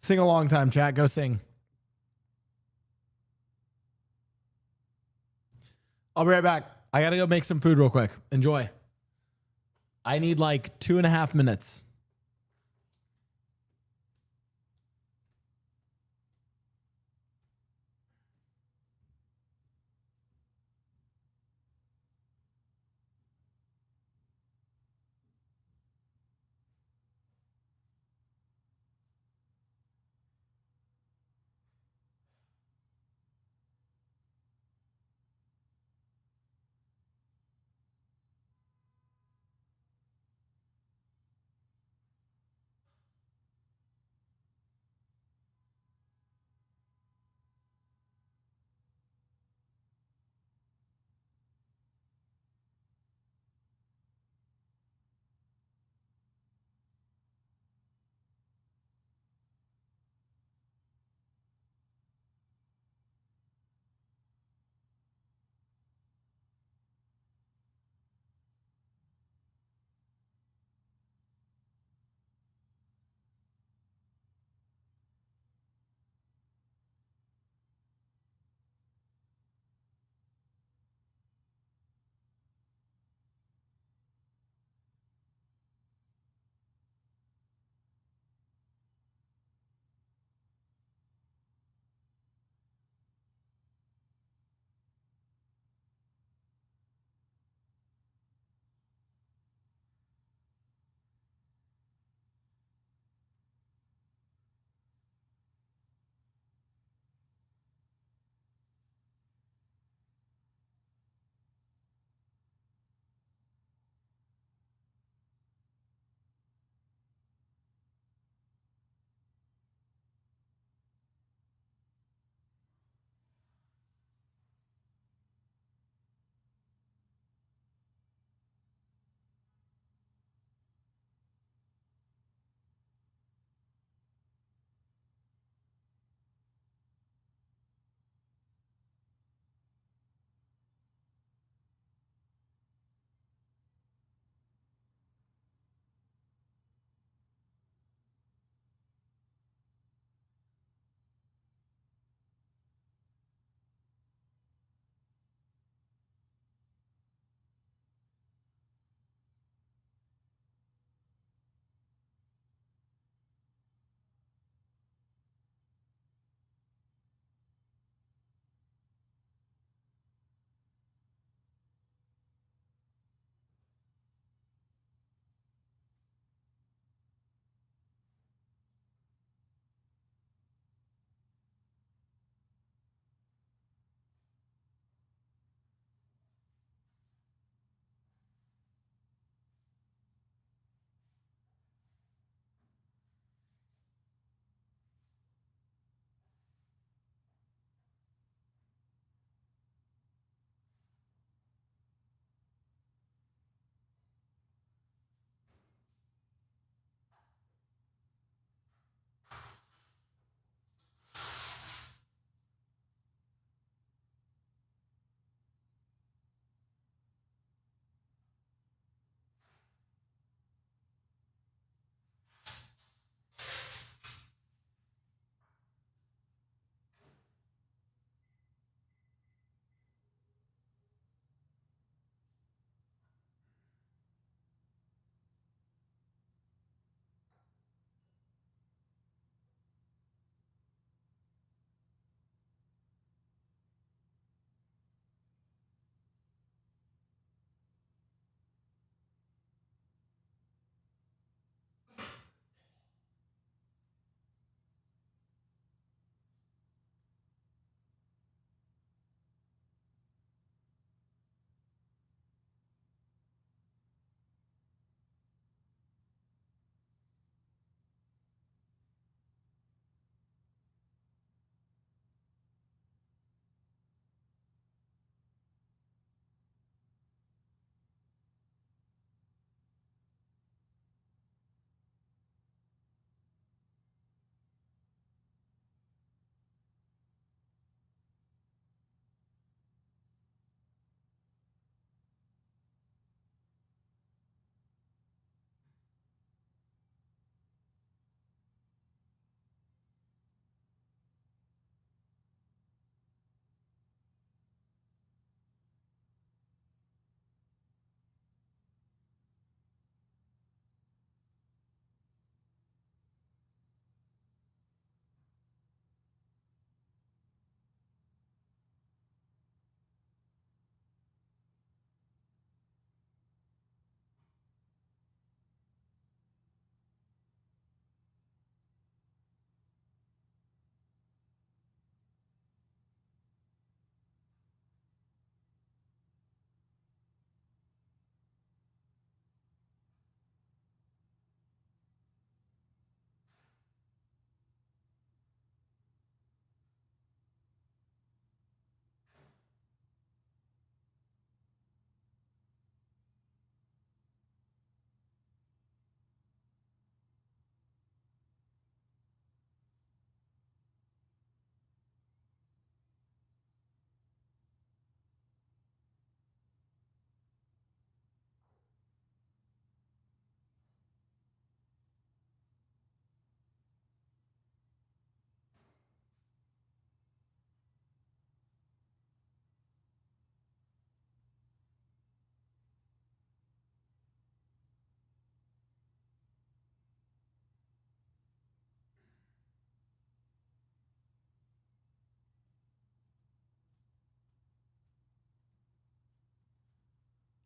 Sing a long time, chat. Go sing. I'll be right back. I gotta go make some food real quick. Enjoy. I need like 2.5 minutes.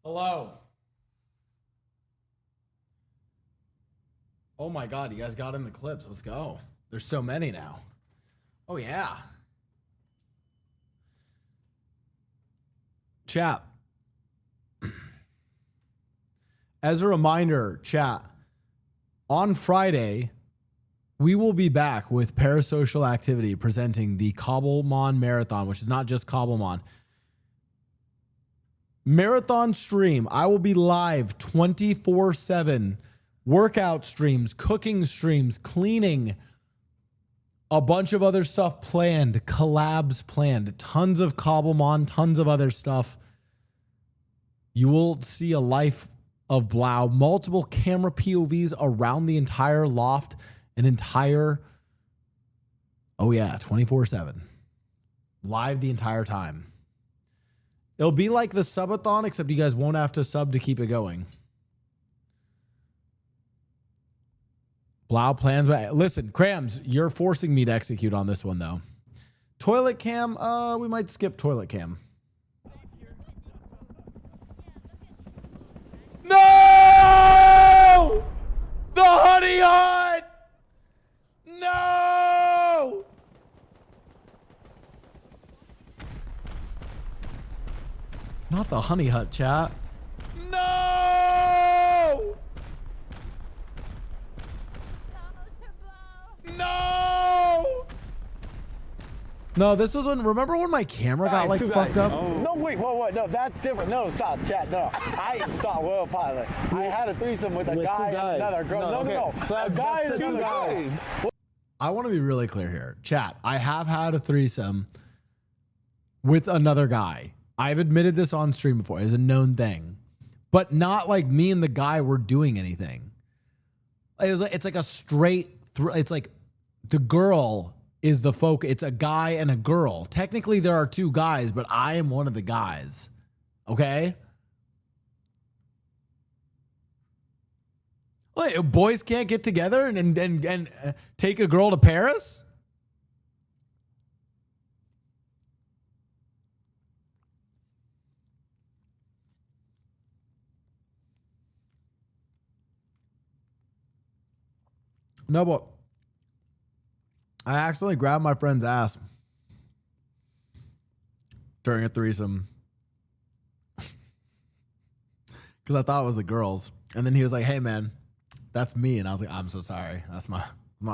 Hello. Oh my God, you guys got in the clips. Let's go. There's so many now. Oh yeah. Chat. As a reminder, chat, on Friday, we will be back with Parasocial Activity presenting the Cobblemon Marathon, which is not just Cobblemon. Marathon stream. I will be live 24/7. Workout streams, cooking streams, cleaning, a bunch of other stuff planned, collabs planned, tons of Cobblemon, tons of other stuff. You will see a life of Blau, multiple camera POVs around the entire loft, an entire, oh yeah, 24/7. Live the entire time. It'll be like the subathon, except you guys won't have to sub to keep it going. Blau plans, but listen, Crams, you're forcing me to execute on this one though. Toilet cam, we might skip toilet cam. No! The honey hut! No! Not the honey hut, chat. No! No! No, this was when, remember when my camera got like fucked up? No, wait, whoa, no, that's different. No, stop, chat, no. I stop, well, pilot. I had a threesome with a guy and another girl. No. So a guy and two guys. I want to be really clear here. Chat, I have had a threesome with another guy. I've admitted this on stream before. It's a known thing. But not like me and the guy were doing anything. It's like a straight, it's like the girl is the folk. It's a guy and a girl. Technically, there are two guys, but I am one of the guys. Okay? Wait, boys can't get together and take a girl to Paris? No, but I accidentally grabbed my friend's ass during a threesome because I thought it was the girls. And then he was like, hey, man, that's me. And I was like, I'm so sorry. That's my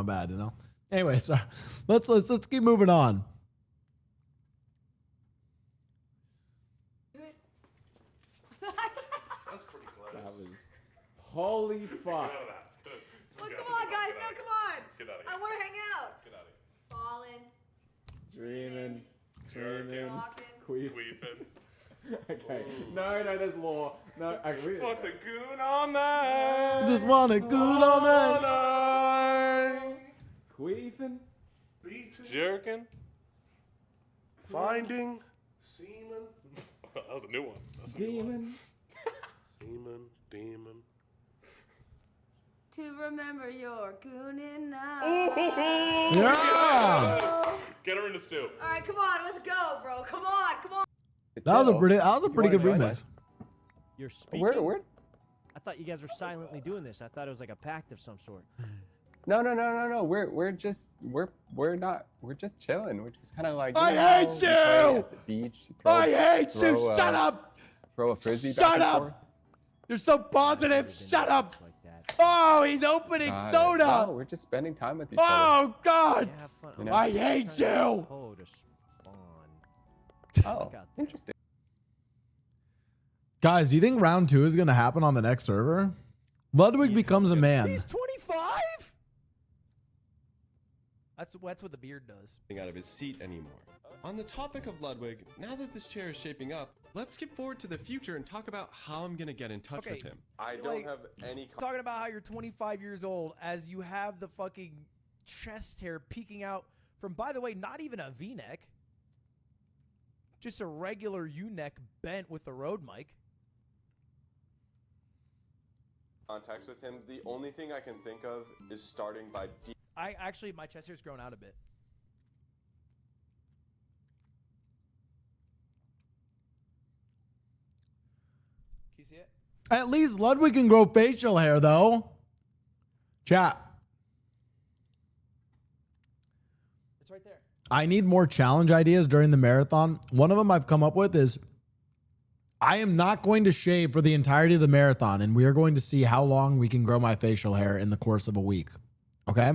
bad, you know? Anyway, so let's keep moving on. That's pretty close. That was holy fuck. Well, come on, guys. No, come on. Get out of here. I want to hang out. Get out of Falling. Dreaming, Queefing. Okay. No, there's law. No, I agree. Just want the goon all night. Just want a goon all night. Queefing. Jerking. Finding semen. That was a new one. Demon. Demon. To remember your gooning now. Yeah. Get her in the stew. All right, come on. Let's go, bro. Come on. That was a pretty good remix. You're speaking. Where? I thought you guys were silently doing this. I thought it was like a pact of some sort. No. We're just chilling. We're just kind of like. I hate you! At the beach. I hate you. Shut up. Throw a frisbee. Shut back up. And forth. You're so positive. Shut up. Oh, he's opening soda. No, we're just spending time with each other. Oh God. Yeah, have fun. You know? I hate you. Oh, to spawn. Oh, interesting. Guys, do you think round 2 is going to happen on the next server? Ludwig becomes a man. He's 25? That's what the beard does. Out of his seat anymore. On the topic of Ludwig, now that this chair is shaping up, let's skip forward to the future and talk about how I'm gonna get in touch with him. I don't have any. Talking about how you're 25 years old as you have the fucking chest hair peeking out from, by the way, not even a V-neck. Just a regular U-neck bent with the road mic. Contacts with him. The only thing I can think of is starting by My chest hair's grown out a bit. Can you see it? At least Ludwig can grow facial hair, though. Chat. It's right there. I need more challenge ideas during the marathon. One of them I've come up with is I am not going to shave for the entirety of the marathon, and we are going to see how long we can grow my facial hair in the course of a week. Okay?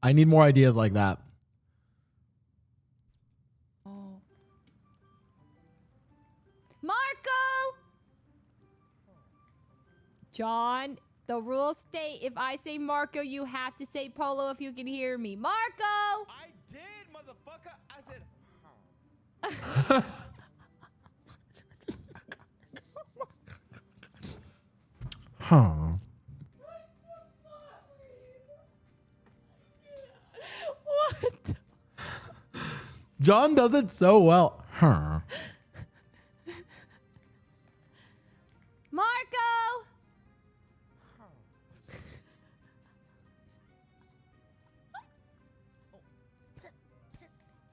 I need more ideas like that. Marco! John, the rules state if I say Marco, you have to say Polo if you can hear me. Marco! I did, motherfucker. I said, Huh. What? John does it so well. Huh. Marco!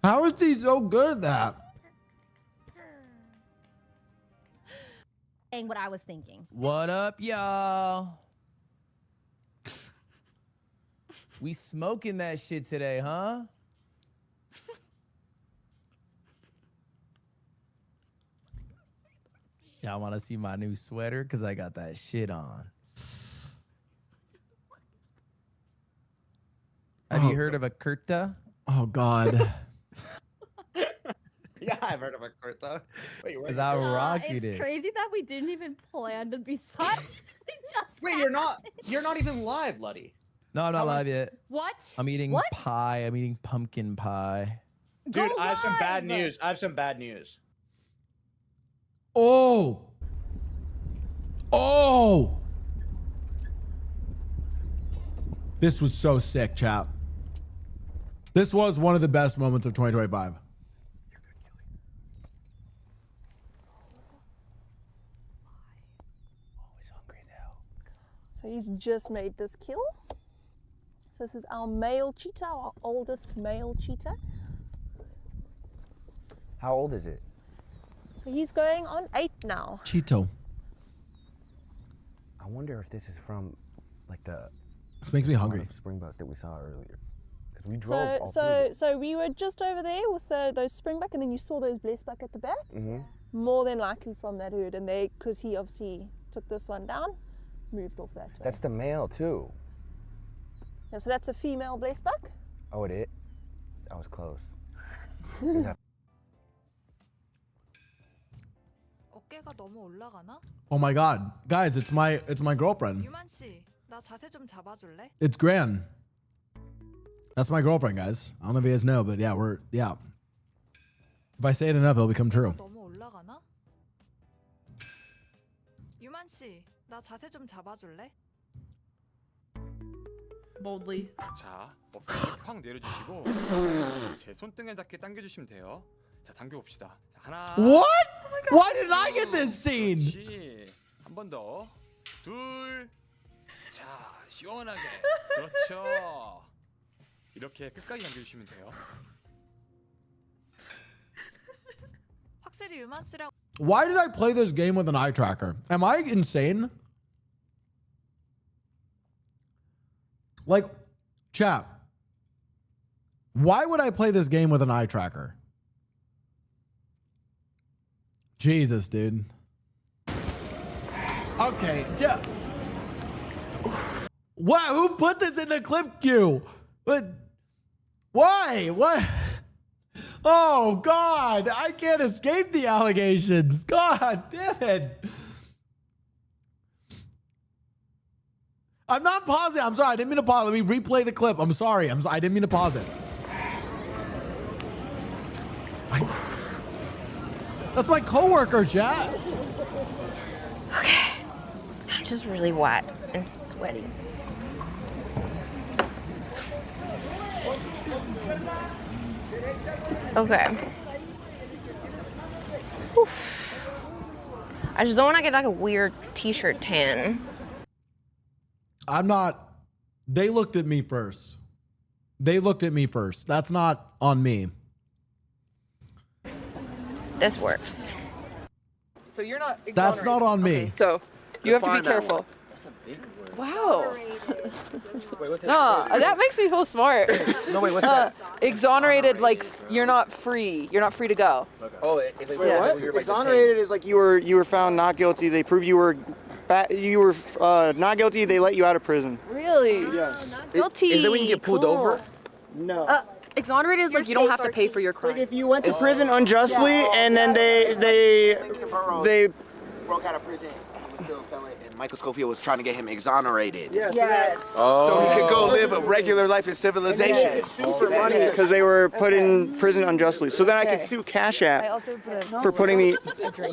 How is he so good at that? Saying what I was thinking. what up, y'all? We smoking that shit today, huh? Y'all want to see my new sweater? Because I got that shit on. Have you heard of a kurta? Oh, God. Yeah, I've heard of a kurta. Wait, Because I rocking It's it. crazy that we didn't even plan to be silent. Wait, you're not even live, Luddy. No, I'm not live yet. What? I'm eating What? pie. I'm eating pumpkin pie. Dude, Go I have some bad live. news. I have some bad news. Oh. Oh. This was so sick, chap. This was one of the best moments of 2025. So he's just made this kill. So this is our male cheetah, our oldest male cheetah. How old is it? So he's going on 8 now. Cheeto. I wonder if this is from like the. This makes me hungry. Springbuck that we saw earlier. Because we drove all through So we were just over there with those springbuck, and then you saw those blessbuck at the back. Mm-hmm. More than likely from that herd, and they, because he obviously took this one down, moved off that way. That's the male too. Yeah, so that's a female blessbuck. Oh, it is? That was close. 어깨가 너무 올라가나? Oh my God. Guys, it's my girlfriend. 유만 씨, 나 자세 좀 잡아줄래? It's Gran. That's my girlfriend, guys. I don't know if you guys know, but yeah, if I say it enough, it'll become true. 너무 올라가나? 유만 씨, 나 자세 좀 잡아줄래? boldly. 자, 어깨를 확 내려주시고 제 손등에 닿게 당겨주시면 돼요. 자, 당겨봅시다. 자, 하나. What? Why did I get this scene? 한 번 더. 둘. 자, 시원하게. 그렇죠. 이렇게 끝까지 당겨주시면 돼요. 확실히 유만 씨랑 Why did I play this game with an eye tracker? Am I insane? Like, chat. Why would I play this game with an eye tracker? Jesus, dude. Okay. Wow, who put this in the clip queue? But why? What? Oh, God. I can't escape the allegations. God damn it. I'm not pausing. I'm sorry. I didn't mean to pause. Let me replay the clip. I'm sorry. I didn't mean to pause it. That's my coworker, chat. Okay. I'm just really wet and sweaty. Okay. Oof. I just don't want to get like a weird t-shirt tan. I'm not. They looked at me first. That's not on me. This works. So you're not. That's not on me. Okay, so you have to be careful. That's a big word. Wow. Wait, what's No, that makes me feel smart. No, wait, what's that? Exonerated, like you're not free. You're not free to go. Oh, it's like Yeah. you're like Exonerated is like you were found not guilty. They prove you were not guilty. They let you out of prison. Really? Yeah. Guilty. Is that when you get pulled over? No. Exonerated is like you don't have to pay for your crime. Like if you went to prison unjustly and then they broke out of prison. He was still a felon, and Michael Scofield was trying to get him exonerated. Yes. So he could go live a regular life in civilization. sue for money because they were put in prison unjustly. So then I could sue Cash App for putting me.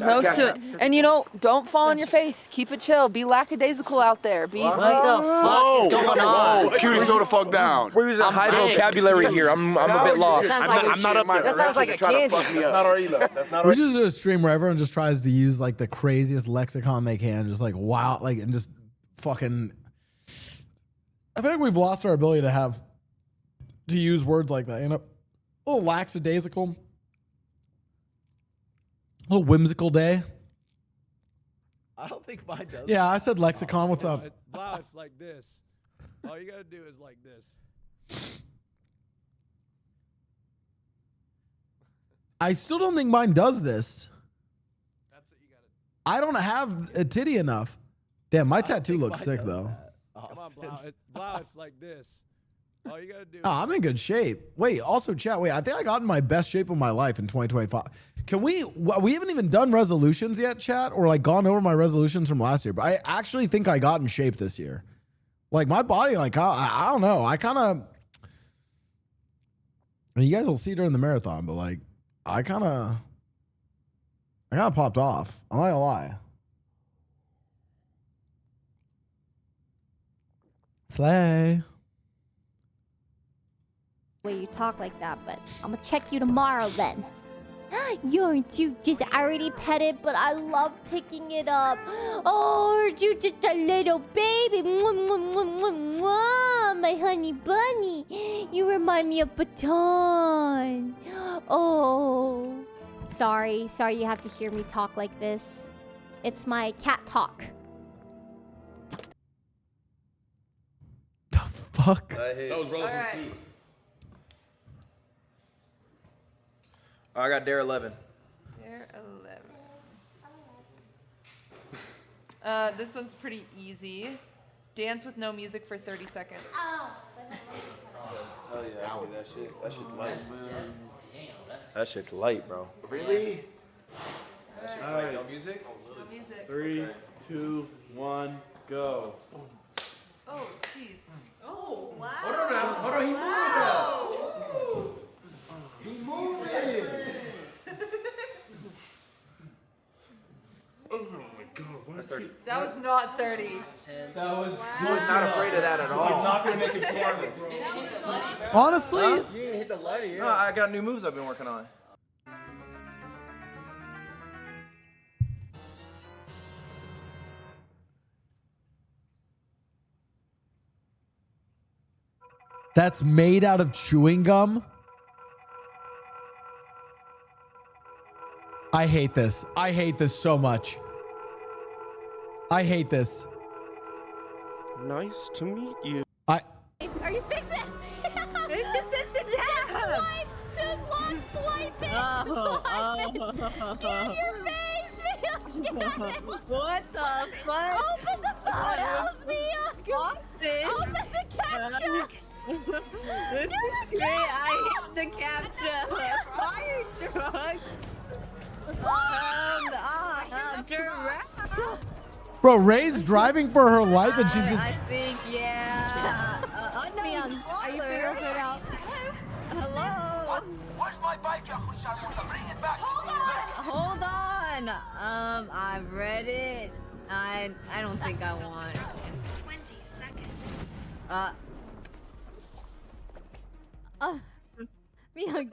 No suit. And don't fall on your face. Keep it chill. Be lackadaisical out there. Be What the fuck is going on? Cutie, slow the fuck down. We're using high vocabulary here. I'm a bit lost. I'm not up there. That sounds like a trying candy. to fuck me up. That's not our elo. That's not We should do a stream where everyone just tries to use like the craziest lexicon they can, just like wow, like and just fucking. I think we've lost our ability to use words like that. You know, a little lackadaisical, a little whimsical day. I don't think mine does. Yeah, I said lexicon. What's up? Wow, it's like this. All you gotta do is like this. I still don't think mine does this. I don't have a titty enough. Damn, my tattoo looks sick though. Come on, Blau, it's like this. All you gotta do. Oh, I'm in good shape. Wait, also chat. Wait, I think I got in my best shape of my life in 2025. Can we haven't even done resolutions yet, chat, or like gone over my resolutions from last year. But I actually think I got in shape this year. Like my body, like I don't know. I kind of. You guys will see during the marathon, but like I kind of popped off. I'm not gonna lie. Slay. Way you talk like that, but I'm gonna check you tomorrow then. You're just already pet it, but I love picking it up. Oh, aren't you just a little baby? Mwah, mwah, mwah, mwah, mwah, my honey bunny. You remind me of Baton. Oh, sorry you have to hear me talk like this. It's my cat talk. Fuck. That was relevant Alright. tea. I got Dare 11. They're 11. This one's pretty easy. Dance with no music for 30 seconds. Hell yeah, I mean, that shit's light. That shit's light, bro. Really? Alright, no music? No music. 3, 2, 1, go. Oh, jeez. Oh, wow. Hold on, he moved now. He moved it. Oh my god, that's 30. That was not 30. That was. I was not afraid of that at all. I'm not gonna make it farther. Honestly, You didn't hit the lighter yet. No, I got new moves I've been working on. that's made out of chewing gum. I hate this. I hate this so much. I hate this. Nice to meet you. Are you fixing? It's just instant tap. Swipe to lock, swipe it. Swipe it. Scan your face, Mia. Scan it. What the fuck? Open the photos, Mia. Open the capture. This is great. I hate the capture. Fire truck. Giraffe. Bro, Ray's driving for her life and she's just. I think, yeah. Mia, are you figures it out? Hello. Where's my bike, ya Hushan? Bring it back. Hold on. I've read it. I don't think I want. 20 seconds. Mia, did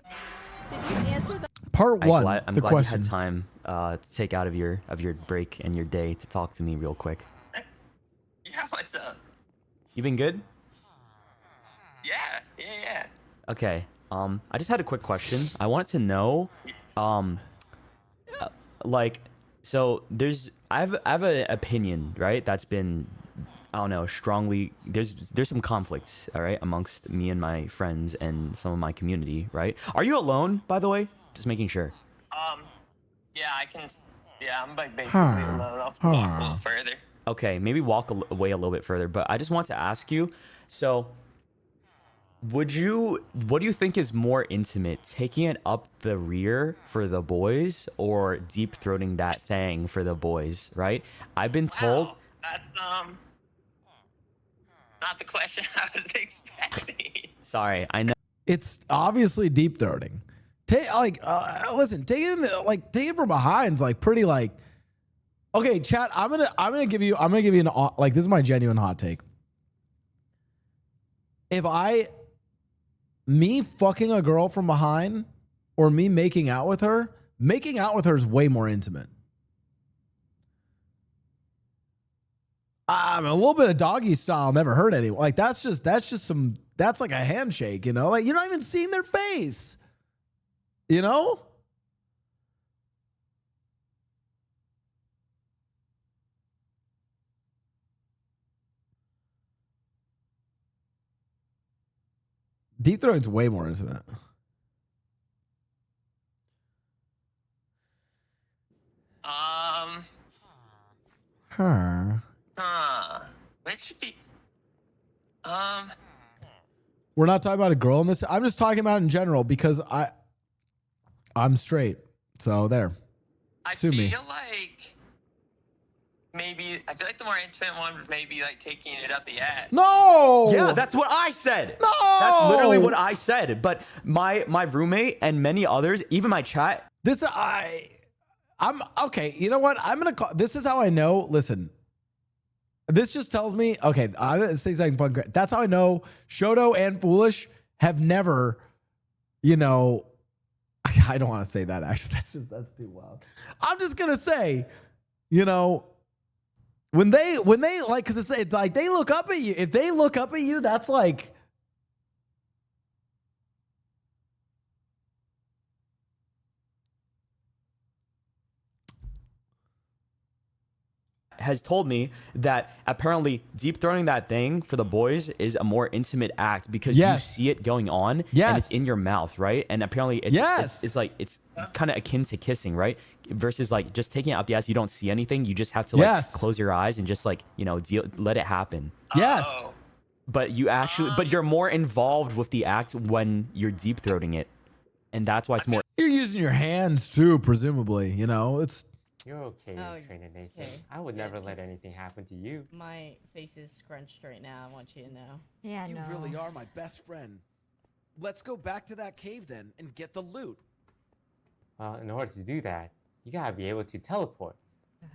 you answer the? Part one. I'm the glad question. you had time to take out of your break in your day to talk to me real quick. Yeah, what's up? You been good? Yeah. Okay. I just had a quick question. I wanted to know, like, So I have an opinion, right? That's been, I don't know, strongly. There's some conflicts, all right, amongst me and my friends and some of my community, right? Are you alone, by the way? Just making sure. Yeah, I can. Yeah, I'm like basically alone. I'll walk a little further. Okay, maybe walk away a little bit further. But I just want to ask you. So, what do you think is more intimate, taking it up the rear for the boys or deep throating that thing for the boys? Right? I've been told. That's not the question I was expecting. Sorry, I know. It's obviously deep throating. Listen, take it from behind's like pretty like. Okay, chat. I'm gonna give you an like, this is my genuine hot take. If me fucking a girl from behind or me making out with her is way more intimate. A little bit of doggy style never hurt anyone. Like that's like a handshake, you know? Like you're not even seeing their face. You know? Deep throating's way more intimate. Which should be. We're not talking about a girl in this. I'm just talking about in general because I'm straight. So there. Sue me. I feel like the more intimate one would maybe like taking it up the ass. No. Yeah, that's what I said. No. That's literally what I said. But my roommate and many others, even my chat. I'm okay. You know what? I'm gonna call. This is how I know. Listen. This just tells me, okay, I say something fun. That's how I know Shoto and Foolish have never, you know, I don't want to say that actually. That's too wild. I'm just gonna say, you know, when they like, because it's like they look up at you. If they look up at you, that's like. Has told me that apparently deep throating that thing for the boys is a more intimate act because you see it going on and it's in your mouth, right? And apparently it's like it's kind of akin to kissing, right? Versus like just taking it out the ass, you don't see anything. You just have to like close your eyes and just like, you know, let it happen. Yes. But you're more involved with the act when you're deep throating it. And that's why it's more. You're using your hands too, presumably, you know, it's. You're okay, Trainer Nathan. Okay. I would never let just- anything happen to you. My face is scrunched right now. I want you to know. Yeah, You really are my best friend. Let's go back to that cave then and get the loot. Well, in order to do that, you gotta be able to teleport.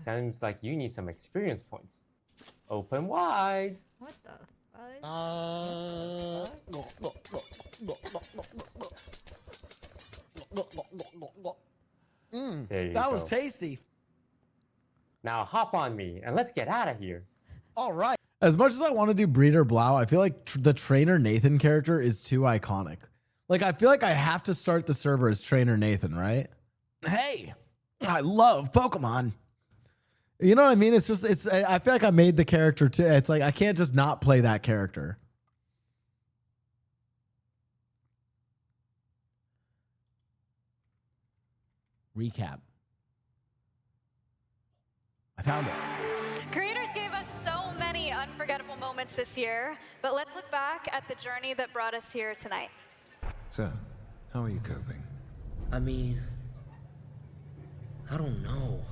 Sounds like you need some experience points. Open wide. What the fuck? There you That go. was tasty. Now hop on me and let's get out of here. All right. As much as I want to do Breeder Blau, I feel like the Trainer Nathan character is too iconic. Like, I feel like I have to start the server as Trainer Nathan, right? Hey, I love Pokemon. You know what I mean? It's just, I feel like I made the character too. It's like, I can't just not play that character. Recap. I found it. Creators gave us so many unforgettable moments this year, but let's look back at the journey that brought us here tonight. So, how are you coping? I mean, I don't know.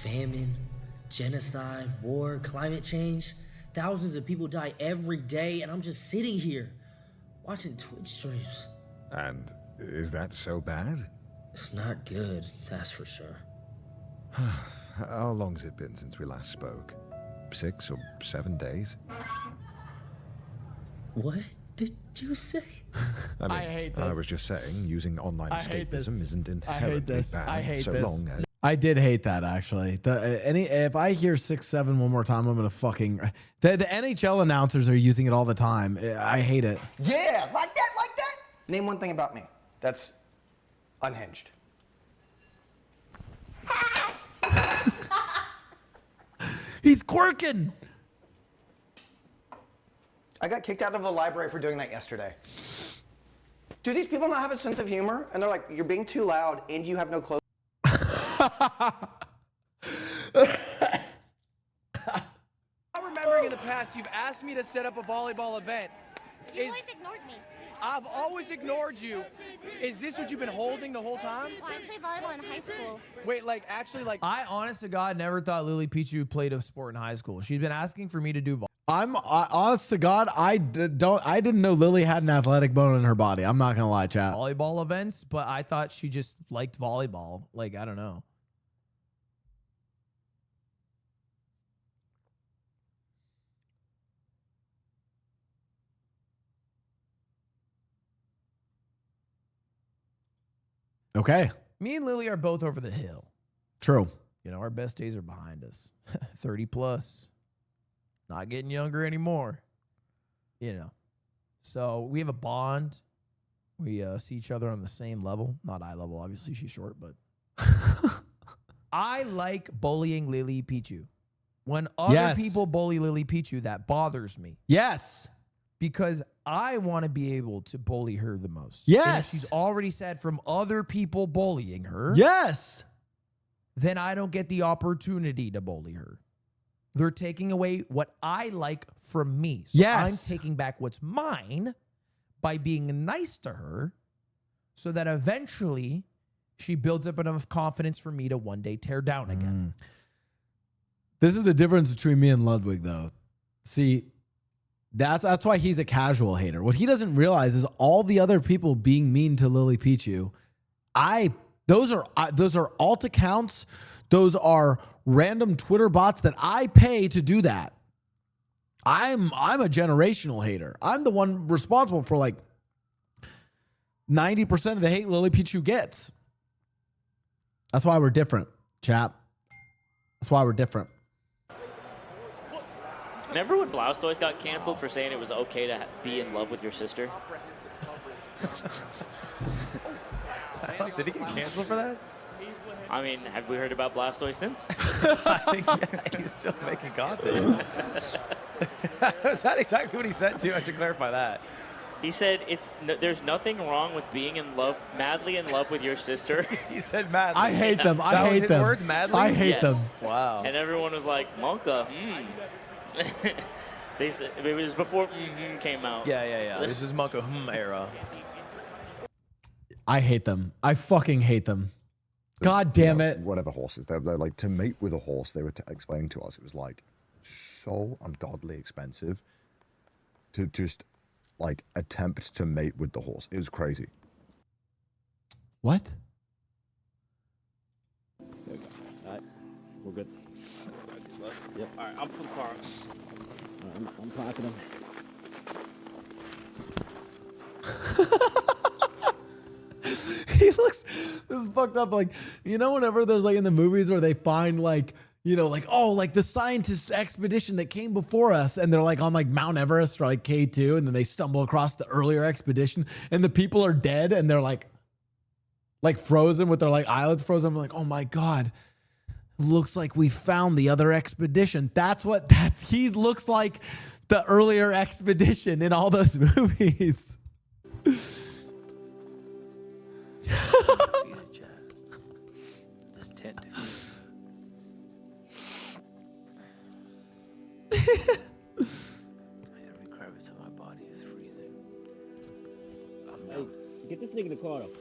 Famine, genocide, war, climate change. Thousands of people die every day, and I'm just sitting here watching Twitch streams. And is that so bad? It's not good, that's for sure. How long's it been since we last spoke? 6 or 7 days? What did you say? I mean, I hate this. I was just saying, using online I hate this. escapism isn't I hate inherently this. bad I hate so this. long as... I did hate that actually. If I hear 6-7 one more time, I'm gonna fucking. The NHL announcers are using it all the time. I hate it. Yeah, like that. Name one thing about me that's unhinged. He's quirking. I got kicked out of the library for doing that yesterday. Do these people not have a sense of humor? And they're like, you're being too loud and you have no clothes. I'm remembering in the past, you've asked me to set up a volleyball event. You always ignored me. I've always ignored you. Is this what you've been holding the whole time? Well, I played volleyball in high school. Wait, like actually, like I honest to God never thought Lily Pichu played a sport in high school. She'd been asking for me to do volleyball. I'm honest to God, I didn't know Lily had an athletic bone in her body. I'm not gonna lie, chat. Volleyball events, but I thought she just liked volleyball. Like, I don't know. Okay. Me and Lily are both over the hill. True. You know, our best days are behind us. 30 plus. Not getting younger anymore. You know. So we have a bond. We see each other on the same level. Not eye level, obviously. She's short, but I like bullying Lily Pichu. When other people bully Lily Pichu, that bothers me. Yes. Because I want to be able to bully her the most. Yes. And if she's already said from other people bullying her. Yes. Then I don't get the opportunity to bully her. They're taking away what I like from me. So Yes. I'm taking back what's mine by being nice to her so that eventually she builds up enough confidence for me to one day tear down again. This is the difference between me and Ludwig, though. See, that's why he's a casual hater. What he doesn't realize is all the other people being mean to Lily Pichu. Those are alt accounts. Those are random Twitter bots that I pay to do that. I'm a generational hater. I'm the one responsible for like 90% of the hate Lily Pichu gets. That's why we're different, chap. That's why we're different. Remember when Blastoise got canceled for saying it was okay to be in love with your sister? Did he get canceled for that? I mean, have we heard about Blastoise since? I think he's still making content. Is that exactly what he said too? I should clarify that. He said there's nothing wrong with being in love, madly in love with your sister. He said madly. I hate them. I That was hate his them. words, madly? I hate them. Wow. And everyone was like, Monka, They said it was before came out. Yeah. This is Monka era. I hate them. I fucking hate them. God damn it. Whatever horses, they're like, to mate with a horse, they were explaining to us, it was like so ungodly expensive to just like attempt to mate with the horse. It was crazy. What? All right, we're good. Yep. All right, I'll put the car on. I'm parking them. He looks, this is fucked up. Like, you know, whenever there's like in the movies where they find like, you know, like, oh, like the scientist expedition that came before us, and they're like on like Mount Everest or like K2, and then they stumble across the earlier expedition and the people are dead and they're like frozen with their like eyelids frozen. I'm like, oh my God, looks like we found the other expedition. He looks like the earlier expedition in all those movies. Just 10 to Every crevice of my body is freezing. Hey, get this nigga the car up.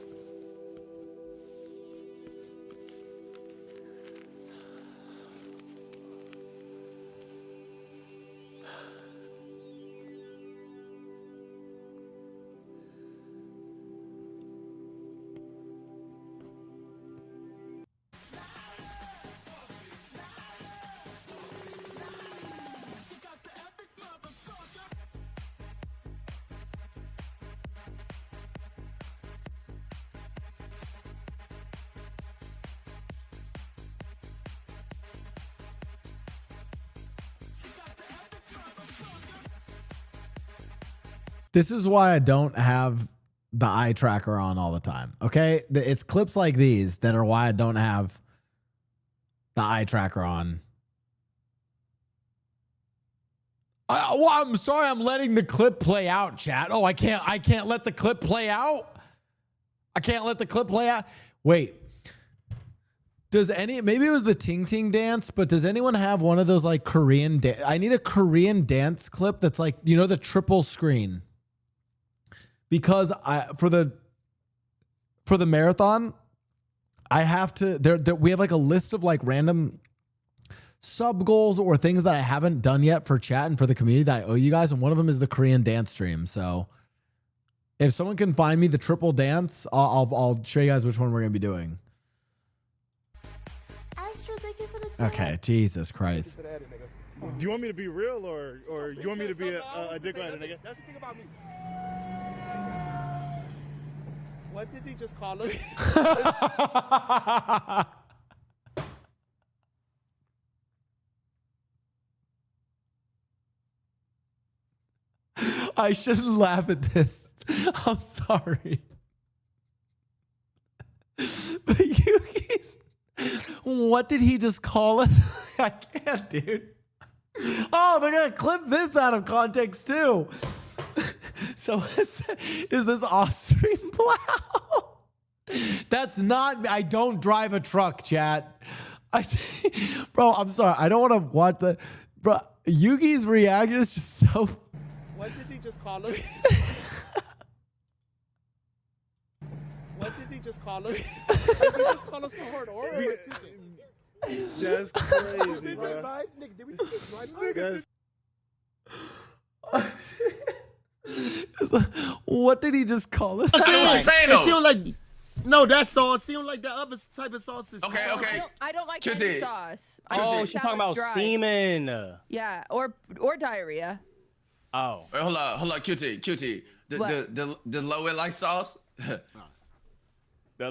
This is why I don't have the eye tracker on all the time. Okay. It's clips like these that are why I don't have the eye tracker on Well, I'm sorry. I'm letting the clip play out, chat. Oh, I can't let the clip play out. I can't let the clip play out. Wait. Maybe it was the Ting Ting dance, but does anyone have one of those like Korean I need a Korean dance clip that's like, you know, the triple screen. Because for the marathon, I have to we have like a list of like random sub goals or things that I haven't done yet for chat and for the community that I owe you guys, and one of them is the Korean dance stream. So if someone can find me the triple dance, I'll show you guys which one we're gonna be doing. Astro, thank you for the time. Okay, Jesus Christ. Do you want me to be real or you want me to be a dick rider, nigga? That's the thing about me. What did he just call us? I shouldn't laugh at this. I'm sorry. But what did he just call us? I can't, dude. Oh, they're going to clip this out of context too. So is this off-stream plow? That's not, I don't drive a truck, chat. Bro, I'm sorry. I don't want to watch bro, Yugi's reaction is just so. What did he just call us? What did he just call us? Did he just call us the hard or? That's crazy, bro. Did we just drive by? What did he just call us? I see what you're saying, though. It seemed like, no, that sauce seemed like the other type of sauces. Okay. I don't like Cutie. any sauce. Oh, She's talking about semen. Yeah, or diarrhea. Oh. Wait, hold on, cutie. The lower light sauce. The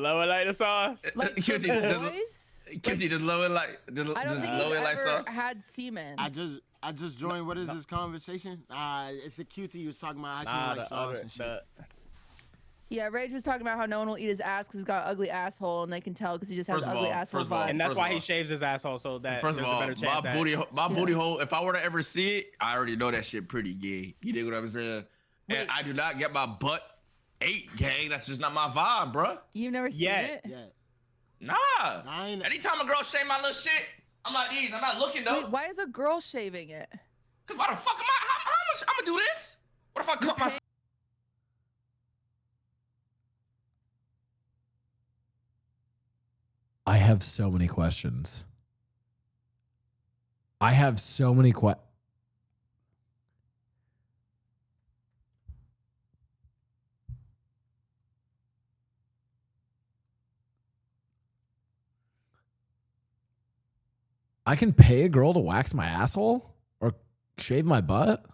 lower light sauce. Like cutie, the lower light, I don't think lower you've light ever sauce. had semen. I just joined. What is this conversation? It's a cutie. You was talking about how she like sauce and shit. Yeah, Rage was talking about how no one will eat his ass because he's got an ugly asshole, and they can tell because he just has an ugly asshole vibe. And that's why he shaves his asshole so that First of there's a all, better chance my booty hole. If I were to ever see it, I already know that shit pretty gay. You dig what I'm saying? And I do not get my butt ate, gang. That's just not my vibe, bro. You've never seen it? Yeah. Nah. Anytime a girl shave my little shit, I'm like, I'm not looking though. Wait, why is a girl shaving it? Cause why the fuck am I? How much I'm gonna do this? What if I cut myself? I have so many questions. I have so many questions. I can pay a girl to wax my asshole or shave my butt?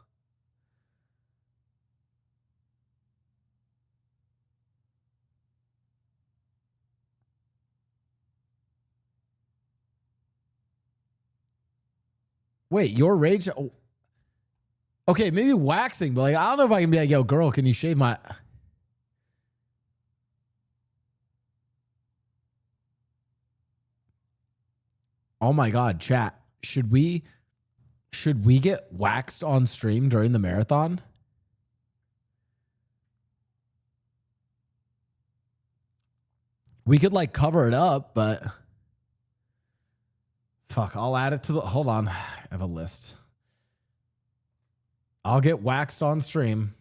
Wait, your rage? Oh. Okay, maybe waxing, but like I don't know if I can be like, yo, girl, can you shave my? Oh my God, chat. Should we get waxed on stream during the marathon? We could like cover it up, but fuck, I'll add it to the, hold on. I have a list. I'll get waxed on stream.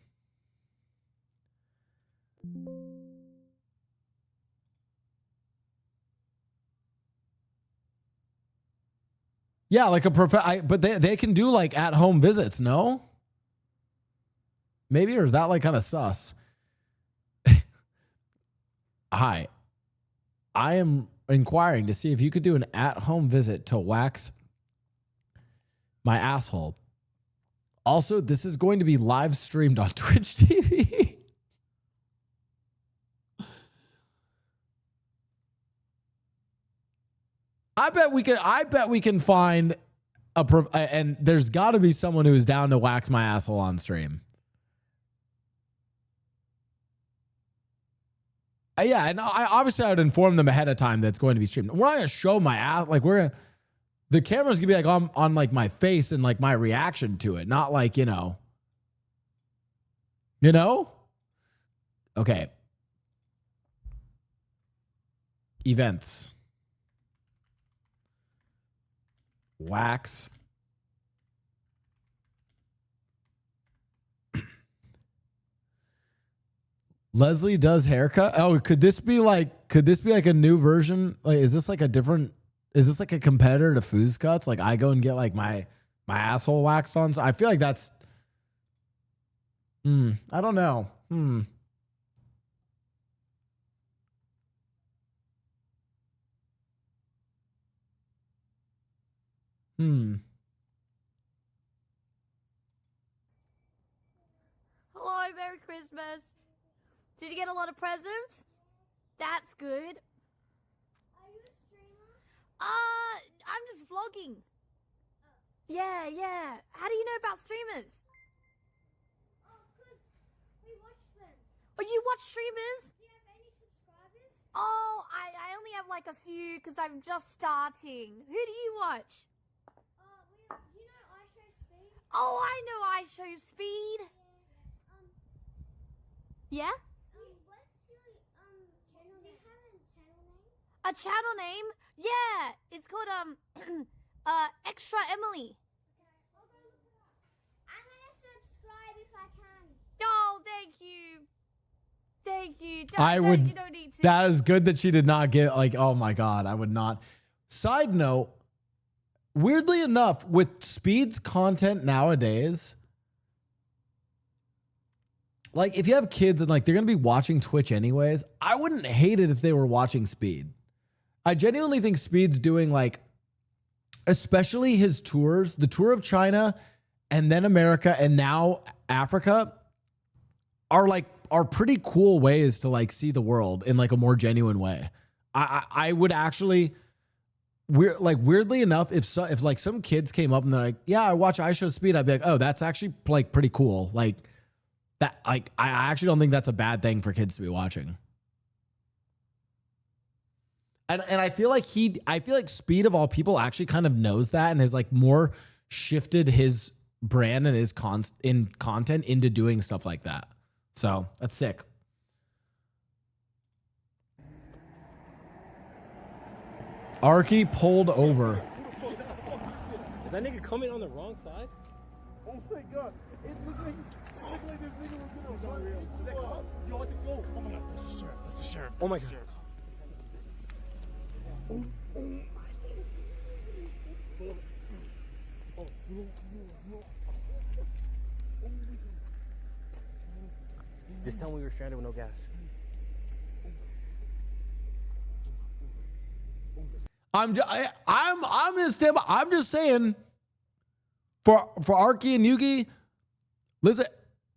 Yeah, like a but they can do like at-home visits, no? Maybe, or is that like kind of sus? Hi. I am inquiring to see if you could do an at-home visit to wax my asshole. Also, this is going to be live streamed on Twitch TV. I bet we can find and there's got to be someone who is down to wax my asshole on stream. Yeah, and I obviously would inform them ahead of time that's going to be streamed. We're not going to show my ass, like we're The camera's gonna be like on like my face and like my reaction to it, not like, you know. You know? Okay. Events. Wax. Leslie does haircut. Oh, could this be like a new version? Like, is this like a competitor to Foos Cuts? Like I go and get like my asshole waxed on. So I feel like that's I don't know. Hello, Merry Christmas. Did you get a lot of presents? That's good. Are you a streamer? I'm just vlogging. Yeah. How do you know about streamers? Oh, 'cause we watch them. Oh, you watch streamers? Do you have any subscribers? Oh, I only have like a few because I'm just starting. Who do you watch? Do you know I Show Speed? Oh, I know I Show Speed. Yeah? What's your channel name? Do you have a channel name? A channel name? Yeah, it's called Extra Emily. Okay, I'm gonna subscribe if I can. Oh, thank you. Thank you. You don't need to. That is good that she did not get like, oh my God, I would not. Side note, weirdly enough, with Speed's content nowadays, like if you have kids and like they're gonna be watching Twitch anyways, I wouldn't hate it if they were watching Speed. I genuinely think Speed's doing like, especially his tours, the tour of China and then America and now Africa are pretty cool ways to like see the world in like a more genuine way. I would actually, weirdly enough, if like some kids came up and they're like, yeah, I watch I Show Speed, I'd be like, oh, that's actually like pretty cool. Like that, like I actually don't think that's a bad thing for kids to be watching. And I feel like Speed of all people actually kind of knows that and has like more shifted his brand and his content into doing stuff like that. So that's sick. Arky pulled over. Is that nigga coming on the wrong side? Oh my God. It looks like this nigga was gonna run. Is that cop? Yo, let's go. Oh my God, that's the sheriff. That's the sheriff. Oh my God. Just tell me we were stranded with no gas. I'm just saying for Arky and Yugi, listen,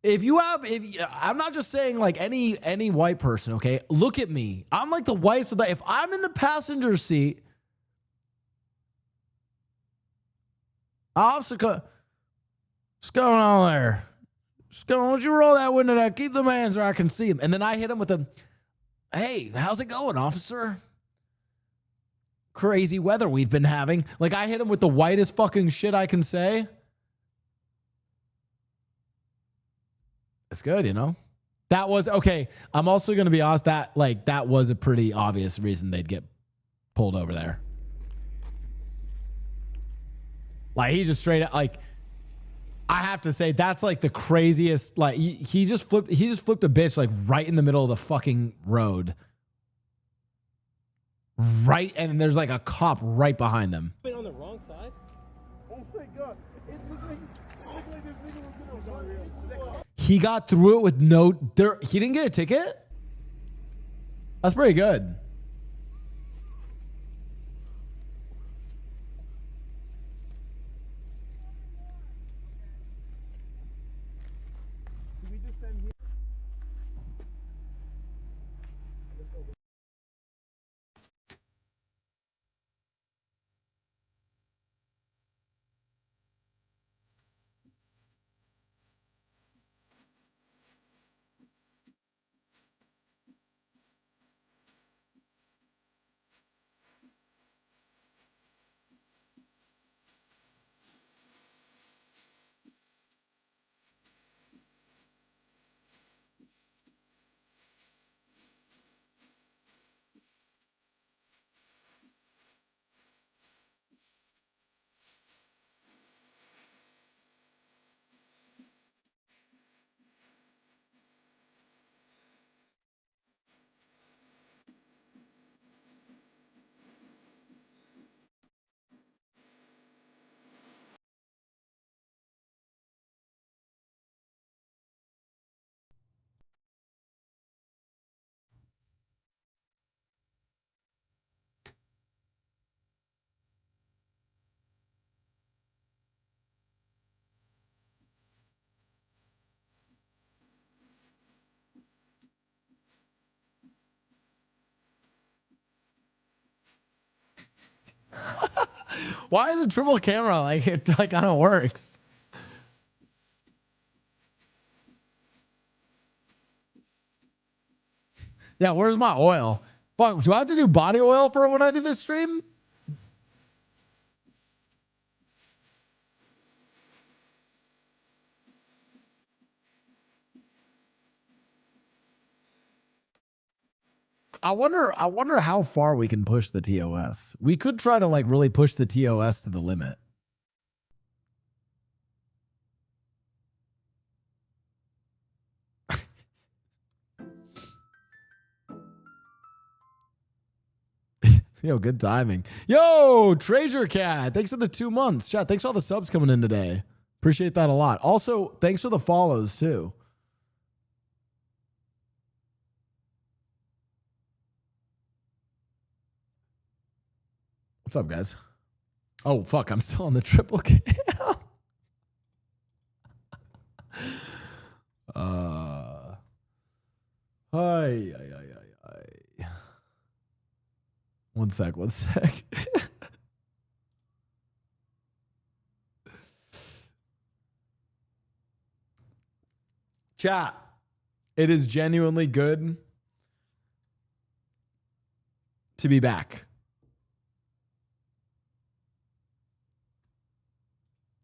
I'm not just saying like any white person, okay? Look at me. I'm like the whitest of the, if I'm in the passenger seat, officer, what's going on there? Why don't you roll that window down? Keep them hands where I can see them. And then I hit him with a, hey, how's it going, officer? Crazy weather we've been having. Like I hit him with the whitest fucking shit I can say. It's good, you know? That was, okay, I'm also going to be honest, that was a pretty obvious reason they'd get pulled over there. Like he just straight up, like, I have to say that's like the craziest, like he just flipped a bitch like right in the middle of the fucking road. Right, and there's like a cop right behind them. On the wrong side? Oh my God. It looks like this nigga was gonna run. Is that cop? He got through it with he didn't get a ticket? That's pretty good. Why is it triple camera? Like it like kind of works. Yeah, where's my oil? Fuck, do I have to do body oil for when I do this stream? I wonder how far we can push the TOS. We could try to like really push the TOS to the limit. Yo, good timing. Yo, Treasure Cat. Thanks for the 2 months. Chat, thanks for all the subs coming in today. Appreciate that a lot. Also, thanks for the follows too. What's up, guys? Oh, fuck. I'm still on the triple cam. Hi. One sec. Chat, it is genuinely good to be back.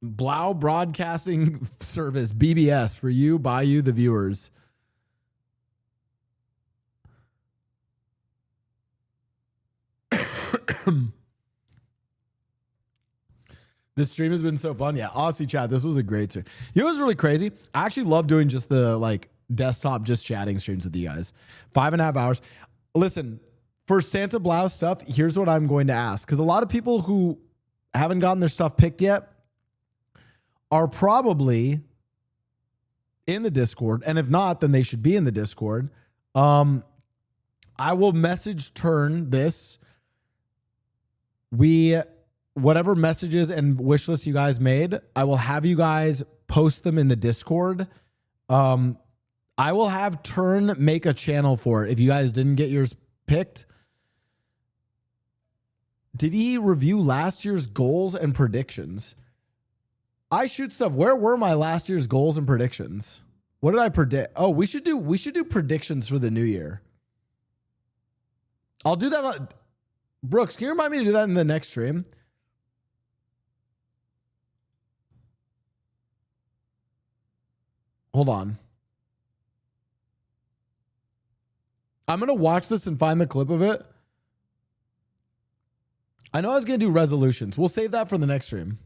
Blau Broadcasting Service, BBS, for you, by you, the viewers. This stream has been so fun. Yeah, Aussie chat, this was a great stream. You know what's really crazy? I actually love doing just the like desktop, just chatting streams with you guys. 5.5 hours. Listen, for Santa Blau stuff, here's what I'm going to ask. Because a lot of people who haven't gotten their stuff picked yet are probably in the Discord. And if not, then they should be in the Discord. I will message turn this. Whatever messages and wish lists you guys made, I will have you guys post them in the Discord. I will have Turn make a channel for it if you guys didn't get yours picked. Did he review last year's goals and predictions? I shoot stuff. Where were my last year's goals and predictions? What did I predict? Oh, we should do predictions for the new year. I'll do that on Brooks. Can you remind me to do that in the next stream? Hold on. I'm going to watch this and find the clip of it. I know I was going to do resolutions. We'll save that for the next stream.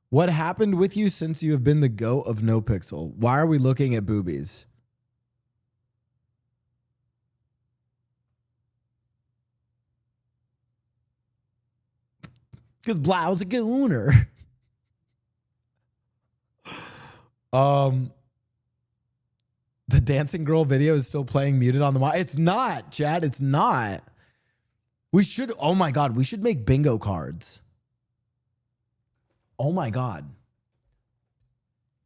What happened with you since you have been the GOAT of No Pixel? Why are we looking at boobies? Because Blau's a gooner. The dancing girl video is still playing muted on the mic. It's not, Chad. It's not. We should, oh my God, we should make bingo cards. Oh my God.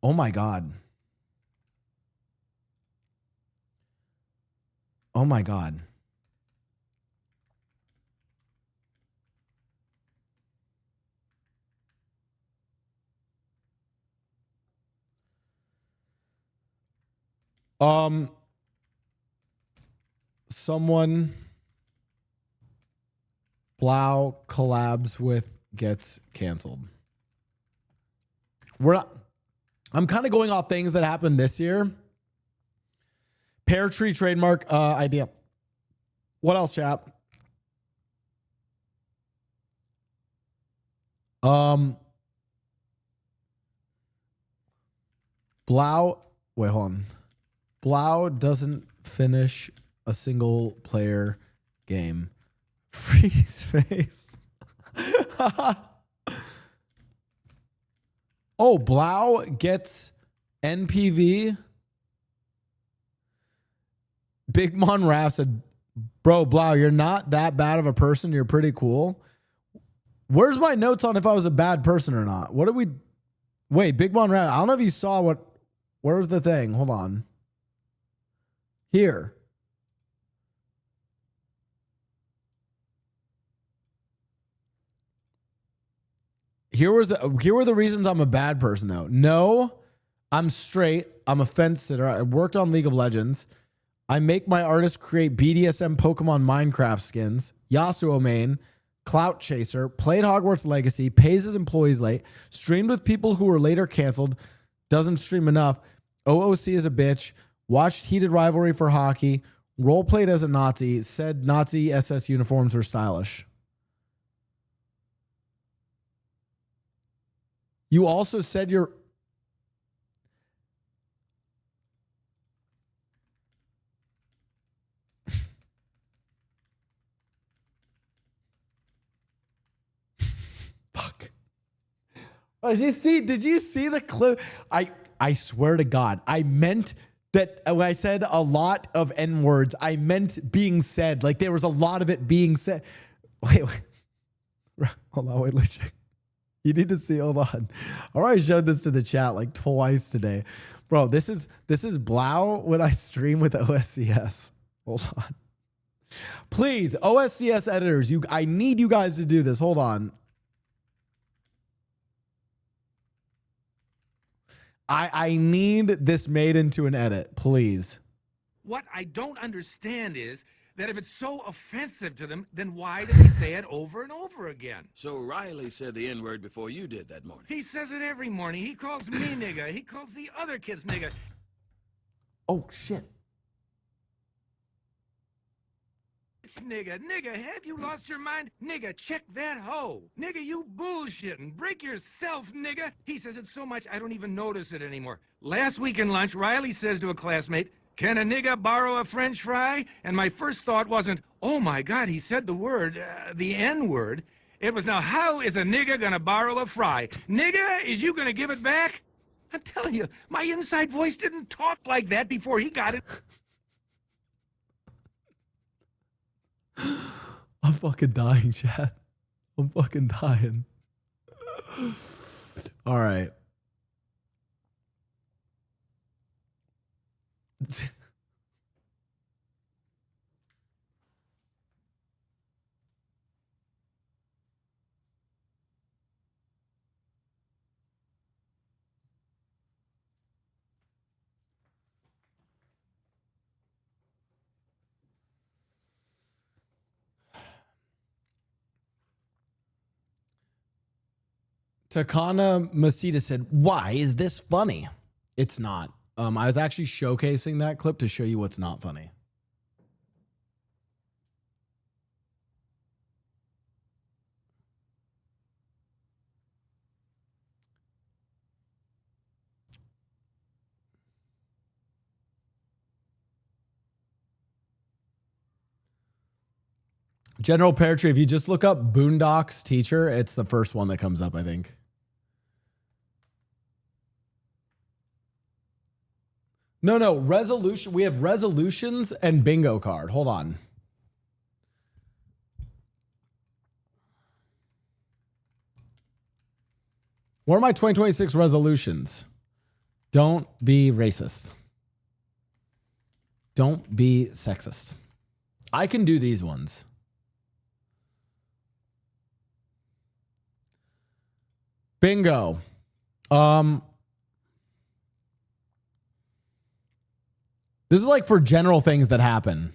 Oh my God. Oh my God. Someone Blau collabs with gets canceled. I'm kind of going off things that happened this year. Pear tree trademark idea. What else, chap? Blau. Wait, hold on. Blau doesn't finish a single player game. Freeze face. Oh, Blau gets NPV. Big Mon Raph said, bro, Blau, you're not that bad of a person. You're pretty cool. Where's my notes on if I was a bad person or not? What did we... Wait, Big Mon Raph, I don't know if you saw what... Where's the thing? Hold on. Here. here were the reasons I'm a bad person though. No, I'm straight. I'm a fence sitter. I worked on League of Legends. I make my artists create BDSM Pokemon Minecraft skins. Yasuo main, clout chaser, played Hogwarts Legacy, pays his employees late, streamed with people who were later canceled, doesn't stream enough. OOC is a bitch. Watched heated rivalry for hockey. Role played as a Nazi. Said Nazi SS uniforms are stylish. You also said you're... Fuck. Oh, did you see the clip? I swear to God, I meant that when I said a lot of N words, I meant being said. Like there was a lot of it being said. Wait. Hold on, wait, let's check. You need to see, hold on. I already showed this to the chat like twice today. Bro, this is Blau when I stream with OSCS. Hold on. Please, OSCS editors, I need you guys to do this. Hold on. I need this made into an edit, please. What I don't understand is that if it's so offensive to them, then why do they say it over and over again? So Riley said the N-word before you did that morning. He says it every morning. He calls me nigga. He calls the other kids nigga. Oh, shit. It's nigga. Nigga, have you lost your mind? Nigga, check that hoe. Nigga, you bullshitting. Break yourself, nigga. He says it so much I don't even notice it anymore. Last week in lunch, Riley says to a classmate, "Can a nigga borrow a French fry?" And my first thought wasn't, oh my God, he said the word, the N-word. It was, now how is a nigga gonna borrow a fry? Nigga, is you gonna give it back? I'm telling you, my inside voice didn't talk like that before he got it. I'm fucking dying, chat. I'm fucking dying. All right. Takana Masita said, "Why is this funny?" It's not. I was actually showcasing that clip to show you what's not funny. General Pear Tree, if you just look up Boondocks teacher, it's the first one that comes up, I think. No, resolution. We have resolutions and bingo card. Hold on. What are my 2026 resolutions? Don't be racist. Don't be sexist. I can do these ones. Bingo. This is like for general things that happen.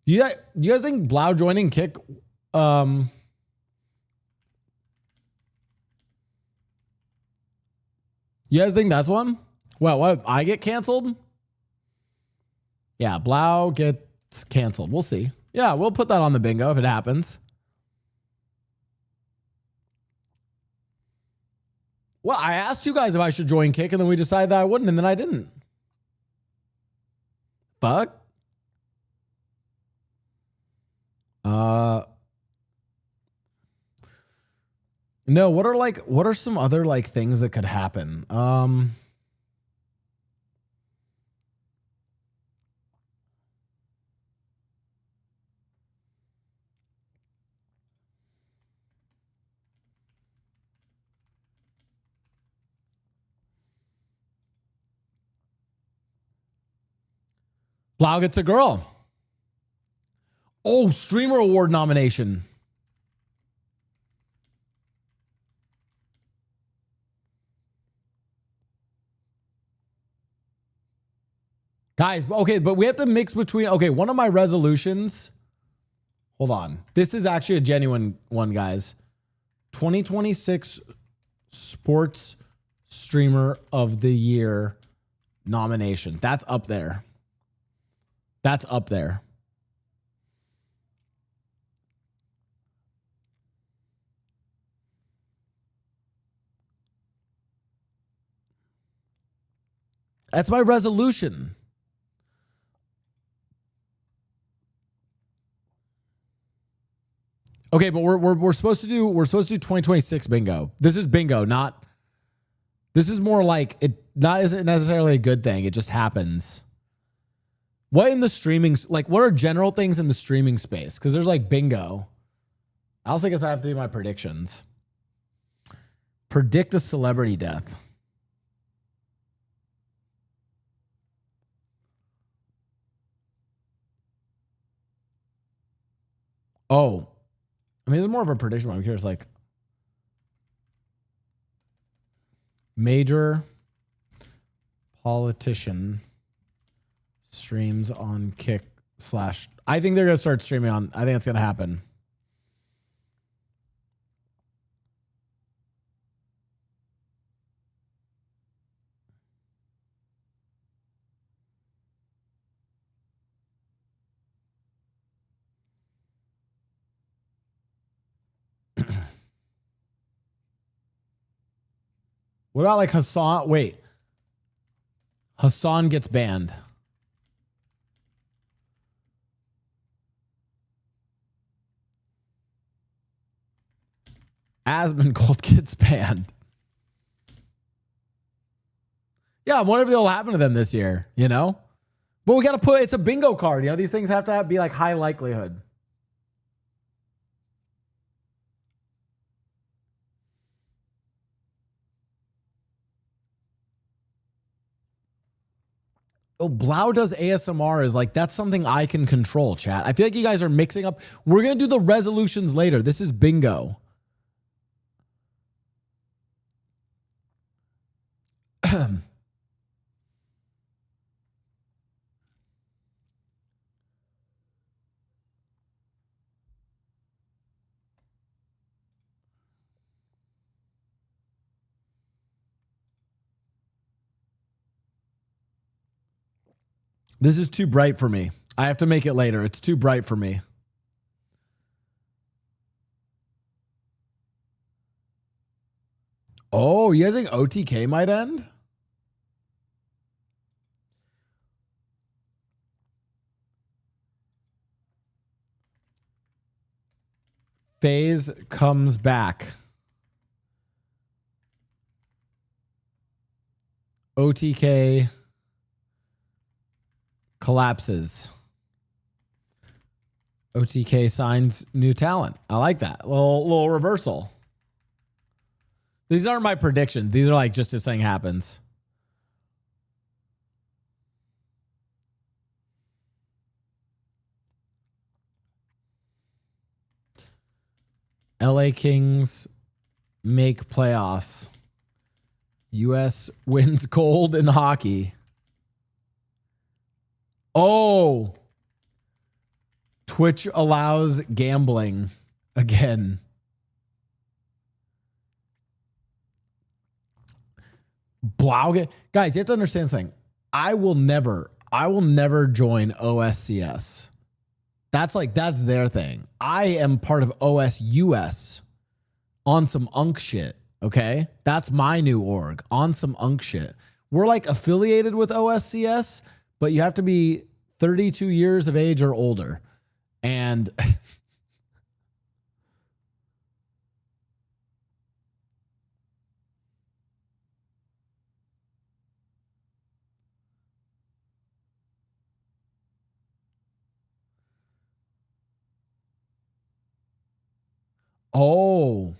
You guys think Blau joining Kick? You guys think that's one? Well, what? I get canceled? Yeah, Blau gets canceled. We'll see. Yeah, we'll put that on the bingo if it happens. Well, I asked you guys if I should join Kick, and then we decided that I wouldn't, and then I didn't. Fuck. No, what are some other like things that could happen? Blau gets a girl. Oh, streamer award nomination. Guys, okay, but we have to mix between, okay, one of my resolutions, hold on. This is actually a genuine one, guys. 2026 Sports Streamer of the Year nomination. That's up there. That's up there. That's my resolution. Okay, but we're supposed to do 2026 bingo. This is bingo, not. This is more like it. Not isn't necessarily a good thing. It just happens. What in the streaming, like, what are general things in the streaming space? Because there's like bingo. I also guess I have to do my predictions. Predict a celebrity death. Oh, I mean, it's more of a prediction one. I'm curious, like, major politician streams on Kick / I think they're going to start streaming on. I think it's going to happen. What about like Hassan? Wait. Hassan gets banned. Asmongold gets banned. Yeah, whatever will happen to them this year, you know? But we got to put, it's a bingo card. You know, these things have to be like high likelihood. Oh, Blau does ASMR is like, that's something I can control, chat. I feel like you guys are mixing up. We're going to do the resolutions later. This is bingo. This is too bright for me. I have to make it later. It's too bright for me. Oh, you guys think OTK might end? FaZe comes back. OTK collapses. OTK signs new talent. I like that. Little reversal. These aren't my predictions. These are like just if something happens. LA Kings make playoffs. US wins gold in hockey. Oh. Twitch allows gambling again. Blau, guys, you have to understand something. I will never join OSCS. That's their thing. I am part of OSUS on some unk shit. Okay. That's my new org on some unk shit. We're like affiliated with OSCS, but you have to be 32 years of age or older. And oh,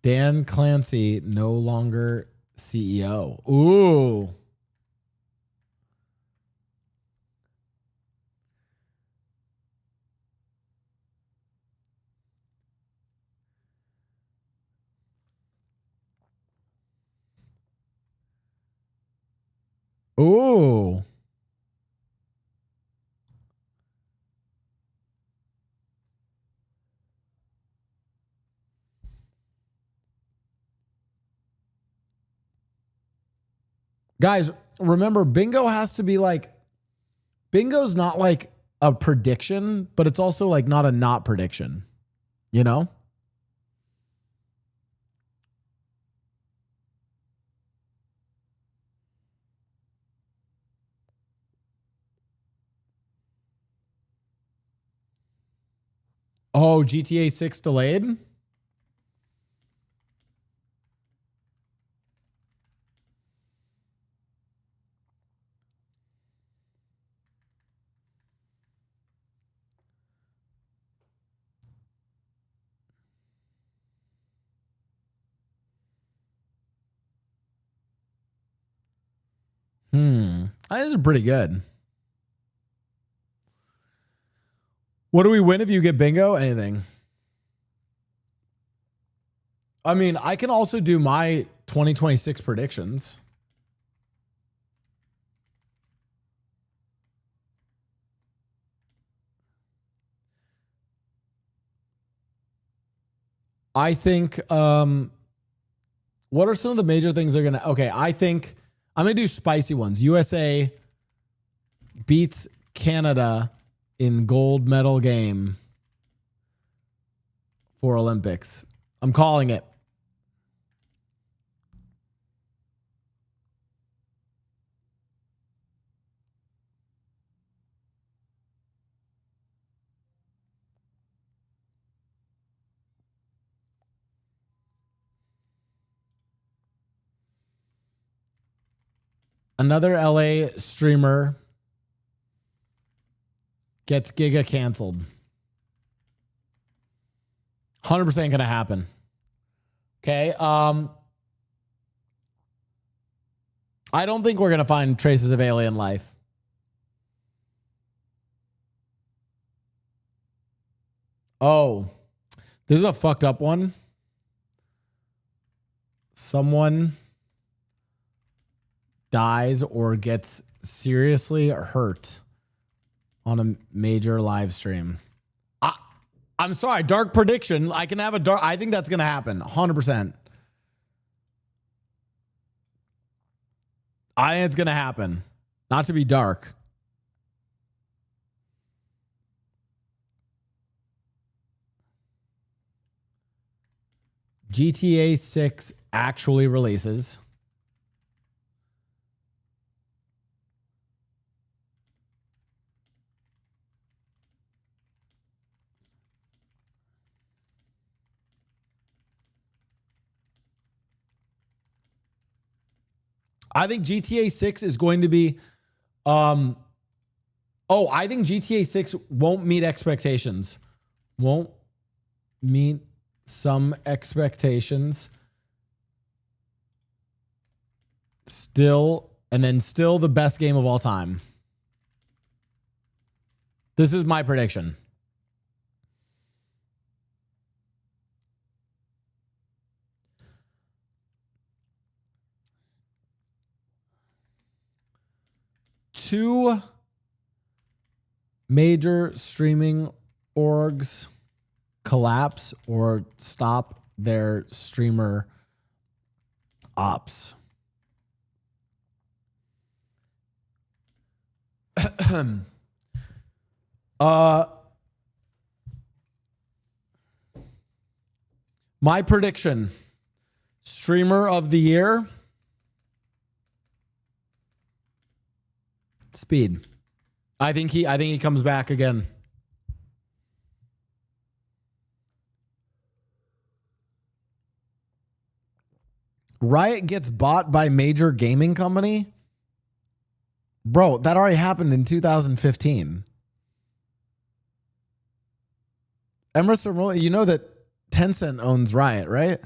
Dan Clancy no longer CEO. Ooh. Ooh. Guys, remember, bingo has to be like, bingo's not like a prediction, but it's also like not a not prediction, you know? Oh, GTA 6 delayed? This is pretty good. What do we win if you get bingo? Anything. I mean, I can also do my 2026 predictions. I think, what are some of the major things they're going to, okay, I think I'm going to do spicy ones. USA beats Canada in gold medal game for Olympics. I'm calling it. Another LA streamer gets Giga canceled. 100% going to happen. Okay. I don't think we're going to find traces of alien life. Oh, this is a fucked up one. Someone dies or gets seriously hurt on a major live stream. I'm sorry, dark prediction. I can have a dark. I think that's going to happen. 100%. I think it's going to happen. Not to be dark. GTA 6 actually releases. I think GTA 6 is going to be I think GTA 6 won't meet expectations. Won't meet some expectations. Still the best game of all time. This is my prediction. Two major streaming orgs collapse or stop their streamer ops. My prediction, streamer of the year, Speed. I think he comes back again. Riot gets bought by major gaming company. Bro, that already happened in 2015. Emerson, you know that Tencent owns Riot, right?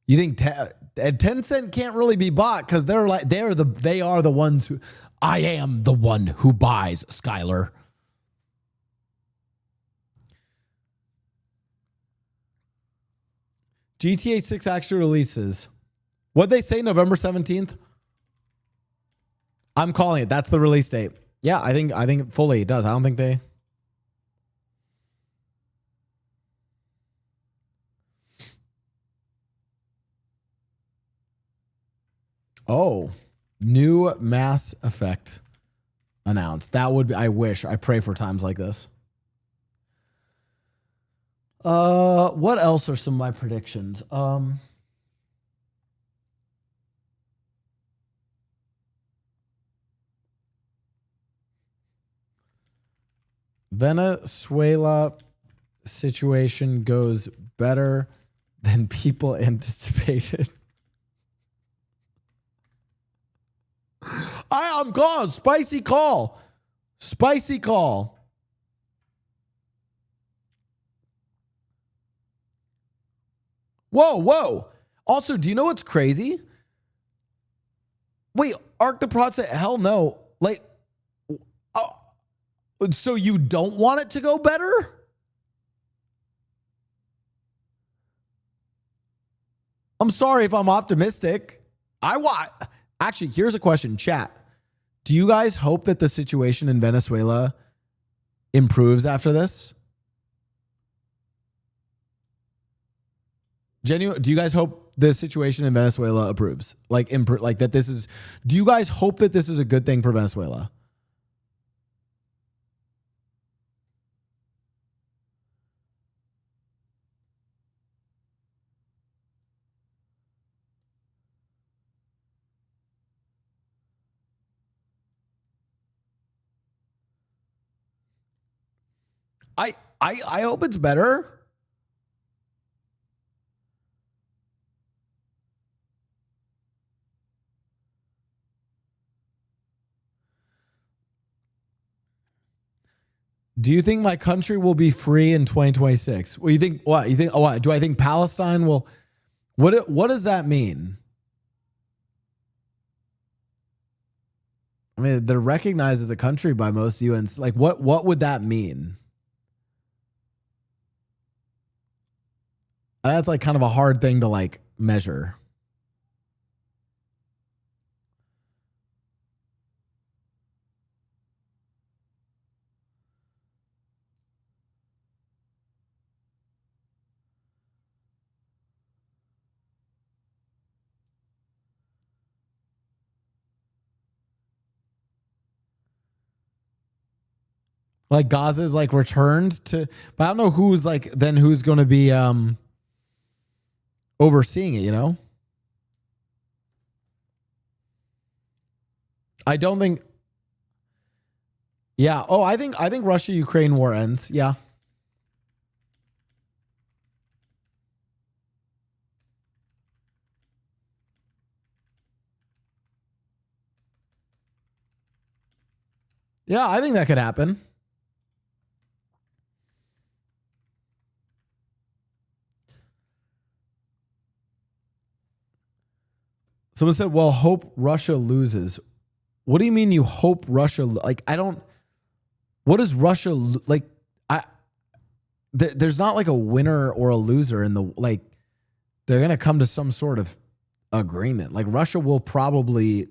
You think Tencent can't really be bought because they are the ones who. I am the one who buys Skylar. GTA 6 actually releases. What'd they say? November 17th? I'm calling it. That's the release date. Yeah, I think fully it does. I don't think they. Oh, new Mass Effect announced. That would be, I pray for times like this. What else are some of my predictions? Venezuela situation goes better than people anticipated. I'm gone. Spicy call. Spicy call. Whoa, whoa. Also, do you know what's crazy? Wait, Arc the Prod said, hell no. Like, so you don't want it to go better? I'm sorry if I'm optimistic. Actually, here's a question, chat. Do you guys hope that the situation in Venezuela improves after this? Genuine, do you guys hope the situation in Venezuela improves? Like that this is, do you guys hope that this is a good thing for Venezuela? I hope it's better. Do you think my country will be free in 2026? What do you think? What you think? Oh, what do I think Palestine will? What does that mean? I mean, they're recognized as a country by most UNs. Like, what would that mean? That's like kind of a hard thing to like measure. Like Gaza's like returned to, but I don't know who's like then who's going to be overseeing it, you know? I don't think. Yeah. Oh, I think Russia-Ukraine war ends. Yeah. Yeah, I think that could happen. Someone said, well, hope Russia loses. What do you mean you hope Russia? Like, I don't. What does Russia like? There's not like a winner or a loser in the like. They're gonna come to some sort of agreement. Like Russia will probably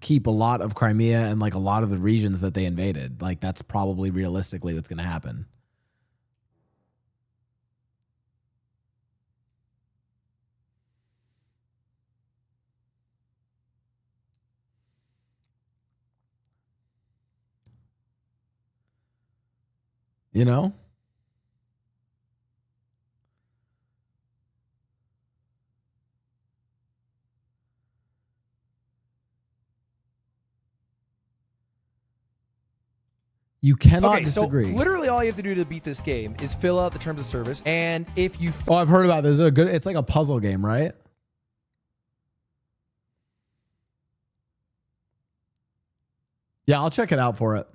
keep a lot of Crimea and like a lot of the regions that they invaded. Like that's probably realistically what's gonna happen. You know? You cannot disagree. So literally all you have to do to beat this game is fill out the terms of service. And if you... Oh, I've heard about this. It's like a puzzle game, right? Yeah, I'll check it out for it.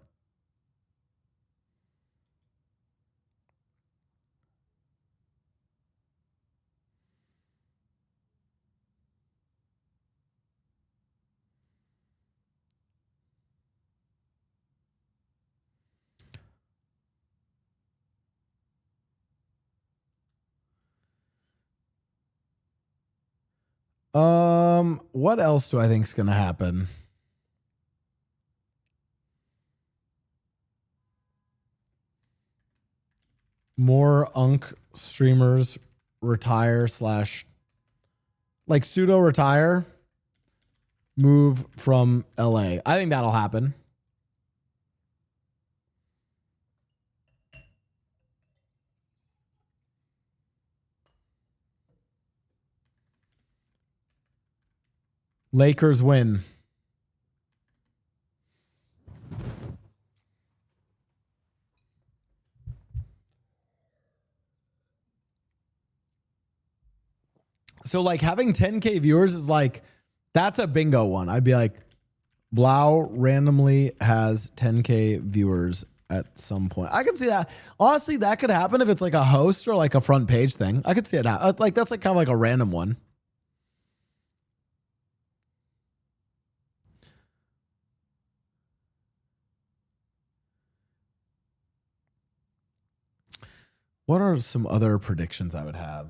What else do I think is gonna happen? More Unk streamers retire slash like pseudo retire, move from LA. I think that'll happen. Lakers win. So like having 10K viewers is like, that's a bingo one. I'd be like, Blau randomly has 10K viewers at some point. I could see that. Honestly, that could happen if it's like a host or like a front page thing. I could see it. Like that's like kind of like a random one. What are some other predictions I would have?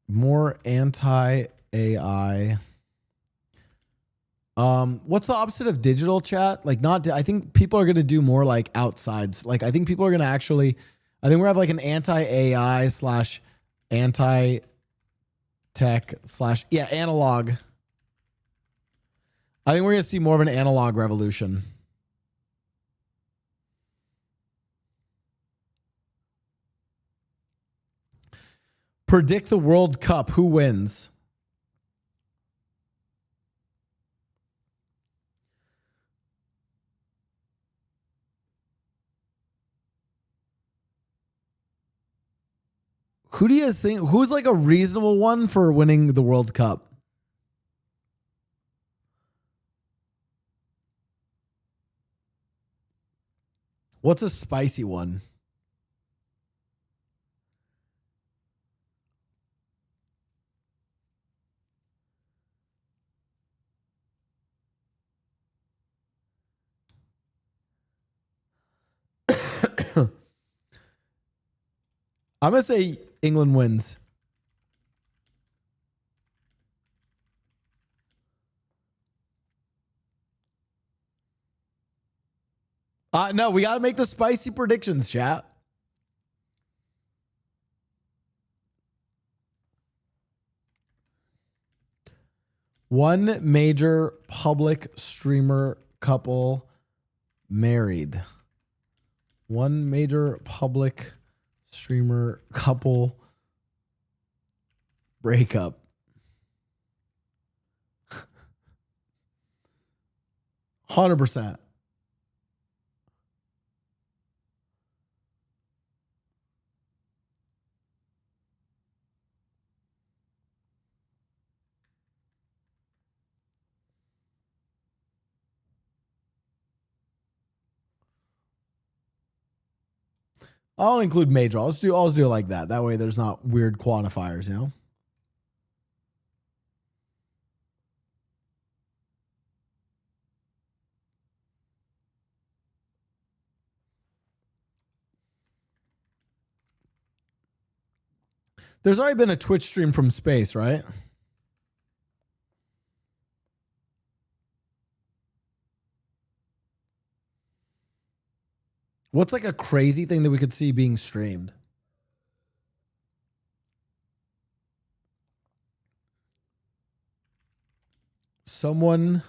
More anti-AI. What's the opposite of digital chat? Like I think people are going to do more like outsides. Like I think people are going to actually, I think we're going to have like an anti-AI slash anti-tech slash, analog. I think we're going to see more of an analog revolution. Predict the World Cup. Who wins? Who do you guys think? Who's like a reasonable one for winning the World Cup? What's a spicy one? I'm going to say England wins. No, we got to make the spicy predictions, chat. One major public streamer couple married. One major public streamer couple breakup. %. I'll include major. I'll just do it like that. That way there's not weird quantifiers, you know? There's already been a Twitch stream from space, right? What's like a crazy thing that we could see being streamed? Someone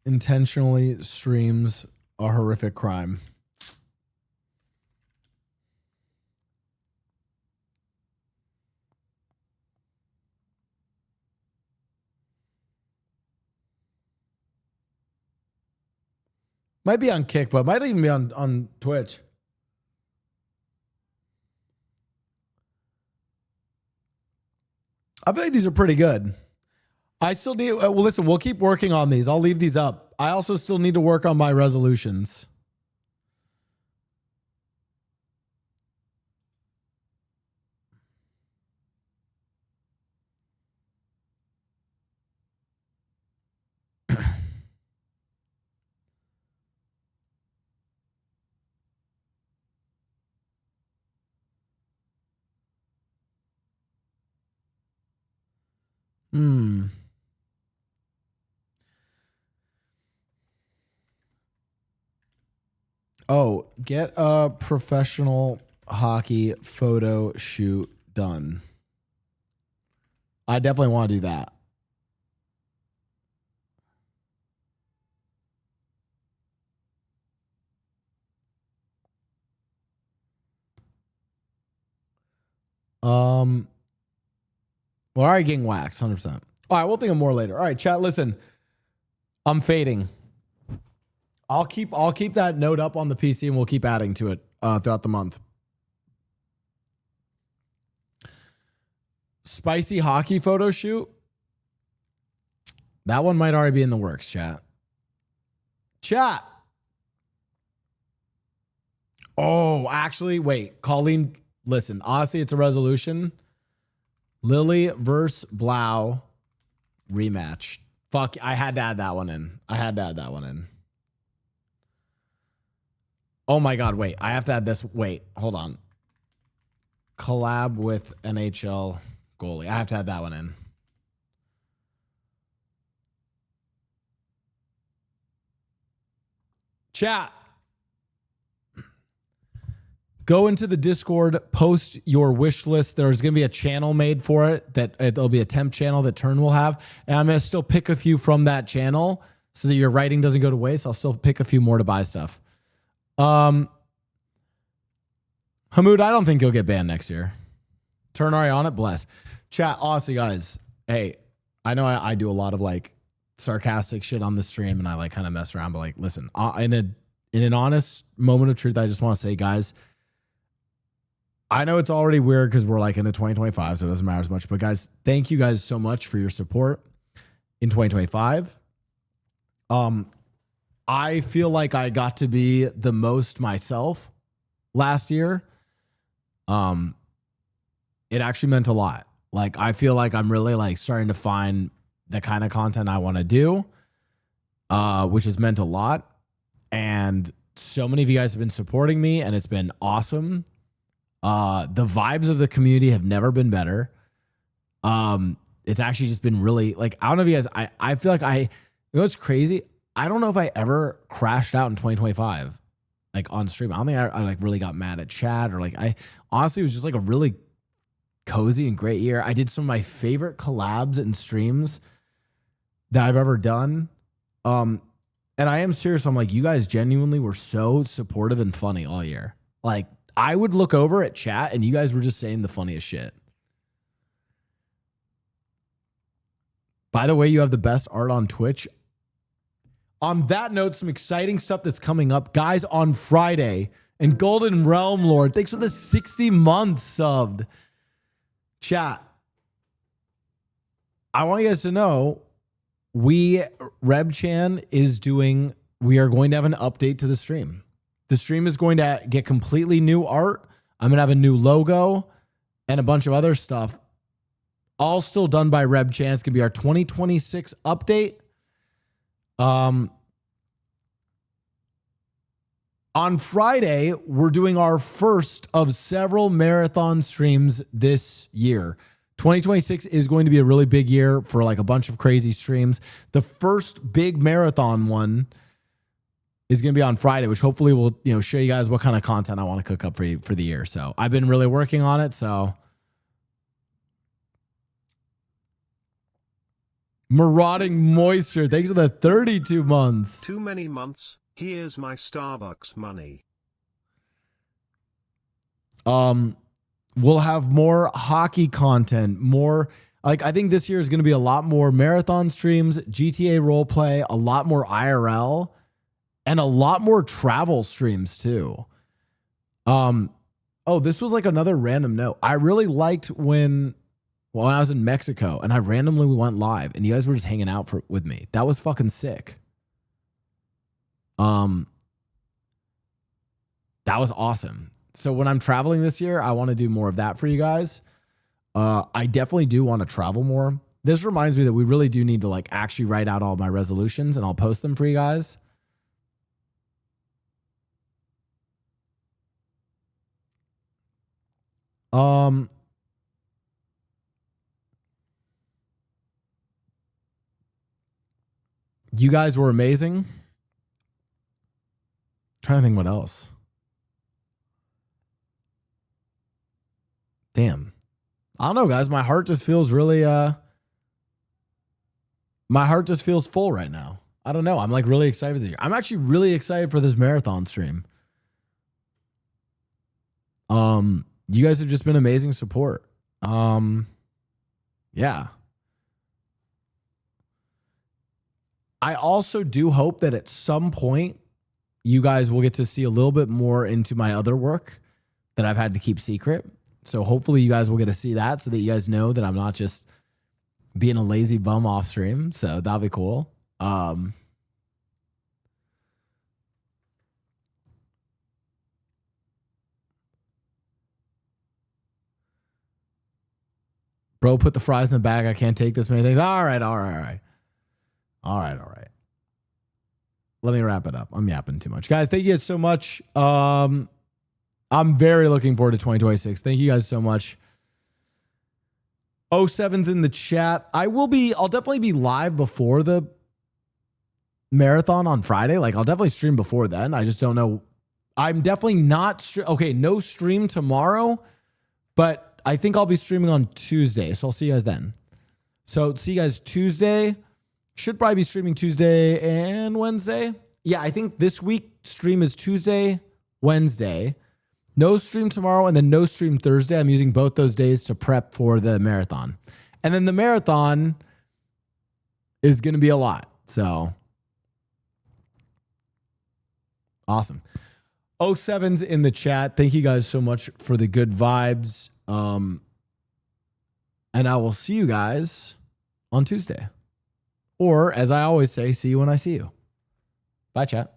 intentionally streams a horrific crime. Might be on Kick, but might even be on Twitch. I feel like these are pretty good. I still need, well, listen, we'll keep working on these. I'll leave these up. I also still need to work on my resolutions. Oh, get a professional hockey photo shoot done. I definitely want to do that. Well, already getting waxed, 100%. All right, we'll think of more later. All right, chat. Listen, I'm fading. I'll keep that note up on the PC and we'll keep adding to it throughout the month. Spicy hockey photo shoot. That one might already be in the works, chat. Chat. Oh, actually, wait. Colleen, listen. Honestly, it's a resolution. Lily versus Blau rematch. Fuck, I had to add that one in. Oh my God, wait. I have to add this. Wait, hold on. Collab with NHL goalie. I have to add that one in. Chat. Go into the Discord, post your wish list. There's going to be a channel made for it that there'll be a temp channel that Turn will have. And I'm going to still pick a few from that channel so that your writing doesn't go to waste. I'll still pick a few more to buy stuff. Hamoud, I don't think you'll get banned next year. Turn Ari on it. Bless. Chat, honestly, guys. Hey, I know I do a lot of like sarcastic shit on the stream and I like kind of mess around, but like, listen, in an honest moment of truth, I just want to say, guys, I know it's already weird because we're like into 2025, so it doesn't matter as much. But guys, thank you guys so much for your support in 2025. I feel like I got to be the most myself last year. It actually meant a lot. Like, I feel like I'm really like starting to find the kind of content I want to do, which has meant a lot. And so many of you guys have been supporting me and it's been awesome. The vibes of the community have never been better. It's actually just been really like, I don't know if you guys, I feel like you know what's crazy? I don't know if I ever crashed out in 2025, like on stream. I don't think I like really got mad at chat or like, I honestly, it was just like a really cozy and great year. I did some of my favorite collabs and streams that I've ever done. And I am serious. I'm like, you guys genuinely were so supportive and funny all year. Like, I would look over at chat and you guys were just saying the funniest shit. By the way, you have the best art on Twitch. On that note, some exciting stuff that's coming up. Guys, on Friday, and Golden Realm Lord, thanks for the 60 months subbed. Chat, I want you guys to know, RebChan we are going to have an update to the stream. The stream is going to get completely new art. I'm going to have a new logo and a bunch of other stuff. All still done by RebChan. It's going to be our 2026 update. On Friday, we're doing our first of several marathon streams this year. 2026 is going to be a really big year for like a bunch of crazy streams. The first big marathon one is going to be on Friday, which hopefully will, show you guys what kind of content I want to cook up for you for the year. So I've been really working on it. So Marauding Moisture, thanks for the 32 months. Too many months. Here's my Starbucks money. We'll have more hockey content, more like I think this year is going to be a lot more marathon streams, GTA roleplay, a lot more IRL, and a lot more travel streams too. Oh, this was like another random note. I really liked when I was in Mexico and I randomly went live and you guys were just hanging out with me. That was fucking sick. That was awesome. So when I'm traveling this year, I want to do more of that for you guys. I definitely do want to travel more. This reminds me that we really do need to like actually write out all my resolutions and I'll post them for you guys. You guys were amazing. Trying to think what else. Damn. I don't know, guys. My heart just feels really my heart just feels full right now. I don't know. I'm like really excited this year. I'm actually really excited for this marathon stream. You guys have just been amazing support. Yeah. I also do hope that at some point you guys will get to see a little bit more into my other work that I've had to keep secret. So hopefully you guys will get to see that so that you guys know that I'm not just being a lazy bum off stream. So that'll be cool. Bro, put the fries in the bag. I can't take this many things. All right. Let me wrap it up. I'm yapping too much. Guys, thank you guys so much. I'm very looking forward to 2026. Thank you guys so much. 07's in the chat. I'll definitely be live before the marathon on Friday. Like, I'll definitely stream before then. I just don't know. I'm definitely not. Okay, no stream tomorrow, but I think I'll be streaming on Tuesday. So I'll see you guys then. So see you guys Tuesday. Should probably be streaming Tuesday and Wednesday. Yeah, I think this week stream is Tuesday, Wednesday. No stream tomorrow and then no stream Thursday. I'm using both those days to prep for the marathon. And then the marathon is going to be a lot. So awesome. 07's in the chat. Thank you guys so much for the good vibes. And I will see you guys on Tuesday. Or as I always say, see you when I see you. Bye, chat.